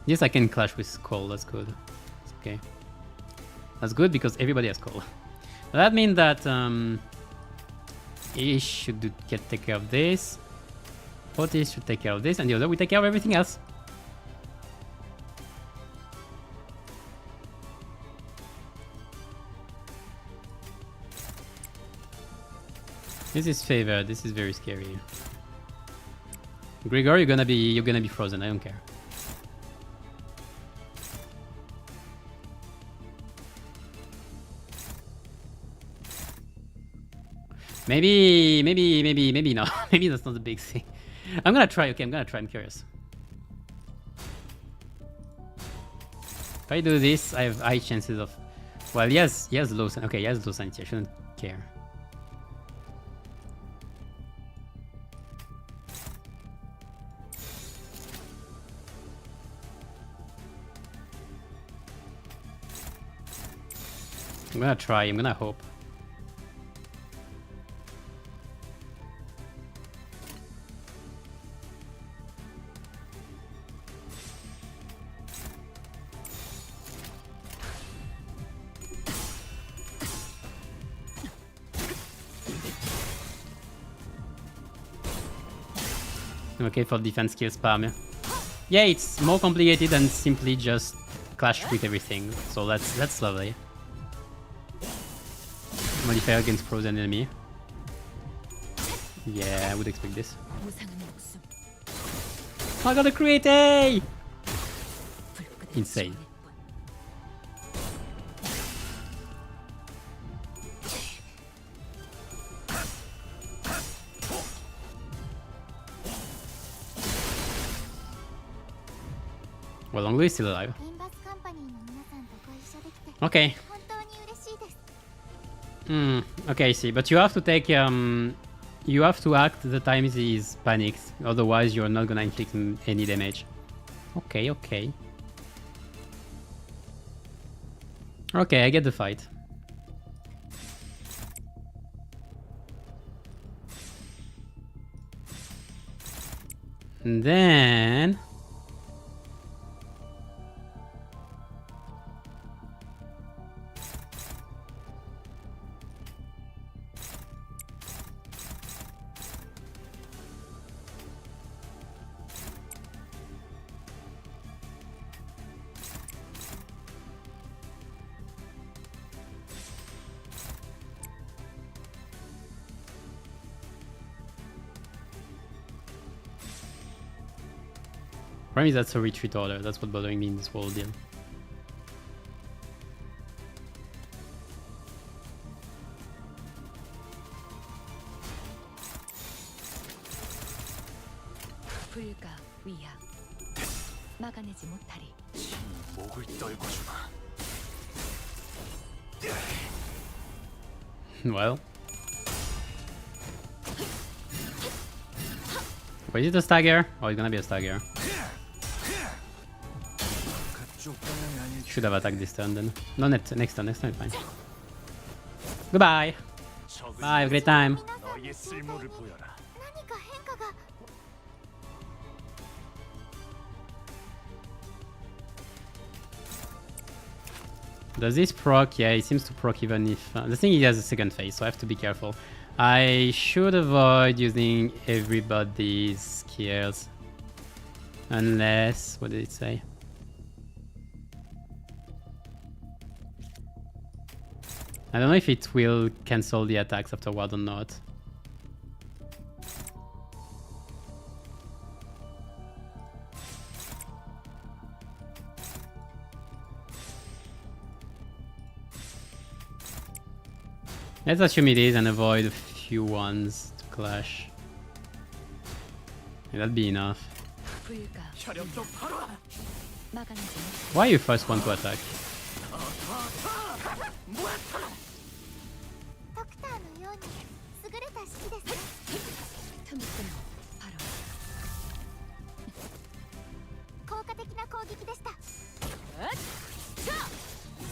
Yes, I can clash with Cole. That's good. That's okay. That's good because everybody has Cole. That means that he should take care of this. Otis should take care of this, and the other will take care of everything else. This is favored. This is very scary. Gregor, you're gonna be frozen. I don't care. Maybe no. Maybe that's not the big thing. I'm gonna try. Okay, I'm gonna try. I'm curious. If I do this, I have high chances of. Well, he has low. Okay, he has low sanity. I shouldn't care. I'm gonna try. I'm gonna hope. Okay, for defense skill spam. Yeah, it's more complicated than simply just clash with everything. So that's lovely. Modifier against frozen enemy. Yeah, I would expect this. I got a create A! Insane. Well, Longlu is still alive. Okay. Okay, I see. But you have to take you have to act the time he is panicked, otherwise you're not gonna inflict him any damage. Okay, okay. Okay, I get the fight. And then problem is that's a retreat order. That's what bothering me in this whole deal. 목을 떨궈주마. Well. Wait, is it a stagger? Oh, it's gonna be a stagger. Should have attacked this turn then. No, next turn, fine. Goodbye! Bye, have a great time! 너의 쓸모를 보여라. Does this proc? Yeah, it seems to proc even if... the thing is, he has a second phase, so I have to be careful. I should avoid using everybody's skills. Unless... what did it say? I don't know if it will cancel the attacks afterward or not. Let's assume it is and avoid a few ones to clash. Yeah, that'd be enough. Why you first one to attack?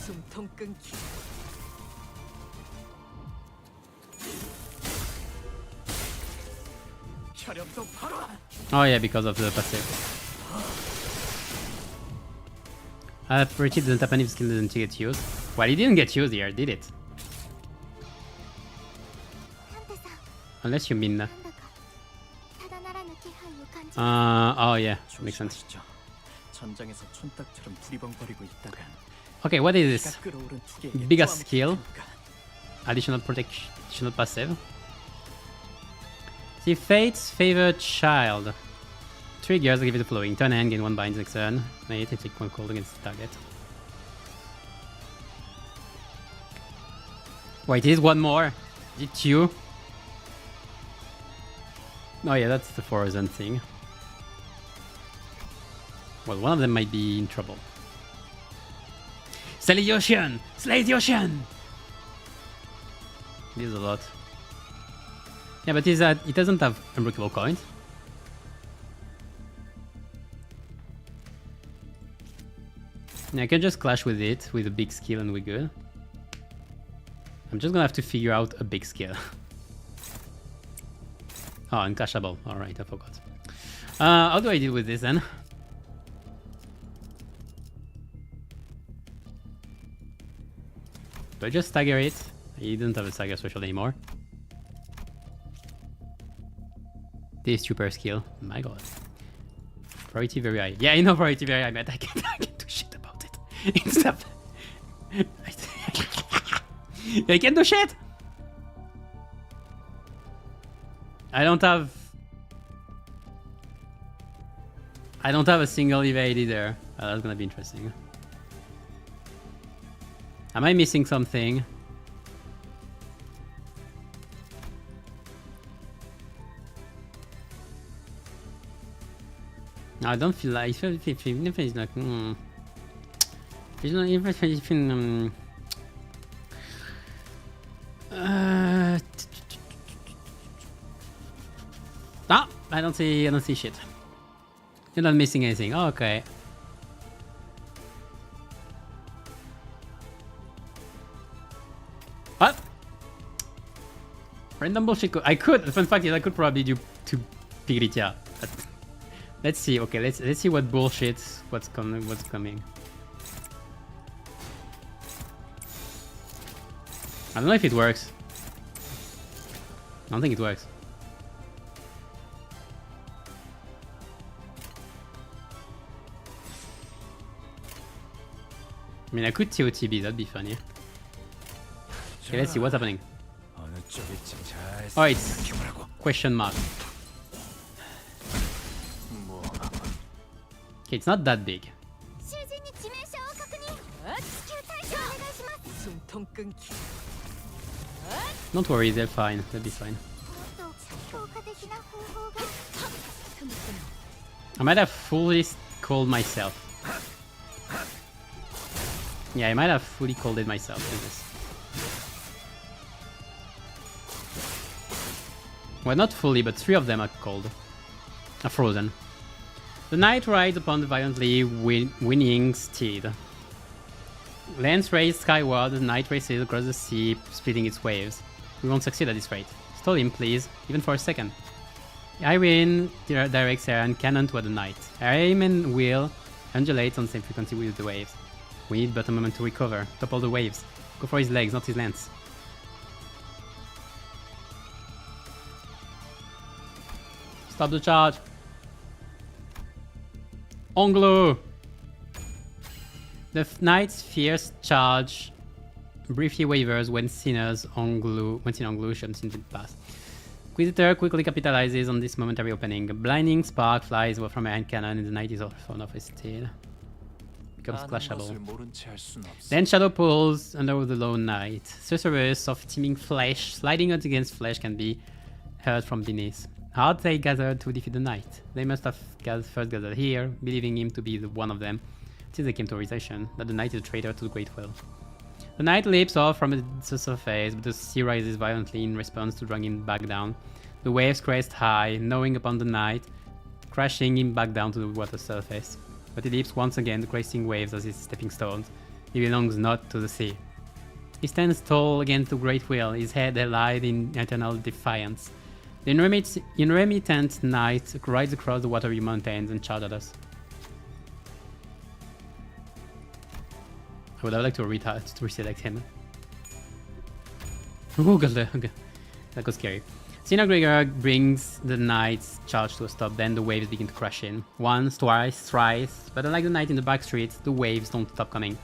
숨통 끊기. Oh yeah, because of the passive. Retreat doesn't happen if skill doesn't get used. Well, it didn't get used here, did it? Unless you mean... oh yeah, makes sense. 전장에서 촌딱처럼 부리벙거리고 있다간 Okay, what is this? 끌어오른 투기에게 Biggest skill. Additional protection passive. See, Fate's favorite child. Triggers give it the following. Turn end, gain 1 binds next turn. Mate, take 1 cold against the target. Wait, it is 1 more. Is it 2? Oh yeah, that's the frozen thing. Well, one of them might be in trouble. Slay the ocean! Slay the ocean! It is a lot. Yeah, but it doesn't have unbreakable coins. Yeah, I can just clash with it with a big skill and we're good. I'm just gonna have to figure out a big skill. Oh, unclashable. Alright, I forgot. How do I deal with this then? Do I just stagger it? He doesn't have a stagger special anymore. This super skill. My god. Priority very high. Yeah, I know priority very high, but I can't do shit about it. It's not... I can't do shit! I don't have a single evade either. That's gonna be interesting. Am I missing something? No, I don't feel like it's like it's not even I don't see shit. You're not missing anything. Oh, okay. What? Random bullshit. I could. The fun fact is, I could probably do 2 Pigritia. But let's see. Okay, let's see what bullshit. What's coming. I don't know if it works. I don't think it works. I mean, I could TOTB, that'd be funny. Okay, let's see what's happening. Oh, it's question mark. Okay, it's not that big. Don't worry, they're fine. They'll be fine. I might have fully called myself. Yeah, I might have fully called it myself with this. Well, not fully, but 3 of them are cold. Are frozen. The knight rides upon the violently whinnying steed. Lance raised skyward, the knight races across the sea, splitting its waves. We won't succeed at this rate. Stall him, please, even for a second. Irene directs her and cannon toward the knight. Her aim and wheel undulates on the same frequency with the waves. We need but a moment to recover. Topple the waves. Go for his legs, not his lance. Stop the charge. Anglo! The knight's fierce charge briefly wavers when Sinner's Anglo jumps into the path. Inquisitor quickly capitalizes on this momentary opening. A blinding spark flies from a hand cannon and the knight is off his steed. Becomes clashable. Then Shadow pulls under the lone knight. Sorcerers of teeming flesh sliding out against flesh can be heard from beneath. Hard they gathered to defeat the knight. They must have first gathered here, believing him to be one of them, till they came to a realization that the knight is a traitor to the Great Will. The knight leaps off from the surface, but the sea rises violently in response to dragging him back down. The waves crest high, gnawing upon the knight, crashing him back down to the water surface. But he leaps once again, crashing waves as his stepping stones. He belongs not to the sea. He stands tall against the Great Will, his head held in eternal defiance. The intermittent knight rides across the watery mountains and charges at us. I would have liked to reselect him. Oh god, that got scary. Sinner Gregor brings the knight's charge to a stop, then the waves begin to crash in. Once, twice, thrice, but unlike the knight in the back streets, the waves don't stop coming.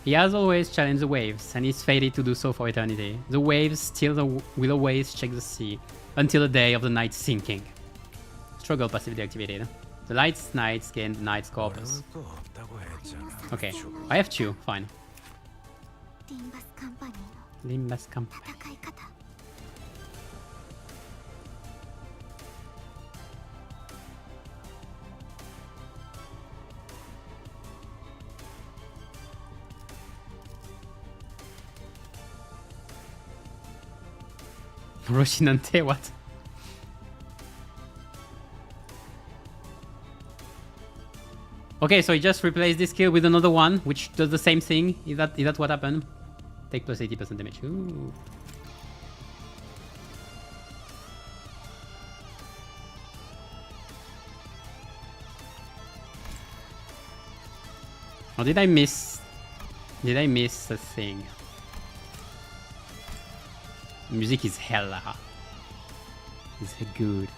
He has always challenged the waves, and is fated to do so for eternity. The waves still will always check the sea, until the day of the night sinking. Struggle passively activated. The Light Knights gain the Knight's Corpus. Okay, I have 2, fine. リンバスカンパニーの Limbus Company. 戦い方 Roshinante, what? Okay, so he just replaced this skill with another one, which does the same thing. Is that what happened? Take plus 80% damage. Ooh. Or did I miss? Did I miss a thing? Music is hella. It's good.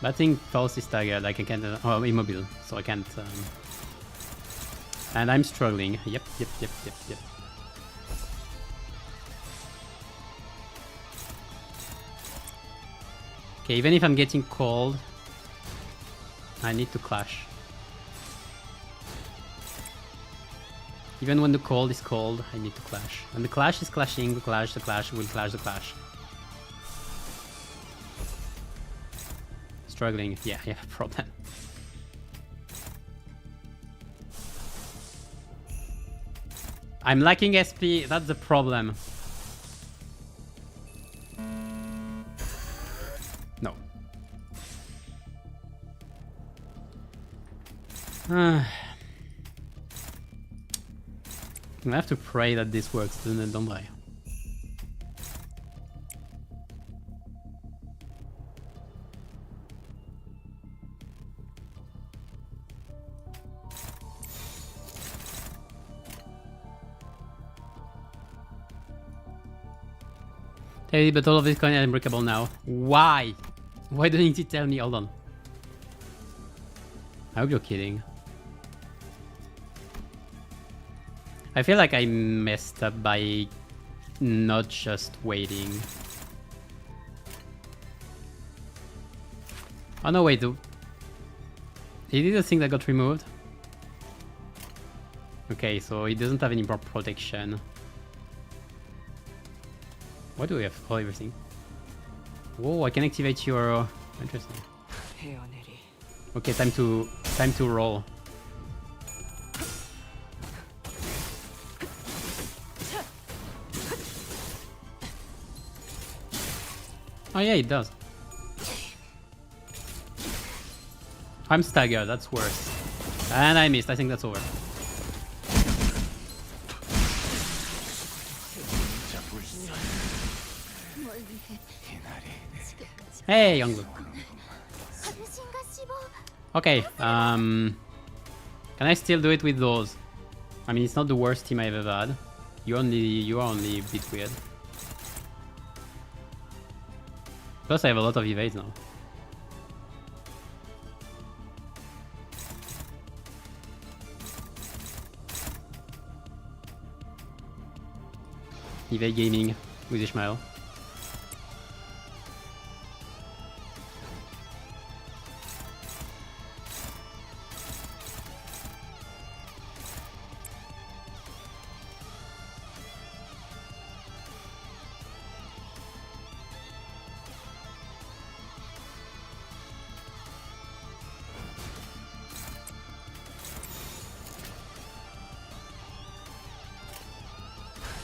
But I think Pulse is staggered, like I can't... oh, immobile, so I can't... And I'm struggling. Yep. Okay, even if I'm getting cold, I need to clash. Even when the cold is cold, I need to clash. When the clash is clashing, the clash will clash the clash. Struggling. Yeah, problem. I'm lacking SP, that's the problem. No. I have to pray that this works, don't I? Hey, but all of this coin is unbreakable now. Why? Why didn't you tell me? Hold on. I hope you're kidding. I feel like I messed up by not just waiting. Oh no, wait. Is it the thing that got removed? Okay, so it doesn't have any more protection. What do we have? Oh, everything. Whoa, I can activate your... interesting. Okay, time to roll. Oh yeah, it does. I'm staggered, that's worse. And I missed, I think that's over. Hey, Younglu. Okay, can I still do it with those? I mean, it's not the worst team I've ever had. You are only a bit weird. Plus, I have a lot of evades now. Evade gaming with Ishmael.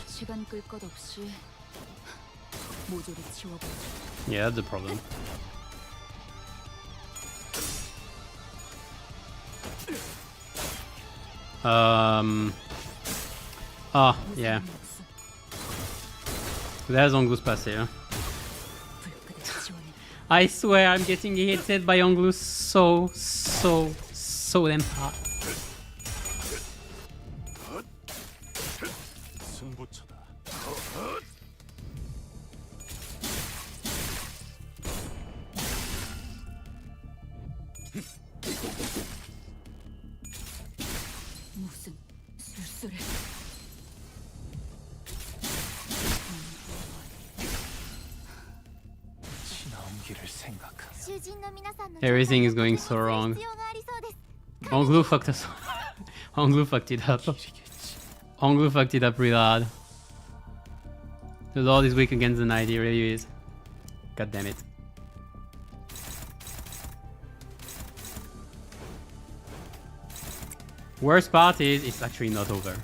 시간 끌 것 없이 모조리 치워버려. Yeah, that's the problem. Oh, yeah. There's Onglus passive. I swear I'm getting hit by Onglus so damn hard. 무슨 술술해. 지나온 길을 생각하며 Everything is going so wrong. Onglu fucked us. Onglu fucked it up. Onglu fucked it up real hard. The Lord is weak against the Knight, he really is. God damn it. Worst part is, it's actually not over.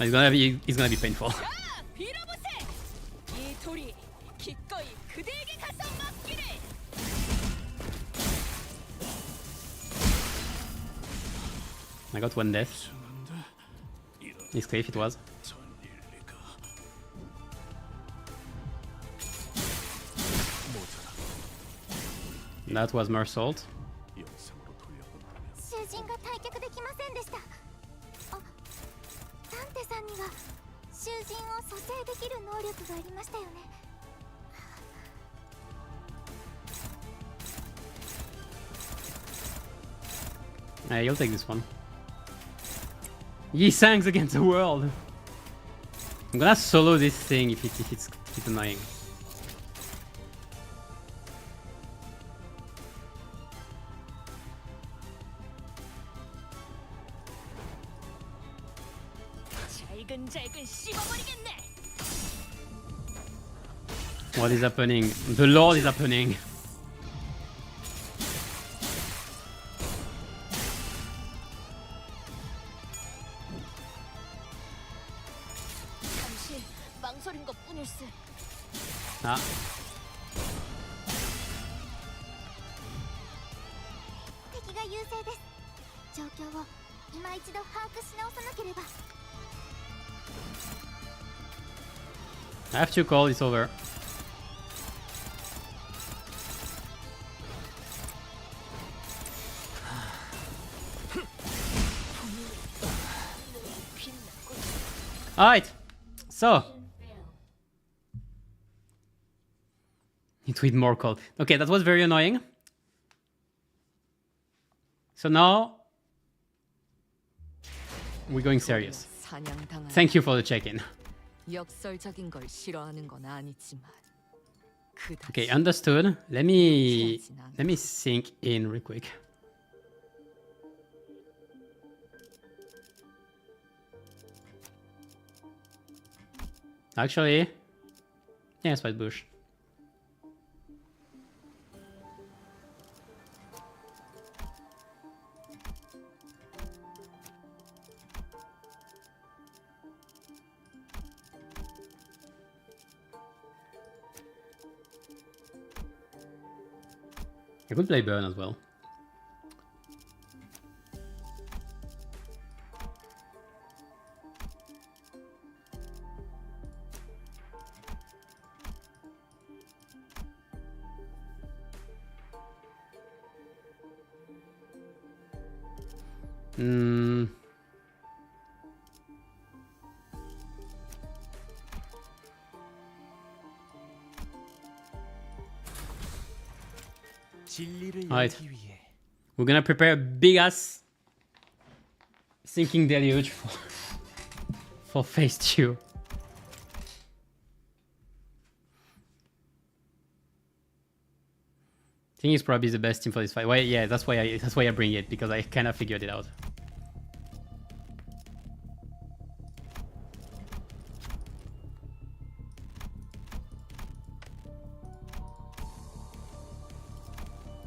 It's gonna be painful. I got one death. It's clear if it was. That was Mersault. 囚人が退却できませんでした。あ、ダンテさんには囚人を蘇生できる能力がありましたよね。You'll take this one. Ye sangs against the world. I'm gonna solo this thing if it's annoying. What is happening? The Lord is happening. Ah. 敵が優勢です。状況を今一度把握し直さなければ。I have to call, it's over. Alright, so it with more call. Okay, that was very annoying. So now we're going serious. Thank you for the check-in. 역설적인 걸 싫어하는 건 아니지만 Okay, understood. Let me sink in real quick. Actually, yeah, it's White Bush. I could play Burn as well. Alright. We're gonna prepare a big ass sinking deluge for phase 2. I think it's probably the best team for this fight. Well, yeah, that's why I bring it, because I kind of figured it out.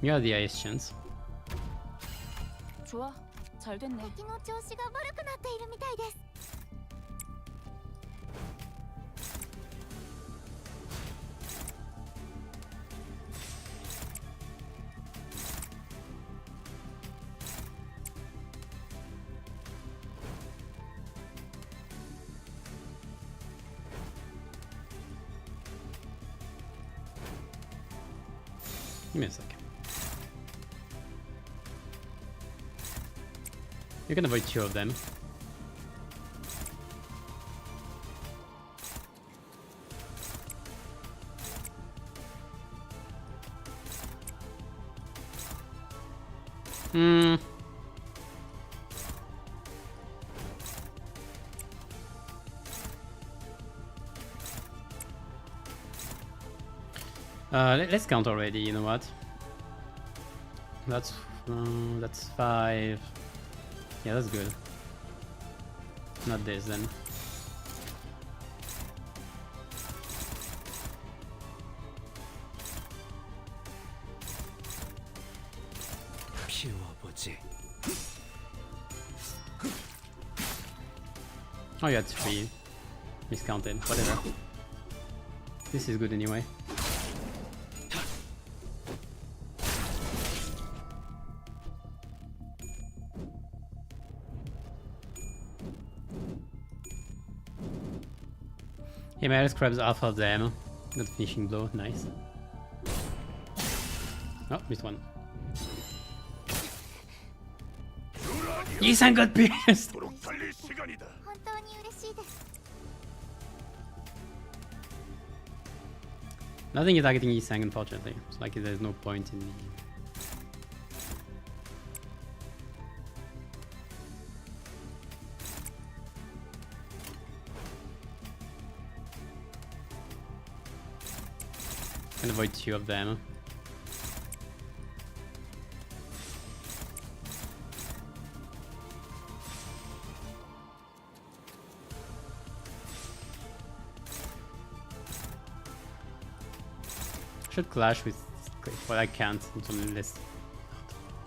You are the highest chance. 좋아, 잘 됐네. 敵の調子が悪くなっているみたいです。 Give me a second. You can avoid 2 of them. Let's count already. You know what? That's 5. Yeah, that's good. Not this then. 피워보지. Oh, you had 3. Miscounted. Whatever. This is good anyway. Hey, my Alice grabs half of them. Good finishing blow, nice. Oh, missed one. Yisan got pierced! 本当に嬉しいです Nothing is targeting Yisan, unfortunately. It's like there's no point in me. Can avoid 2 of them. Should clash with, but I can't. It's on the list.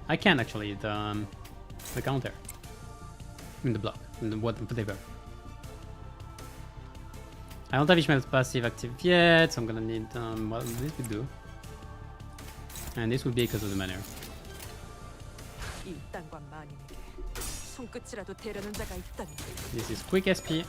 I can actually the counter in the block in the whatever. I don't have Ishmael's passive active yet, so I'm gonna need well, this would do, and this would be because of the manner. 이 땅과 만인에게 손끝이라도 대려는 자가 있다니. This is quick SP.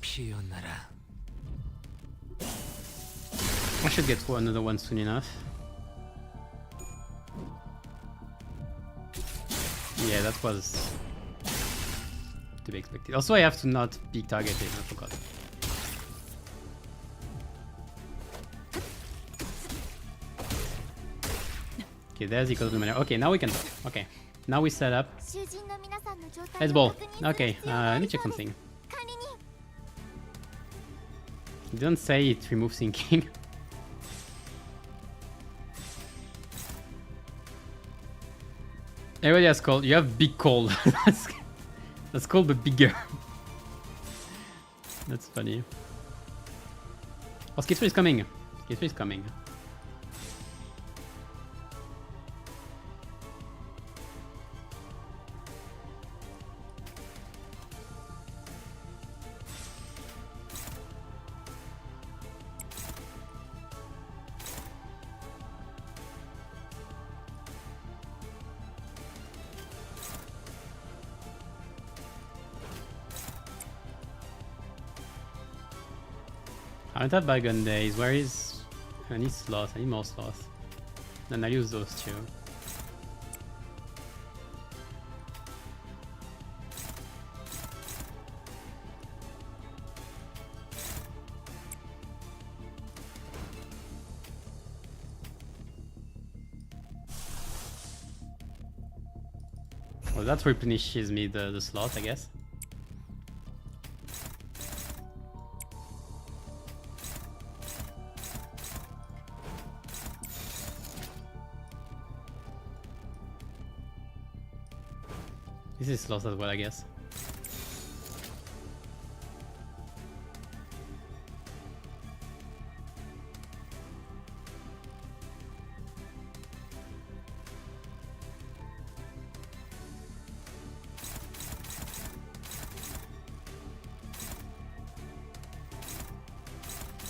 피어나라. I should get another one soon enough. Yeah, that was to be expected. Also, I have to not be targeted. I forgot. Okay, there's equal to the manner. Okay, now we can. Okay, now we set up. 囚人の皆さんの状態 Let's を ball. 確認する Okay, 必要があ let me り check そうです something. 管理人 It didn't say it removes sinking. Everybody has cold. You have big cold. That's cold but bigger. That's funny. Oh, Skid3 is coming. Skid3 is coming. I don't have Bygone Days. Where is... I need sloth. I need more sloth. Then I use those two. Well, that replenishes me the sloth, I guess. This is sloth as well, I guess.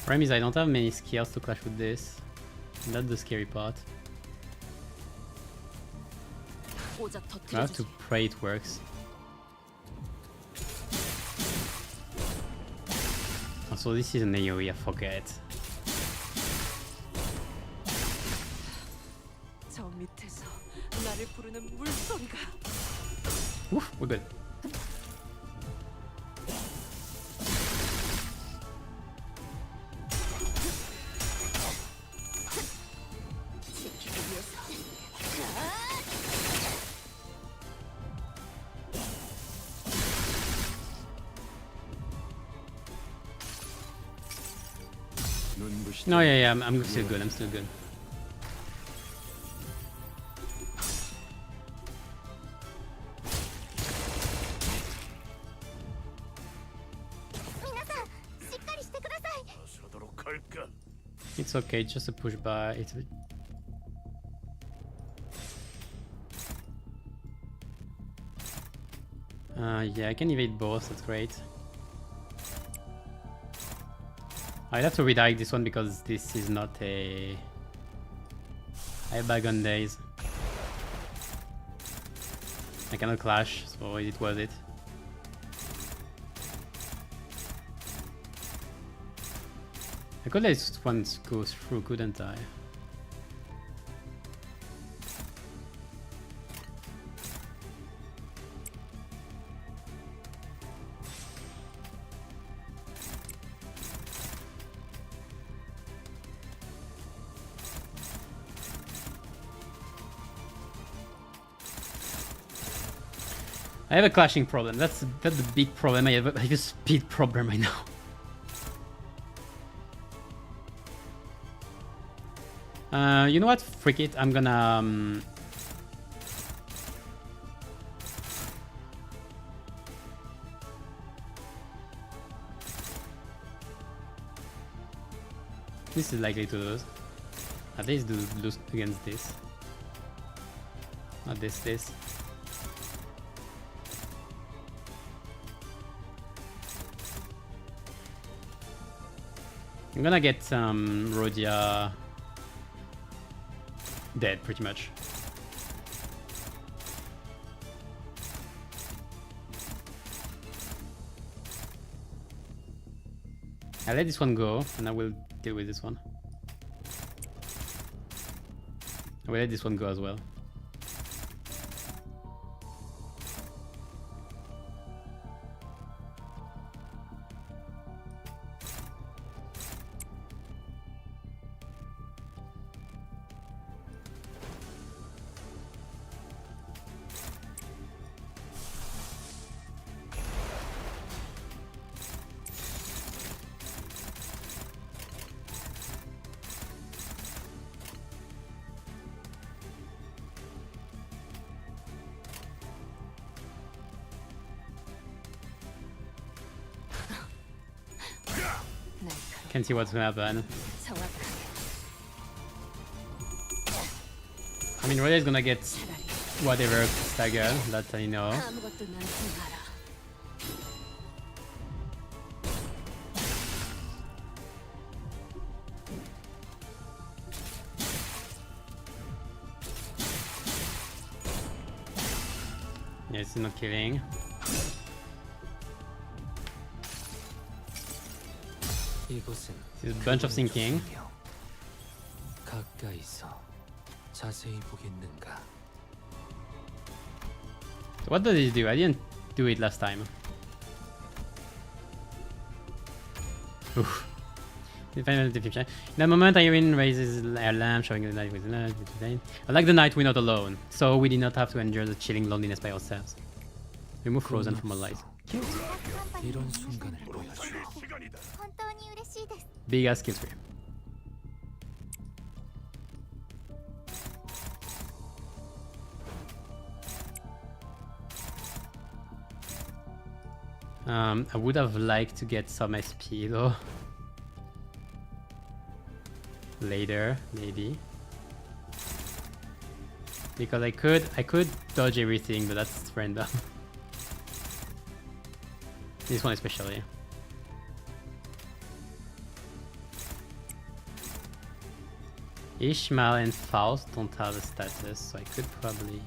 Problem is I don't have many skills to clash with this. That's the scary part. 오자 I have to 터뜨려주지. pray it works. Oh, so this is an AoE, I forget. 저 밑에서 날 나를 부르는 물소리가. Oof, we're good. 지키기 위해서. 눈부시. No, yeah, I'm still good. I'm still good. 서도록 할까? It's okay, just a push by. It's yeah, I can evade both. That's great. I'd have to redirect this one because this is not a. I have bag on days. I cannot clash, so is it worth it? I could let this one go through, couldn't I? I have a clashing problem. That's the big problem. I have a speed problem right now. You know what? Frick it. I'm gonna. This is likely to lose. At least do lose against this. Not this. I'm gonna get Rhodia dead pretty much. I'll let this one go and I will deal with this one. I will let this one go as well. Can see what's gonna happen. I mean, Rhodia is gonna get whatever stagger, that I know. 아무것도 남지 마라. Yeah, it's not killing. 이곳은 It's a bunch of sinking. 가까이서 자세히 보겠는가? So what does this do? I didn't do it last time. Oof. In that moment, Irene raises a lamp, showing the night with the light. Like the night, we're not alone, so we did not have to endure the chilling loneliness by ourselves. Remove frozen from our light. 이런 순간을 보여줘. 本当に嬉しいです。 Big ass kill tree. I would have liked to get some SP though. Later, maybe. Because I could dodge everything, but that's random. This one especially. Ishmael and Faust don't have a status, so I could probably...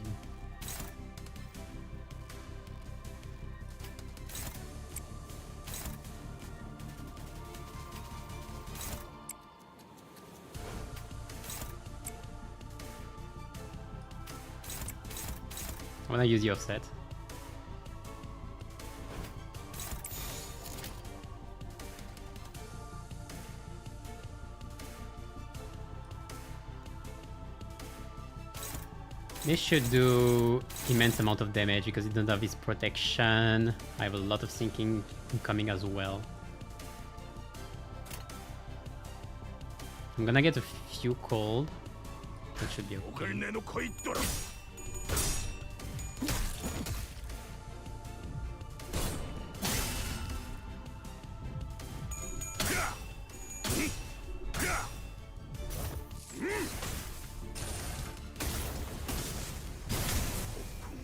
I wanna use the offset. This should do immense amount of damage because it doesn't have this protection. I have a lot of sinking coming as well. I'm gonna get a few cold. That should be okay.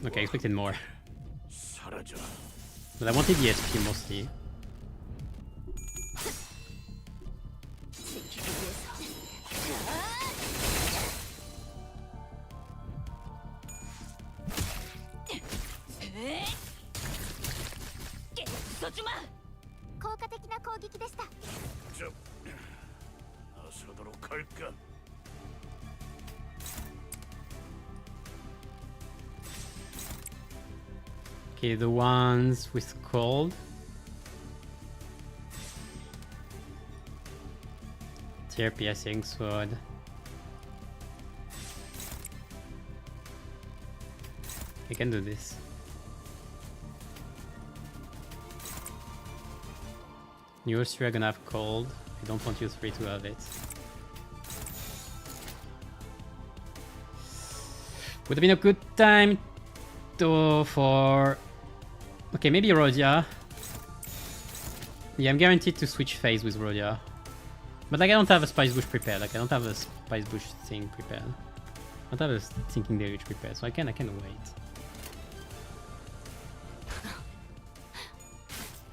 Okay, I expected more. But I wanted the SP mostly. Okay, the ones with cold. Tear piercing sword. I can do this. Yours three are gonna have cold. I don't want you three to have it. Would have been a good time to for. Okay, maybe Rhodia. Yeah, I'm guaranteed to switch phase with Rhodia. But like I don't have a Spice Bush prepared. Like I don't have a Spice Bush thing prepared. I don't have a Sinking Deluge prepared, so I can wait.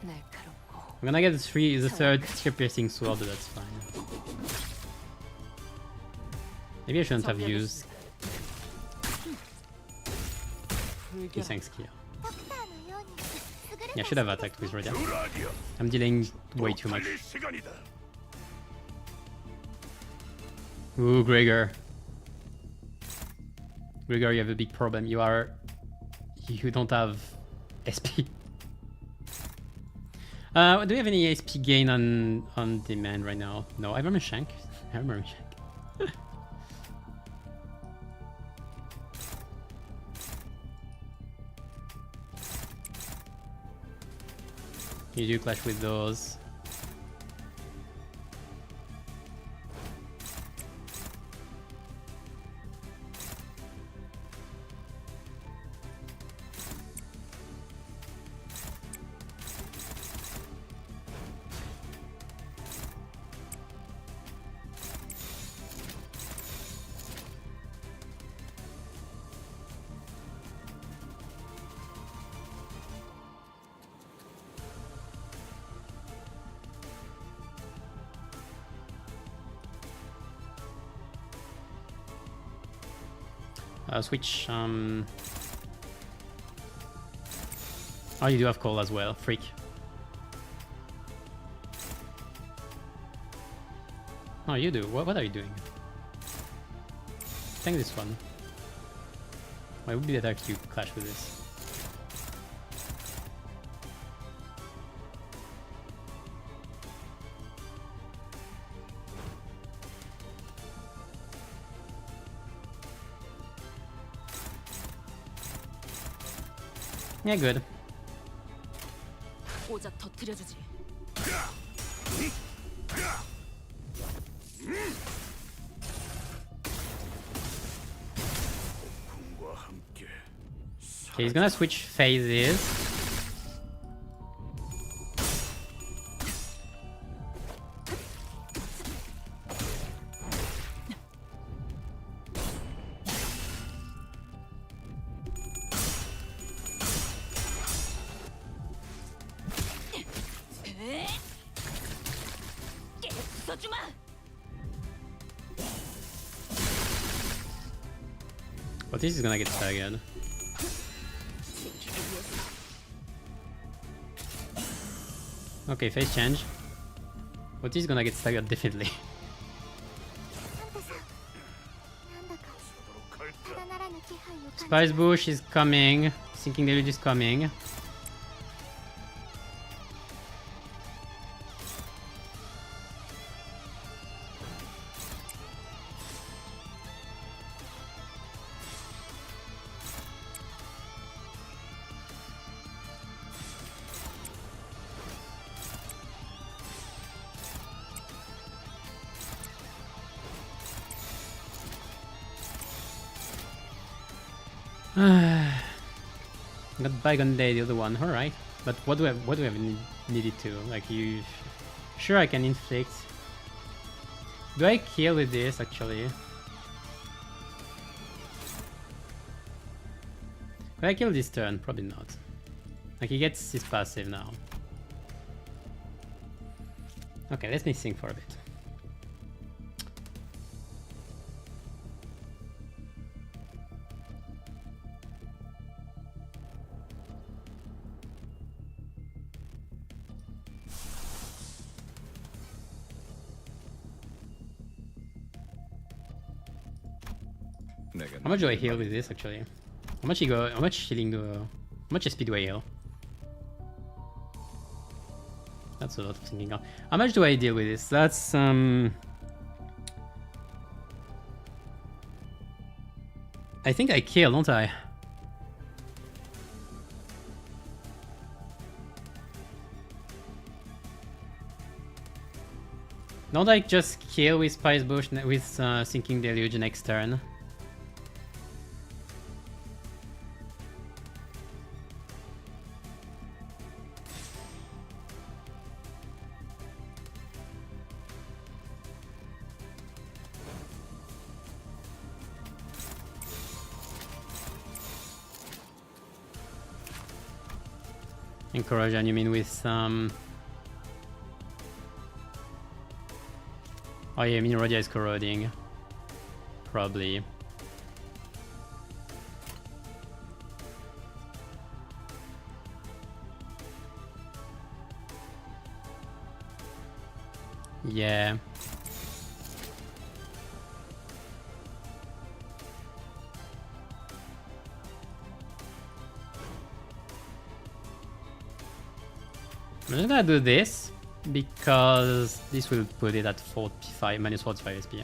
I'm gonna get the third tear piercing sword, but that's fine. Maybe I shouldn't have used Kisang's Skill. Yeah, I should have attacked with Rhodia. I'm dealing way too much. Ooh, Gregor. Gregor, you have a big problem. You don't have SP. Do we have any SP gain on demand right now? No, I remember Shank. I remember Shank. You do clash with those. Switch. Oh, you do have coal as well. Freak. Oh, you do. What are you doing? Tank this one. Why would be better if you clash with this? Yeah, good. 오작 터뜨려주지. Okay, he's gonna switch phases. But this is gonna get staggered. Okay, phase change. But this is gonna get staggered definitely. Spice Bush is coming. Sinking Deluge is coming. Got Bygone Day, the other one. All right, but what do I have needed to? Like you, sure I can inflict. Do I kill with this actually? Can I kill this turn? Probably not. Like he gets his passive now. Okay, let me think for a bit. How much do I heal with this actually? How much how much healing how much SP do I heal? That's a lot of thinking. How much do I deal with this? That's I think I kill, don't I? Don't I just kill with Spice Bush with Sinking Deluge next turn? Corrosion, you mean with oh yeah, I mean Rodia is corroding. Probably. Yeah. I'm just gonna do this because this will put it at 45 minus 45 SP.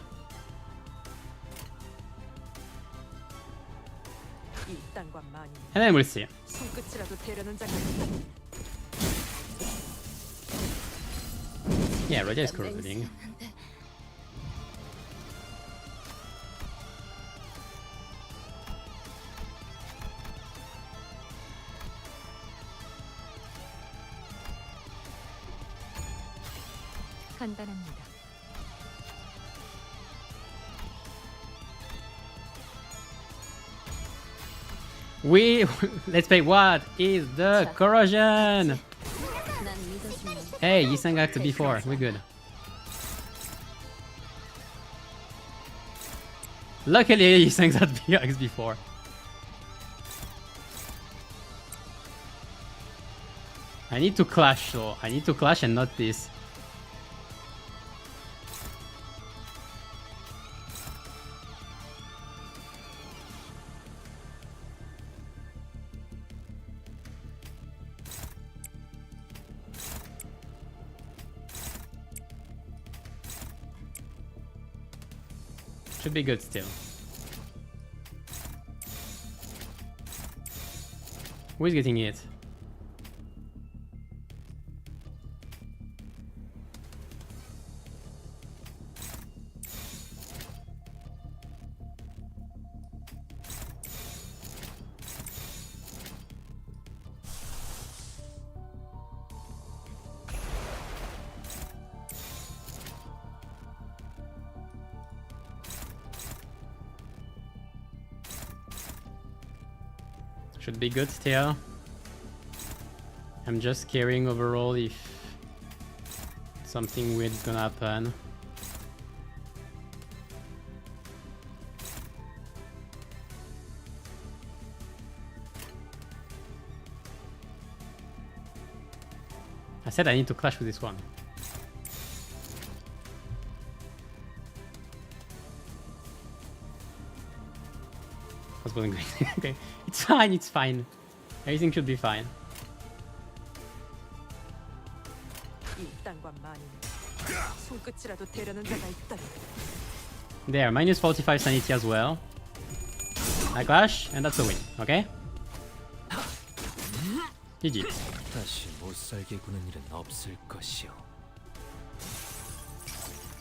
And then we'll see. Yeah, Roger is corroding. 간단합니다. Let's play. What is the corrosion? Hey, Yisang Act before. We're good. Luckily, Yisang's had BX before. I need to clash, so I need to clash and not this. Should be good still. Who is getting it? Should be good still. I'm just caring overall if something weird is gonna happen. I said I need to clash with this one. Because wasn't great. Okay, it's fine, it's fine. Everything should be fine. 이 땅과 만인은 손끝이라도 대려는 자가 있다. There, minus 45 sanity as well. I clash, and that's a win, okay? GG. 다시 못 살게 구는 일은 없을 것이오.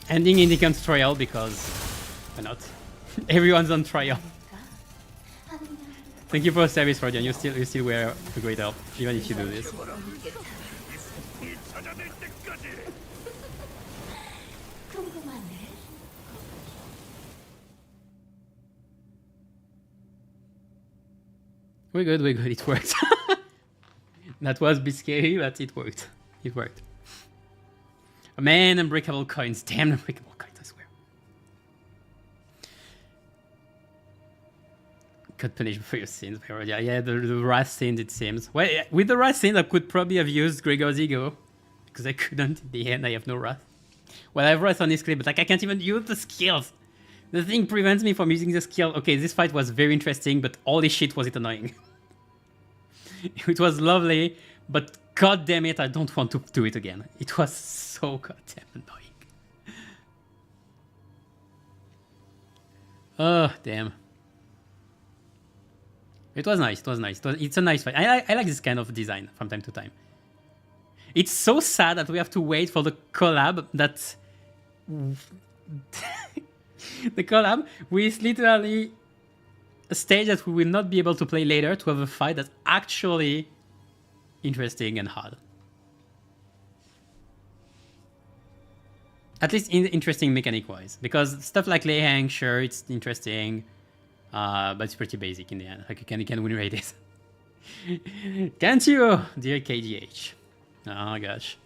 Ending Indicant's trial because why not? Everyone's on trial. Thank you for your service, Rodion. You still were a great help, even if you do this. We're good, it worked. That was a bit scary, but it worked. It worked. Oh, man, unbreakable coins. Damn, unbreakable coins, I swear. Got punished for your sins. Yeah, the wrath sins, it seems. Well, yeah, with the wrath sins, I could probably have used Gregor's ego. Because I couldn't in the end, I have no wrath. Well, I have wrath on this clip, but like I can't even use the skills. The thing prevents me from using the skill. Okay, this fight was very interesting, but holy shit was it annoying. It was lovely, but god damn it, I don't want to do it again. It was so goddamn annoying. Oh, damn. It was nice, it was nice. It's a nice fight. I like this kind of design from time to time. It's so sad that we have to wait for the collab that... the collab with literally a stage that we will not be able to play later to have a fight that's actually interesting and hard. At least interesting mechanic-wise, because stuff like Lei Hang, sure, it's interesting, but it's pretty basic in the end. Like you can win raid it. Can't you, dear KDH? Oh gosh.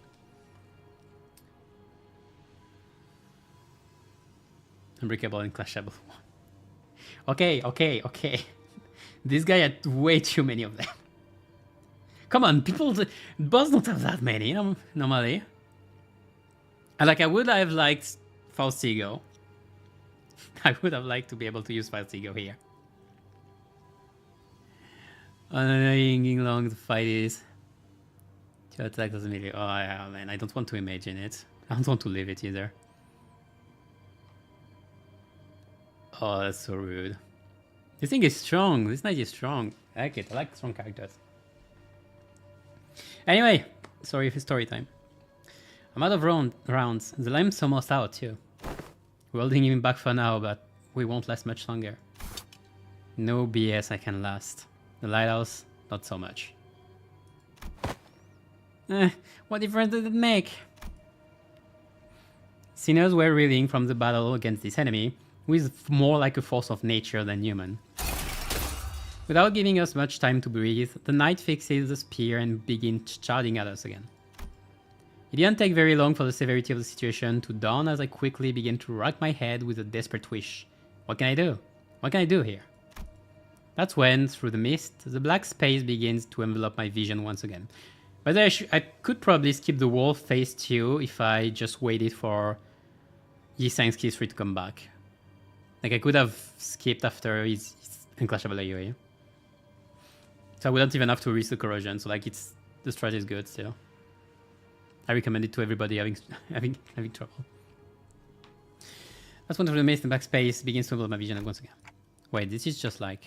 Unbreakable and clashable. Okay. This guy had way too many of them. Come on, boss don't have that many normally. And like I would have liked Faustigo. I would have liked to be able to use Faustigo here. Annoying long the fight is. To attack doesn't really. Oh yeah, man, I don't want to imagine it. I don't want to live it either. Oh, that's so rude. This thing is strong. This knight is strong. I like it. I like strong characters. Anyway, sorry for story time. I'm out of rounds. The Limb's almost out too. We're holding him back for now, but we won't last much longer. No BS I can last. The lighthouse, not so much. What difference did it make? Sinners were reeling from the battle against this enemy, who is more like a force of nature than human. Without giving us much time to breathe, the knight fixes the spear and begins charging at us again. It didn't take very long for the severity of the situation to dawn as I quickly began to rack my head with a desperate wish. What can I do? What can I do here? That's when, through the mist, the black space begins to envelop my vision once again. But I could probably skip the wolf phase 2 if I just waited for Yisang's Key 3 to come back. Like I could have skipped after his unclashable AoE. So I wouldn't even have to risk the corrosion, so like the strat is good still. I recommend it to everybody having trouble. That's when the mist and backspace begins to envelop my vision once again. Wait, this is just like...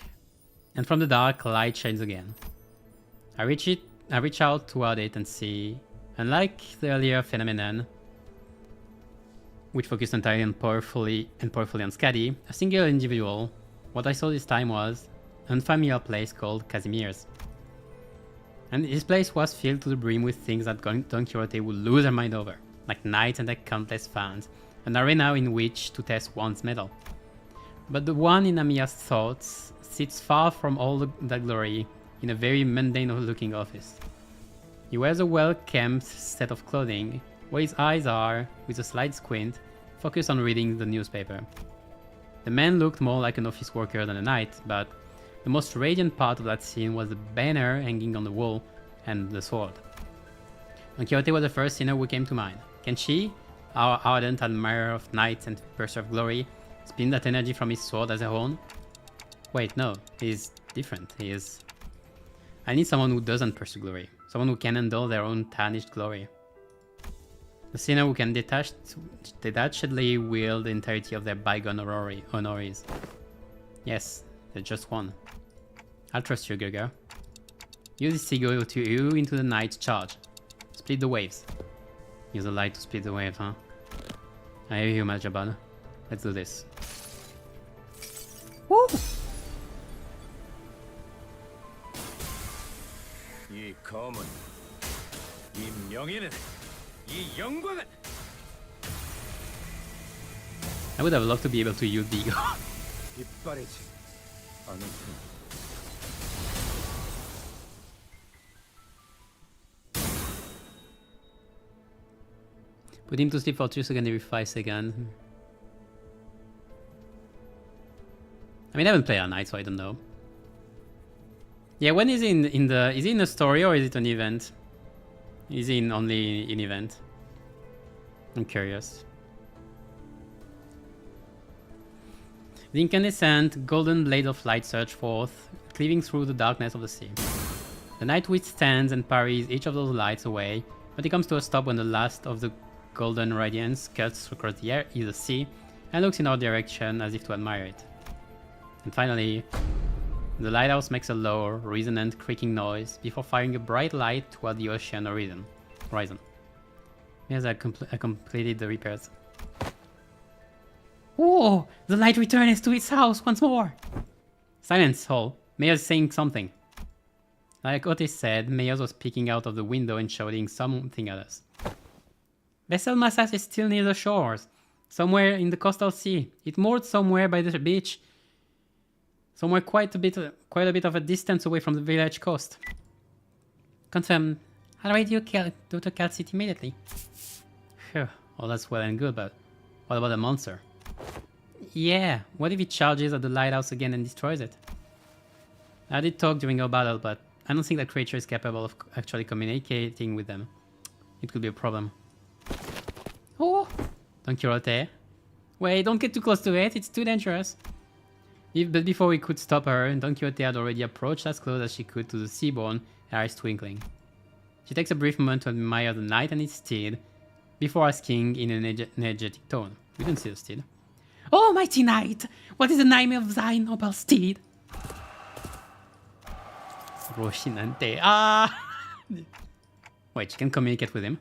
And from the dark, light shines again. I reach out toward it and see, unlike the earlier phenomenon, which focused entirely and powerfully on Skadi, a single individual, what I saw this time was an unfamiliar place called Casimir's. And this place was filled to the brim with things that Don Quixote would lose her mind over, like knights and their countless fans, an arena in which to test one's mettle. But the one in Amiya's thoughts sits far from all that glory in a very mundane-looking office. He wears a well-kempt set of clothing, where his eyes are, with a slight squint, focused on reading the newspaper. The man looked more like an office worker than a knight, but the most radiant part of that scene was the banner hanging on the wall and the sword. Don Quixote was the first sinner who came to mind. Can she, our ardent admirer of knights and pursuer of glory, spin that energy from his sword as her own? Wait, no, he's different. He is... I need someone who doesn't pursue glory. Someone who can handle their own tarnished glory. The sinner who can detachedly wield the entirety of their bygone honores. Yes, there's just one. I'll trust you, Gurgur. Use this seagull to you into the night charge. Split the waves. Use the light to split the waves, huh? I hear you, Majabana. Let's do this. Woo! 이 검은, 이 명예는, 이 영광은. I would have loved to be able to use the eagle. 이빨이지 않은 틈. Put him to sleep for 2 seconds every 5 seconds. I mean, I haven't played Arknight, so I don't know. Yeah, when is he in the... Is he in a story or is it an event? Is he only in event? I'm curious. The incandescent golden blade of light surged forth, cleaving through the darkness of the sea. The night withstands and parries each of those lights away, but it comes to a stop when the last of the golden radiance cuts across the air, the sea, and looks in our direction as if to admire it. And finally, the lighthouse makes a low, resonant, creaking noise before firing a bright light toward the ocean horizon. Yes, I completed the repairs. Whoa! The light returns to its house once more! Silence, Hall. Mayor's saying something. Like Otis said, Mayors was peeking out of the window and shouting something at us. Vessel Massas is still near the shores, somewhere in the coastal sea. It moored somewhere by the beach, somewhere quite a bit of a distance away from the village coast. Confirmed. I'll radio Dr. Calcit immediately. Phew, all that's well and good, but what about the monster? Yeah, what if it charges at the lighthouse again and destroys it? I did talk during our battle, but I don't think that creature is capable of actually communicating with them. It could be a problem. Oh! Don Quixote. Wait, don't get too close to it, it's too dangerous. But before we could stop her, Don Quixote had already approached as close as she could to the seaborn, her eyes twinkling. She takes a brief moment to admire the knight and his steed, before asking in an energetic tone. We don't see the steed. Oh, mighty knight! What is the name of thy noble steed? Rocinante. Ah! Wait, she can communicate with him.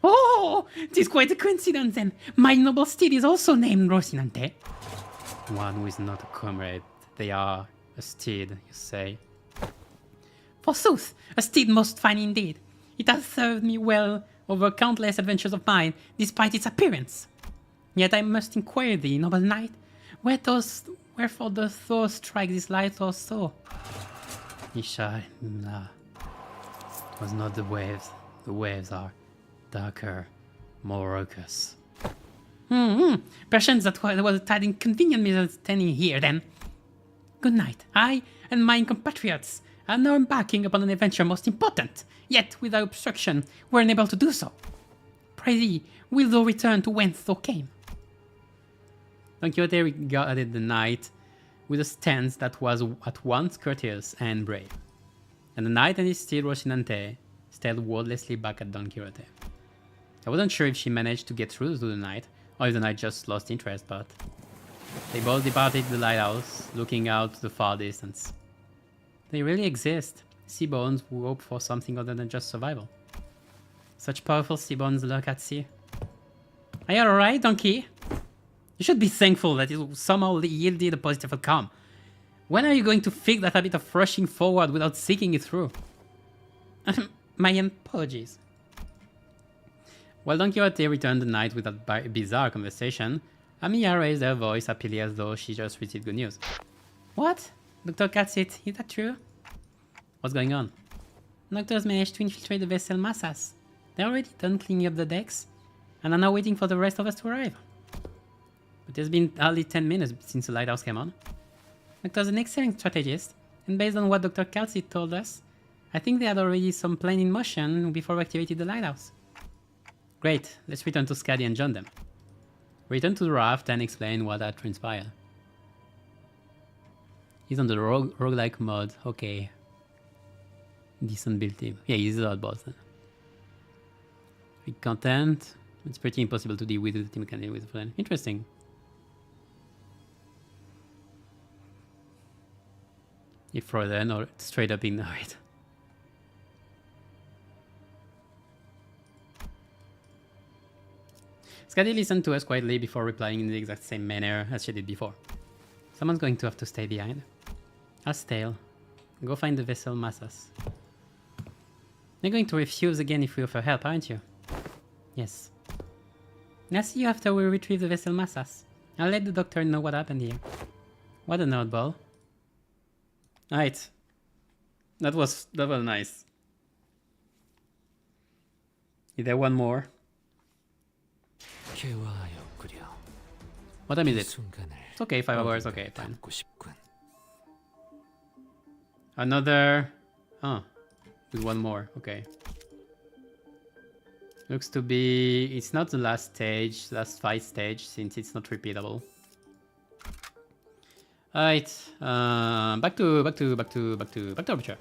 Oh! It is quite a coincidence then. My noble steed is also named Rocinante. One who is not a comrade. They are a steed, you say. Forsooth, a steed most fine indeed. It has served me well over countless adventures of mine, despite its appearance. Yet I must inquire thee, noble knight, wherefore dost thou strike this light or so? Isha, it was not the waves. The waves are darker, more raucous. Perchance that was a tad inconvenient misunderstanding here, then. Good night. I and my compatriots are now embarking upon an adventure most important, yet without obstruction, we're unable to do so. Pray thee, will thou return to whence thou came? Don Quixote regarded the knight with a stance that was at once courteous and brave, and the knight and his steed Rocinante stared wordlessly back at Don Quixote. I wasn't sure if she managed to get through to the knight, or if the knight just lost interest, but they both departed the lighthouse, looking out to the far distance. They really exist, seaborns who hope for something other than just survival. Such powerful seaborns lurk at sea. Are you alright, Donkey? You should be thankful that it somehow yielded a positive outcome. When are you going to fix that habit of rushing forward without seeking it through? My apologies. While Don Quixote returned the knight with that bizarre conversation, Amiya raised her voice happily as though she just received good news. What? Dr. Catsit, is that true? What's going on? Doctors managed to infiltrate the vessel Massas. They're already done cleaning up the decks, and are now waiting for the rest of us to arrive. But it's been hardly 10 minutes since the lighthouse came on. Doctor's an excellent strategist, and based on what Dr. Calcit told us, I think they had already some plan in motion before we activated the lighthouse. Great, let's return to Skadi and join them. Return to the raft and explain what had transpired. He's on the roguelike mode. Okay. Decent build team. Yeah, he's a boss then. With content. It's pretty impossible to deal with the team can deal with a friend. Interesting. If Frozen or straight up ignore it. Skadi listened to us quietly before replying in the exact same manner as she did before. Someone's going to have to stay behind. I'll stay. Go find the vessel massas. You're going to refuse again if we offer help, aren't you? Yes. I'll see you after we retrieve the vessel massas. I'll let the doctor know what happened here. What an oddball. Alright. That was nice. Is there one more? What time is it? It's okay, 5 hours, okay, fine. Another... Oh, with one more, okay. Looks to be... It's not the last stage, last fight stage, since it's not repeatable. Alright, back to Aperture.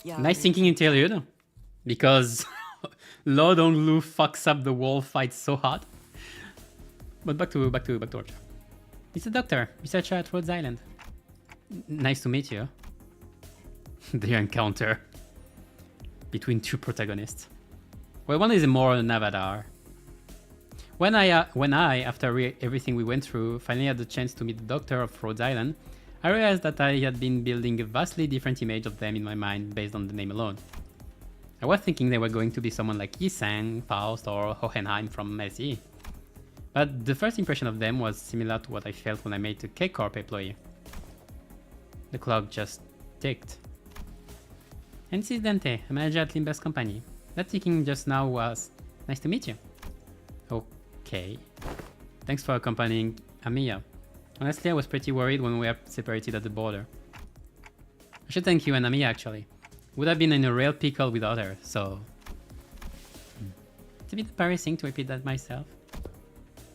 Nice thinking interlude, because Lord Onglu fucks up the wall fight so hard. But back to Aperture. It's the doctor, researcher at Rhodes Island. Nice to meet you. The encounter between two protagonists. Well, one is more an avatar. When I, after everything we went through, finally had the chance to meet the doctor of Rhodes Island, I realized that I had been building a vastly different image of them in my mind based on the name alone. I was thinking they were going to be someone like Yisang, Faust, or Hohenheim from SE. But the first impression of them was similar to what I felt when I met a K-Corp employee. The clock just ticked. And this is Dante, a manager at Limbus company. That ticking just now was, nice to meet you. Okay. Thanks for accompanying Amiya. Honestly, I was pretty worried when we were separated at the border. I should thank you and Amiya actually. Would have been in a real pickle without her, so... It's a bit embarrassing to repeat that myself.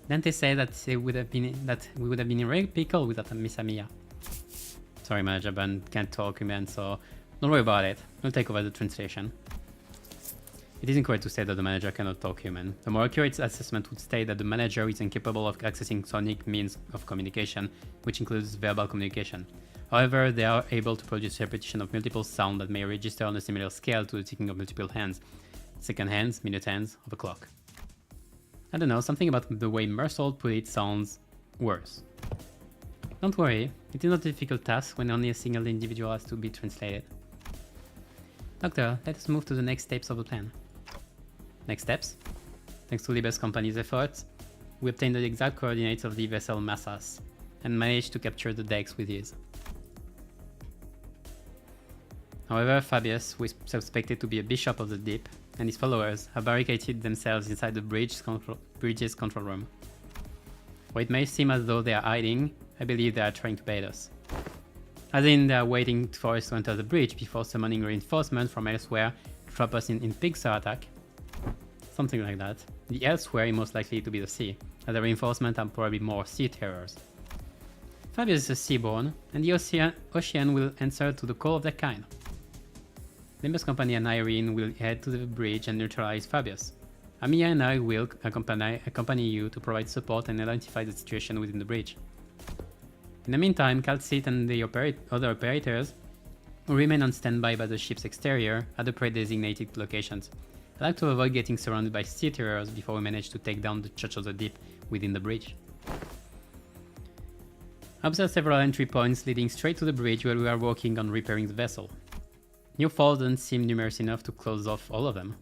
Dante said that we would have been in a real pickle without Miss Amiya. Sorry, manager, but can't talk human, so don't worry about it. I'll take over the translation. It is incorrect to say that the manager cannot talk human. A more accurate assessment would state that the manager is incapable of accessing sonic means of communication, which includes verbal communication. However, they are able to produce repetition of multiple sounds that may register on a similar scale to the ticking of multiple hands, second hands, minute hands of a clock. I don't know, something about the way Mersault put it sounds worse. Don't worry, it is not a difficult task when only a single individual has to be translated. Doctor, let us move to the next steps of the plan. Next steps? Thanks to Limbus company's efforts, we obtained the exact coordinates of the vessel massas, and managed to capture the decks with ease. However, Fabius, who is suspected to be a bishop of the deep, and his followers have barricaded themselves inside the bridge's control room. While it may seem as though they are hiding, I believe they are trying to bait us. As in, they are waiting for us to enter the bridge before summoning reinforcements from elsewhere to trap us in Pixar attack. Something like that. The elsewhere is most likely to be the sea, as the reinforcements are probably more sea terrors. Fabius is a seaborn, and the ocean will answer to the call of their kind. Limbus Company and Irene will head to the bridge and neutralize Fabius. Amiya and I will accompany you to provide support and identify the situation within the bridge. In the meantime, Calcit and the other operators will remain on standby by the ship's exterior at the pre-designated locations. I like to avoid getting surrounded by sea terrors before we manage to take down the Church of the Deep within the bridge. I observed several entry points leading straight to the bridge where we are working on repairing the vessel. New falls don't seem numerous enough to close off all of them.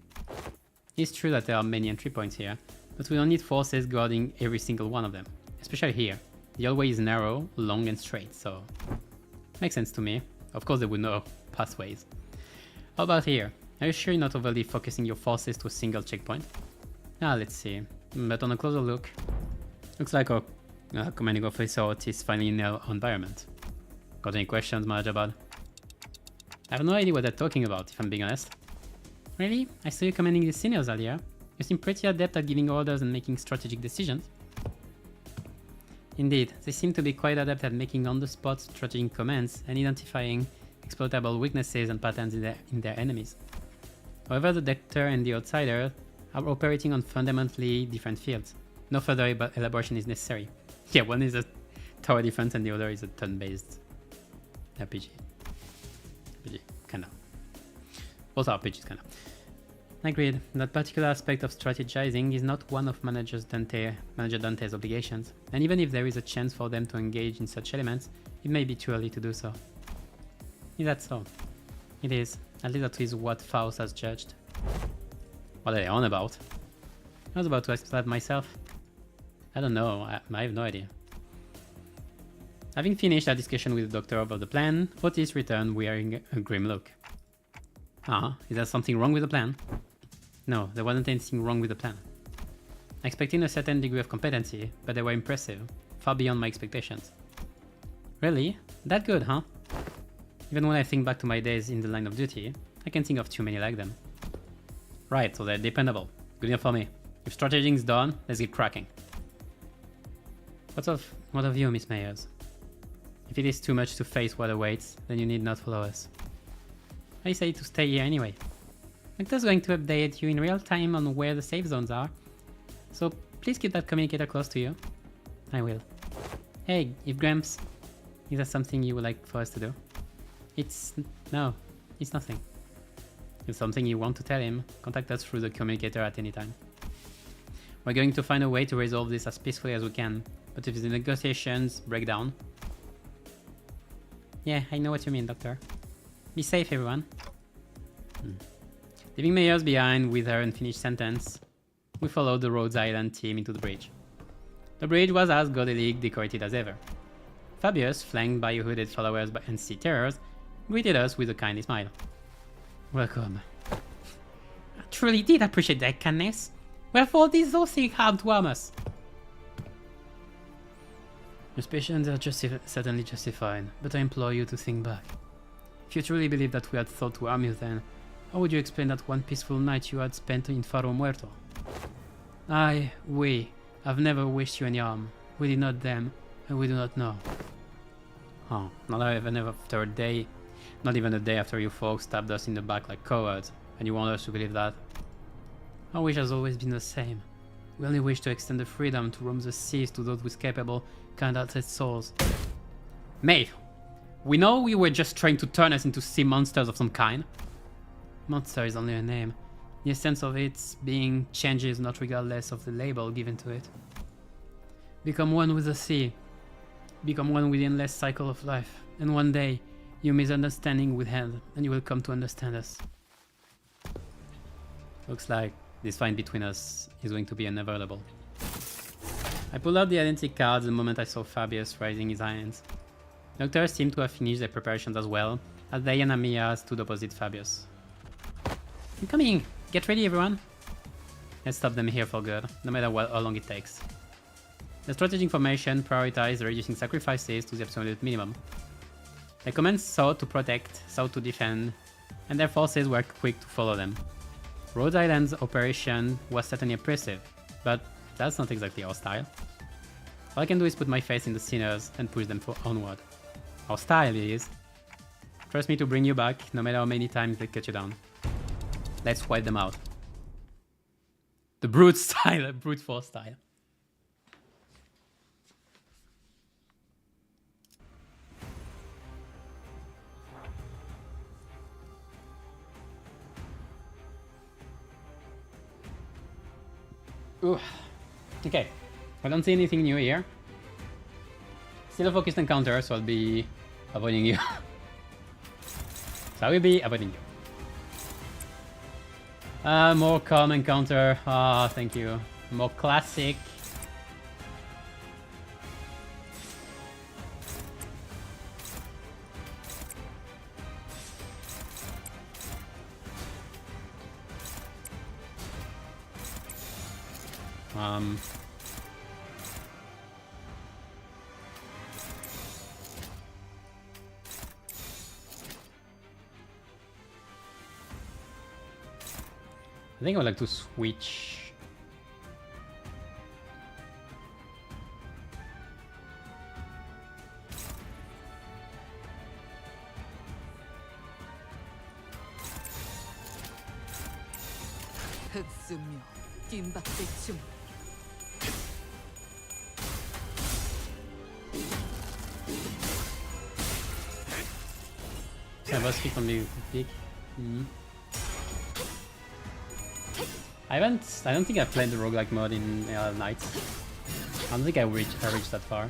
It's true that there are many entry points here, but we don't need forces guarding every single one of them, especially here. The hallway is narrow, long and straight, so makes sense to me. Of course there would no pathways. How about here? Are you sure you're not overly focusing your forces to a single checkpoint? Let's see. But on a closer look, looks like our commanding officer is finally in our environment. Got any questions, Mahajabad? I have no idea what they're talking about, if I'm being honest. Really? I saw you commanding the seniors earlier. You seem pretty adept at giving orders and making strategic decisions. Indeed, they seem to be quite adept at making on-the-spot strategic commands and identifying exploitable weaknesses and patterns in their enemies. However, the Doctor and the Outsider are operating on fundamentally different fields. No further elaboration is necessary. Yeah, one is a tower defense and the other is a turn-based RPG. RPG, kinda. Both are RPGs, kinda. Agreed. That particular aspect of strategizing is not one of Manager Dante's obligations, and even if there is a chance for them to engage in such elements, it may be too early to do so. Is that so? It is. At least that is what Faust has judged. What are they on about? I was about to ask that myself. I don't know, I have no idea. Having finished our discussion with the Doctor about the plan, Otis returned wearing a grim look. Is there something wrong with the plan? No, there wasn't anything wrong with the plan. Expecting a certain degree of competency, but they were impressive, far beyond my expectations. Really? That good, huh? Even when I think back to my days in the line of duty, I can't think of too many like them. Right, so they're dependable. Good enough for me. If strategying's done, let's get cracking. What of you, Miss Mayers? If it is too much to face what awaits, then you need not follow us. I say to stay here anyway. Victor's going to update you in real time on where the safe zones are, so please keep that communicator close to you. I will. Hey, if Gramps, is that something you would like for us to do? No, it's nothing. If it's something you want to tell him, contact us through the communicator at any time. We're going to find a way to resolve this as peacefully as we can, but if the negotiations break down... Yeah, I know what you mean, Doctor. Be safe, everyone. Leaving Mayers behind with her unfinished sentence, we followed the Rhodes Island team into the bridge. The bridge was as gaudily decorated as ever. Fabius, flanked by hooded followers and sea terrors, greeted us with a kindly smile. Welcome. I truly did appreciate that kindness. Wherefore these so thick hard to harm us? Your suspicions are certainly justified, but I implore you to think back. If you truly believe that we had thought to harm you then, how would you explain that one peaceful night you had spent in Faro Muerto? We have never wished you any harm. We did not them, and we do not know. Oh, not even after a day, not even a day after you folks stabbed us in the back like cowards, and you want us to believe that? Our wish has always been the same. We only wish to extend the freedom to roam the seas to those with capable, kind-hearted souls. Mate, we know you were just trying to turn us into sea monsters of some kind. Monster is only a name. The essence of its being changes not regardless of the label given to it. Become one with the sea. Become one with the endless cycle of life. And one day, your misunderstanding will end, and you will come to understand us. Looks like this fight between us is going to be unavoidable. I pulled out the identity cards the moment I saw Fabius raising his hands. Doctors seem to have finished their preparations as well, as they and Amiya stood opposite Fabius. I'm coming! Get ready, everyone! Let's stop them here for good, no matter how long it takes. The strategic formation prioritized reducing sacrifices to the absolute minimum. The commands sought to protect, sought to defend, and their forces were quick to follow them. Rhodes Island's operation was certainly oppressive, but that's not exactly our style. All I can do is put my face in the sinners and push them onward. Our style is... Trust me to bring you back, no matter how many times they cut you down. Let's wipe them out. The brute style, brute force style. Ooh. Okay, I don't see anything new here. Still a focused encounter, so I'll be avoiding you. So I will be avoiding you. More calm encounter. Thank you. More classic. I think I would like to switch. 흡수묘 뜀박대춤. I must speak from the peak. I don't think I've played the roguelike mode in Arknights. I don't think I reached that far.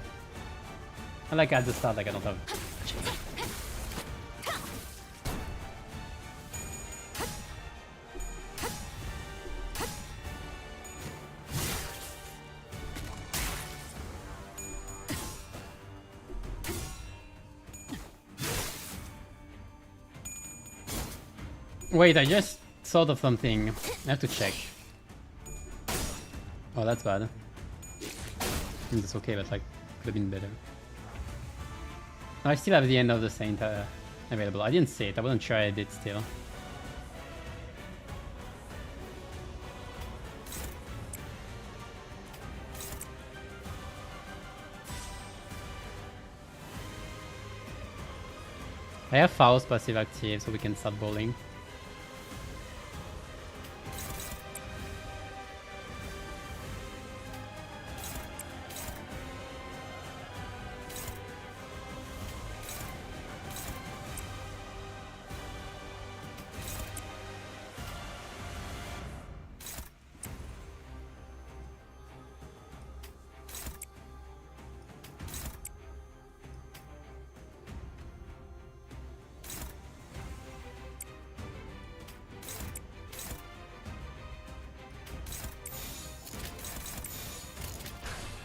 I like at the start, like I don't have. Wait, I just thought of something. I have to check. Oh, that's bad. I think that's okay, but like, could have been better. No, I still have the end of the Saint available. I didn't see it. I wasn't sure I did still. I have Faust passive active, so we can start bowling.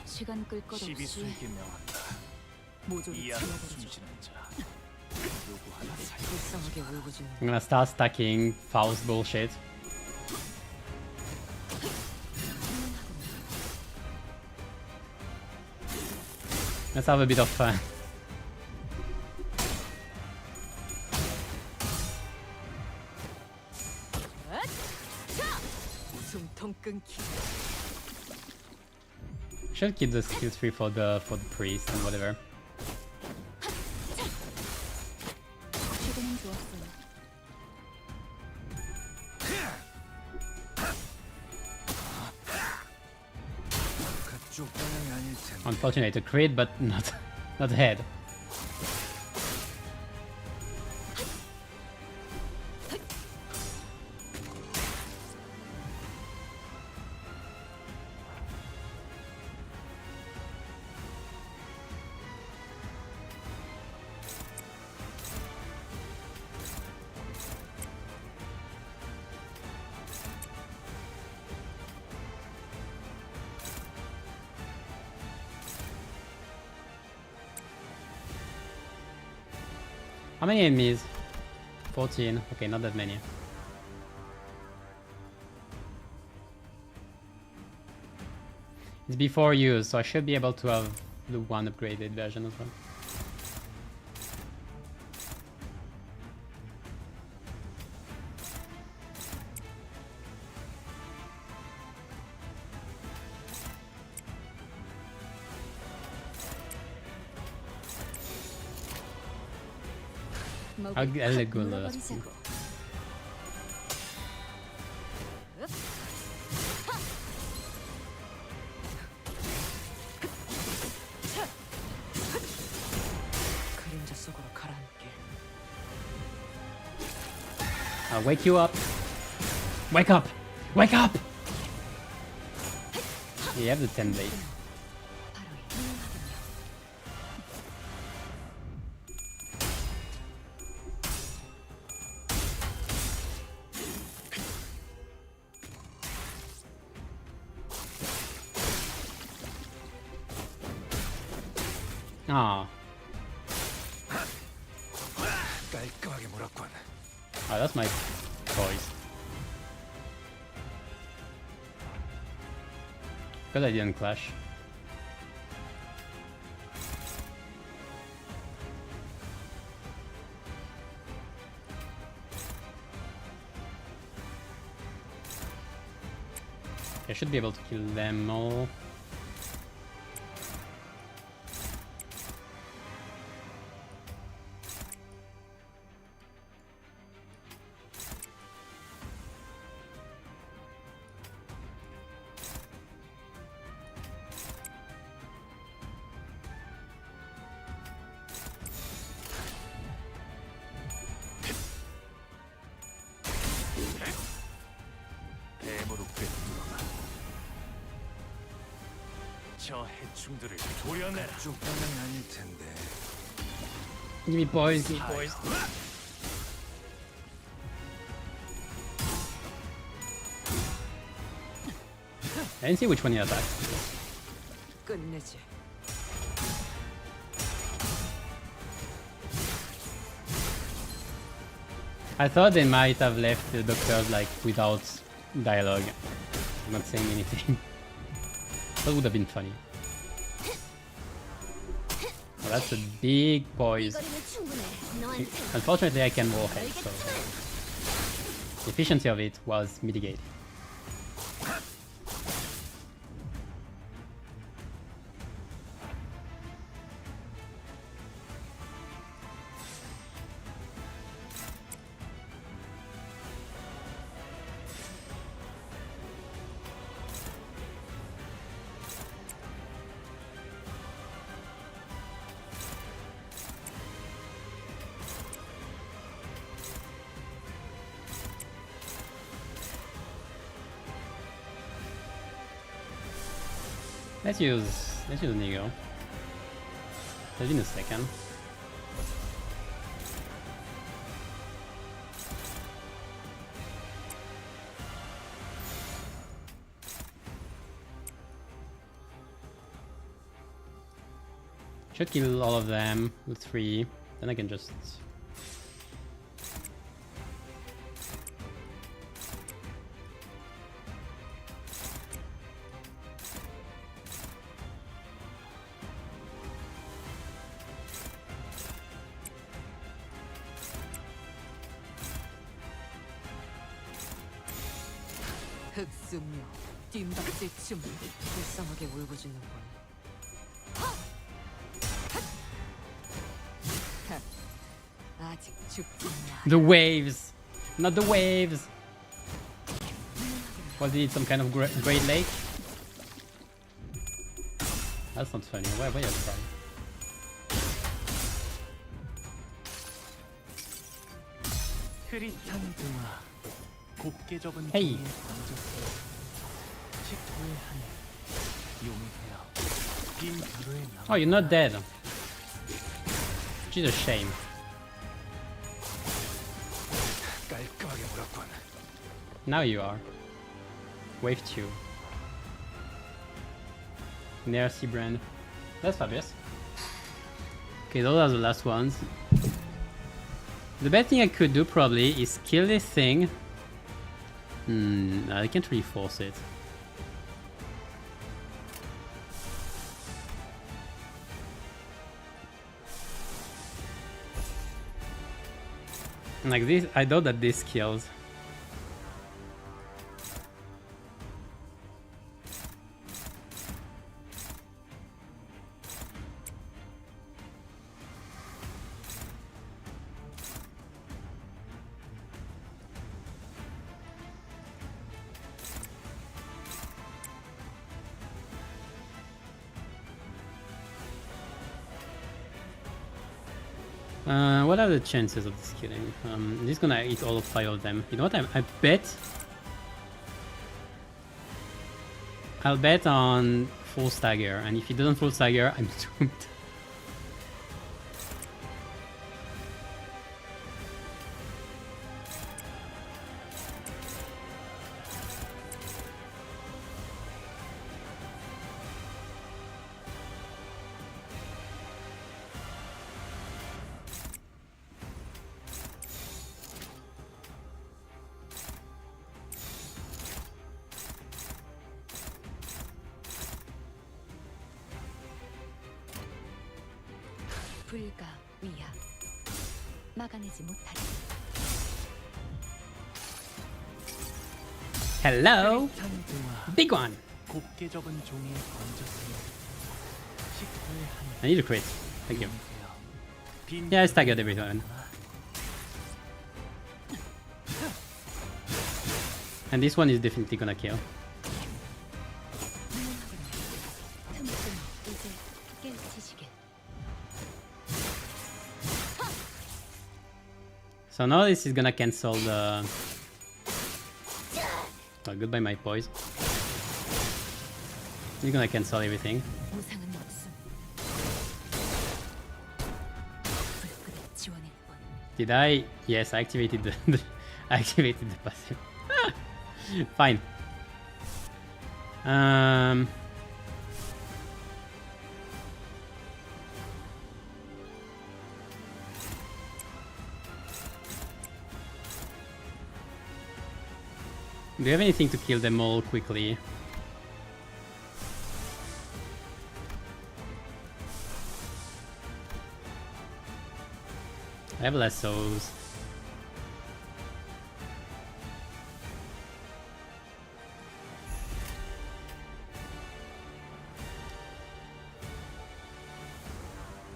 시간 끌 것 없이 시비수에게 명한다. 모조리 이 안에 지워버리죠. 숨쉬는 자 누구 하나 살고 불쌍하게 울고짖는. I'm gonna start stacking Faust bullshit. Let's have a bit of fun. 숨통 끊기. Should keep the skill tree for the priest and whatever. 시간은 좋았어요. 그쪽 방향이 아닐 텐데. Unfortunate, a crit, but not head. How many enemies? 14. Okay, not that many. It's before use, so I should be able to have the one upgraded version as well. I'll let go of that. 그림자 속으로 가라앉게. I'll wake you up. Wake up! Wake up! You have the 10 blade. 바로 이 Ah, 깔끔하게 몰았군. oh, that's my choice. Because I didn't clash. I should be able to kill them all. 저 해충들을 도려내라. 쪽방은 아닐 텐데. Give me poise, give me poise. I didn't see which one he attacked. 끝내지. I thought they might have left the doctors like without dialogue, not saying anything. That would have been funny. Well, that's a big poise. Unfortunately, I can roll head, so the efficiency of it was mitigated. Let's use Nego. That's in a second. Should kill all of them with 3, then I can just... 흑승묘 뒷박질 춤 불쌍하게 울부짖는군. 아직 죽지 마. The waves! Not the waves! Was it some kind of great lake? That's not funny. Why are you crying? 흐릿한 등화, 곱게 접은 Hey. 종이에 던졌어. 식토의 하늘, 용이되어 빈 벼루에 남아. Oh, you're not dead. Which is a shame. 깔끔하게 물었군. Now you are. Wave 2. Near Sea Brand. That's fabulous. Okay, those are the last ones. The best thing I could do probably is kill this thing. I can't really force it. Like this, I know that this kills. What are the chances of this killing? This is gonna eat all 5 of them. You know what? I bet I'll bet on full stagger, and if he doesn't full stagger, I'm doomed. 불가 위야 막아내지 못하리. Hello, 흐릿한 등화, big one. 곱게 접은 종이에 던졌어. 식토의 하늘, I need a crit. Thank you. 용이되어 빈 Yeah, I staggered everyone. And this one is definitely gonna kill. 틈틈 이제 깨우치시게. So now this is gonna cancel the... Oh, goodbye my poise. You're gonna cancel everything. 보상은 없음. 불끈 지원할 뻔. Did I? Yes, I activated the I activated the passive. Fine. Do you have anything to kill them all quickly? I have lassos.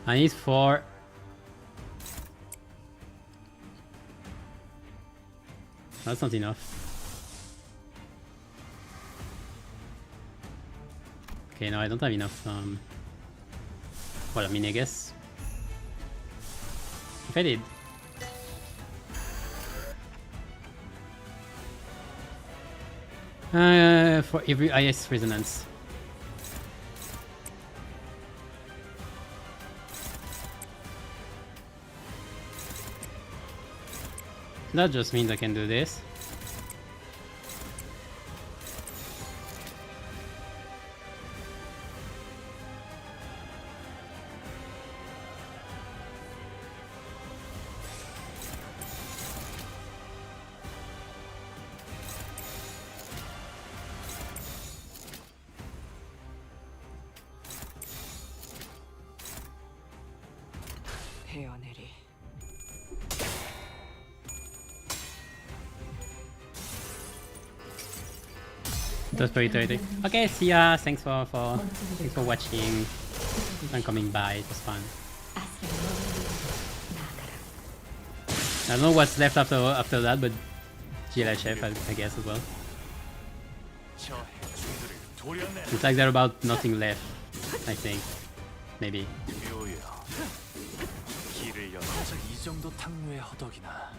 I need 4. That's not enough. Okay, no, I don't have enough. Well, I mean, I guess if I did. For every IS resonance. That just means I can do this. 헤어내리. That's pretty dirty. Okay, see ya. Thanks for watching and coming by. It was fun. I don't know what's left after that, but GLHF I guess as well. 저 해충들을 도려내라. Looks like they're about nothing left. I think maybe. 묘야. 길을 열. 사실 이 정도 탕류의 허덕이나.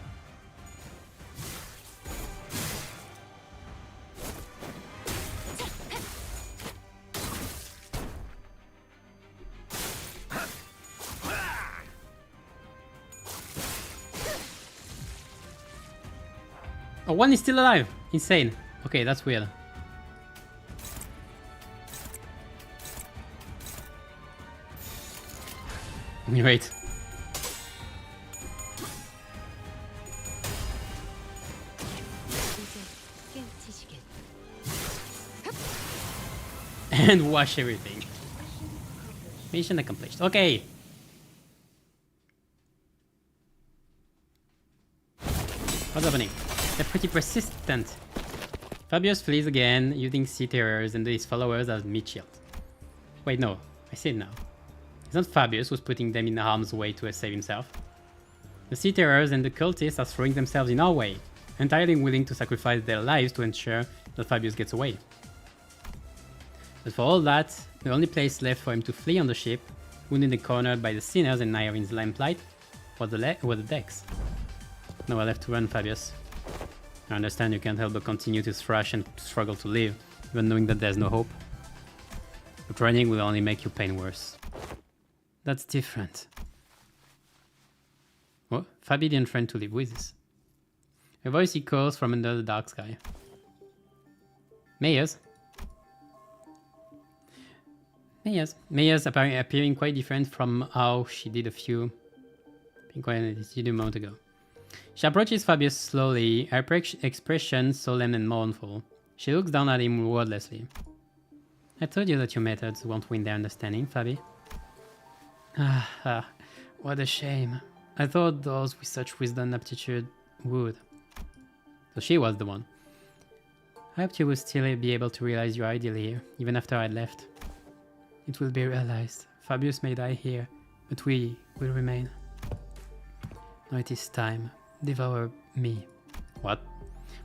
Oh, one is still alive. Insane. Okay, that's weird. Great. 깨우치시길. And wash everything. Mission accomplished. Okay. What's happening? They're pretty persistent. Fabius flees again, using sea terrors and his followers as meat shield. Wait, no. I see it now. It's not Fabius who's putting them in harm's way to save himself. The sea terrors and the cultists are throwing themselves in our way, entirely willing to sacrifice their lives to ensure that Fabius gets away. But for all that, the only place left for him to flee on the ship, wounded and cornered by the sinners and Nairin's lamplight, was the decks. Nowhere left to run, Fabius. I understand you can't help but continue to thrash and struggle to live, even knowing that there's no hope. But running will only make your pain worse. That's different. What? Fabi didn't friend to live with this. A voice echoes from under the dark sky. Mayors? Mayors appearing quite different from how she did a moment ago. She approaches Fabius slowly, her expression solemn and mournful. She looks down at him wordlessly. I told you that your methods won't win their understanding, Fabi. What a shame. I thought those with such wisdom and aptitude would. So she was the one. I hoped you would still be able to realize your ideal here, even after I'd left. It will be realized. Fabius may die here, but we will remain. Now it is time. Devour me. What?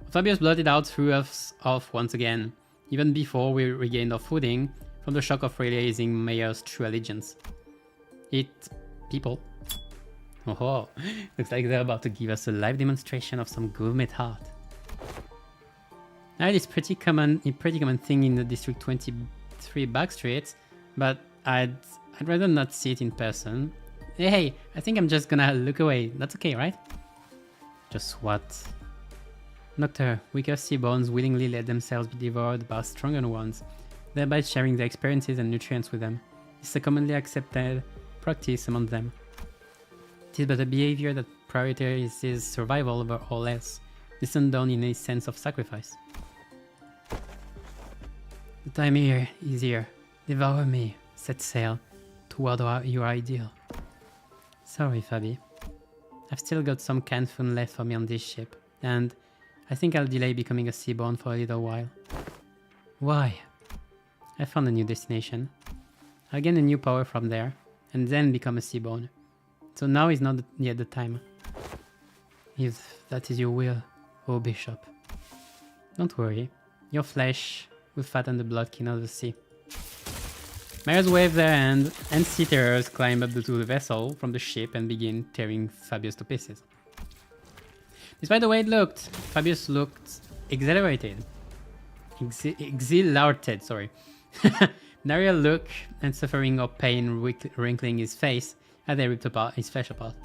Fabius blotted out threw us off once again, even before we regained our footing from the shock of realizing Mayer's true allegiance. Eat people. Oh, looks like they're about to give us a live demonstration of some gourmet art. That is pretty common thing in the District 20 3 backstreets, but I'd rather not see it in person. Hey, I think I'm just gonna look away. That's okay, right? Just what? Doctor, weaker seaborns willingly let themselves be devoured by stronger ones, thereby sharing their experiences and nutrients with them. This is a commonly accepted practice among them. It is but a behavior that prioritizes survival over all else. This is done in a sense of sacrifice. The time here is here. Devour me. Set sail toward your ideal. Sorry, Fabi. I've still got some canned food left for me on this ship, and I think I'll delay becoming a seaborn for a little while. Why? I found a new destination. I'll gain a new power from there, and then become a seaborn. So now is not yet the time. If that is your will, oh Bishop. Don't worry, your flesh will fatten the bloodkin of the sea. Mares wave their hand, and seafarers climb up to the vessel from the ship and begin tearing Fabius to pieces. Despite the way it looked, Fabius looked exhilarated. Exhilarated, sorry. Nariel look and suffering or pain wrinkling his face as they ripped apart his flesh apart.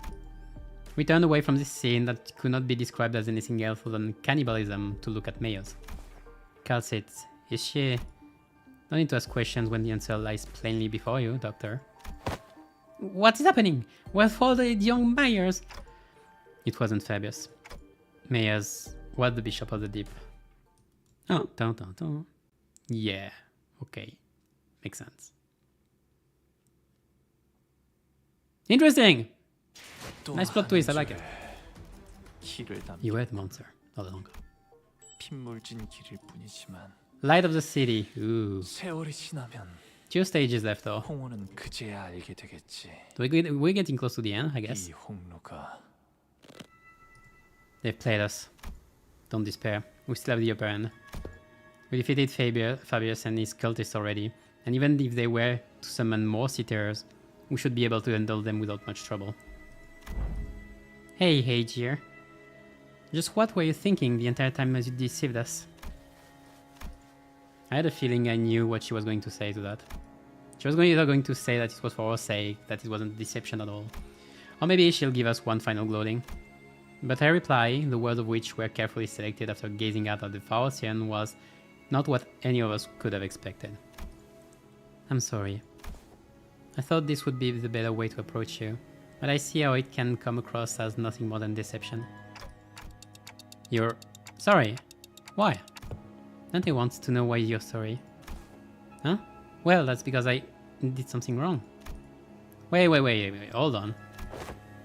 We turned away from this scene that could not be described as anything else other than cannibalism to look at Mayos. Calcit, is she... Don't need to ask questions when the answer lies plainly before you, Doctor. What is happening? Where are the young Myers? It wasn't Fabius. Myers was the Bishop of the Deep. Oh, dun. Yeah, okay. Makes sense. Interesting! Nice plot twist, I like it. 길을 담 You were the monster, all along. 핏물진 길일 뿐이지만 Light of the City, ooh. 세월이 지나면 2 stages left though. 홍호는 그제야 알게 되겠지. We're getting close to the end, I guess. 이 홍로가 They've played us. Don't despair. We still have the upper hand. We defeated Fabius and his cultists already, and even if they were to summon more seafarers, we should be able to handle them without much trouble. Hey, Hagier. Just what were you thinking the entire time as you deceived us? I had a feeling I knew what she was going to say to that. She was either going to say that it was for our sake, that it wasn't deception at all, or maybe she'll give us one final gloating. But her reply, the words of which were carefully selected after gazing out at the far ocean, was not what any of us could have expected. I'm sorry. I thought this would be the better way to approach you, but I see how it can come across as nothing more than deception. You're... sorry? Why? Dante wants to know why you're sorry. Huh? Well, that's because I did something wrong. Wait, hold on.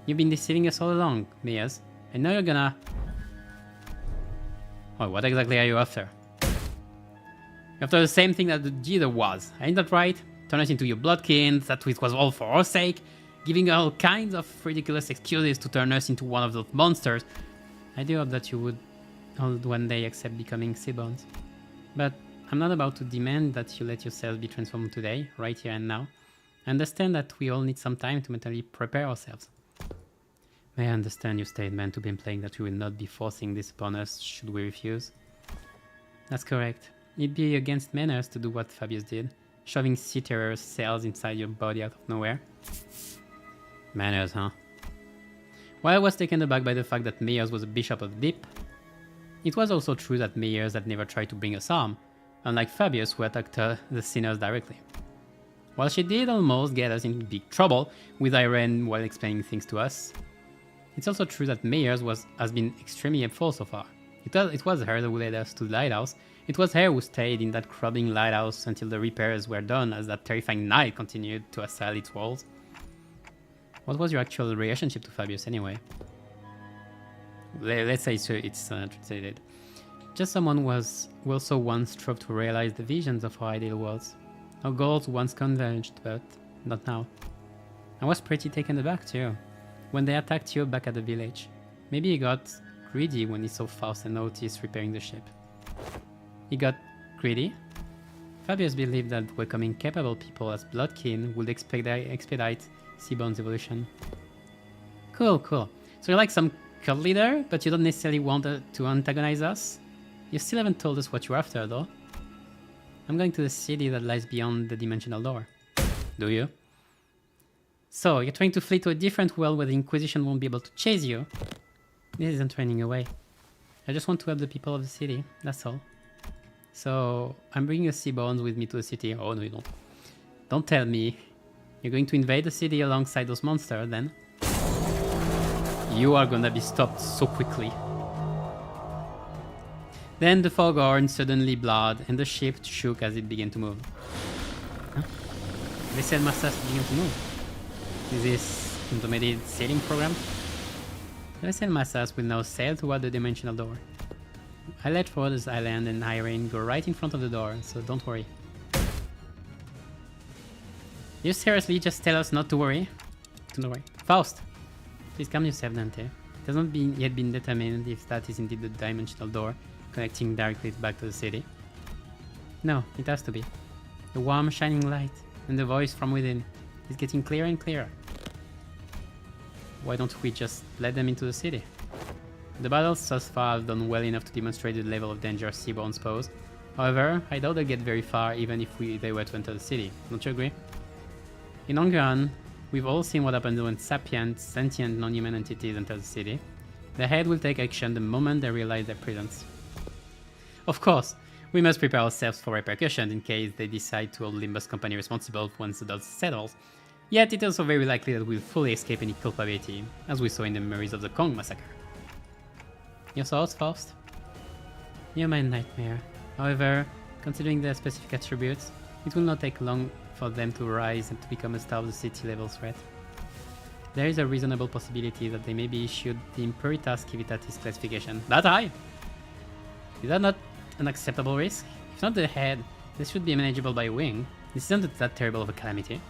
You've been deceiving us all along, Mias, and now you're gonna... Oh, what exactly are you after? You're after the same thing that the Jeter was, ain't that right? Turn us into your bloodkins, that it was all for our sake, giving all kinds of ridiculous excuses to turn us into one of those monsters. I do hope that you would all one day accept becoming Seaborns. But I'm not about to demand that you let yourself be transformed today, right here and now. I understand that we all need some time to mentally prepare ourselves. May I understand your statement to be implying that you will not be forcing this upon us should we refuse? That's correct. It'd be against manners to do what Fabius did, shoving sea-terror cells inside your body out of nowhere. Manners, huh? While I was taken aback by the fact that Meyers was a bishop of the deep, it was also true that Meyers had never tried to bring us harm, unlike Fabius who attacked the sinners directly. While she did almost get us in big trouble with Irene while explaining things to us, it's also true that Meyers has been extremely helpful so far. It was her who led us to the lighthouse. It was her who stayed in that crumbling lighthouse until the repairs were done as that terrifying night continued to assail its walls. What was your actual relationship to Fabius anyway? Let's say it's translated. Just someone who also once strove to realize the visions of our ideal worlds. Our goals once converged, but not now. I was pretty taken aback too, when they attacked you back at the village. Maybe he got greedy when he saw Faust and Otis repairing the ship. He got greedy? Fabius believed that welcoming capable people as Bloodkin would expedite Seaborn's evolution. Cool. So you're like some cult leader, but you don't necessarily want to antagonize us? You still haven't told us what you're after, though. I'm going to the city that lies beyond the dimensional door. Do you? So, you're trying to flee to a different world where the Inquisition won't be able to chase you? This isn't running away. I just want to help the people of the city, that's all. So, I'm bringing the Seabones with me to the city. Oh, no you don't. Don't tell me. You're going to invade the city alongside those monsters, then? You are gonna be stopped so quickly. Then the foghorn suddenly blurred and the ship shook as it began to move. Huh? Vessel massas began to move. Is this an automated sailing program? The vessel massas will now sail toward the dimensional door. I let Rhodes Island and Irene go right in front of the door, so don't worry. You seriously just tell us not to worry? Don't worry. Faust! Please calm yourself, Dante. It has not yet been determined if that is indeed the dimensional door connecting directly back to the city. No, it has to be. The warm, shining light and the voice from within is getting clearer and clearer. Why don't we just let them into the city? The battles thus far have done well enough to demonstrate the level of danger Seabones pose. However, I doubt they'll get very far even if they were to enter the city. Don't you agree? In long run, we've all seen what happens when sapient, sentient, non-human entities enter the city. The head will take action the moment they realize their presence. Of course, we must prepare ourselves for repercussions in case they decide to hold Limbus Company responsible once the dust settles. Yet it is also very likely that we'll fully escape any culpability, as we saw in the memories of the Kong massacre. Your thoughts, Faust? You're my nightmare. However, considering their specific attributes, it will not take long for them to rise and to become a star of the city level threat. There is a reasonable possibility that they may be issued the Imperitas Civitatis classification. That high! Is that not an acceptable risk? If not the head, this should be manageable by a wing. This isn't that terrible of a calamity.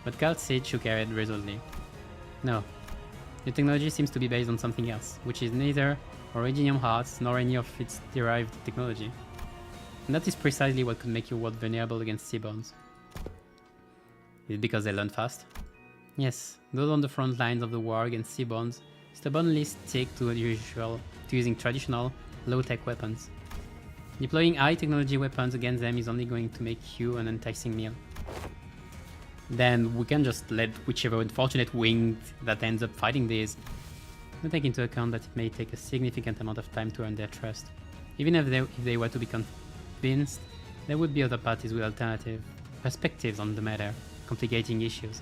But Kal'tsit shook her head resolutely. No. The technology seems to be based on something else, which is neither Originium hearts nor any of its derived technology. And that is precisely what could make your world vulnerable against Seabones. Is it because they learn fast? Yes, those on the front lines of the war against Seabones stubbornly stick to using traditional, low-tech weapons. Deploying high-technology weapons against them is only going to make you an enticing meal. Then we can just let whichever unfortunate wing that ends up fighting these, but take into account that it may take a significant amount of time to earn their trust. Even if they were to be convinced, there would be other parties with alternative perspectives on the matter, complicating issues.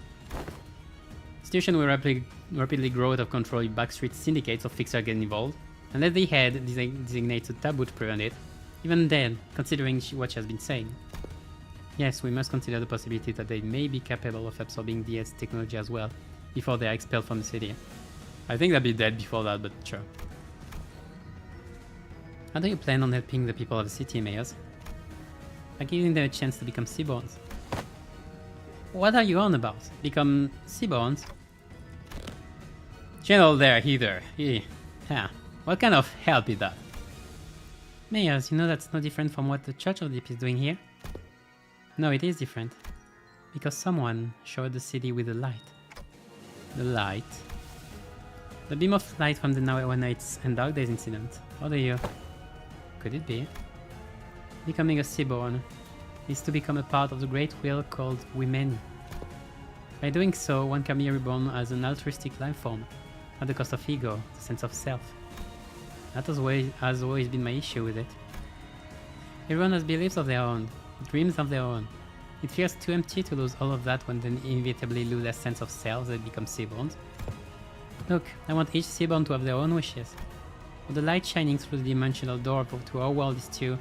The situation will rapidly grow out of control if backstreet syndicates of fixers get involved, unless the head designates a taboo to prevent it. Even then, considering what she has been saying. Yes, we must consider the possibility that they may be capable of absorbing the head's technology as well, before they are expelled from the city. I think they'll be dead before that, but sure. How do you plan on helping the people of the city, Mayors? By giving them a chance to become Seabones. What are you on about? Become Seabones? General there, either. Yeah. What kind of help is that? Mayors, you know that's no different from what the Church of Deep is doing here? No, it is different. Because someone showed the city with a light. The light? The beam of light from the Arknights and Dark Days incident. How do you... Could it be? Becoming a Seaborn is to become a part of the great wheel called Wimeni. By doing so, one can be reborn as an altruistic life form, at the cost of ego, the sense of self. That has always been my issue with it. Everyone has beliefs of their own, dreams of their own. It feels too empty to lose all of that when they inevitably lose their sense of self and become Seaborns. Look, I want each Seaborn to have their own wishes. But the light shining through the dimensional door to our world is too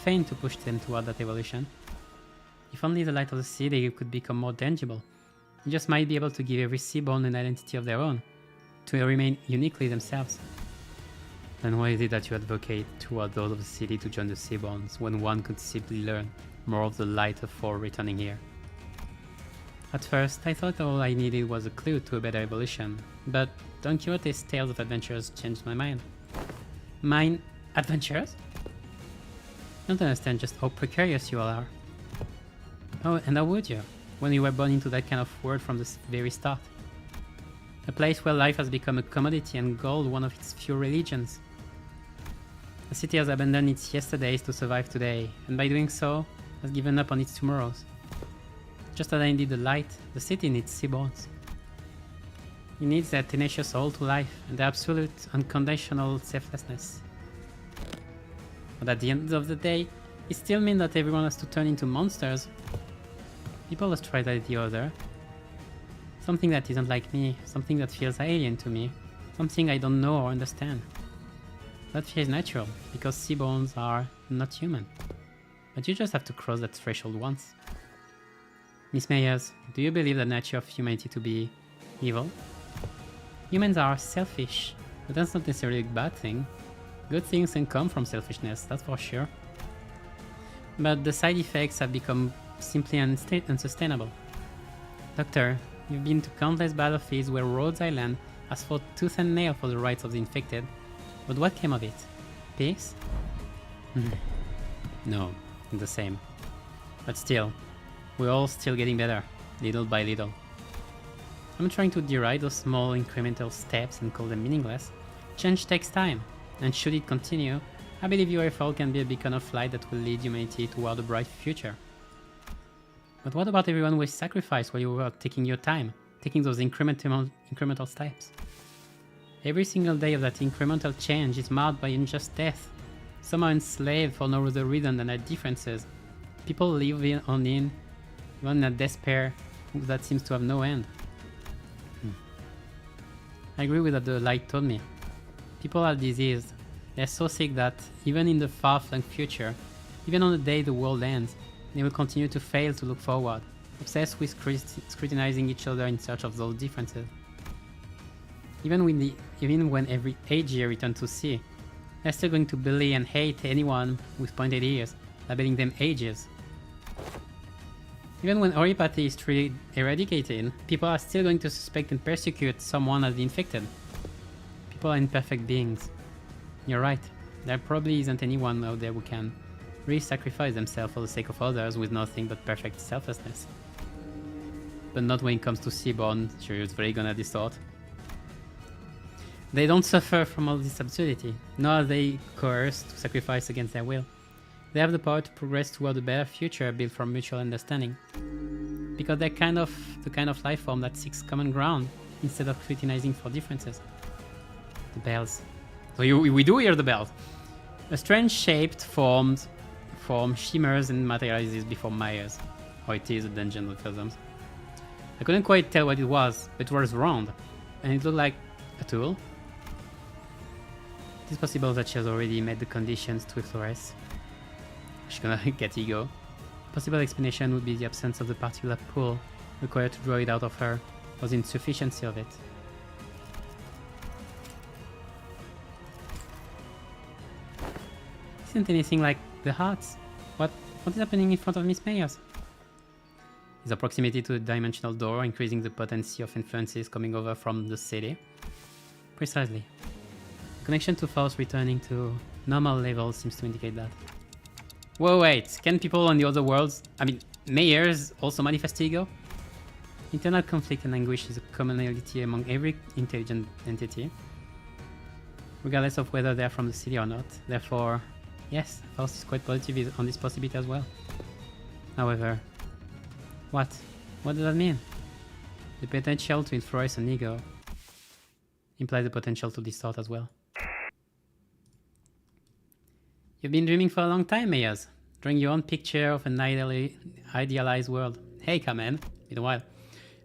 faint to push them toward that evolution. If only the light of the city could become more tangible, it just might be able to give every Seaborn an identity of their own, to remain uniquely themselves. Then why is it that you advocate toward those of the city to join the Seaborns when one could simply learn more of the light before returning here? At first, I thought all I needed was a clue to a better evolution, but Don Quixote's tales of adventures changed my mind. Mine? Adventures? I don't understand just how precarious you all are. Oh, and how would you, when you were born into that kind of world from the very start? A place where life has become a commodity and gold one of its few religions. The city has abandoned its yesterdays to survive today, and by doing so, has given up on its tomorrows. Just as I need the light, the city needs seaborns. It needs their tenacious hold to life and their absolute, unconditional selflessness. But at the end of the day, it still means that everyone has to turn into monsters. People have tried that the other. Something that isn't like me, something that feels alien to me, something I don't know or understand. That feels natural, because seaborns are not human. But you just have to cross that threshold once. Miss Meyers, do you believe the nature of humanity to be evil? Humans are selfish, but that's not necessarily a bad thing. Good things can come from selfishness, that's for sure. But the side effects have become simply unsustainable. Doctor, you've been to countless battlefields where Rhodes Island has fought tooth and nail for the rights of the infected. But what came of it? Peace? No, the same. But still, we're all still getting better, little by little. I'm trying to deride those small incremental steps and call them meaningless. Change takes time, and should it continue, I believe your effort can be a beacon of light that will lead humanity toward a bright future. But what about everyone who was sacrificed while you were taking your time, taking those incremental steps? Every single day of that incremental change is marred by unjust death. Some are enslaved for no other reason than their differences. People live in a despair that seems to have no end. I agree with what the light told me. People are diseased. They're so sick that even in the far-flung future, even on the day the world ends, they will continue to fail to look forward, obsessed with scrutinizing each other in search of those differences. Even when every age year returns to sea, they're still going to bully and hate anyone with pointed ears, labeling them ages. Even when homeopathy is truly eradicated, people are still going to suspect and persecute someone as the infected. People are imperfect beings. You're right, there probably isn't anyone out there who can really sacrifice themselves for the sake of others with nothing but perfect selflessness. But not when it comes to seaborn, it's very gonna distort. They don't suffer from all this absurdity, nor are they coerced to sacrifice against their will. They have the power to progress toward a better future built from mutual understanding. Because they're the kind of life form that seeks common ground instead of scrutinizing for differences. The bells. So we do hear the bells. A strange shaped form shimmers and materializes before my eyes. Oh, it is a dungeon with phantoms. I couldn't quite tell what it was, but it was round, and it looked like a tool. It is possible that she has already met the conditions to fluoresce. She's gonna get ego. A possible explanation would be the absence of the particular pull required to draw it out of her, or the insufficiency of it. Isn't anything like the hearts? What is happening in front of Miss Meyers? Is the proximity to the dimensional door increasing the potency of influences coming over from the city? Precisely. The connection to force returning to normal levels seems to indicate that. Whoa, wait, can people on the other worlds, Meyers, also manifest ego? Internal conflict and anguish is a commonality among every intelligent entity, regardless of whether they're from the city or not. Therefore, yes, Faust is quite positive on this possibility as well. However, what does that mean? The potential to influence an ego implies the potential to distort as well. You've been dreaming for a long time, Meyers, drawing your own picture of an idealized world. Hey, come in, been a while.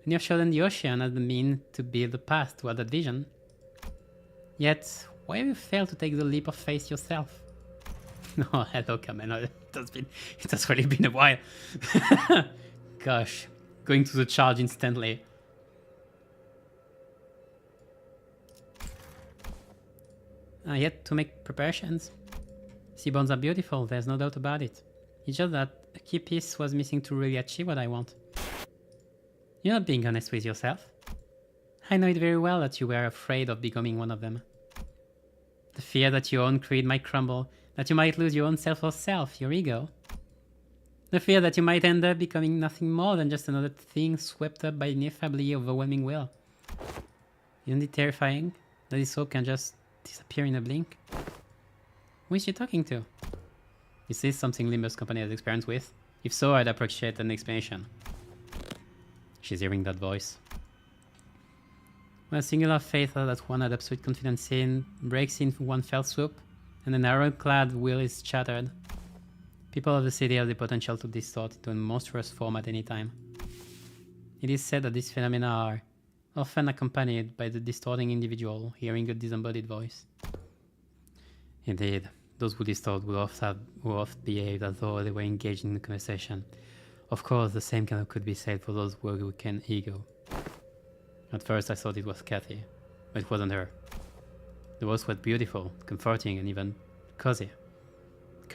And you've chosen the ocean as the mean to build a path toward that vision. Yet, why have you failed to take the leap of faith yourself? Oh, hello, Kamen. It has really been a while. Gosh, going to the charge instantly. Yet to make preparations. Seaborns are beautiful, there's no doubt about it. It's just that a key piece was missing to really achieve what I want. You're not being honest with yourself. I know it very well that you were afraid of becoming one of them. The fear that your own creed might crumble, that you might lose your own self or self, your ego. The fear that you might end up becoming nothing more than just another thing swept up by an ineffably overwhelming will. Isn't it terrifying that this hope can just disappear in a blink? Who is she talking to? Is this something Limbus company has experience with? If so, I'd appreciate an explanation. She's hearing that voice. When a singular faith that one had absolute confidence in breaks in one fell swoop, and an ironclad will is shattered, people of the city have the potential to distort into a monstrous form at any time. It is said that these phenomena are often accompanied by the distorting individual hearing a disembodied voice. Indeed, those who distort would often behave as though they were engaged in a conversation. Of course, the same could be said for those who have a weakened ego. At first I thought it was Kathy, but it wasn't her. The voice was beautiful, comforting, and even cozy.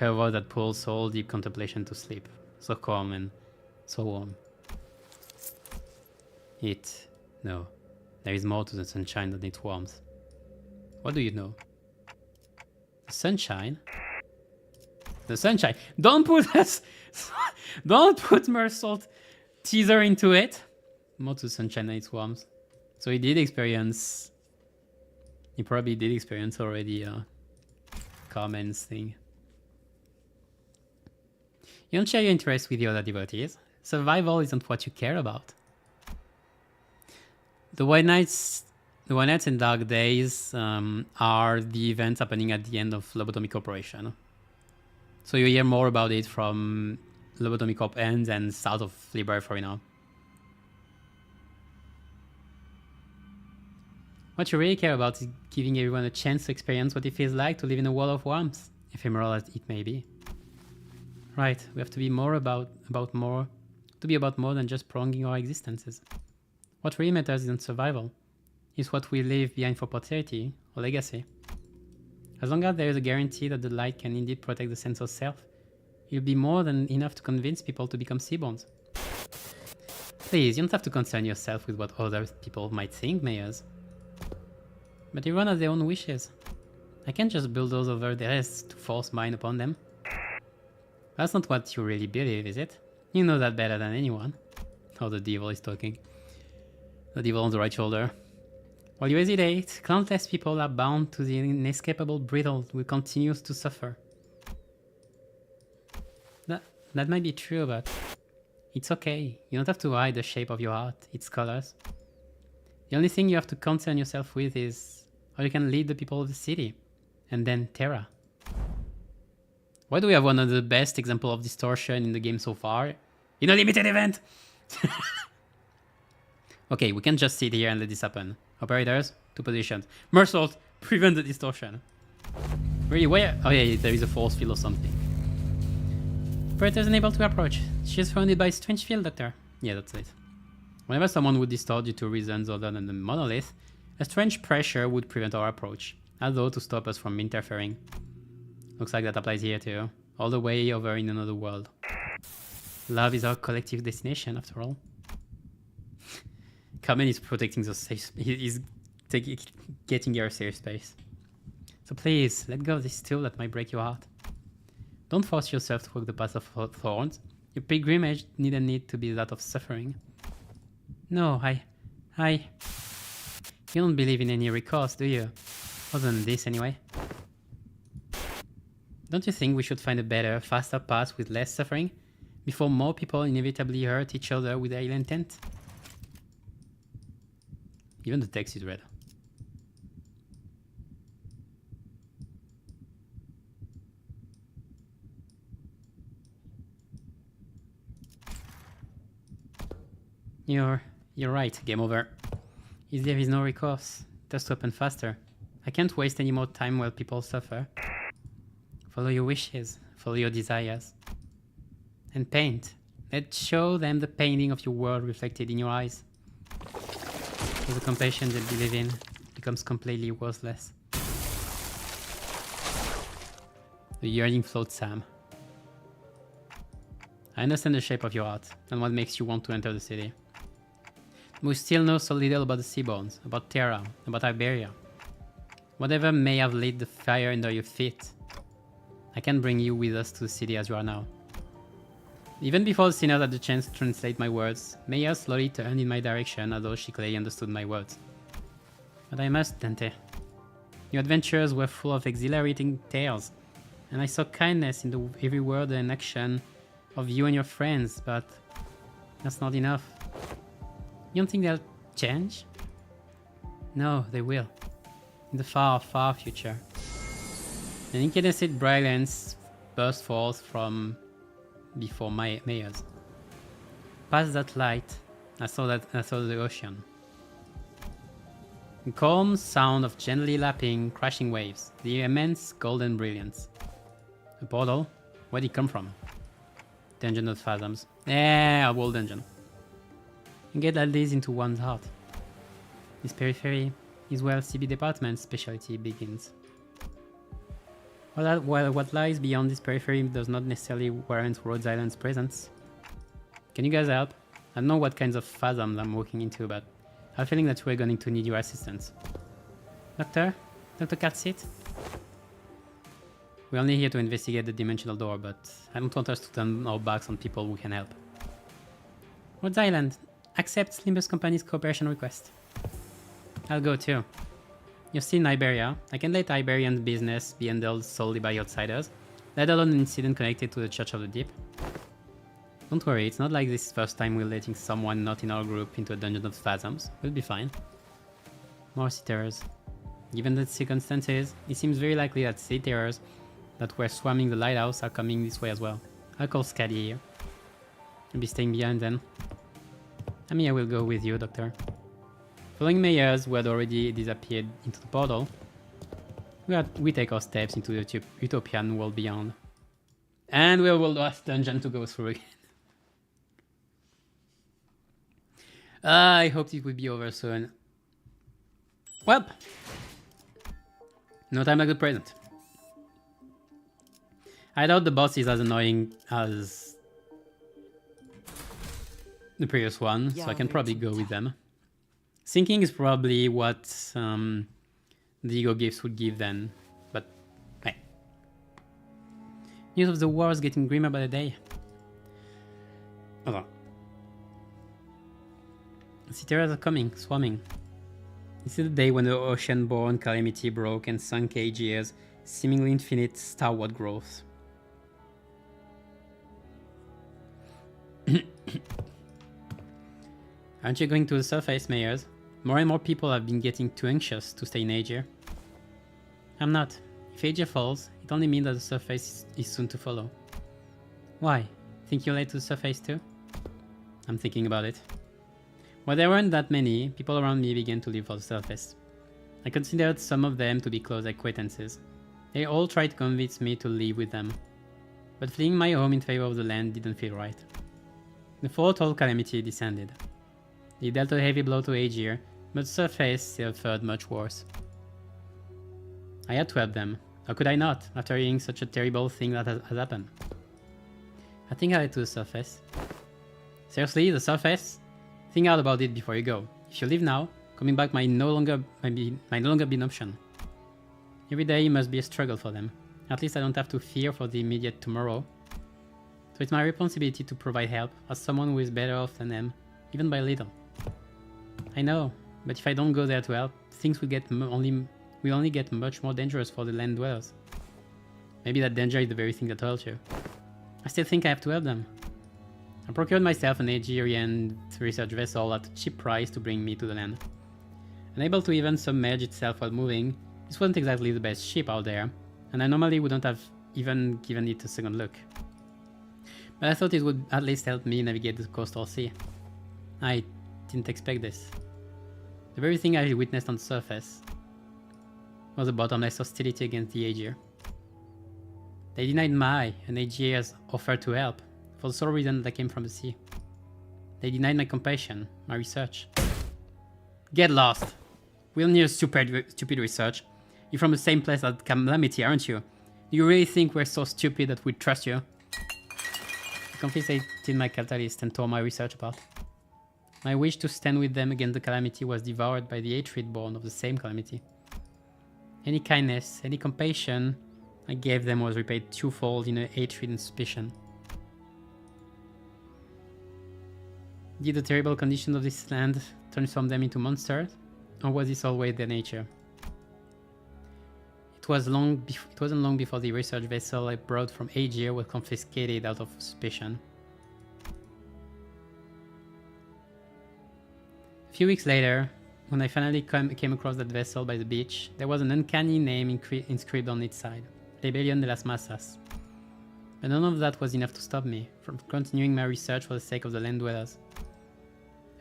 A voice that pulls soul deep contemplation to sleep, so calm and so warm. No, there is more to the sunshine than its warmth. What do you know? The sunshine? The sunshine! Don't put us! Don't put Mersault teaser into it! More to the sunshine than its warmth. So he probably did experience already Carmen's thing. You don't share your interest with the other devotees. Survival isn't what you care about. The White Knights and Dark Days are the events happening at the end of Lobotomy Corporation. So you hear more about it from Lobotomy Corp ends and south of Library for now. What you really care about is giving everyone a chance to experience what it feels like to live in a world of warmth, ephemeral as it may be. Right, we have to be about more than just prolonging our existences. What really matters isn't survival. It's what we leave behind for posterity or legacy. As long as there is a guarantee that the light can indeed protect the sense of self, it'll be more than enough to convince people to become seaborns. Please, you don't have to concern yourself with what other people might think, Mayors. But everyone has their own wishes. I can't just bulldoze over theirs to force mine upon them. That's not what you really believe, is it? You know that better than anyone. Oh, the devil is talking. The devil on the right shoulder. While you hesitate, countless people are bound to the inescapable brittle that will continue to suffer. That might be true, but it's okay. You don't have to hide the shape of your heart, its colors. The only thing you have to concern yourself with is how you can lead the people of the city, and then Terra. Why do we have one of the best examples of distortion in the game so far? In a limited event! Okay, we can't just sit here and let this happen. Operators, to positions. Mersault, prevent the distortion. Really, where? Oh yeah, there is a force field or something. Operators unable to approach. She is surrounded by a strange field, Doctor. Yeah, that's it. Whenever someone would distort due to reasons other than the monolith, a strange pressure would prevent our approach, as though to stop us from interfering. Looks like that applies here too, all the way over in another world. Love is our collective destination, after all. Carmen is protecting the safe. He's getting your safe space. So please, let go of this tool that might break your heart. Don't force yourself to walk the path of thorns. Your pilgrimage needn't need to be that of suffering. No, you don't believe in any recourse, do you? Other than this, anyway. Don't you think we should find a better, faster path with less suffering, before more people inevitably hurt each other with ill intent? Even the text is red. You're right, game over. If there is no recourse, it has to happen faster. I can't waste any more time while people suffer. Follow your wishes, follow your desires. And paint. Let's show them the painting of your world reflected in your eyes. So the compassion they believe in becomes completely worthless. The yearning floats Sam. I understand the shape of your heart and what makes you want to enter the city. We still know so little about the Seaborns, about Terra, about Iberia. Whatever may have lit the fire under your feet, I can bring you with us to the city as you are now. Even before the sinner had the chance to translate my words, Maya slowly turned in my direction as though she clearly understood my words. But I must, Dante. Your adventures were full of exhilarating tales, and I saw kindness in every word and action of you and your friends, but that's not enough. You don't think they'll change? No, they will. In the far, far future. An incandescent brilliance burst forth from before my Mayors. Past that light, I saw the ocean. The calm sound of gently lapping, crashing waves. The immense golden brilliance. A portal? Where'd it come from? Dungeon of Phantoms. Yeah, a wall dungeon. And get that lays into one's heart. This periphery is where CB department's specialty begins. While what lies beyond this periphery does not necessarily warrant Rhodes Island's presence. Can you guys help? I don't know what kinds of phantoms I'm walking into, but I have a feeling that we're going to need your assistance. Doctor? Dr. Catseat? We're only here to investigate the dimensional door, but I don't want us to turn our backs on people who can help. Rhodes Island accepts Limbus Company's cooperation request. I'll go too. You're still in Iberia. I can let Iberian business be handled solely by outsiders, let alone an incident connected to the Church of the Deep. Don't worry, it's not like this is the first time we're letting someone not in our group into a dungeon of phantoms. We'll be fine. More sea-terrors. Given the circumstances, it seems very likely that sea-terrors that were swarming the lighthouse are coming this way as well. I'll call Scaddy here. I'll be staying behind then. Amia will go with you, Doctor. Following Mayors, who had already disappeared into the portal, we take our steps into the utopian world beyond. And we have the last dungeon to go through again. I hoped it would be over soon. Well, no time like the present. I doubt the boss is as annoying as the previous one, so I can probably go with them. Sinking is probably what the ego gifts would give then, but hey. News of the war is getting grimmer by the day. Hold on. Sea-terrors are coming, swarming. This is the day when the ocean-born calamity broke and sunk AG's seemingly infinite starward growth. Aren't you going to the surface, Mayors? More and more people have been getting too anxious to stay in Aegir. I'm not. If Aegir falls, it only means that the surface is soon to follow. Why? Think you're late to the surface too? I'm thinking about it. While there weren't that many, people around me began to leave for the surface. I considered some of them to be close acquaintances. They all tried to convince me to leave with them. But fleeing my home in favor of the land didn't feel right. The fourth calamity descended. They dealt a heavy blow to Aegir, but the surface fared much worse. I had to help them. How could I not, after hearing such a terrible thing that has happened? I think I'll head to the surface. Seriously, the surface? Think out about it before you go. If you leave now, coming back might no longer be an option. Every day must be a struggle for them. At least I don't have to fear for the immediate tomorrow. So it's my responsibility to provide help as someone who is better off than them, even by a little. I know, but if I don't go there to help, things will only get much more dangerous for the land dwellers. Maybe that danger is the very thing that hurts you. I still think I have to help them. I procured myself an Aegirian research vessel at a cheap price to bring me to the land. Unable to even submerge itself while moving, this wasn't exactly the best ship out there, and I normally wouldn't have even given it a second look. But I thought it would at least help me navigate the coastal sea. I didn't expect this. The very thing I witnessed on the surface was a bottomless hostility against the Aegir. They denied my and Aegir's offer to help, for the sole reason that I came from the sea. They denied my compassion, my research. Get lost! We don't need stupid research. You're from the same place as Calamity, aren't you? Do you really think we're so stupid that we'd trust you? I confiscated my catalyst and tore my research apart. My wish to stand with them against the Calamity was devoured by the hatred born of the same Calamity. Any kindness, any compassion I gave them was repaid twofold in a hatred and suspicion. Did the terrible conditions of this land transform them into monsters, or was this always their nature? It wasn't long before the research vessel I brought from Aegir was confiscated out of suspicion. A few weeks later, when I finally came across that vessel by the beach, there was an uncanny name inscribed on its side: Rebellion de las Masas. But none of that was enough to stop me from continuing my research for the sake of the land dwellers.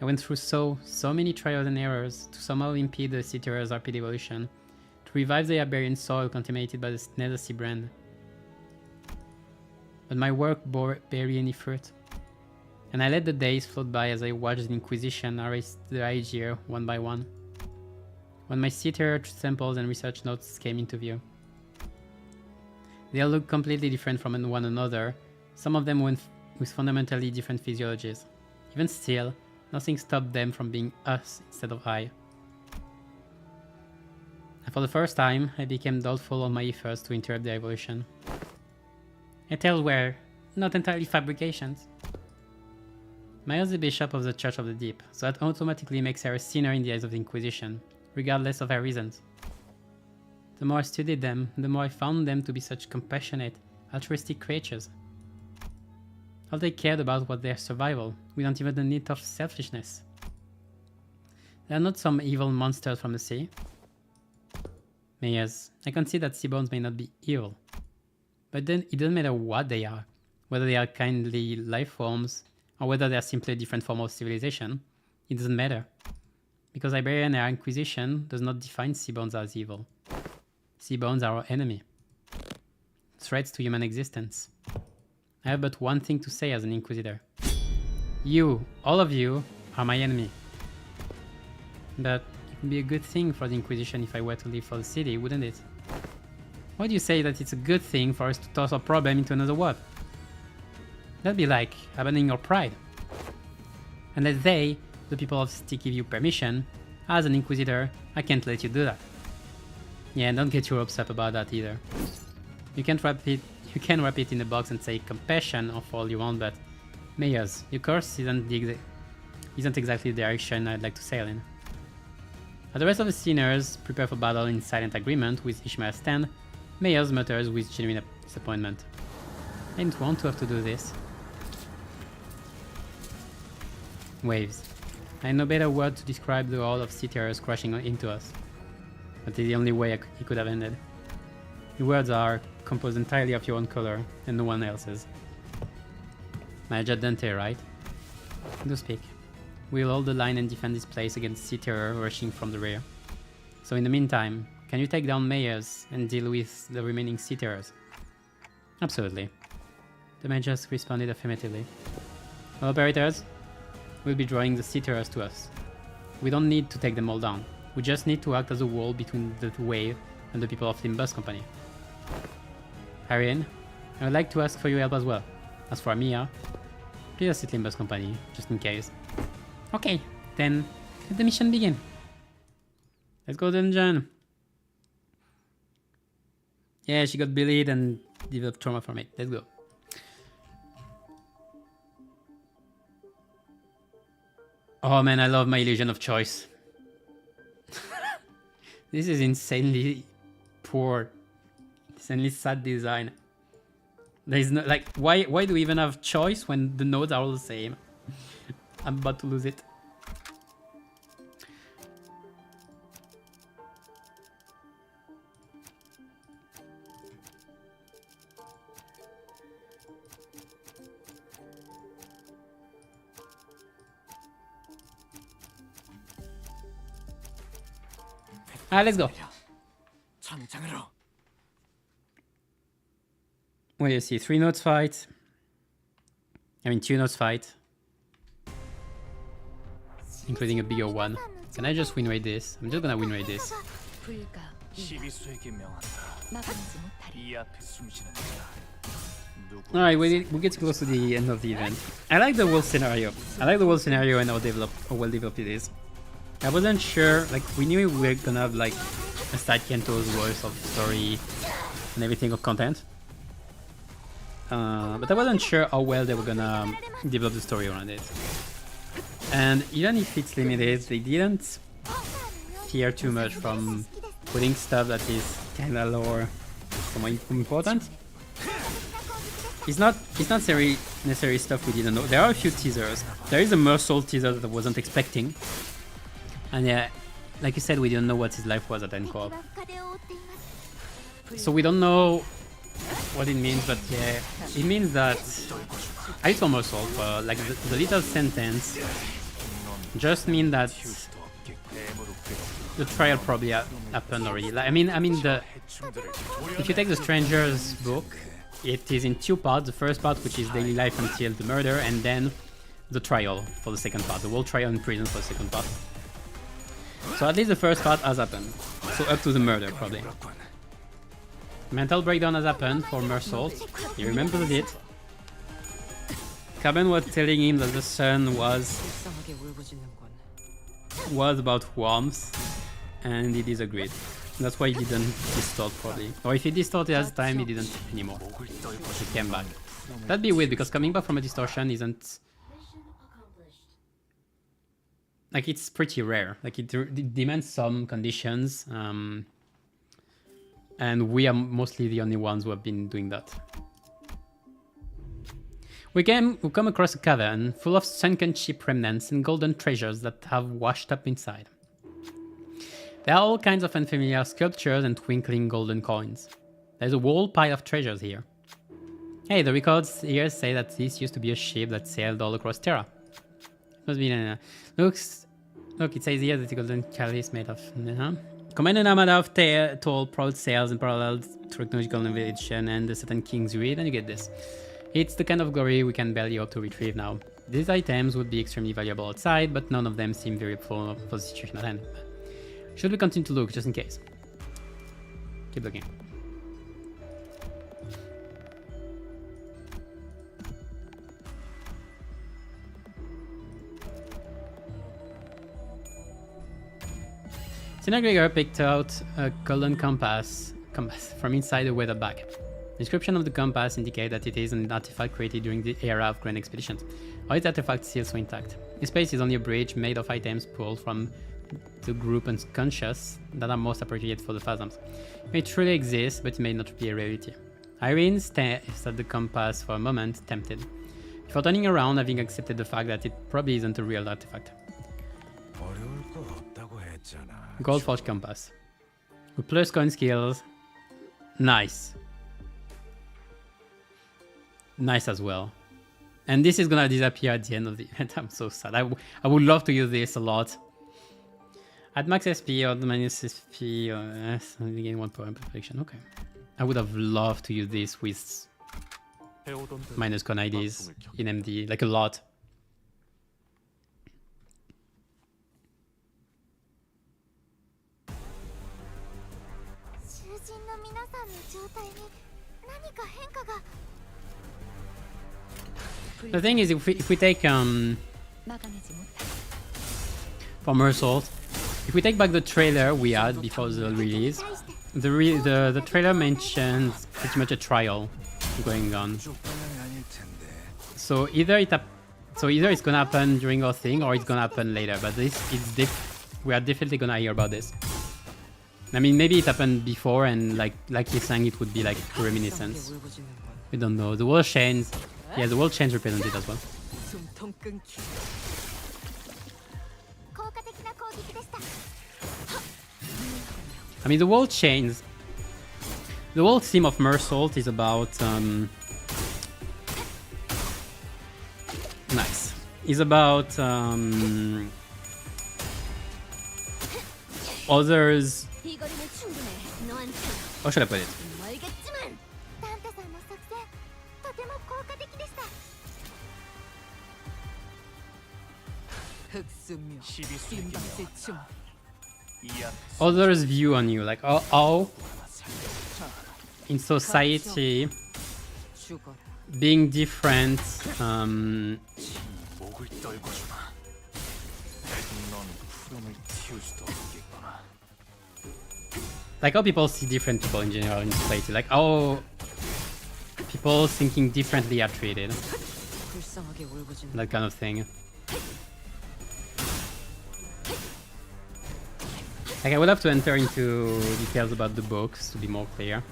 I went through so many trials and errors to somehow impede the Seater's rapid evolution, to revive the Iberian soil contaminated by the Nether Sea brand. But my work bore barely any fruit, and I let the days float by as I watched the Inquisition erase the Aegir one by one. When my Seater samples and research notes came into view, they all looked completely different from one another, some of them with fundamentally different physiologies. Even still, nothing stopped them from being us instead of I. And for the first time, I became doubtful of my efforts to interrupt their evolution. My tales were not entirely fabrications. Maya is the bishop of the Church of the Deep, so that automatically makes her a sinner in the eyes of the Inquisition, regardless of her reasons. The more I studied them, the more I found them to be such compassionate, altruistic creatures. All they cared about was their survival, without even a hint of selfishness. They are not some evil monsters from the sea. Yes, I concede that seaborns may not be evil. But then it doesn't matter what they are, whether they are kindly life forms, or whether they are simply a different form of civilization. It doesn't matter. Because Iberian Air Inquisition does not define seaborns as evil. Seaborns are our enemy. Threats to human existence. I have but one thing to say as an Inquisitor. You, all of you, are my enemy. But it would be a good thing for the Inquisition if I were to leave for the city, wouldn't it? Why do you say that it's a good thing for us to toss our problem into another world? That'd be like abandoning our pride. Unless they, the people of City, give you permission, as an Inquisitor, I can't let you do that. Yeah, don't get too upset about that either. You can wrap it in a box and say compassion of all you want, but Mayors, your course isn't exactly the direction I'd like to sail in. As the rest of the sinners prepare for battle in silent agreement with Ishmael's stand, Mayors mutters with genuine disappointment. I didn't want to have to do this. Waves. I had no better word to describe the horde of sea terrors crashing into us. But it's the only way it could have ended. Your words are composed entirely of your own color and no one else's. Maja Dante, right? Do speak. We'll hold the line and defend this place against sea terror rushing from the rear. So in the meantime, can you take down Mayors and deal with the remaining sea terrors? Absolutely. The Magus responded affirmatively. Well, operators, we'll be drawing the sea terrors to us. We don't need to take them all down. We just need to act as a wall between the wave and the people of Limbus company. Ariane, I would like to ask for your help as well. As for Mia, please assist Limbus company, just in case. Okay, then let the mission begin. Let's go dungeon. Yeah, she got bullied and developed trauma from it. Let's go. Oh man, I love my illusion of choice. This is insanely poor, insanely sad design. There is no, like, why do we even have choice when the nodes are all the same? I'm about to lose it. Let's go. What do you see? 3 nodes fight. I mean 2 nodes fight. Including a bigger one. Can I just win rate this? I'm just gonna win rate this. 불가 시비수에게 명한다. 막지 못하리. 이 앞에 숨쉬는 자. Alright, we get close to the end of the event. I like the world scenario. I like the world scenario and how well developed it is. I wasn't sure, like, we knew we were gonna have like a side Kento's worth of story and everything of content. But I wasn't sure how well they were gonna develop the story around it. And even if it's limited, they didn't fear too much from putting stuff that is kinda lore somewhat important. It's not necessary stuff we didn't know. There are a few teasers. There is a Mersault teaser that I wasn't expecting. And yeah, like you said, we didn't know what his life was at Encore. 敵は深手を負っています So we don't know what it means, but yeah, it means that I use for Mersault, but like the little sentence just mean that the trial probably happened already. Like, I mean if you take the Stranger's book, it is in two parts. The first part, which is daily life until the murder, and then the trial for the second part. The whole trial in prison for the second part. So at least the first part has happened. So up to the murder, probably. Mental breakdown has happened for Mersault. He remembers it. Carbon was telling him that the sun was about warmth, and he disagreed. That's why he didn't distort, probably. Or if he distorted last time, he didn't anymore. He came back. That'd be weird, because coming back from a distortion isn't... Like, it's pretty rare. Like, it demands some conditions, and we are mostly the only ones who have been doing that. We come across a cavern full of sunken ship remnants and golden treasures that have washed up inside. There are all kinds of unfamiliar sculptures and twinkling golden coins. There's a whole pile of treasures here. Hey, the records here say that this used to be a ship that sailed all across Terra. Must be look, it says here that the golden chalice made of... Command an armada of tall, proud sails and parallel technological innovation and the Satan King's Reed, and you get this. It's the kind of glory we can barely hope to retrieve now. These items would be extremely valuable outside, but none of them seem very full for the situation at hand. Should we continue to look, just in case? Keep looking. Gregor picked out a golden compass from inside the weather bag. The description of the compass indicates that it is an artifact created during the era of Grand Expeditions. All its artifacts still so intact. This place is only a bridge made of items pulled from the group unconscious that are most appropriate for the Phasms. It may truly exist, but it may not be a reality. Irene stares at the compass for a moment, tempted, before turning around, having accepted the fact that it probably isn't a real artifact. Goldforge compass. With plus coin skills. Nice. Nice as well. And this is gonna disappear at the end of the event. I'm so sad. I would love to use this a lot. At max SP or minus SP or gain 1 power perfection. Okay. I would have loved to use this with minus con IDs in MD, like a lot. The thing is, if we take for Mersault, if we take back the trailer we had before the release, the trailer mentions pretty much a trial going on. So either it's gonna happen during our thing or it's gonna happen later. But we are definitely gonna hear about this. I mean, maybe it happened before, and like you're saying, it would be like a reminiscence. We don't know. The world chains. Yeah, the world chains represented as well. I mean, the world chains. The whole theme of Mersault is about nice. Is about others. How should I put it? Others' view on you, like how in society being different like how people see different people in general in society, like how people thinking differently are treated, that kind of thing. Like I would have to enter into details about the books to be more clear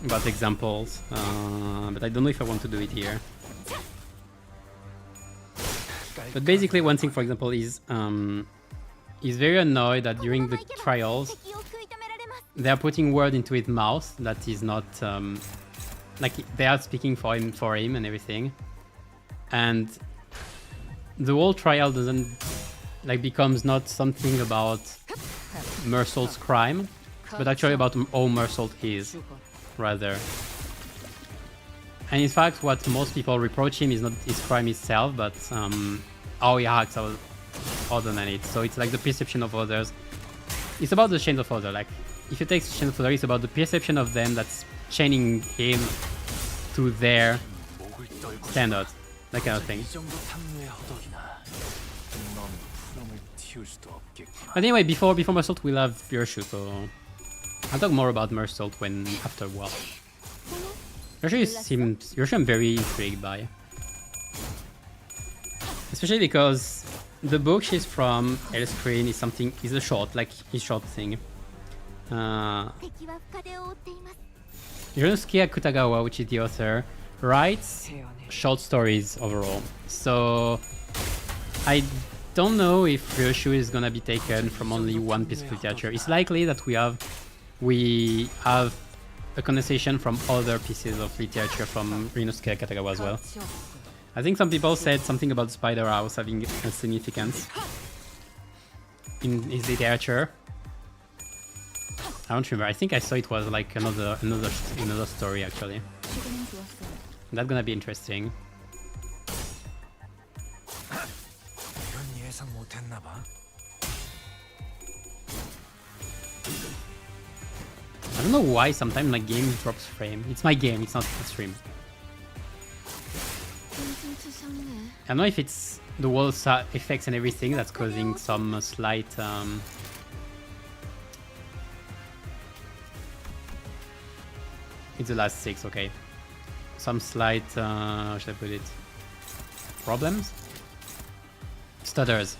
about examples, but I don't know if I want to do it here. But basically, one thing, for example, is he's very annoyed that during the trials they are putting word into his mouth that is not like they are speaking for him and everything, and the whole trial doesn't like becomes not something about Mersault's crime, but actually about how Mersault is rather. And in fact, what most people reproach him is not his crime itself, but how he acts other than it. So it's like the perception of others. It's about the chains of others. Like if you take chains of others, it's about the perception of them that's chaining him to their standards, that kind of thing. But anyway, before Mersault, we'll have Virtue, so I'll talk more about Mersault when after a while. Virtue I'm very intrigued by. Especially because the book she's from, Elscreen, is a short thing. Ryunosuke Akutagawa, which is the author, writes short stories overall. So I don't know if Ryoshu is gonna be taken from only one piece of literature. It's likely that we have a condensation from other pieces of literature from Ryunosuke Akutagawa as well. I think some people said something about the Spider House having a significance in his literature. I don't remember. I think I saw it was like another story actually. That's gonna be interesting. I don't know why sometimes my game drops frame. It's my game, it's not the stream. I don't know if it's the wall effects and everything that's causing some slight it's the last 6, okay. Some slight how should I put it? Problems? Stutters.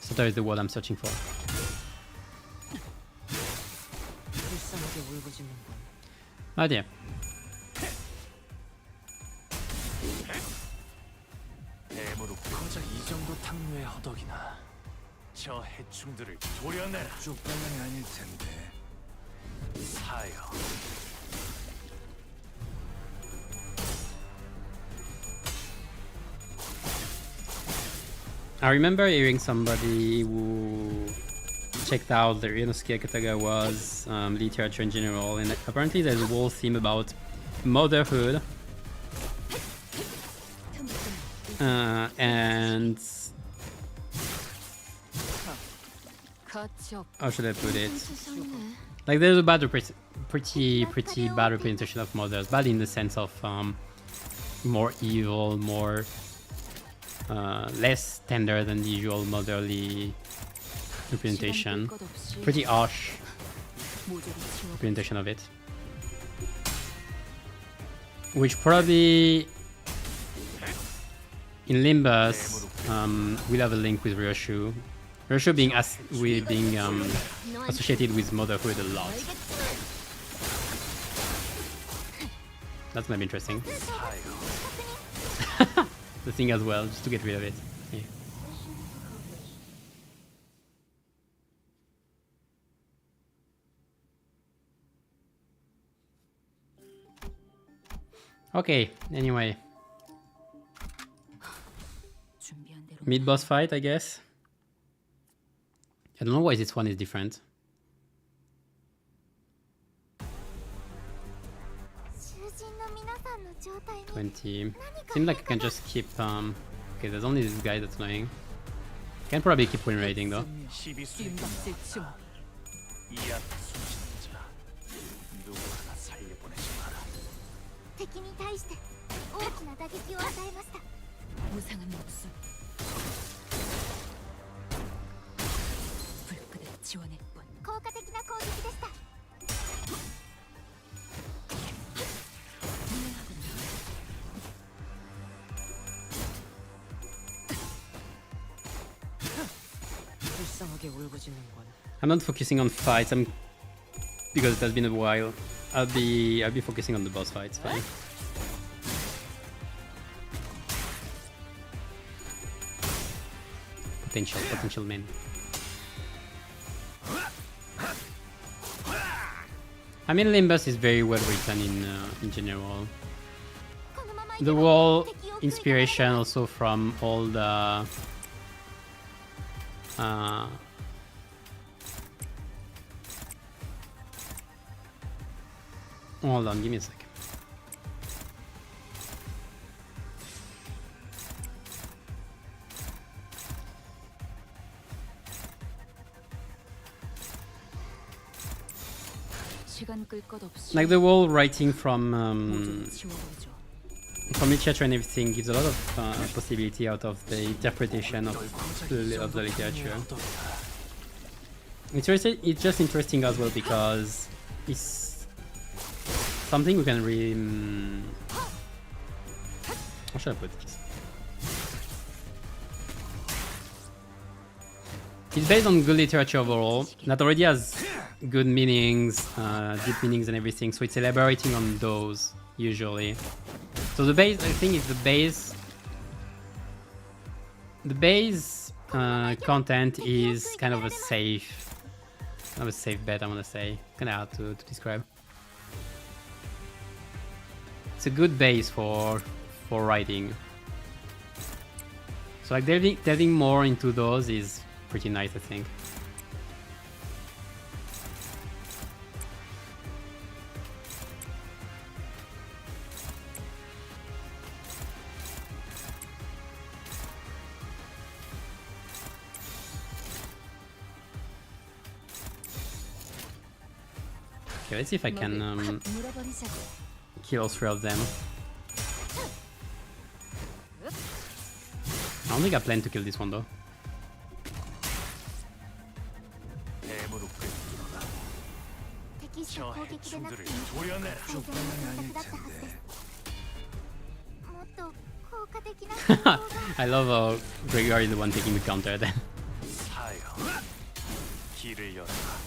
Stutter is the word I'm searching for. Oh dear. 고작 이 정도 탕류의 허덕이나 저 해충들을 도려내라. 쪽방향이 아닐 텐데. 사여. I remember hearing somebody who checked out the Ryunosuke Akutagawa's literature in general, and apparently there's a whole theme about motherhood and how should I put it? Like there's a pretty bad representation of mothers, bad in the sense of more evil, more less tender than the usual motherly representation. Pretty harsh representation of it, which probably in Limbus we'll have a link with Ryoshu. Ryoshu being associated with motherhood a lot. That's gonna be interesting. The thing as well, just to get rid of it. Yeah. Okay, anyway. Mid-boss fight, I guess. I don't know why this one is different. 20. Seems like I can just keep okay, there's only this guy that's annoying. Can probably keep win rating though. 격하게 울부짖는군. I'm not focusing on fights. Because it has been a while. I'll be focusing on the boss fights. Fine. Potential main. I mean, Limbus is very well written in general. The whole inspiration also from all the hold on, give me a sec. 시간 끌 것 없이 Like the whole writing from 지워버리죠. literature and everything gives a lot of possibility out of the interpretation of the literature. It's just interesting as well because it's something we can really. How should I put this? It's based on good literature overall that already has good meanings, deep meanings and everything. So it's elaborating on those usually. So the base, I think, is the base. The base content is kind of a safe bet. I want to say, kind of hard to describe. It's a good base for writing. So like delving more into those is pretty nice, I think. Okay, let's see if I can kill all three of them. I don't think I plan to kill this one though. 저 해충들을 도려내라. I love how Gregor is the one taking the counter then. 사여, 길을 열어라.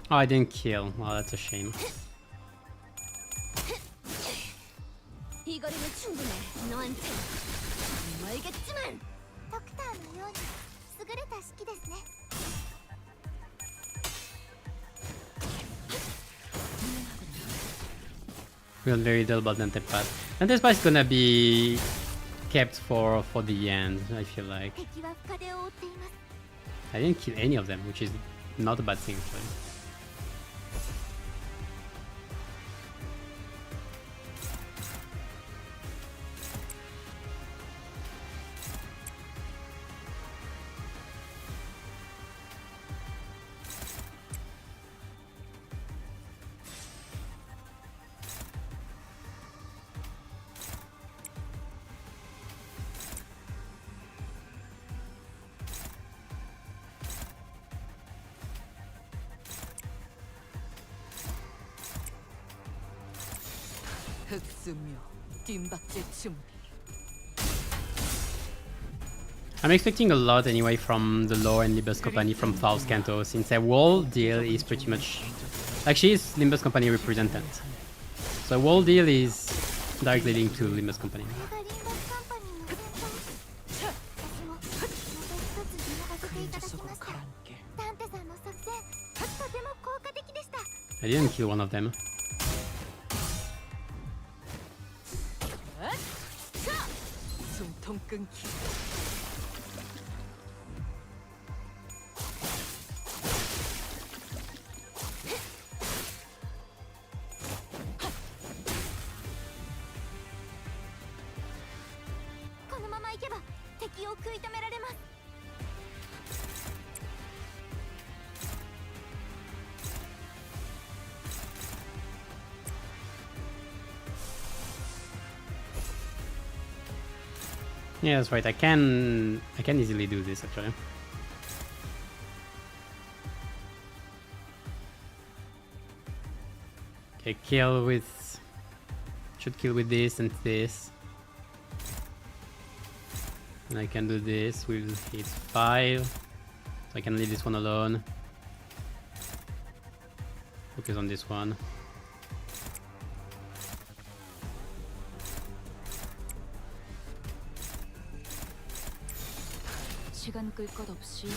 Oh, I didn't kill. Wow, that's a shame. 이 거리는 충분해. 너한테 알겠지만 덕타의ように優れた式ですね. We got very dull about Nantepad. Nantepad is gonna be kept for the end, I feel like. 敵は深手を負っています. I didn't kill any of them, which is not a bad thing actually. 흑수묘, 뒷박질 준비. I'm expecting a lot anyway from the lore and Limbus Company from Faust Canto, since their whole deal is pretty much like she is Limbus Company representant. So the whole deal is directly linked to Limbus Company. これがリンバスカンパニーの先輩。私もまた一つ見逃させていただきました。ダンテさんの作戦、とても効果的でした。 I didn't kill one of them. 숨통 끊기. Yeah, that's right. I can easily do this actually. Okay, kill with... Should kill with this and this. And I can do this with hit 5. So I can leave this one alone. Focus on this one. 시간 끌 것 없이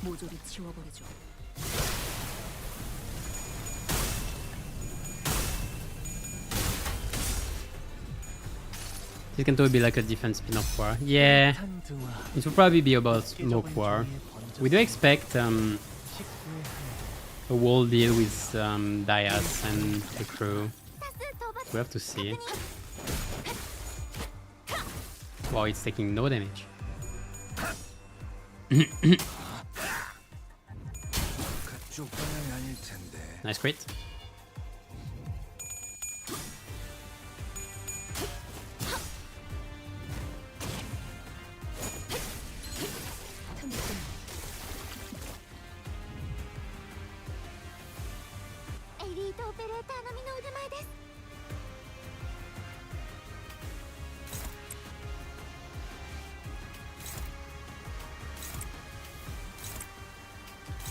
모조리 치워버리죠. This can totally be like a defense spin-off war. Yeah, it will probably be about smoke war. We do expect a wall deal with Dias and the crew. We have to see. Wow, it's taking no damage. Nice crit.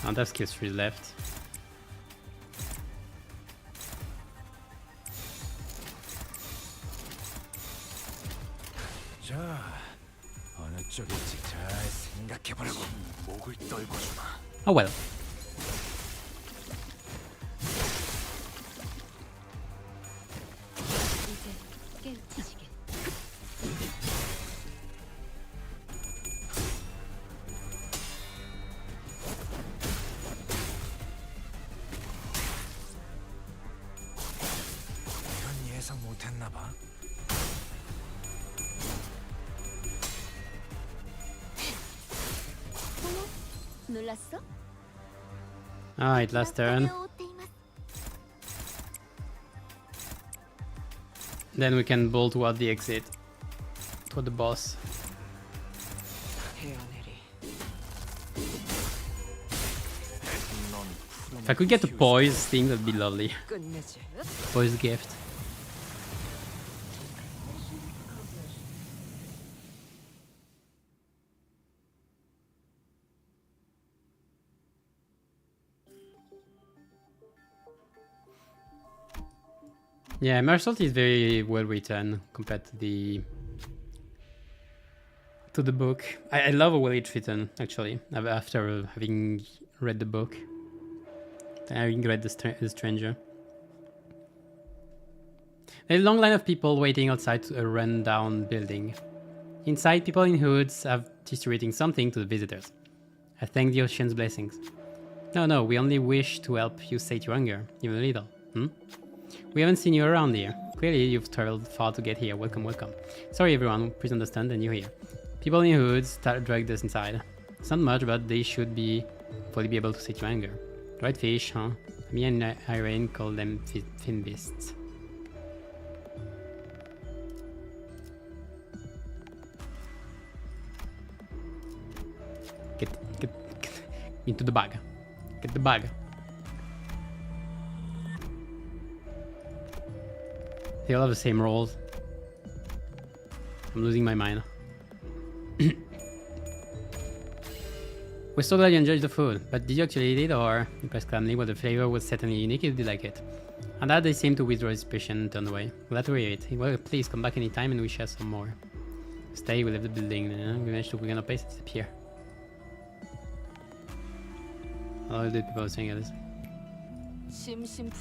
I don't have skill 3 left. 자, 어느 쪽일지 잘 생각해보라고. 목을 떨궈주마. Oh well. 이제 깨우치시게. 이건 예상 못했나봐. 놀랐어? Alright, last turn. Then we can bolt toward the exit. Toward the boss. If I could get a poise thing, that'd be lovely. 끝내지. Poise gift. Yeah, Martial is very well written compared to the book. I love how well it's written, actually, after having read the book. Having read the Stranger. There's a long line of people waiting outside a run-down building. Inside, people in hoods have distributing something to the visitors. I thank the ocean's blessings. No, we only wish to help you sate your hunger, even a little. We haven't seen you around here. Clearly, you've traveled far to get here. Welcome. Sorry, everyone. Please understand that you're here. People in hoods dragged us inside. It's not much, but they should fully be able to sate your hunger. Dried fish, huh? Me and Irene call them fin beasts. Get into the bag. Get the bag. They all have the same roles. I'm losing my mind. We're so glad you enjoyed the food, but did you actually eat it, or you pressed calmly? Well, the flavor was certainly unique if you like it. And that they seemed to withdraw his suspicion and turn away. Glad to hear it. Well, please come back anytime and we share some more. Stay, we leave the building. We managed to weaken our pace and disappear. A lot of the people are saying this.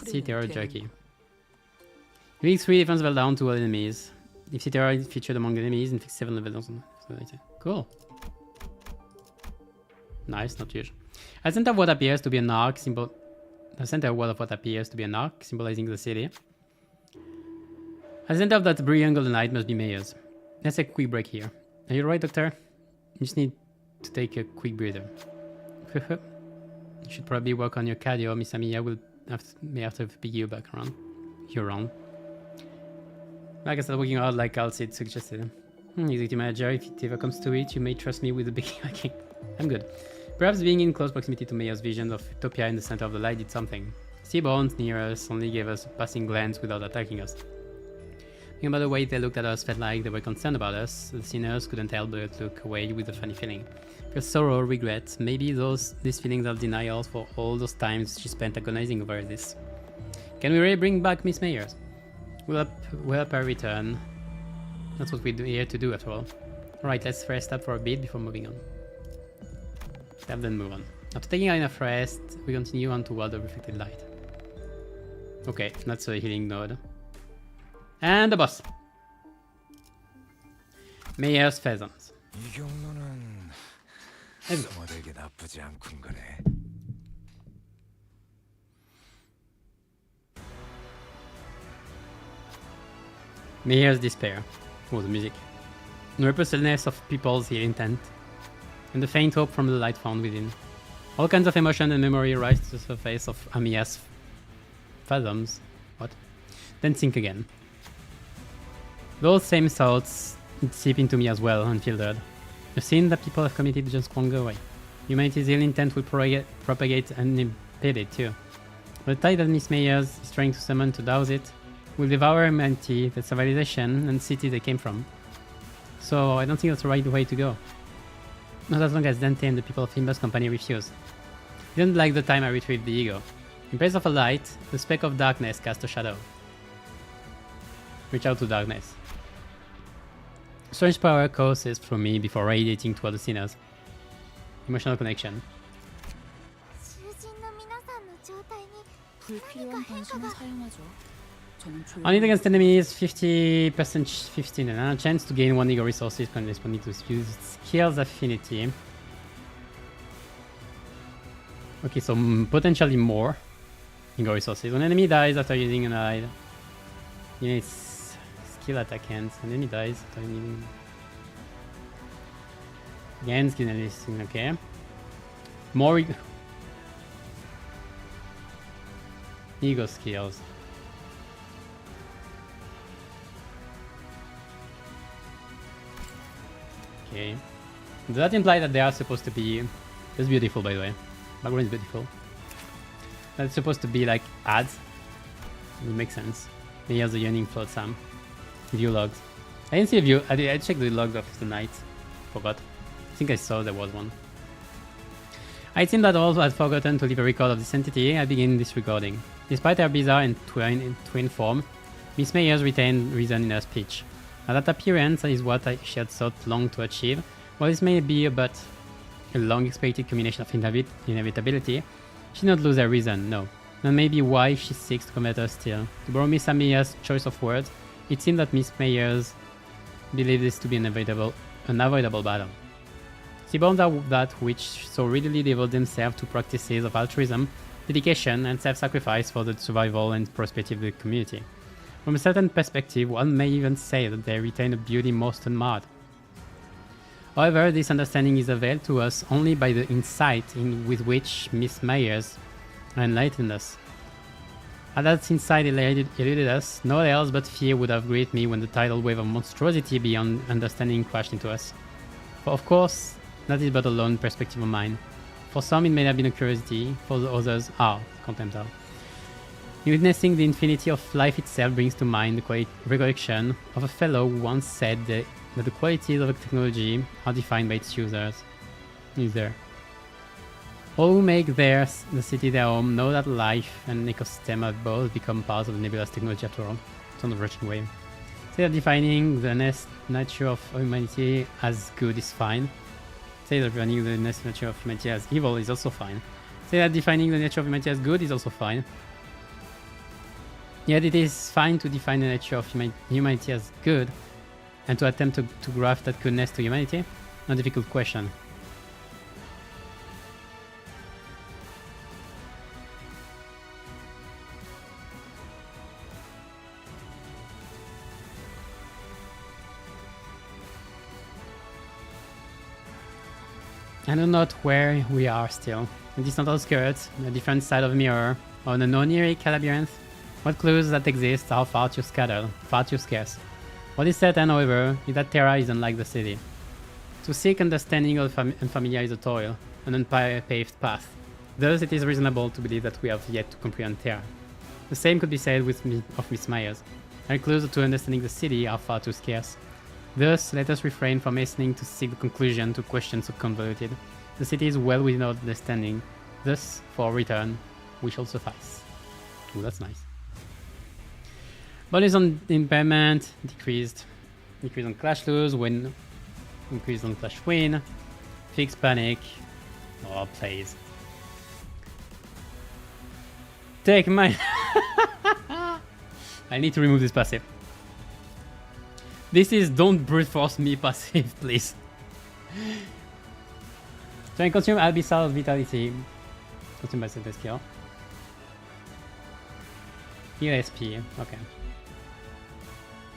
See terror jerky. Inflict 3 defense level down to all enemies. If see terror is featured among the enemies, inflict 7 level down. Cool. Nice, not huge. At the center of what appears to be an arc symbol. The center of what appears to be an arc, symbolizing the city. At the center of that brilliant golden light must be Mayor's. Let's take a quick break here. Are you alright, Doctor? You just need to take a quick breather. You should probably work on your cardio. Miss Amiya may have to pick you back around. You're wrong. Like I started working out like Alcid suggested. Executive manager, if it ever comes to it, you may trust me with the big hacking. I'm good. Perhaps being in close proximity to Mayor's vision of Utopia in the center of the light did something. Sea bones near us only gave us a passing glance without attacking us. Thinking about the way they looked at us felt like they were concerned about us. The sinners couldn't help but look away with a funny feeling. Because sorrow, regret, maybe these feelings of denial for all those times she spent agonizing over this. Can we really bring back Miss Mayers? We'll help her return. That's what we're here to do after all. Alright, let's rest up for a bit before moving on. Stab then move on. After taking enough rest, we continue on toward the reflected light. Okay, that's a healing node. And the boss. Mayer's Pheasants. 이 경로는 써머되게 나쁘지 않군 거네. Mayer's Despair. Oh, the music. The repulsiveness of people's ill intent. And the faint hope from the light found within. All kinds of emotion and memory rise to the surface of Amiya's fathoms. What? Then sink again. Those same thoughts seep into me as well, unfiltered. A sin that people have committed just won't go away. Humanity's ill intent will propagate unimpeded too. The tide that Miss Mayers is trying to summon to douse it will devour humanity, the civilization, and city they came from. So I don't think that's the right way to go. Not as long as Dante and the people of Limbus Company refuse. Didn't like the time I retrieved the ego. In place of a light, the speck of darkness cast a shadow. Reach out to darkness. Strange power courses through me before radiating toward the sinners. Emotional connection. 囚人の皆さんの状態に 불필요한 변수는 사용하죠. 저는 On it against enemies, 50% 15 and a chance to gain 1 ego resources corresponding to use skills affinity. Okay, so potentially more ego resources. When an enemy dies after using an eye, it's skill attack hands. An enemy dies after using again skill and okay. More ego skills. Okay. Does that imply that they are supposed to be... That's beautiful, by the way. Background is beautiful. That's supposed to be like ads. It would make sense. Here's the Yearning Float Sam. View logs. I didn't see a view. I checked the logs of the night. Forgot. I think I saw there was one. It seemed that all had forgotten to leave a record of this entity. I begin this recording. Despite her bizarre and twin form, Miss Mayers retained reason in her speech. Now that appearance is what she had sought long to achieve. While this may be but a long-expected combination of inevitability, she did not lose her reason, no. And maybe why she seeks to combat her still. To borrow Miss Amiya's choice of words, it seemed that Miss Mayers believed this to be an unavoidable battle. Seaborns are that which so readily devote themselves to practices of altruism, dedication, and self-sacrifice for the survival and prosperity of the community. From a certain perspective, one may even say that they retain a beauty most unmarred. However, this understanding is availed to us only by the insight with which Miss Mayers enlightened us. Had that insight eluded us, no else but fear would have greeted me when the tidal wave of monstrosity beyond understanding crashed into us. For of course, that is but a lone perspective of mine. For some it may have been a curiosity, for the others, contempt. Witnessing the infinity of life itself brings to mind the recollection of a fellow who once said that the qualities of a technology are defined by its users. All who make the city their home know that life and ecosystem have both become parts of the nebulous technology after all. It's on the rushing wave. Say that defining the nature of humanity as good is fine. Say that defining the nature of humanity as evil is also fine. Say that defining the nature of humanity as good is also fine. Yet it is fine to define the nature of humanity as good and to attempt to graft that goodness to humanity? Not a difficult question. I know not where we are still. A distant outskirts, a different side of a mirror, or an oniric labyrinth. What clues that exist are far too scattered, far too scarce. What is certain, however, is that Terra is unlike the city. To seek understanding of unfamiliar is a toil, an unpaved path. Thus, it is reasonable to believe that we have yet to comprehend Terra. The same could be said of Miss Myers. Our clues to understanding the city are far too scarce. Thus, let us refrain from hastening to seek the conclusion to questions so convoluted. The city is well within our understanding. Thus, for return, we shall suffice. Ooh, that's nice. Bonus on impairment, decreased. Decrease on clash lose, win. Increase on clash win. Fix panic. Oh, please. Take my... I need to remove this passive. This is don't brute force me passive, please. So I consume Abyssal Vitality. Consume by certain skill. Heal SP, okay.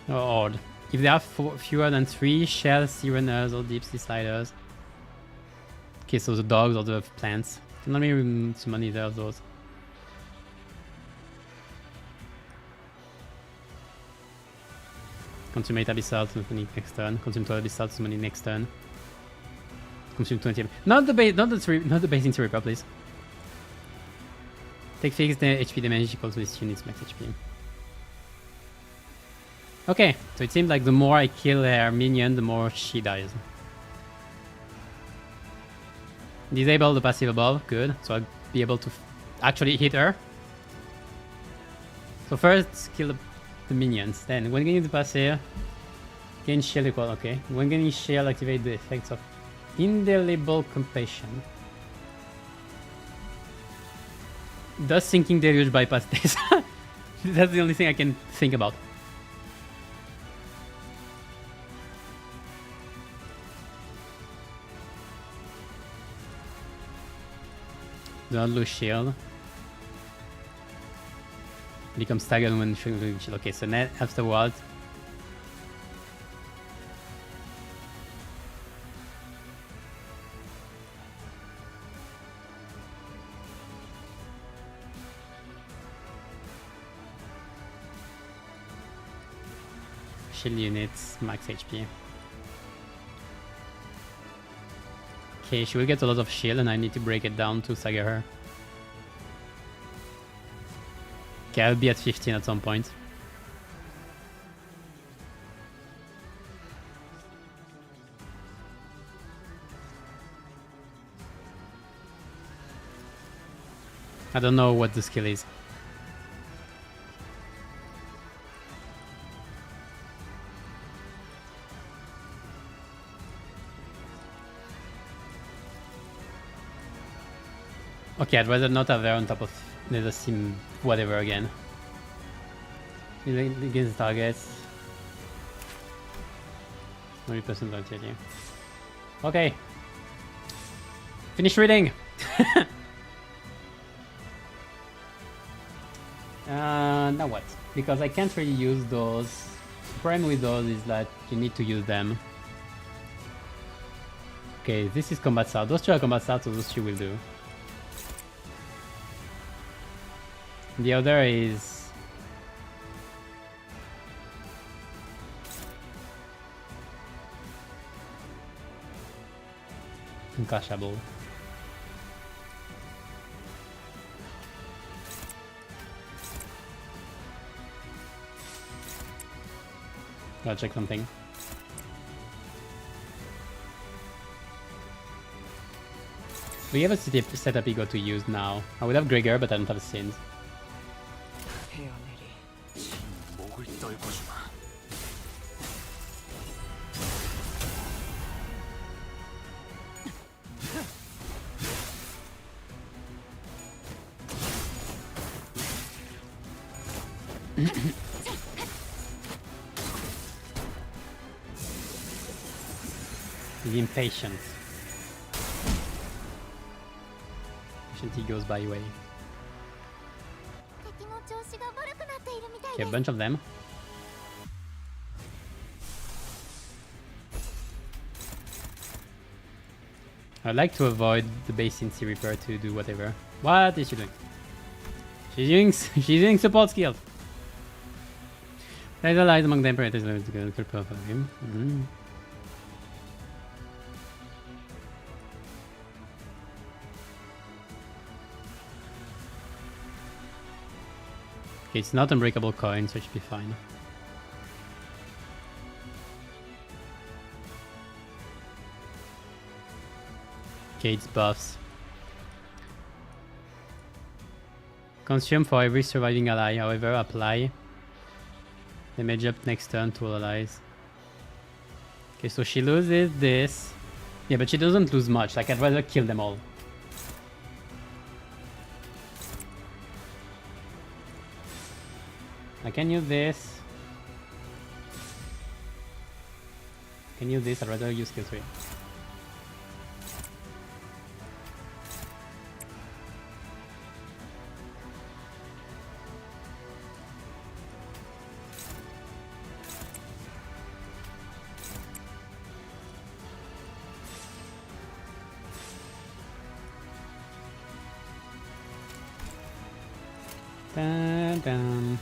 Oh, odd. If there are fewer than 3 shell sea runners or deep sea sliders. Okay, so the dogs or the plants. Not me summon either of those. Consume 8 Abyssal to summon next turn. Consume 12 Abyssal to summon next turn. Consume 20. Not the base, not the base into repair, please. Take fixed HP damage equal to this unit's max HP. Okay, so it seems like the more I kill her minion, the more she dies. Disable the passive above, good. So I'll be able to actually hit her. So first, kill the minions. Then, when getting the passive, gain shield equal, okay. When getting shield, activate the effects of indelible completion. Does sinking deluge bypass this? That's the only thing I can think about. Do not lose shield. Become staggered when shooting shield. Okay, so net afterwards. Shield units, max HP. Okay, she will get a lot of shield and I need to break it down to stagger her. Okay, I'll be at 15 at some point. I don't know what the skill is. Okay, I'd rather not have her on top of the sim whatever again. Against targets. 20% RTD. Okay. Finish reading! Now what? Because I can't really use those. The problem with those is that you need to use them. Okay, this is combat start. Those two are combat start, so those two will do. The other is uncashable. Gotta check something. We have a setup ego to use now. I would have Gregor, but I don't have a Sins. 목을 떨궈주마. The impatient. He goes by way. Okay, a bunch of them. I'd like to avoid the base in Sea Reaper to do whatever. What is she doing? She's using support skills. There's a light among the Emperators. Okay, it's not unbreakable coin, so it should be fine. Okay, it's buffs. Consume for every surviving ally, however, apply. Damage up next turn to all allies. Okay, so she loses this. Yeah, but she doesn't lose much. Like, I'd rather kill them all. I can use this. I can use this. I'd rather use skill 3. Dun, dun.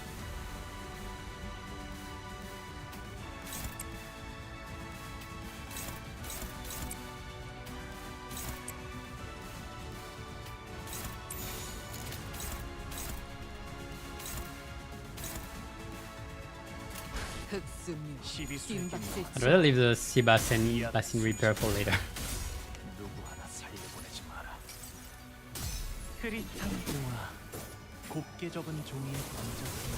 흑수묘 시비수의 뜀박질 I'd rather leave the Seabass and Bassin Reaper for later. 누구 하나 살려보내지 마라. 흐릿한 동화, 곱게 적은 종이에 번쩍이는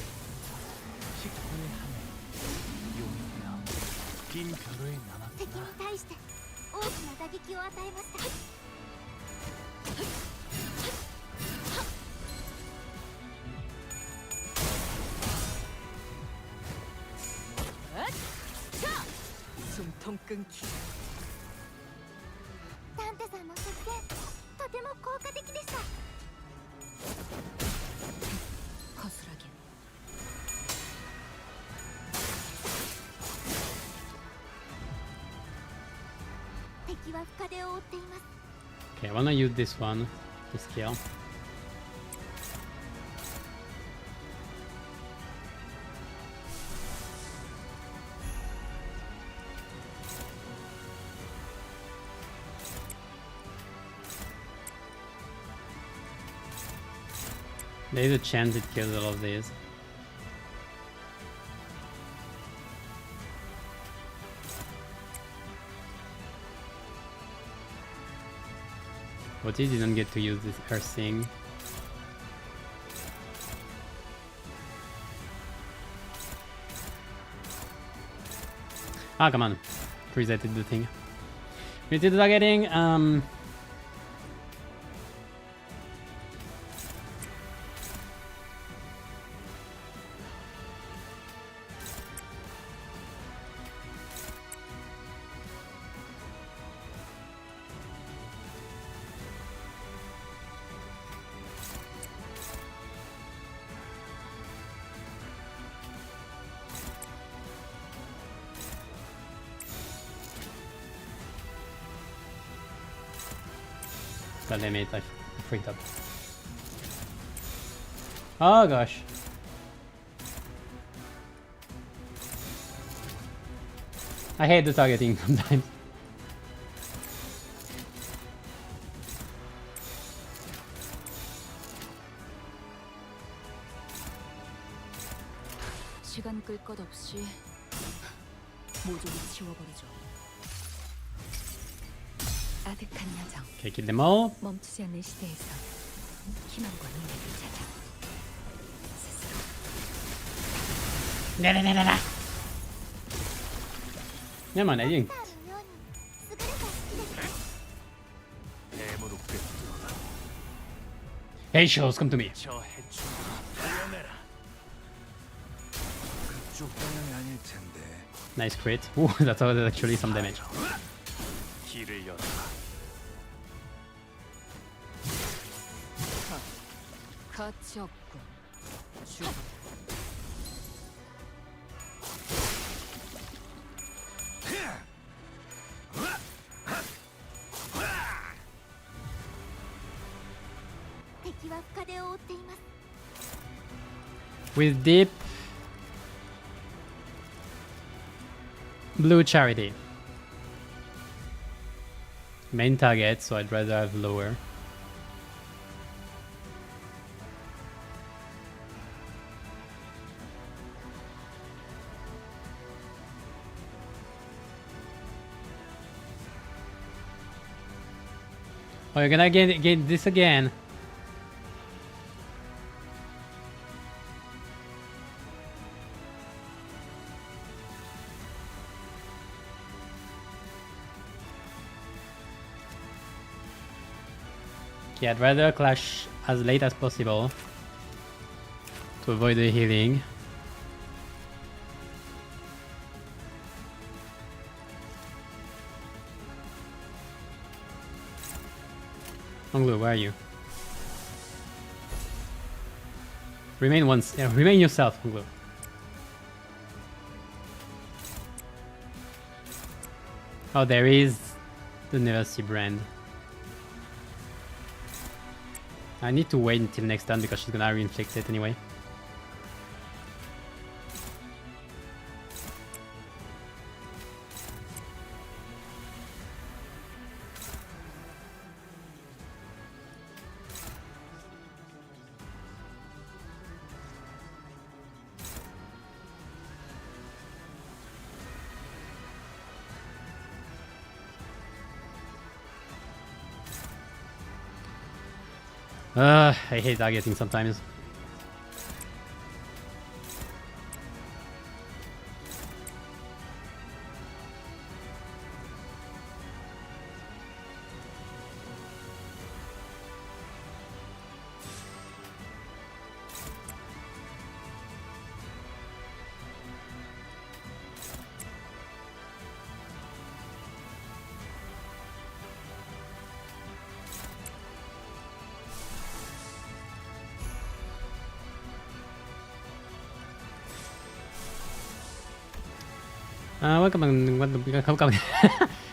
식구의 하늘, 용이여, 빈 벼로에 敵に 남았구나. 対して大きな打撃を与えました。 숨통 끊기 ダンテさんの作戦とても効果的でした。 허술하게 敵は深手を負っています。 Okay, I wanna use this one to scale. There's a chance it kills all of these. But he didn't get to use this Earth thing. Ah, come on. Presented the thing. We did targeting. God damn it, I freaked up. Oh gosh. I hate the targeting sometimes. 시간 끌 것 없이 모조리 치워버리죠. 아득한 여정 Okay, kill them all. 멈추지 않는 시대에서 희망과 능력을 찾아 스스로 Yeah man, I didn't. スターのように優れた式です。 뱀으로 꿰뚫어라. Hey shows, come to me. 저 해충들을 풀어내라. 그쪽 방향이 아닐 텐데. Nice crit. Ooh, that's actually some damage. 길을 열어라. 가치 없군. 죽어. With deep blue charity. Main target, so I'd rather have lower. Oh, you're gonna get this again. Okay, I'd rather clash as late as possible to avoid the healing. Honglu, where are you? Remain yourself, Honglu. Oh, there is the Never See brand. I need to wait until next turn because she's gonna re-inflict it anyway. I hate targeting sometimes.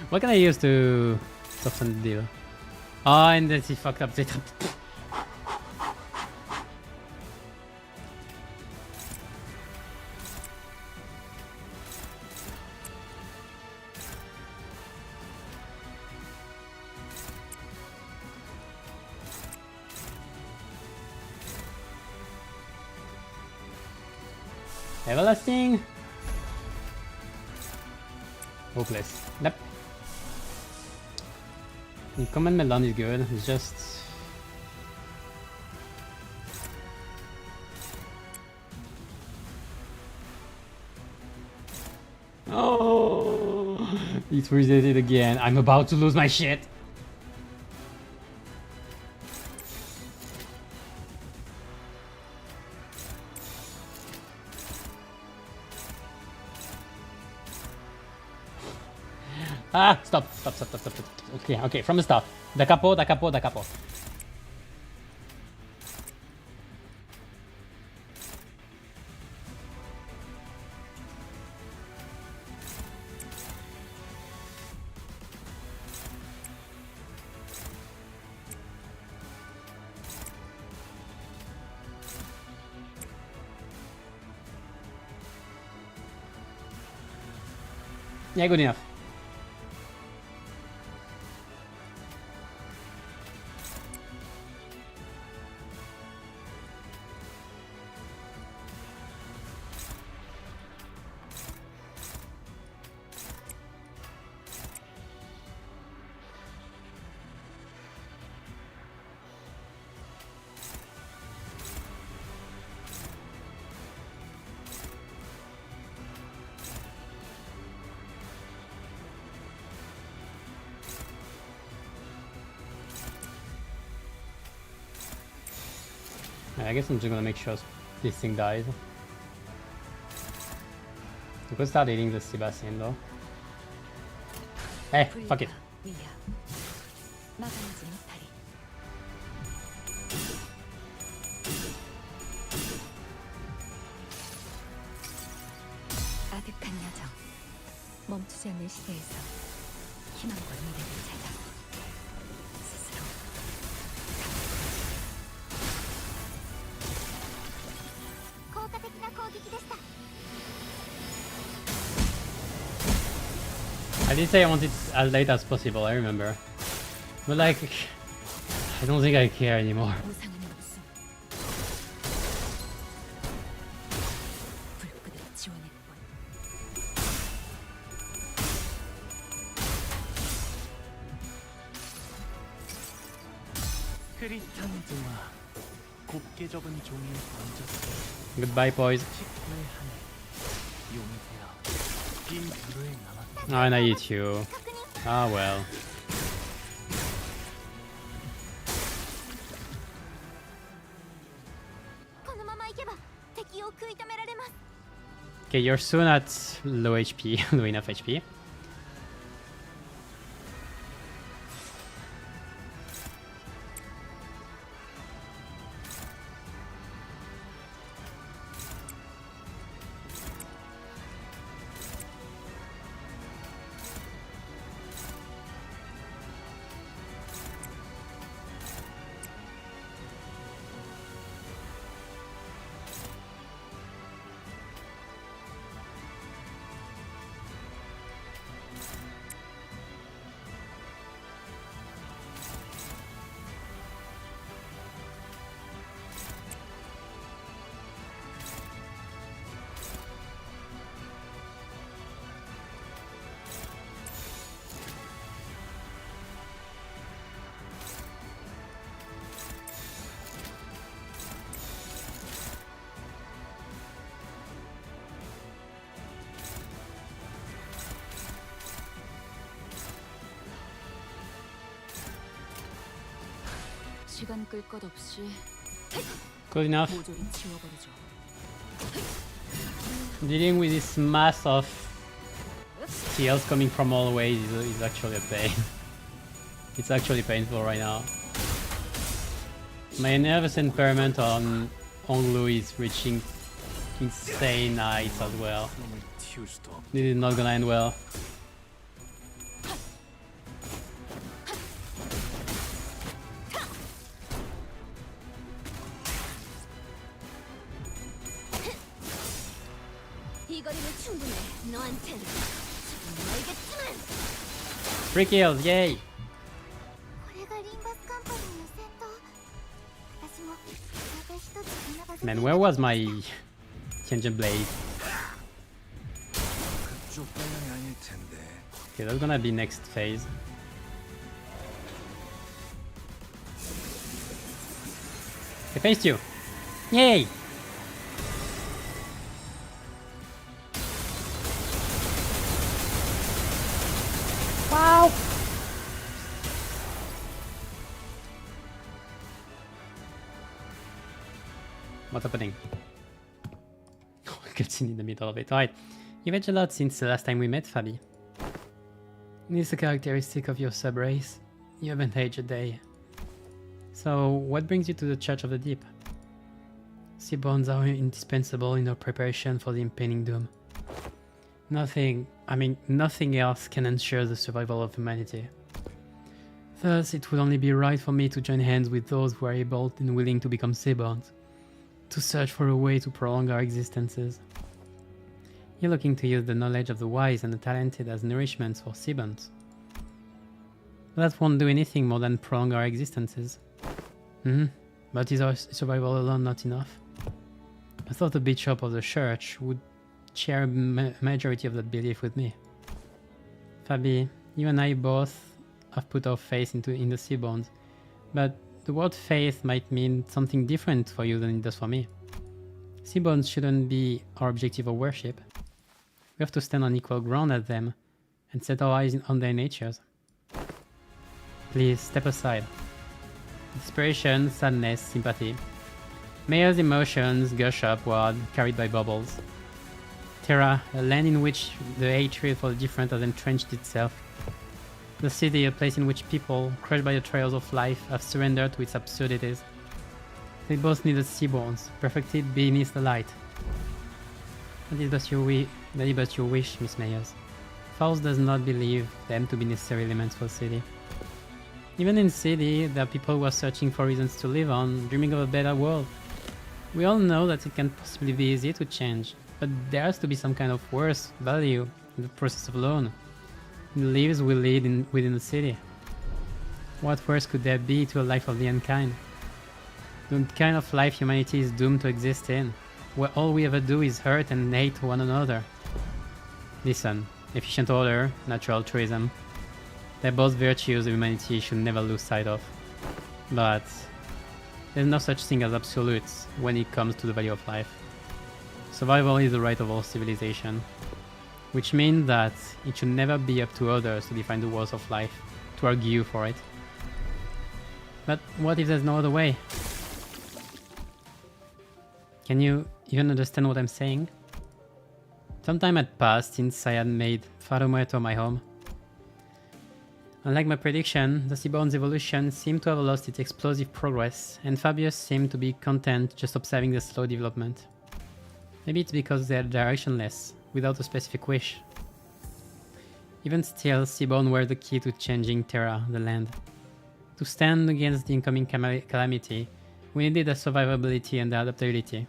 What can I use to soften the deal? Oh, and then she fucked up Zeta. Everlasting. Hopeless. Nope. The command melon is good. It's just oh, it's resetted again. I'm about to lose my shit. Ah, stop. Okay, from the start. Da capo. Yeah, good enough. I guess I'm just gonna make sure this thing dies. We could start eating the Sebastian though. Hey, fuck it. 아득한 여정, 멈추지 않는 시대에서 희망과 미래를 찾아 스스로 I did say I want it as late as possible, I remember. But like, I don't think I care anymore. 보상은 없음. 불끈을 지원했군. 흐릿한 등화, 곱게 접은 종이에 번졌어. Goodbye, boys. 식구의 하늘, 용이 되어 빈 도로에 남았다. Oh, and I eat you. Ah, well. このまま行けば敵を食い止められます。 Okay, you're soon at low HP, low enough HP. 시간 끌 것 없이 Good enough. 모조리 지워버리죠. Dealing with this mass of heals coming from all ways is actually a pain. It's actually painful right now. My nervous impairment on Onglu is reaching insane heights as well. 놈을 틔울 수도 없. This is not gonna end well. 이 거리는 충분해. 너한텐 지금 알겠지만. 3 kills, yay! これがリンバスカンパニーの戦闘。私もまた一つ学ばせて Man, where was my Tianjin blade? 그쪽 방향이 아닐 텐데. Okay, that's gonna be next phase. I faced you! Yay! Wow! What's happening? Cutscene in the middle of it. Alright. You've aged a lot since the last time we met, Fabi. It's a characteristic of your sub-race. You haven't aged a day. So, what brings you to the Church of the Deep? Seaborns are indispensable in our preparation for the impending doom. Nothing else can ensure the survival of humanity. Thus, it would only be right for me to join hands with those who are able and willing to become Seaborns, to search for a way to prolong our existences. You're looking to use the knowledge of the wise and the talented as nourishments for Seaborns. But that won't do anything more than prolong our existences. But is our survival alone not enough? I thought the bishop of the church would share a majority of that belief with me. Fabi, you and I both have put our faith in the Seaborns, but the word faith might mean something different for you than it does for me. Seaborns shouldn't be our objective of worship. We have to stand on equal ground as them and set our eyes on their natures. Please step aside. Desperation, sadness, sympathy. Maya's emotions gush upward, carried by bubbles. Terra, a land in which the hatred for the different has entrenched itself. The city, a place in which people, crushed by the trials of life, have surrendered to its absurdities. They both needed Seaborns, perfected beneath the light. That is but your wish, Miss Mayers. Faust does not believe them to be necessary elements for the city. Even in city, there are people who are searching for reasons to live on, dreaming of a better world. We all know that it can possibly be easy to change, but there has to be some kind of worth value in the process of alone. In the lives we lead within the city. What worse could there be to a life of the unkind? The kind of life humanity is doomed to exist in, where all we ever do is hurt and hate one another. Listen, efficient order, natural altruism. They're both virtues humanity should never lose sight of. but there's no such thing as absolutes when it comes to the value of life. Survival is the right of all civilization, which means that it should never be up to others to define the worth of life, to argue for it. But what if there's no other way? Can you even understand what I'm saying? Some time had passed since I had made Faro Muerto my home. Unlike my prediction, the Seaborn's evolution seemed to have lost its explosive progress, and Fabius seemed to be content just observing the slow development. Maybe it's because they're directionless, without a specific wish. Even still, Seaborn were the key to changing Terra, the land. To stand against the incoming calamity, we needed a survivability and adaptability.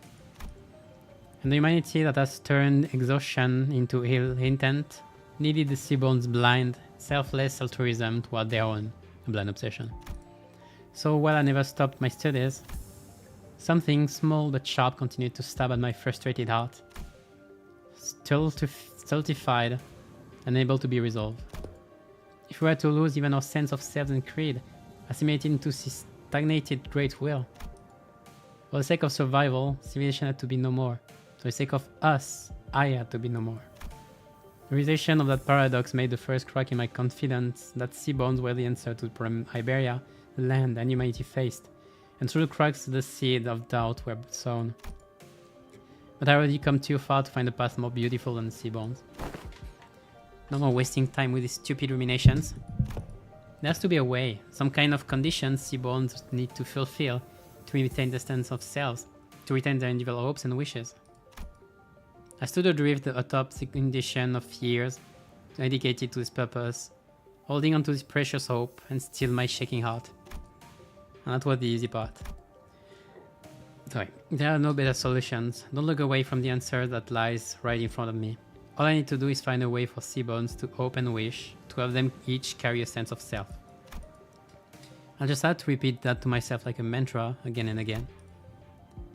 And the humanity that has turned exhaustion into ill intent needed the Seaborn's blind, selfless altruism toward their own, a blind obsession. So while I never stopped my studies, something small but sharp continued to stab at my frustrated heart, stultified, unable to be resolved. If we were to lose even our sense of self and creed, assimilated into stagnated great will, for the sake of survival, civilization had to be no more. For the sake of us, I had to be no more. The realization of that paradox made the first crack in my confidence that Seaborns were the answer to the problem Iberia, the land, and humanity faced, and through the cracks the seed of doubt were sown. But I already come too far to find a path more beautiful than Seaborns. No more wasting time with these stupid ruminations. There has to be a way, some kind of conditions Seaborns need to fulfill to retain the sense of selves, to retain their individual hopes and wishes. I stood adrift atop the condition of years dedicated to this purpose, holding on to this precious hope and still my shaking heart. And that was the easy part. Sorry, there are no better solutions. Don't look away from the answer that lies right in front of me. All I need to do is find a way for Seaborns to hope and wish, to have them each carry a sense of self. I just had to repeat that to myself like a mantra again and again.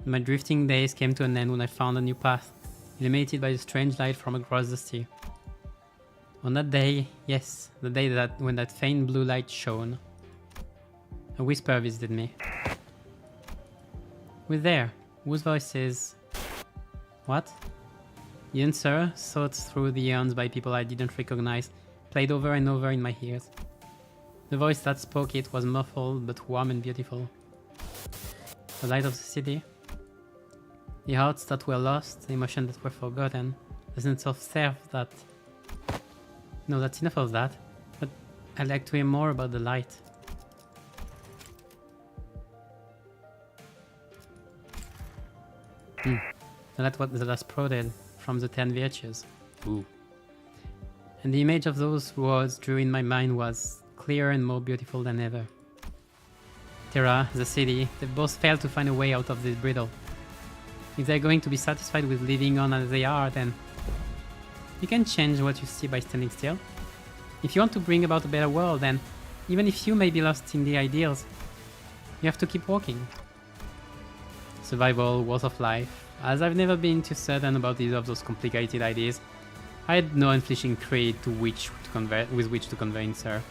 My drifting days came to an end when I found a new path, illuminated by a strange light from across the sea. On that day, yes, the day when that faint blue light shone, a whisper visited me. Who's there? Whose voice is... What? The answer, sought through the eons by people I didn't recognize, played over and over in my ears. The voice that spoke it was muffled but warm and beautiful. The light of the city. The hearts that were lost, the emotions that were forgotten, the sense of self that... No, that's enough of that, but I'd like to hear more about the light. The light was the last prodded from the 10 virtues. Ooh. And the image of those words drew in my mind was clearer and more beautiful than ever. Terra, the city, they both failed to find a way out of this riddle. If they're going to be satisfied with living on as they are, then you can change what you see by standing still. If you want to bring about a better world, then even if you may be lost in the ideals, you have to keep walking. Survival, worth of life. As I've never been too certain about either of those complicated ideas, I had no unflinching creed with which to convince her.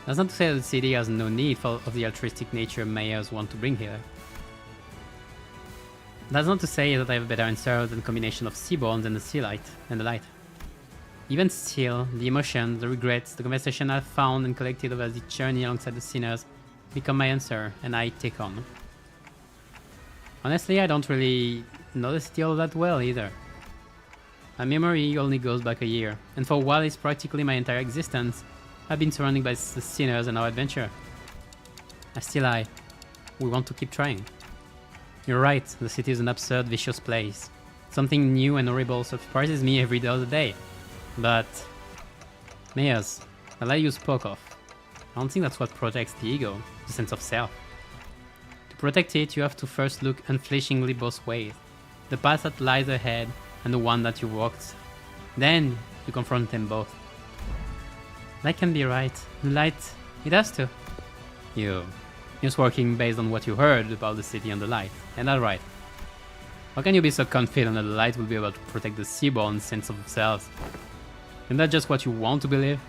That's not to say that the city has no need of the altruistic nature mayors want to bring here. That's not to say that I have a better answer than the combination of Seaborns and the sea light and the light. Even still, the emotions, the regrets, the conversation I've found and collected over the journey alongside the sinners become my answer, and I take on. Honestly, I don't really know the city all that well either. My memory only goes back a year, and for what is practically my entire existence, I've been surrounded by the sinners and our adventure. We want to keep trying. You're right, the city is an absurd, vicious place. Something new and horrible surprises me every other day. But... Mayors, the light you spoke of, I don't think that's what protects the ego, the sense of self. To protect it, you have to first look unflinchingly both ways. The path that lies ahead and the one that you walked. Then, you confront them both. Light can be right. Light, it has to. You're just working based on what you heard about the city and the light, and that's right. How can you be so confident that the light will be able to protect the Seaborn sense of themselves? Isn't that just what you want to believe?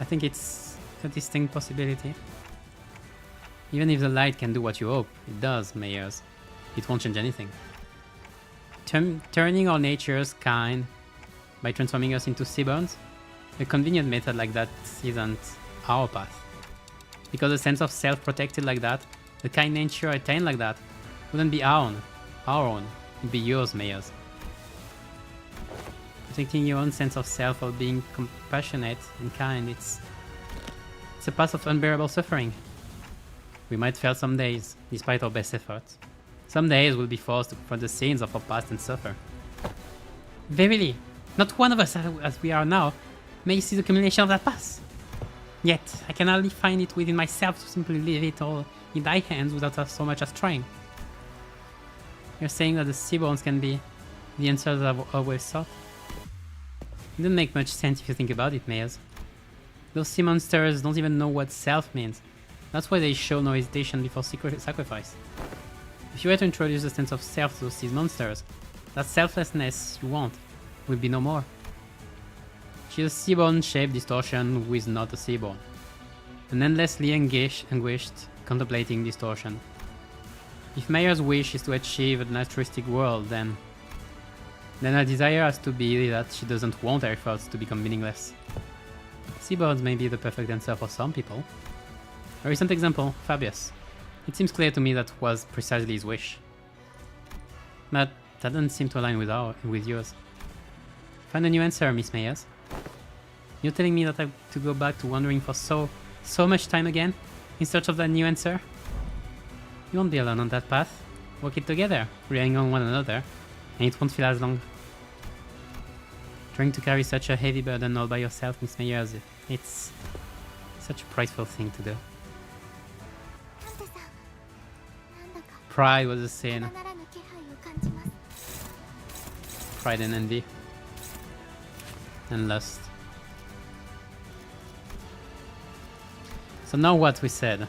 I think it's a distinct possibility. Even if the light can do what you hope, it does, Mayors. It won't change anything. Turning our natures kind by transforming us into seaborns, a convenient method like that isn't our path. Because a sense of self protected like that, the kind nature attained like that, wouldn't be our own, it'd be yours, Mayors. Protecting your own sense of self or being compassionate and kind, it's a path of unbearable suffering. We might fail some days, despite our best efforts. Some days we'll be forced to confront the sins of our past and suffer. Verily, not one of us, as we are now, may see the culmination of that past. Yet, I can hardly find it within myself to simply leave it all in thy hands without so much as trying. You're saying that the seaborns can be the answers I've always sought? It doesn't make much sense if you think about it, Mayors. Those sea monsters don't even know what self means. That's why they show no hesitation before sacrifice. If you were to introduce a sense of self to those sea monsters, that selflessness you want will be no more. She's a seaborn shaped distortion who is not a seaborn. An endlessly anguished, contemplating distortion. If Mayer's wish is to achieve a naturalistic world, then her desire has to be that she doesn't want her efforts to become meaningless. Seaborns may be the perfect answer for some people. A recent example, Fabius. It seems clear to me that was precisely his wish. But that doesn't seem to align with yours. Find a new answer, Miss Mayers. You're telling me that I have to go back to wandering for so much time again, in search of that new answer? You won't be alone on that path. Walk it together, relying on one another, and it won't feel as long. Trying to carry such a heavy burden all by yourself, Miss Mayers, it's such a prideful thing to do. Pride was a sin. Pride and envy. And lust. So now what we said.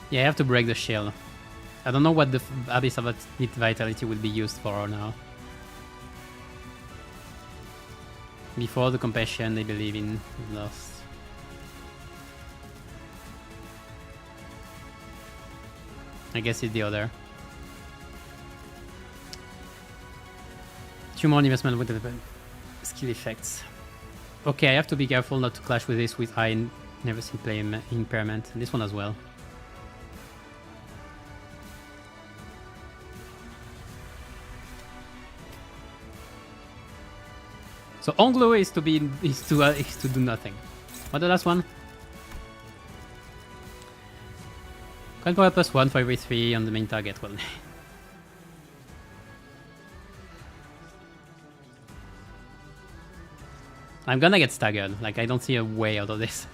Yeah, I have to break the shield. I don't know what the Abyss of Vitality will be used for now. Before the compassion they believe in lost. I guess it's the other. 2 more investment with the skill effects. Okay, I have to be careful not to clash with this with I never seen play impairment. And this one as well. So Onglu is to do nothing. What the last one? Coin power +1 for every 3 on the main target. Well, I'm gonna get staggered. Like I don't see a way out of this.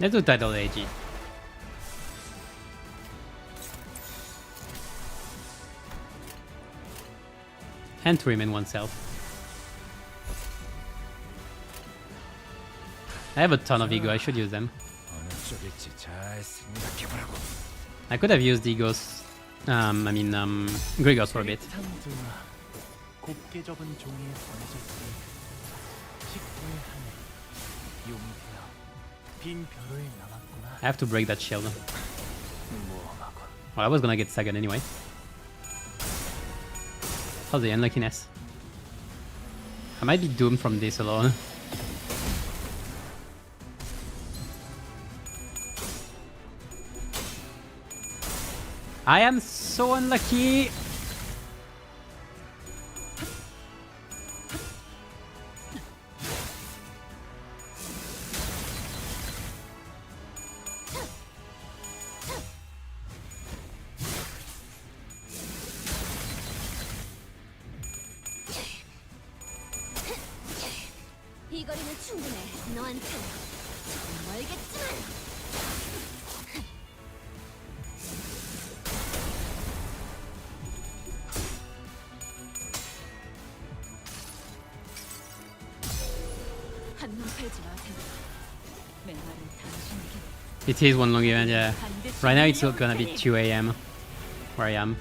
Let's do Tidal AG. And to remain oneself. I have a ton of ego, I should use them. I could have used egos, Grigos for a bit. 곱게 접은 종이에 번졌으니 식구의 하늘 용태여 빈 벼로에 남았구나. I have to break that shield. 무엄하군. Well, I was gonna get staggered anyway. How's the unluckiness? I might be doomed from this alone. I am so unlucky! 거리는 충분해. 너한텐 좀 멀겠지만. 한눈 팔지 마세요. 내 말은 당신에게 It is one long event, yeah. Right now it's gonna be 2 a.m. where I am.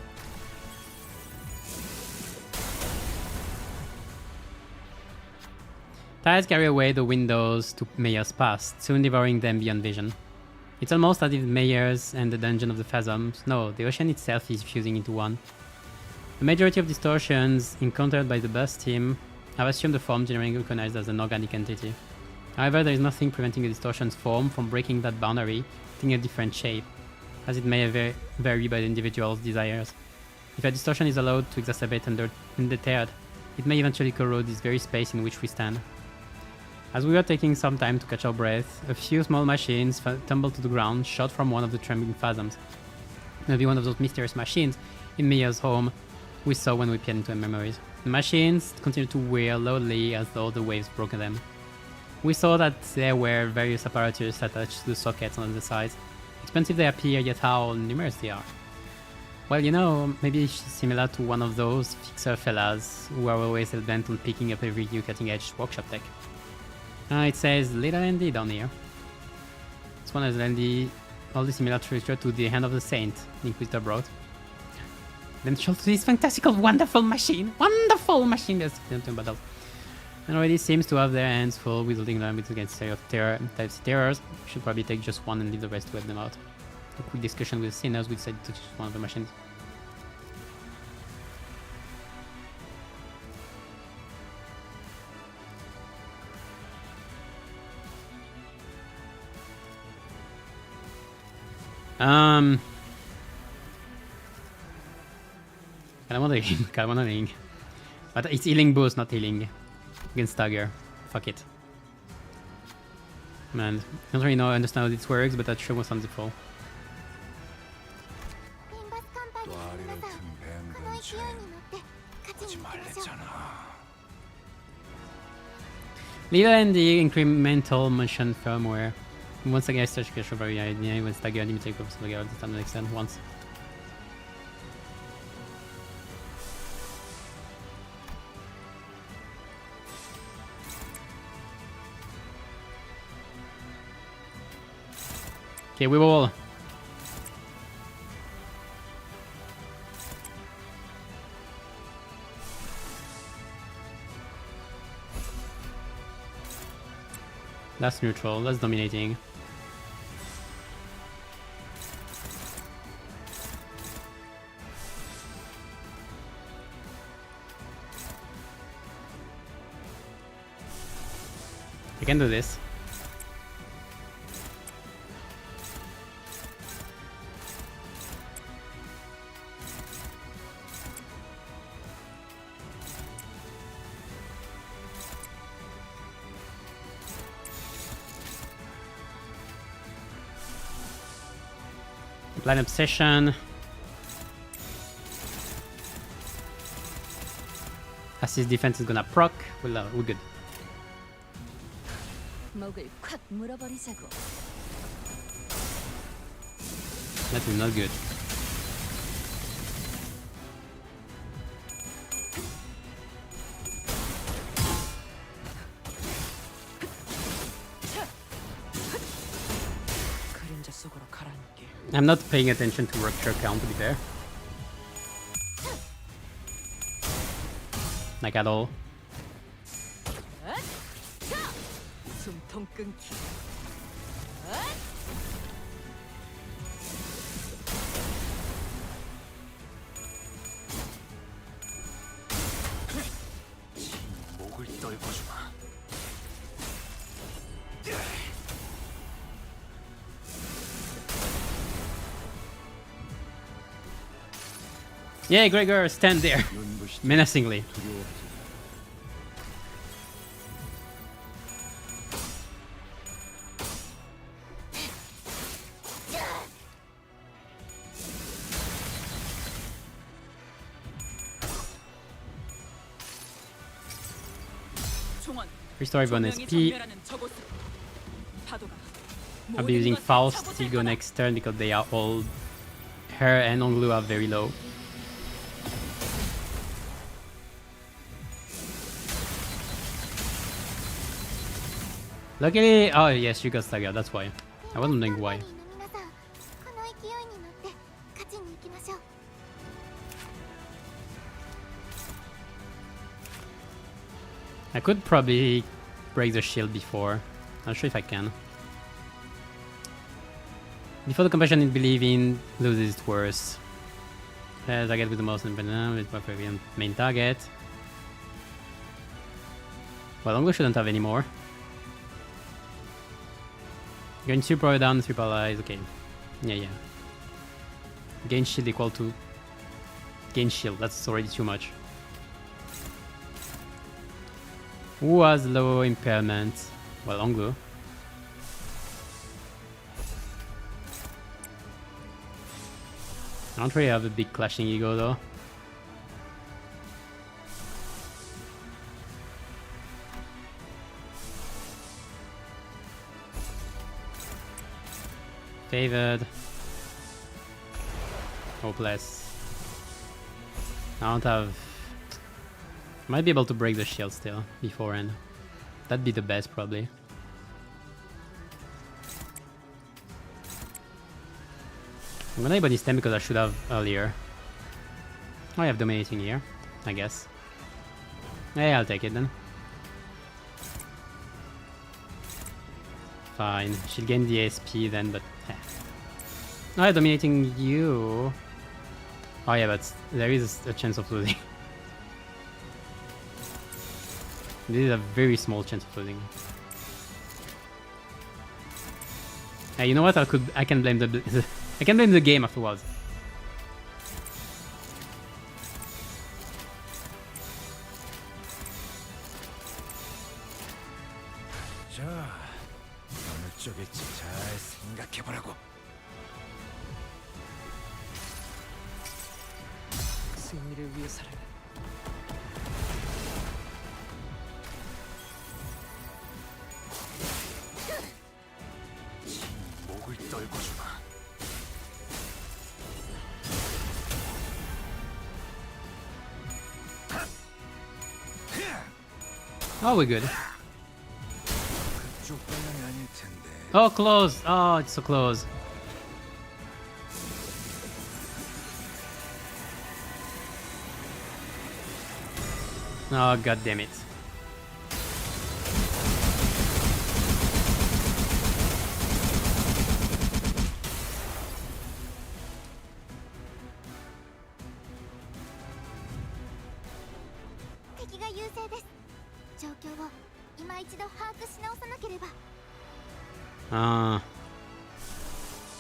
Tides carry away the windows to Mayor's past, soon devouring them beyond vision. It's almost as if Mayor's and the dungeon of the Phasms, no, the ocean itself is fusing into one. The majority of distortions encountered by the bus team have assumed the form generally recognized as an organic entity. However, there is nothing preventing a distortion's form from breaking that boundary, taking a different shape, as it may vary by the individual's desires. If a distortion is allowed to exacerbate undeterred, it may eventually corrode this very space in which we stand. As we were taking some time to catch our breath, a few small machines tumbled to the ground, shot from one of the trembling Phasms. Maybe one of those mysterious machines in Mia's home we saw when we peered into her memories. The machines continued to wail loudly as though the waves broke them. We saw that there were various apparatus attached to the sockets on the sides. Expensive they appear, yet how numerous they are. Well, you know, maybe she's similar to one of those fixer fellas who are always hell-bent on picking up every new cutting-edge workshop tech. It says Little Andy down here. This one has Andy, oddly similar treasure to the Hand of the Saint the Inquisitor brought. Then show to this fantastical, wonderful machine! Wonderful machine! That's something about that. And already seems to have their hands full wielding them against type C terrors. Should probably take just one and leave the rest to help them out. A quick discussion with sinners, we decided to choose one of the machines. Kind of wondering. But it's healing boost, not healing. Against Stagger. Fuck it. Man, I don't really understand how this works, but that sure was wonderful. リンバスカンパニーの皆さん、この勢いに乗って勝ちに行きましょう。 Little and the incremental motion firmware. Once again, I search for very idea when Stagger limited of Stagger this time next time once. Okay, we will. That's neutral, that's dominating. I can do this. Blind Obsession. Assist defense is gonna proc. We're good. 목을 콱 물어버리자고. That is not good. 그림자 속으로 가라앉게. I'm not paying attention to rupture count to be fair. Like at all. 숨통 끊기. 목을 떨궈주마. Yeah, Gregor, stand there menacingly. 총원 Restore everyone 조명이 SP. 전멸하는 저곳으로. 파도가 I'll be 모든 using 것을 Faust 쳐부술 Tigo 거다. next turn because they are all... Her and Onglu are very low. Luckily... Oh yes, she got staggered, that's why. I was wondering why. 皆さんこの勢いに乗って勝ちに行きましょう。 I could probably break the shield before. Not sure if I can. Before the compassion believing loses its worth. Target with the most independent with my main target. Well, Onglu shouldn't have any more. Gain 2 power down, 3 paralyze, okay. Yeah. Gain shield equal to... Gain shield, that's already too much. Who has low impairment? Well, Onglu. I don't really have a big clashing ego though. Favored. Hopeless. I don't have... Might be able to break the shield still beforehand. That'd be the best probably. I'm gonna ebony stem because I should have earlier. Oh, I have dominating here, I guess. Yeah, I'll take it then. Fine, she'll gain the SP then, but... Oh, yeah, dominating you. Oh yeah, but there is a chance of losing. This is a very small chance of losing. Hey, you know what? I can blame the I can blame the game afterwards. 자, 어느 쪽일지 잘 생각해보라고. 승리를 위해서라면 목을 떨궈주마. Oh, we're good. 그쪽 방향이 아닐 텐데. Oh, close. Oh, it's so close. Oh, god damn it.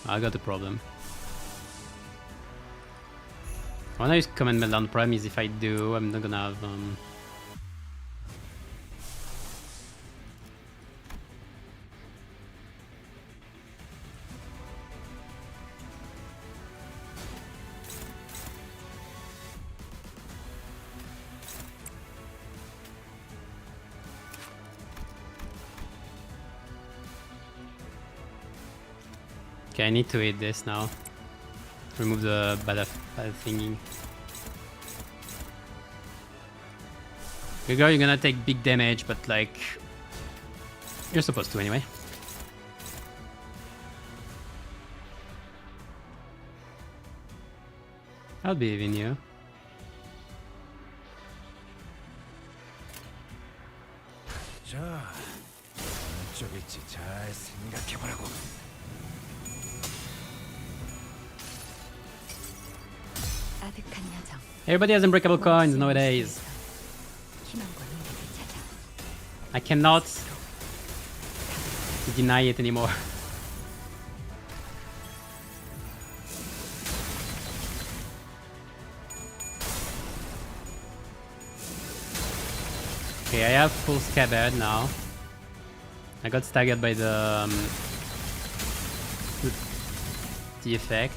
I got a problem. I wanna use command meltdown. Problem is if I do, I'm not gonna have Okay, I need to hit this now. Remove the bad thingy. Good girl, you're gonna take big damage, but like... You're supposed to anyway. I'll believe in you. 자, 어느 쪽일지 잘 생각해보라고. 아득한 여정. Everybody has unbreakable coins nowadays. 희망과 능력을 찾아. I cannot deny it anymore. Okay, I have full scabbard now. I got staggered by the effect.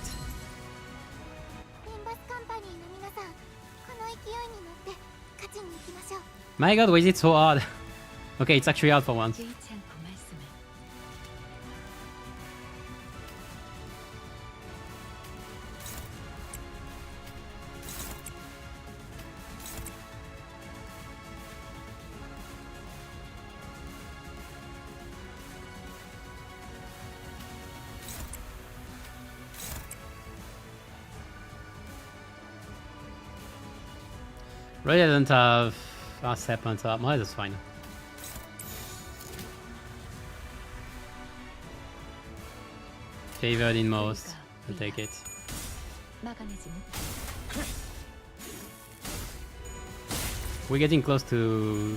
My god, why is it so hard? Okay, it's actually out for once. 개의치 않고 말씀을. Really doesn't have a step on top. Well, that's fine. Favored in most. I'll take it. 막아내지 못. We're getting close to...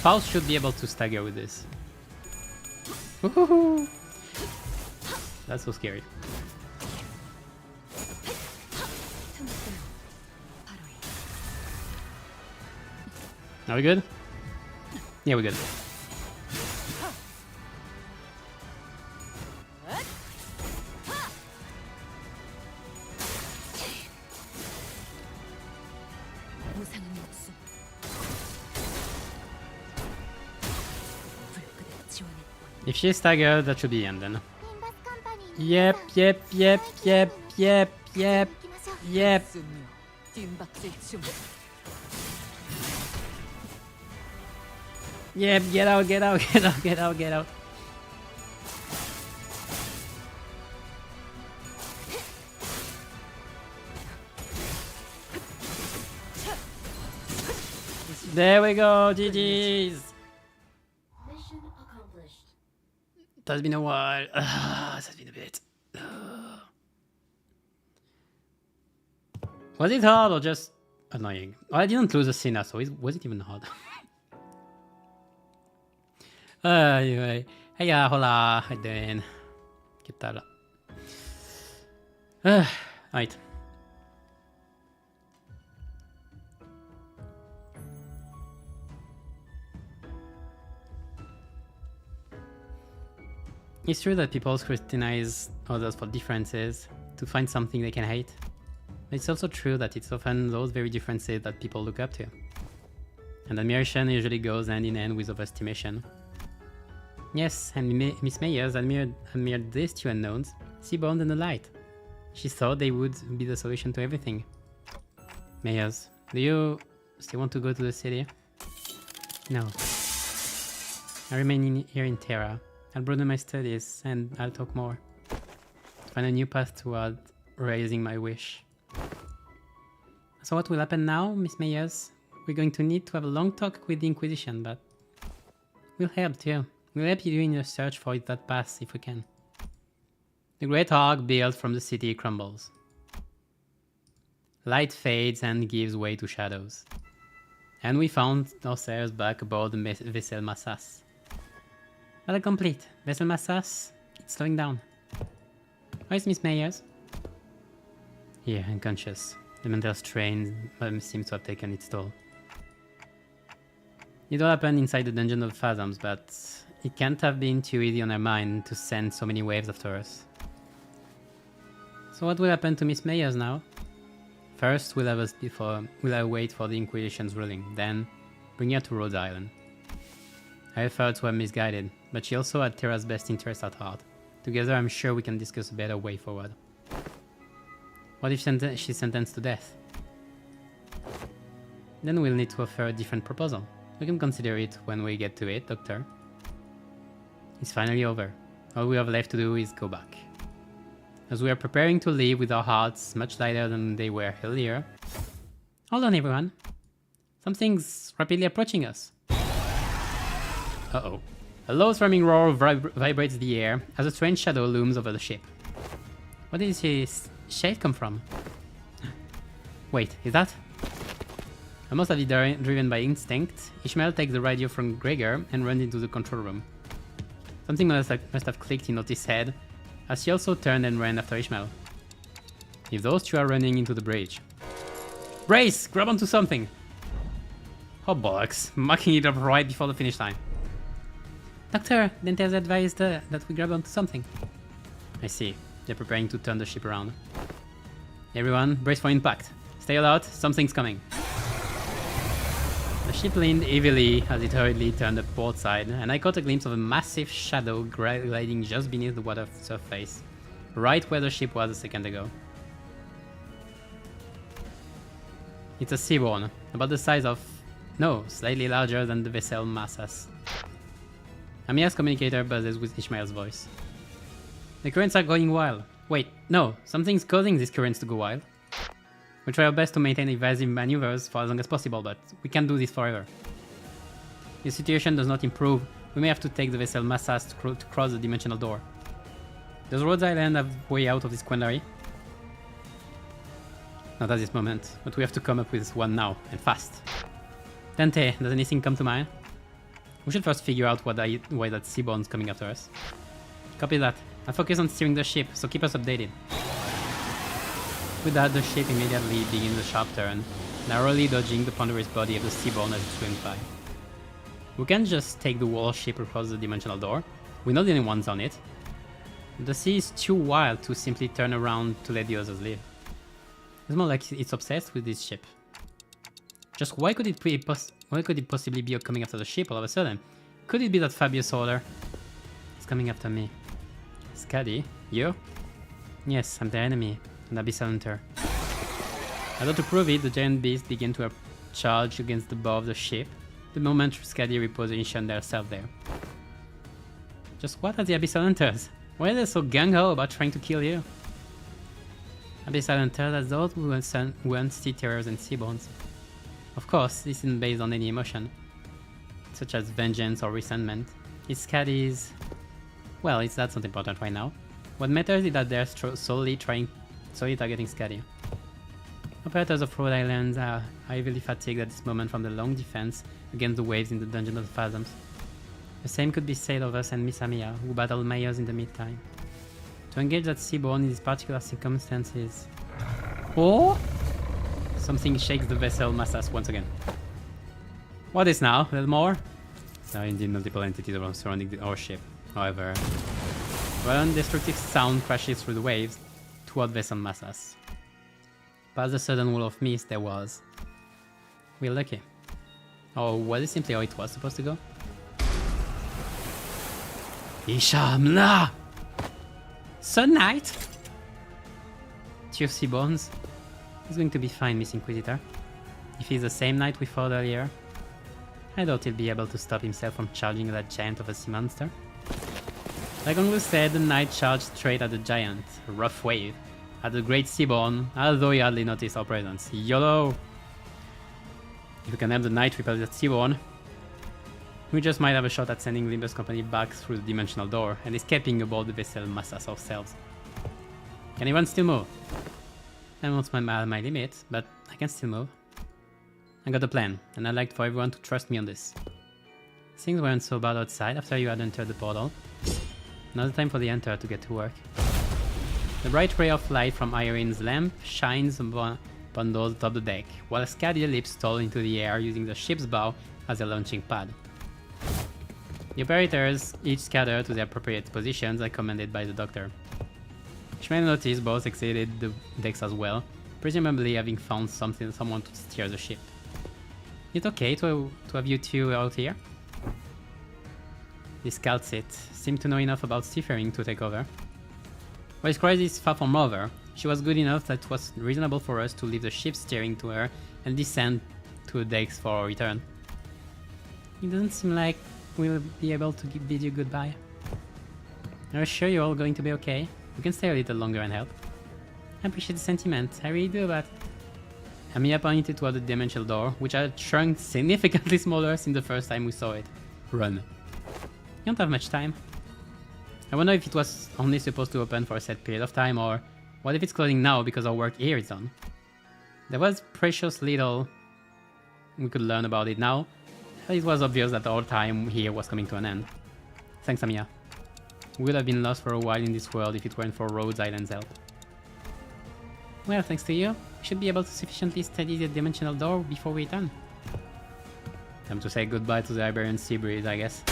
Faust should be able to stagger with this. Woohoo! That's so scary. 틈새로 바로 이. Are we good? Yeah, we're good. 무상은 없음. 불끈을 지원했던 If she's staggered, that should be the end then. リンバスカンパニーに Yep, yep, yep, yep, yep, yep, 行きましょう yep. 승려 뒷박질 중. Yep, get out, get out, get out, get out, get out. There we go, GG's. It has been a while. It has been a bit. Was it hard or just annoying? Well, I didn't lose a Cena, so was it even hard? Anyway. Hey, hola. How you doing? ¿Qué tal? Right. It's true that people scrutinize others for differences to find something they can hate. But it's also true that it's often those very differences that people look up to. And admiration usually goes hand in hand with overestimation. Yes, and Miss Mayers admired these two unknowns, Seabound and the Light. She thought they would be the solution to everything. Mayers, do you still want to go to the city? No. I remain here in Terra. I'll broaden my studies, and I'll talk more. To find a new path toward raising my wish. So what will happen now, Miss Mayers? We're going to need to have a long talk with the Inquisition, but we'll help too. We'll help you in your search for that path if we can. The great arc built from the city crumbles. Light fades and gives way to shadows. And we found ourselves back aboard the Vessel Massas. Battle complete. Vessel Massas, it's slowing down. Where's Miss Mayers? Here, unconscious. The mental strain seems to have taken its toll. It all happened inside the Dungeon of Phantoms, but it can't have been too easy on her mind to send so many waves after us. So what will happen to Miss Mayers now? First, we'll wait for the Inquisition's ruling, then bring her to Rhodes Island. Her efforts were misguided, but she also had Terra's best interest at heart. Together, I'm sure we can discuss a better way forward. What if she's sentenced to death? Then we'll need to offer a different proposal. We can consider it when we get to it, Doctor. It's finally over. All we have left to do is go back. As we are preparing to leave with our hearts much lighter than they were earlier... Hold on, everyone. Something's rapidly approaching us. Uh-oh. A low thrumming roar vibrates the air as a strange shadow looms over the ship. Where did his shade come from? Wait, is that? Almost have it driven by instinct, Ishmael takes the radio from Gregor and runs into the control room. Something must have clicked in Otis' head, as she also turned and ran after Ishmael. If those two are running into the bridge. Brace! Grab onto something! Oh bollocks, mucking it up right before the finish line. Doctor, Dentes advised that we grab onto something. I see. They're preparing to turn the ship around. Everyone, brace for impact. Stay alert, something's coming. The ship leaned heavily as it hurriedly turned the port side, and I caught a glimpse of a massive shadow gliding just beneath the water surface, right where the ship was a second ago. It's a seaborn, about the size of... no, slightly larger than the vessel Massas. Amia's communicator buzzes with Ishmael's voice. The currents are going wild. Wait, no, something's causing these currents to go wild. We'll try our best to maintain evasive maneuvers for as long as possible, but we can't do this forever. If the situation does not improve, we may have to take the vessel Massas to cross the dimensional door. Does Rhodes Island have a way out of this quandary? Not at this moment, but we have to come up with one now, and fast. Dante, does anything come to mind? We should first figure out why that seaborn's coming after us. Copy that. I'll focus on steering the ship, so keep us updated. With that, the ship immediately begins a sharp turn, narrowly dodging the ponderous body of the seaborn as it swims by. We can't just take the warship across the dimensional door. We're not the only ones on it. The sea is too wild to simply turn around to let the others live. It's more like it's obsessed with this ship. Just why could it possibly be coming after the ship all of a sudden? Could it be that Fabius order? It's coming after me. Skadi, you? Yes, I'm the enemy, an Abyssal hunter. In order to prove it, the giant beast began to charge against the bow of the ship the moment Skadi repositioned herself there. Just what are the Abyssal hunters? Why are they so gung-ho about trying to kill you? Abyssal hunters are those who hunt sea terrors and seaborns. Of course, this isn't based on any emotion, such as vengeance or resentment. It's Skadi's... well, that's not important right now. What matters is that they're solely targeting Skadi. Operators of Rhode Island are heavily fatigued at this moment from the long defense against the waves in the Dungeon of the Phantoms. The same could be said of us and Miss Amiya, who battled Mayors in the meantime. To engage that seaborn in these particular circumstances... oh? Something shakes the vessel Massas once again. What is now? A little more? There are indeed multiple entities around surrounding our ship. However, while a destructive sound crashes through the waves toward vessel Massas. Past the sudden wall of mist there was... we're lucky. Or was it simply how it was supposed to go? Ishamna! Sun Knight! Two seaborns. He's going to be fine, Miss Inquisitor. If he's the same knight we fought earlier, I doubt he'll be able to stop himself from charging that giant of a sea monster. Like Ongu said, the knight charged straight at the giant, a rough wave, at the great seaborn, although he hardly noticed our presence. YOLO! If we can have the knight repel that seaborn, we just might have a shot at sending Limbus company back through the dimensional door and escaping aboard the vessel Massas ourselves. Can anyone still move? I won't my limit, but I can still move. I got a plan, and I'd like for everyone to trust me on this. Things weren't so bad outside after you had entered the portal. Now the time for the hunter to get to work. The bright ray of light from Irene's lamp shines upon those atop the deck, while Skadi leaps tall into the air using the ship's bow as a launching pad. The operators each scatter to their appropriate positions as commanded by the doctor. Ishmael noticed both exited the decks as well, presumably having found someone to steer the ship. Is it okay to have you two out here? The scouts seem to know enough about seafaring to take over. While his crisis is far from over, she was good enough that it was reasonable for us to leave the ship steering to her and descend to the decks for our return. It doesn't seem like we'll be able to bid you goodbye. Are you sure you're all going to be okay? We can stay a little longer and help. I appreciate the sentiment, I really do, but... Amiya pointed toward the dimensional door, which had shrunk significantly smaller since the first time we saw it. Run. You don't have much time. I wonder if it was only supposed to open for a set period of time, or what if it's closing now because our work here is done? There was precious little we could learn about it now. It was obvious that our time here was coming to an end. Thanks, Amiya. We would have been lost for a while in this world if it weren't for Rhodes Island's help. Well, thanks to you, we should be able to sufficiently steady the dimensional door before we return. Time to say goodbye to the Iberian sea breeze, I guess.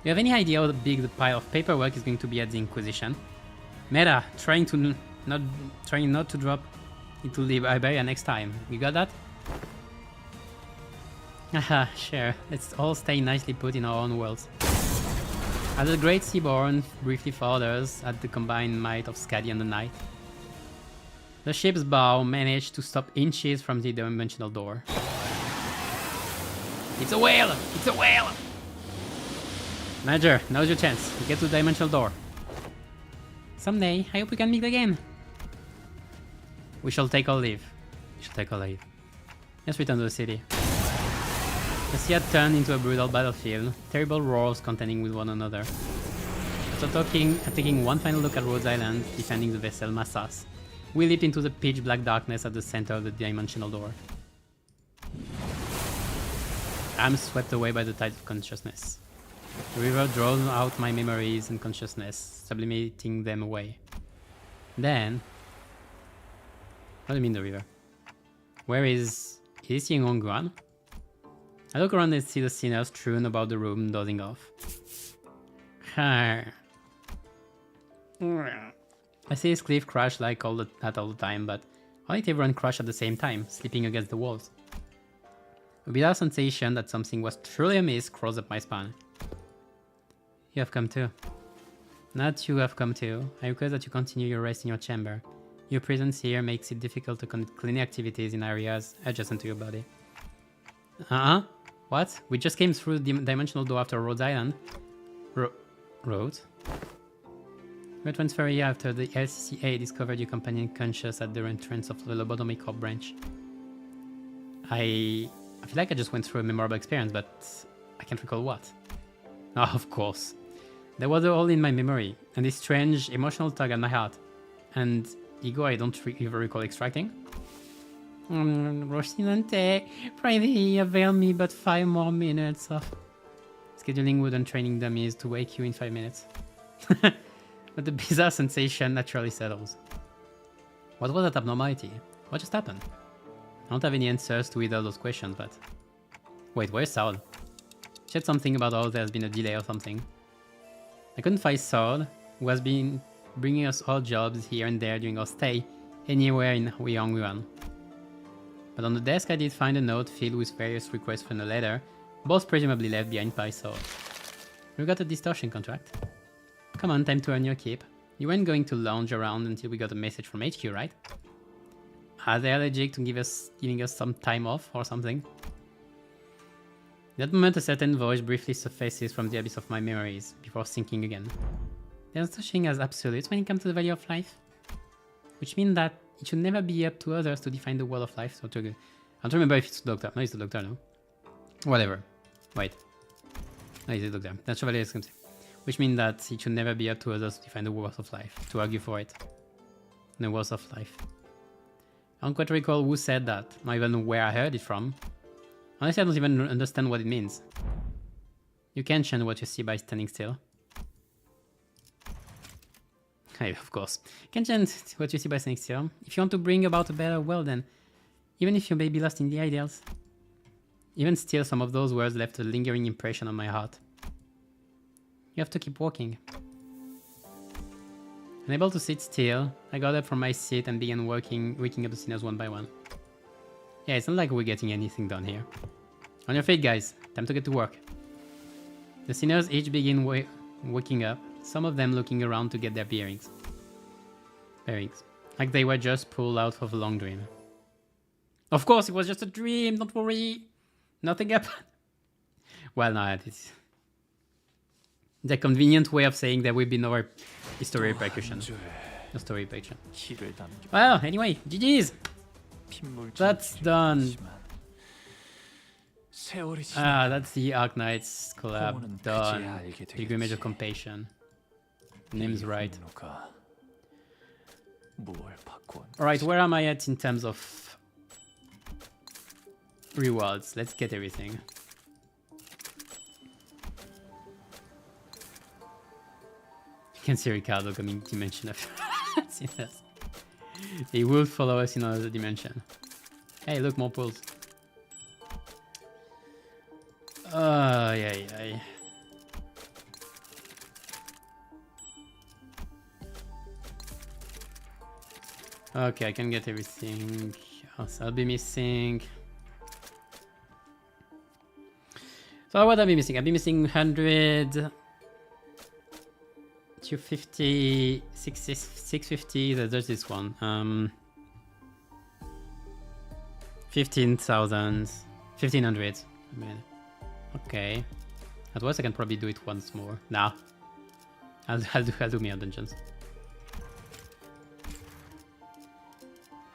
Do you have any idea how big the pile of paperwork is going to be at the Inquisition? Meta, trying not to drop into the Iberia next time. You got that? Haha, sure. Let's all stay nicely put in our own worlds. As the Great Seaborn briefly folders at the combined might of Skadi and the Knight, the ship's bow managed to stop inches from the dimensional door. It's a whale! It's a whale! Manager, now's your chance. Get to the dimensional door. Someday, I hope we can meet again. We shall take our leave. We shall take our leave. Let's return to the city. The sea had turned into a brutal battlefield, terrible roars contending with one another. After taking one final look at Rhodes Island, defending the vessel Massas, we leaped into the pitch black darkness at the center of the dimensional door. I'm swept away by the tide of consciousness. The river draws out my memories and consciousness, sublimating them away. Then... What do you mean the river? Where is this Yingongguan? I look around and see the sinners strewn about the room, dozing off. I see his cliff crash like that all the time, but why did everyone crash at the same time, sleeping against the walls? A bizarre sensation that something was truly amiss crawls up my spine. You have come too. Not you have come too. I request that you continue your rest in your chamber. Your presence here makes it difficult to conduct cleaning activities in areas adjacent to your body. What? We just came through the dimensional door after Rhodes Island. Rhodes? We transfer here after the LCCA discovered your companion conscious at the entrance of the lobotomy corp branch. I feel like I just went through a memorable experience, but I can't recall what. Oh, of course. There was a hole in my memory, and this strange emotional tug at my heart. And ego I don't even recall extracting. Rocinante, pray thee avail me but 5 more minutes of scheduling wooden training dummies to wake you in 5 minutes. But the bizarre sensation naturally settles. What was that abnormality? What just happened? I don't have any answers to either of those questions, but... Wait, where's Saul? She said something about how there's been a delay or something. I couldn't find Saul, who has been bringing us all jobs here and there during our stay anywhere in Yongguan. But on the desk I did find a note filled with various requests for a letter, both presumably left behind by Saul. We got a distortion contract. Come on, time to earn your keep. You weren't going to lounge around until we got a message from HQ, right? Are they allergic to giving us some time off or something? In that moment a certain voice briefly surfaces from the abyss of my memories, before sinking again. There's such thing as absolutes when it comes to the value of life. Which means that it should never be up to others to define the world of life. So I don't remember if it's the doctor. No, it's the doctor, no? Whatever. Wait. No, it's the doctor. That's Chevalier Scrimsey. Which means that it should never be up to others to define the worth of life, to argue for it. The worth of life. I don't quite recall who said that, not even where I heard it from. Honestly, I don't even understand what it means. You can't change what you see by standing still. Hey, of course. You can't change what you see by standing still. If you want to bring about a better world, then even if you may be lost in the ideals. Even still, some of those words left a lingering impression on my heart. You have to keep walking. Unable to sit still, I got up from my seat and began waking up the sinners one by one. Yeah, it's not like we're getting anything done here. On your feet, guys. Time to get to work. The sinners each begin waking up, some of them looking around to get their bearings. Like they were just pulled out of a long dream. Of course, it was just a dream, don't worry. Nothing happened. Well, no, it's the convenient way of saying there will be no history repercussion. No story repercussion. Well, anyway, GG's. That's done. That's the Arknights collab done. Pilgrimage of Compassion. Name's right. Alright, where am I at in terms of rewards? Let's get everything. You can see Ricardo coming dimension of sinners. He will follow us in another dimension. Hey, look, more pools. Yeah. Okay, I can get everything else. I'll be missing So what have I been missing? I've been missing 100, 250, 650. There's this one. 15,000, 1,500. I mean, okay. Otherwise, I can probably do it once more. Nah, I'll do Mirror Dungeons.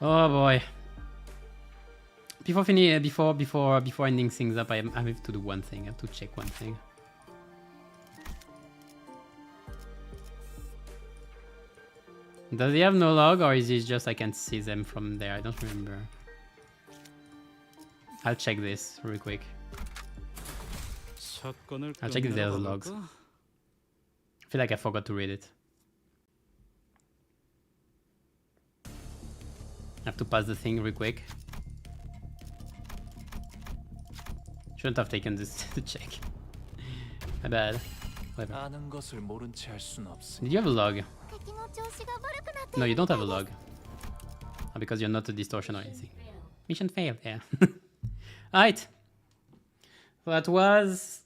Oh boy. Before ending things up, I have to do one thing. I have to check one thing. Does he have no log, or is it just I can't see them from there? I don't remember. I'll check this real quick. I'll check if there's logs. I feel like I forgot to read it. I have to pass the thing real quick. Shouldn't have taken this to check. My bad. Whatever. 아는 것을 모른 채 할 순 없어. Did you have a log? 敵の調子が悪くなっている No, you don't have a log. Oh, because you're not a distortion or anything. Mission failed, yeah. Alright. So that was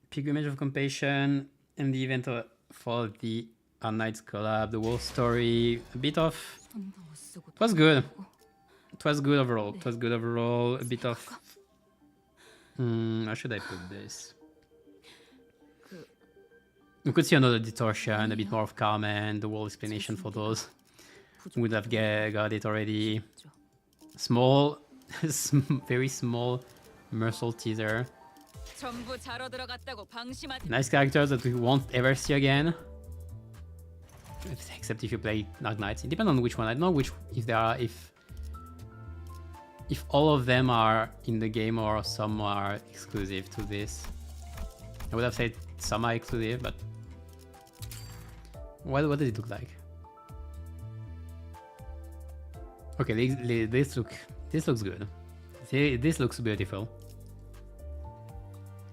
Pilgrimage of Compassion and the event for the Arknights collab, the whole story, a bit of... It was good. It was good overall. It was good overall. A bit of... how should I put this? We could see another distortion, a bit more of Carmen, the whole explanation for those. Would have got it already. Small, very small Mercel teaser. Nice characters that we won't ever see again. Except if you play Arknights. It depends on which one. I don't know which if all of them are in the game or some are exclusive to this. I would have said some are exclusive, but what does it look like? Okay, this looks good. This looks beautiful.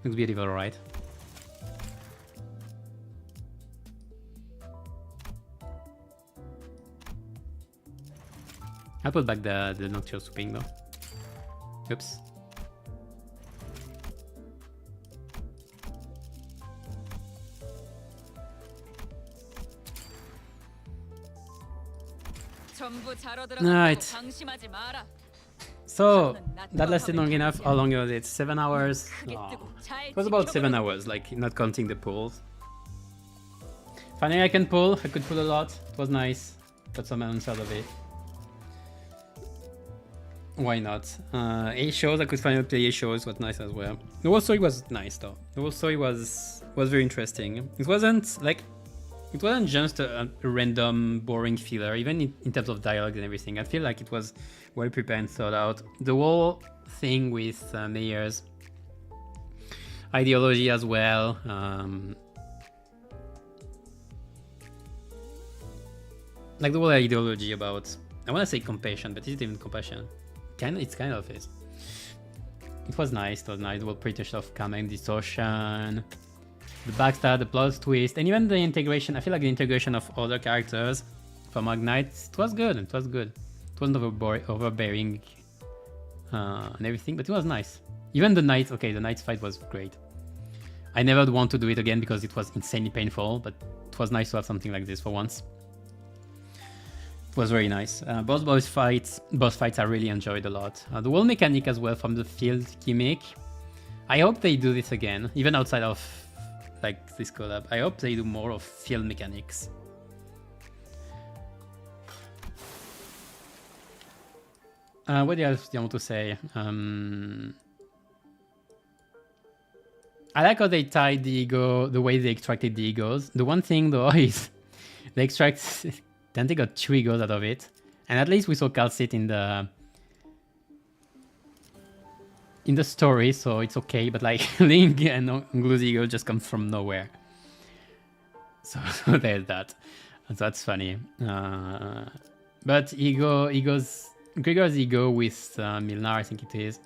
Looks beautiful, right? I'll put back the nocturnal swooping though. Oops. Alright. So that lasted long enough. How long was it? 7 hours? Oh. It was about 7 hours, like not counting the pulls. Finally I can pull. I could pull a lot. It was nice. Got some answer out of it. Why not? A shows, I could finally play A shows, was nice as well. The whole story was nice though. The whole story was very interesting. It wasn't just a random boring filler, even in terms of dialogue and everything. I feel like it was well prepared and thought out. The whole thing with Mayer's ideology as well. Like the whole ideology about, I want to say compassion, but is it even compassion? It's kind of is. It was nice. It was nice. The whole British of Kamen distortion, the backstab, the plot twist, and even the integration. I feel like the integration of other characters from Arknight, it was good. It was good. It wasn't overbearing and everything, but it was nice. Even the Knights, okay, the Knights fight was great. I never want to do it again because it was insanely painful, but it was nice to have something like this for once. It was very nice. Boss fights I really enjoyed a lot. The whole mechanic as well from the field gimmick. I hope they do this again, even outside of like this collab. I hope they do more of field mechanics. What else do I want to say? I like how they tied the ego, the way they extracted the egos. The one thing though is they extract. Then they got 2 egos out of it, and at least we saw Calcit in the story, so it's okay. But like Link and Unglu's ego just comes from nowhere, so there's that. So that's funny. But Gregor's ego with Milnar, I think it is.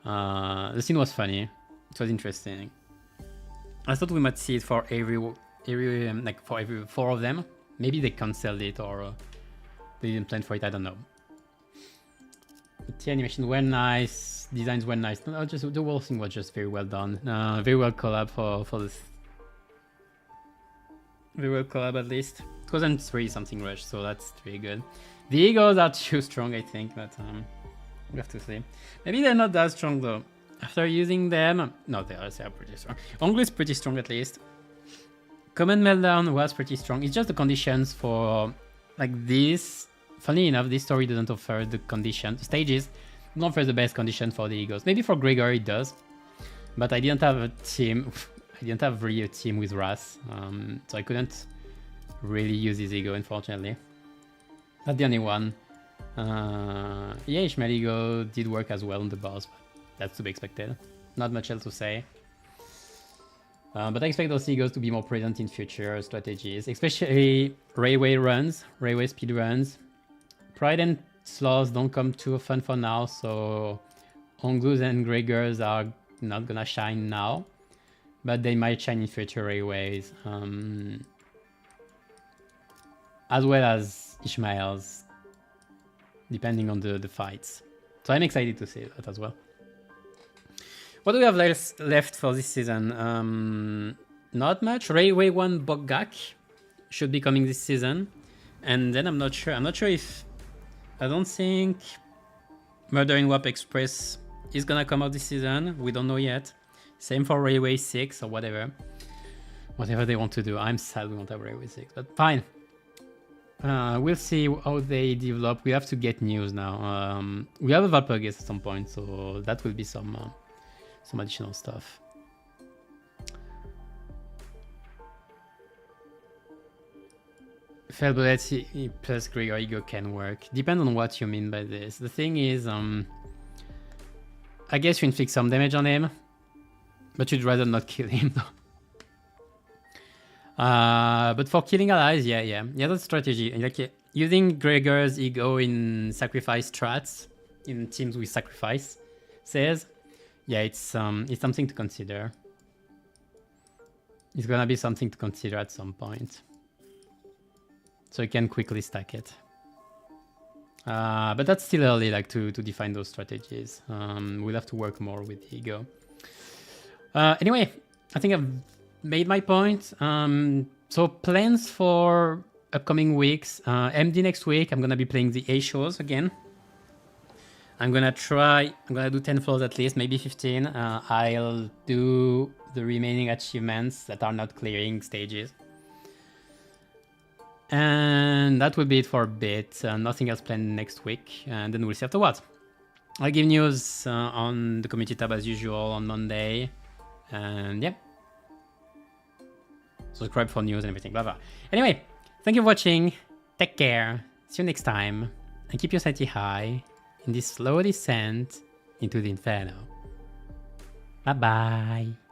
The scene was funny. It was interesting. I thought we might see it for every 4 of them. Maybe they cancelled it or they didn't plan for it, I don't know. The animation were nice, designs were nice. No, just the whole thing was just very well done. Very well collab for this. Very well collab at least. It wasn't 3-something rush, so that's very good. The egos are too strong, I think, but we have to see. Maybe they're not that strong though. After using them, no, they are pretty strong. Ongle is pretty strong at least. Command Meltdown was pretty strong. It's just the conditions for like this. Funny enough, this story doesn't offer the condition. Stages don't offer the best condition for the egos. Maybe for Gregory it does, but I didn't have a team. I didn't have really a team with Ras, so I couldn't really use his ego, unfortunately. Not the only one. Yeah, Ishmael ego did work as well on the boss, but that's to be expected. Not much else to say. But I expect those egos to be more present in future strategies, especially railway runs, railway speed runs. Pride and Sloths don't come too often for now, so Ongus and Gregors are not gonna shine now, but they might shine in future railways. As well as Ishmael's, depending on the fights. So I'm excited to see that as well. What do we have left for this season? Not much. Railway 1 Bogak should be coming this season. And then I'm not sure. I'm not sure if... I don't think Murder in Warp Express is gonna come out this season. We don't know yet. Same for Railway 6 or whatever. Whatever they want to do. I'm sad we won't have Railway 6, but fine. We'll see how they develop. We have to get news now. We have a Valpurgis at some point, so that will be some additional stuff. Fell bullets plus Gregor ego can work. Depends on what you mean by this. The thing is, I guess you inflict some damage on him, but you'd rather not kill him though. But for killing allies, yeah, that's strategy. Like using Gregor's ego in sacrifice strats in teams with sacrifice says, yeah, it's something to consider. It's gonna be something to consider at some point, so you can quickly stack it. But that's still early, like to define those strategies. We'll have to work more with the ego. Anyway, I think I've made my point. So plans for upcoming weeks. MD next week, I'm gonna be playing the A shows again. I'm gonna do 10 floors at least, maybe 15. I'll do the remaining achievements that are not clearing stages. And that will be it for a bit. Nothing else planned next week, and then we'll see afterwards. I'll give news on the community tab as usual on Monday. And yeah. Subscribe for news and everything, blah blah. Anyway, thank you for watching. Take care. See you next time. And keep your sanity high in this slow descent into the inferno. Bye bye.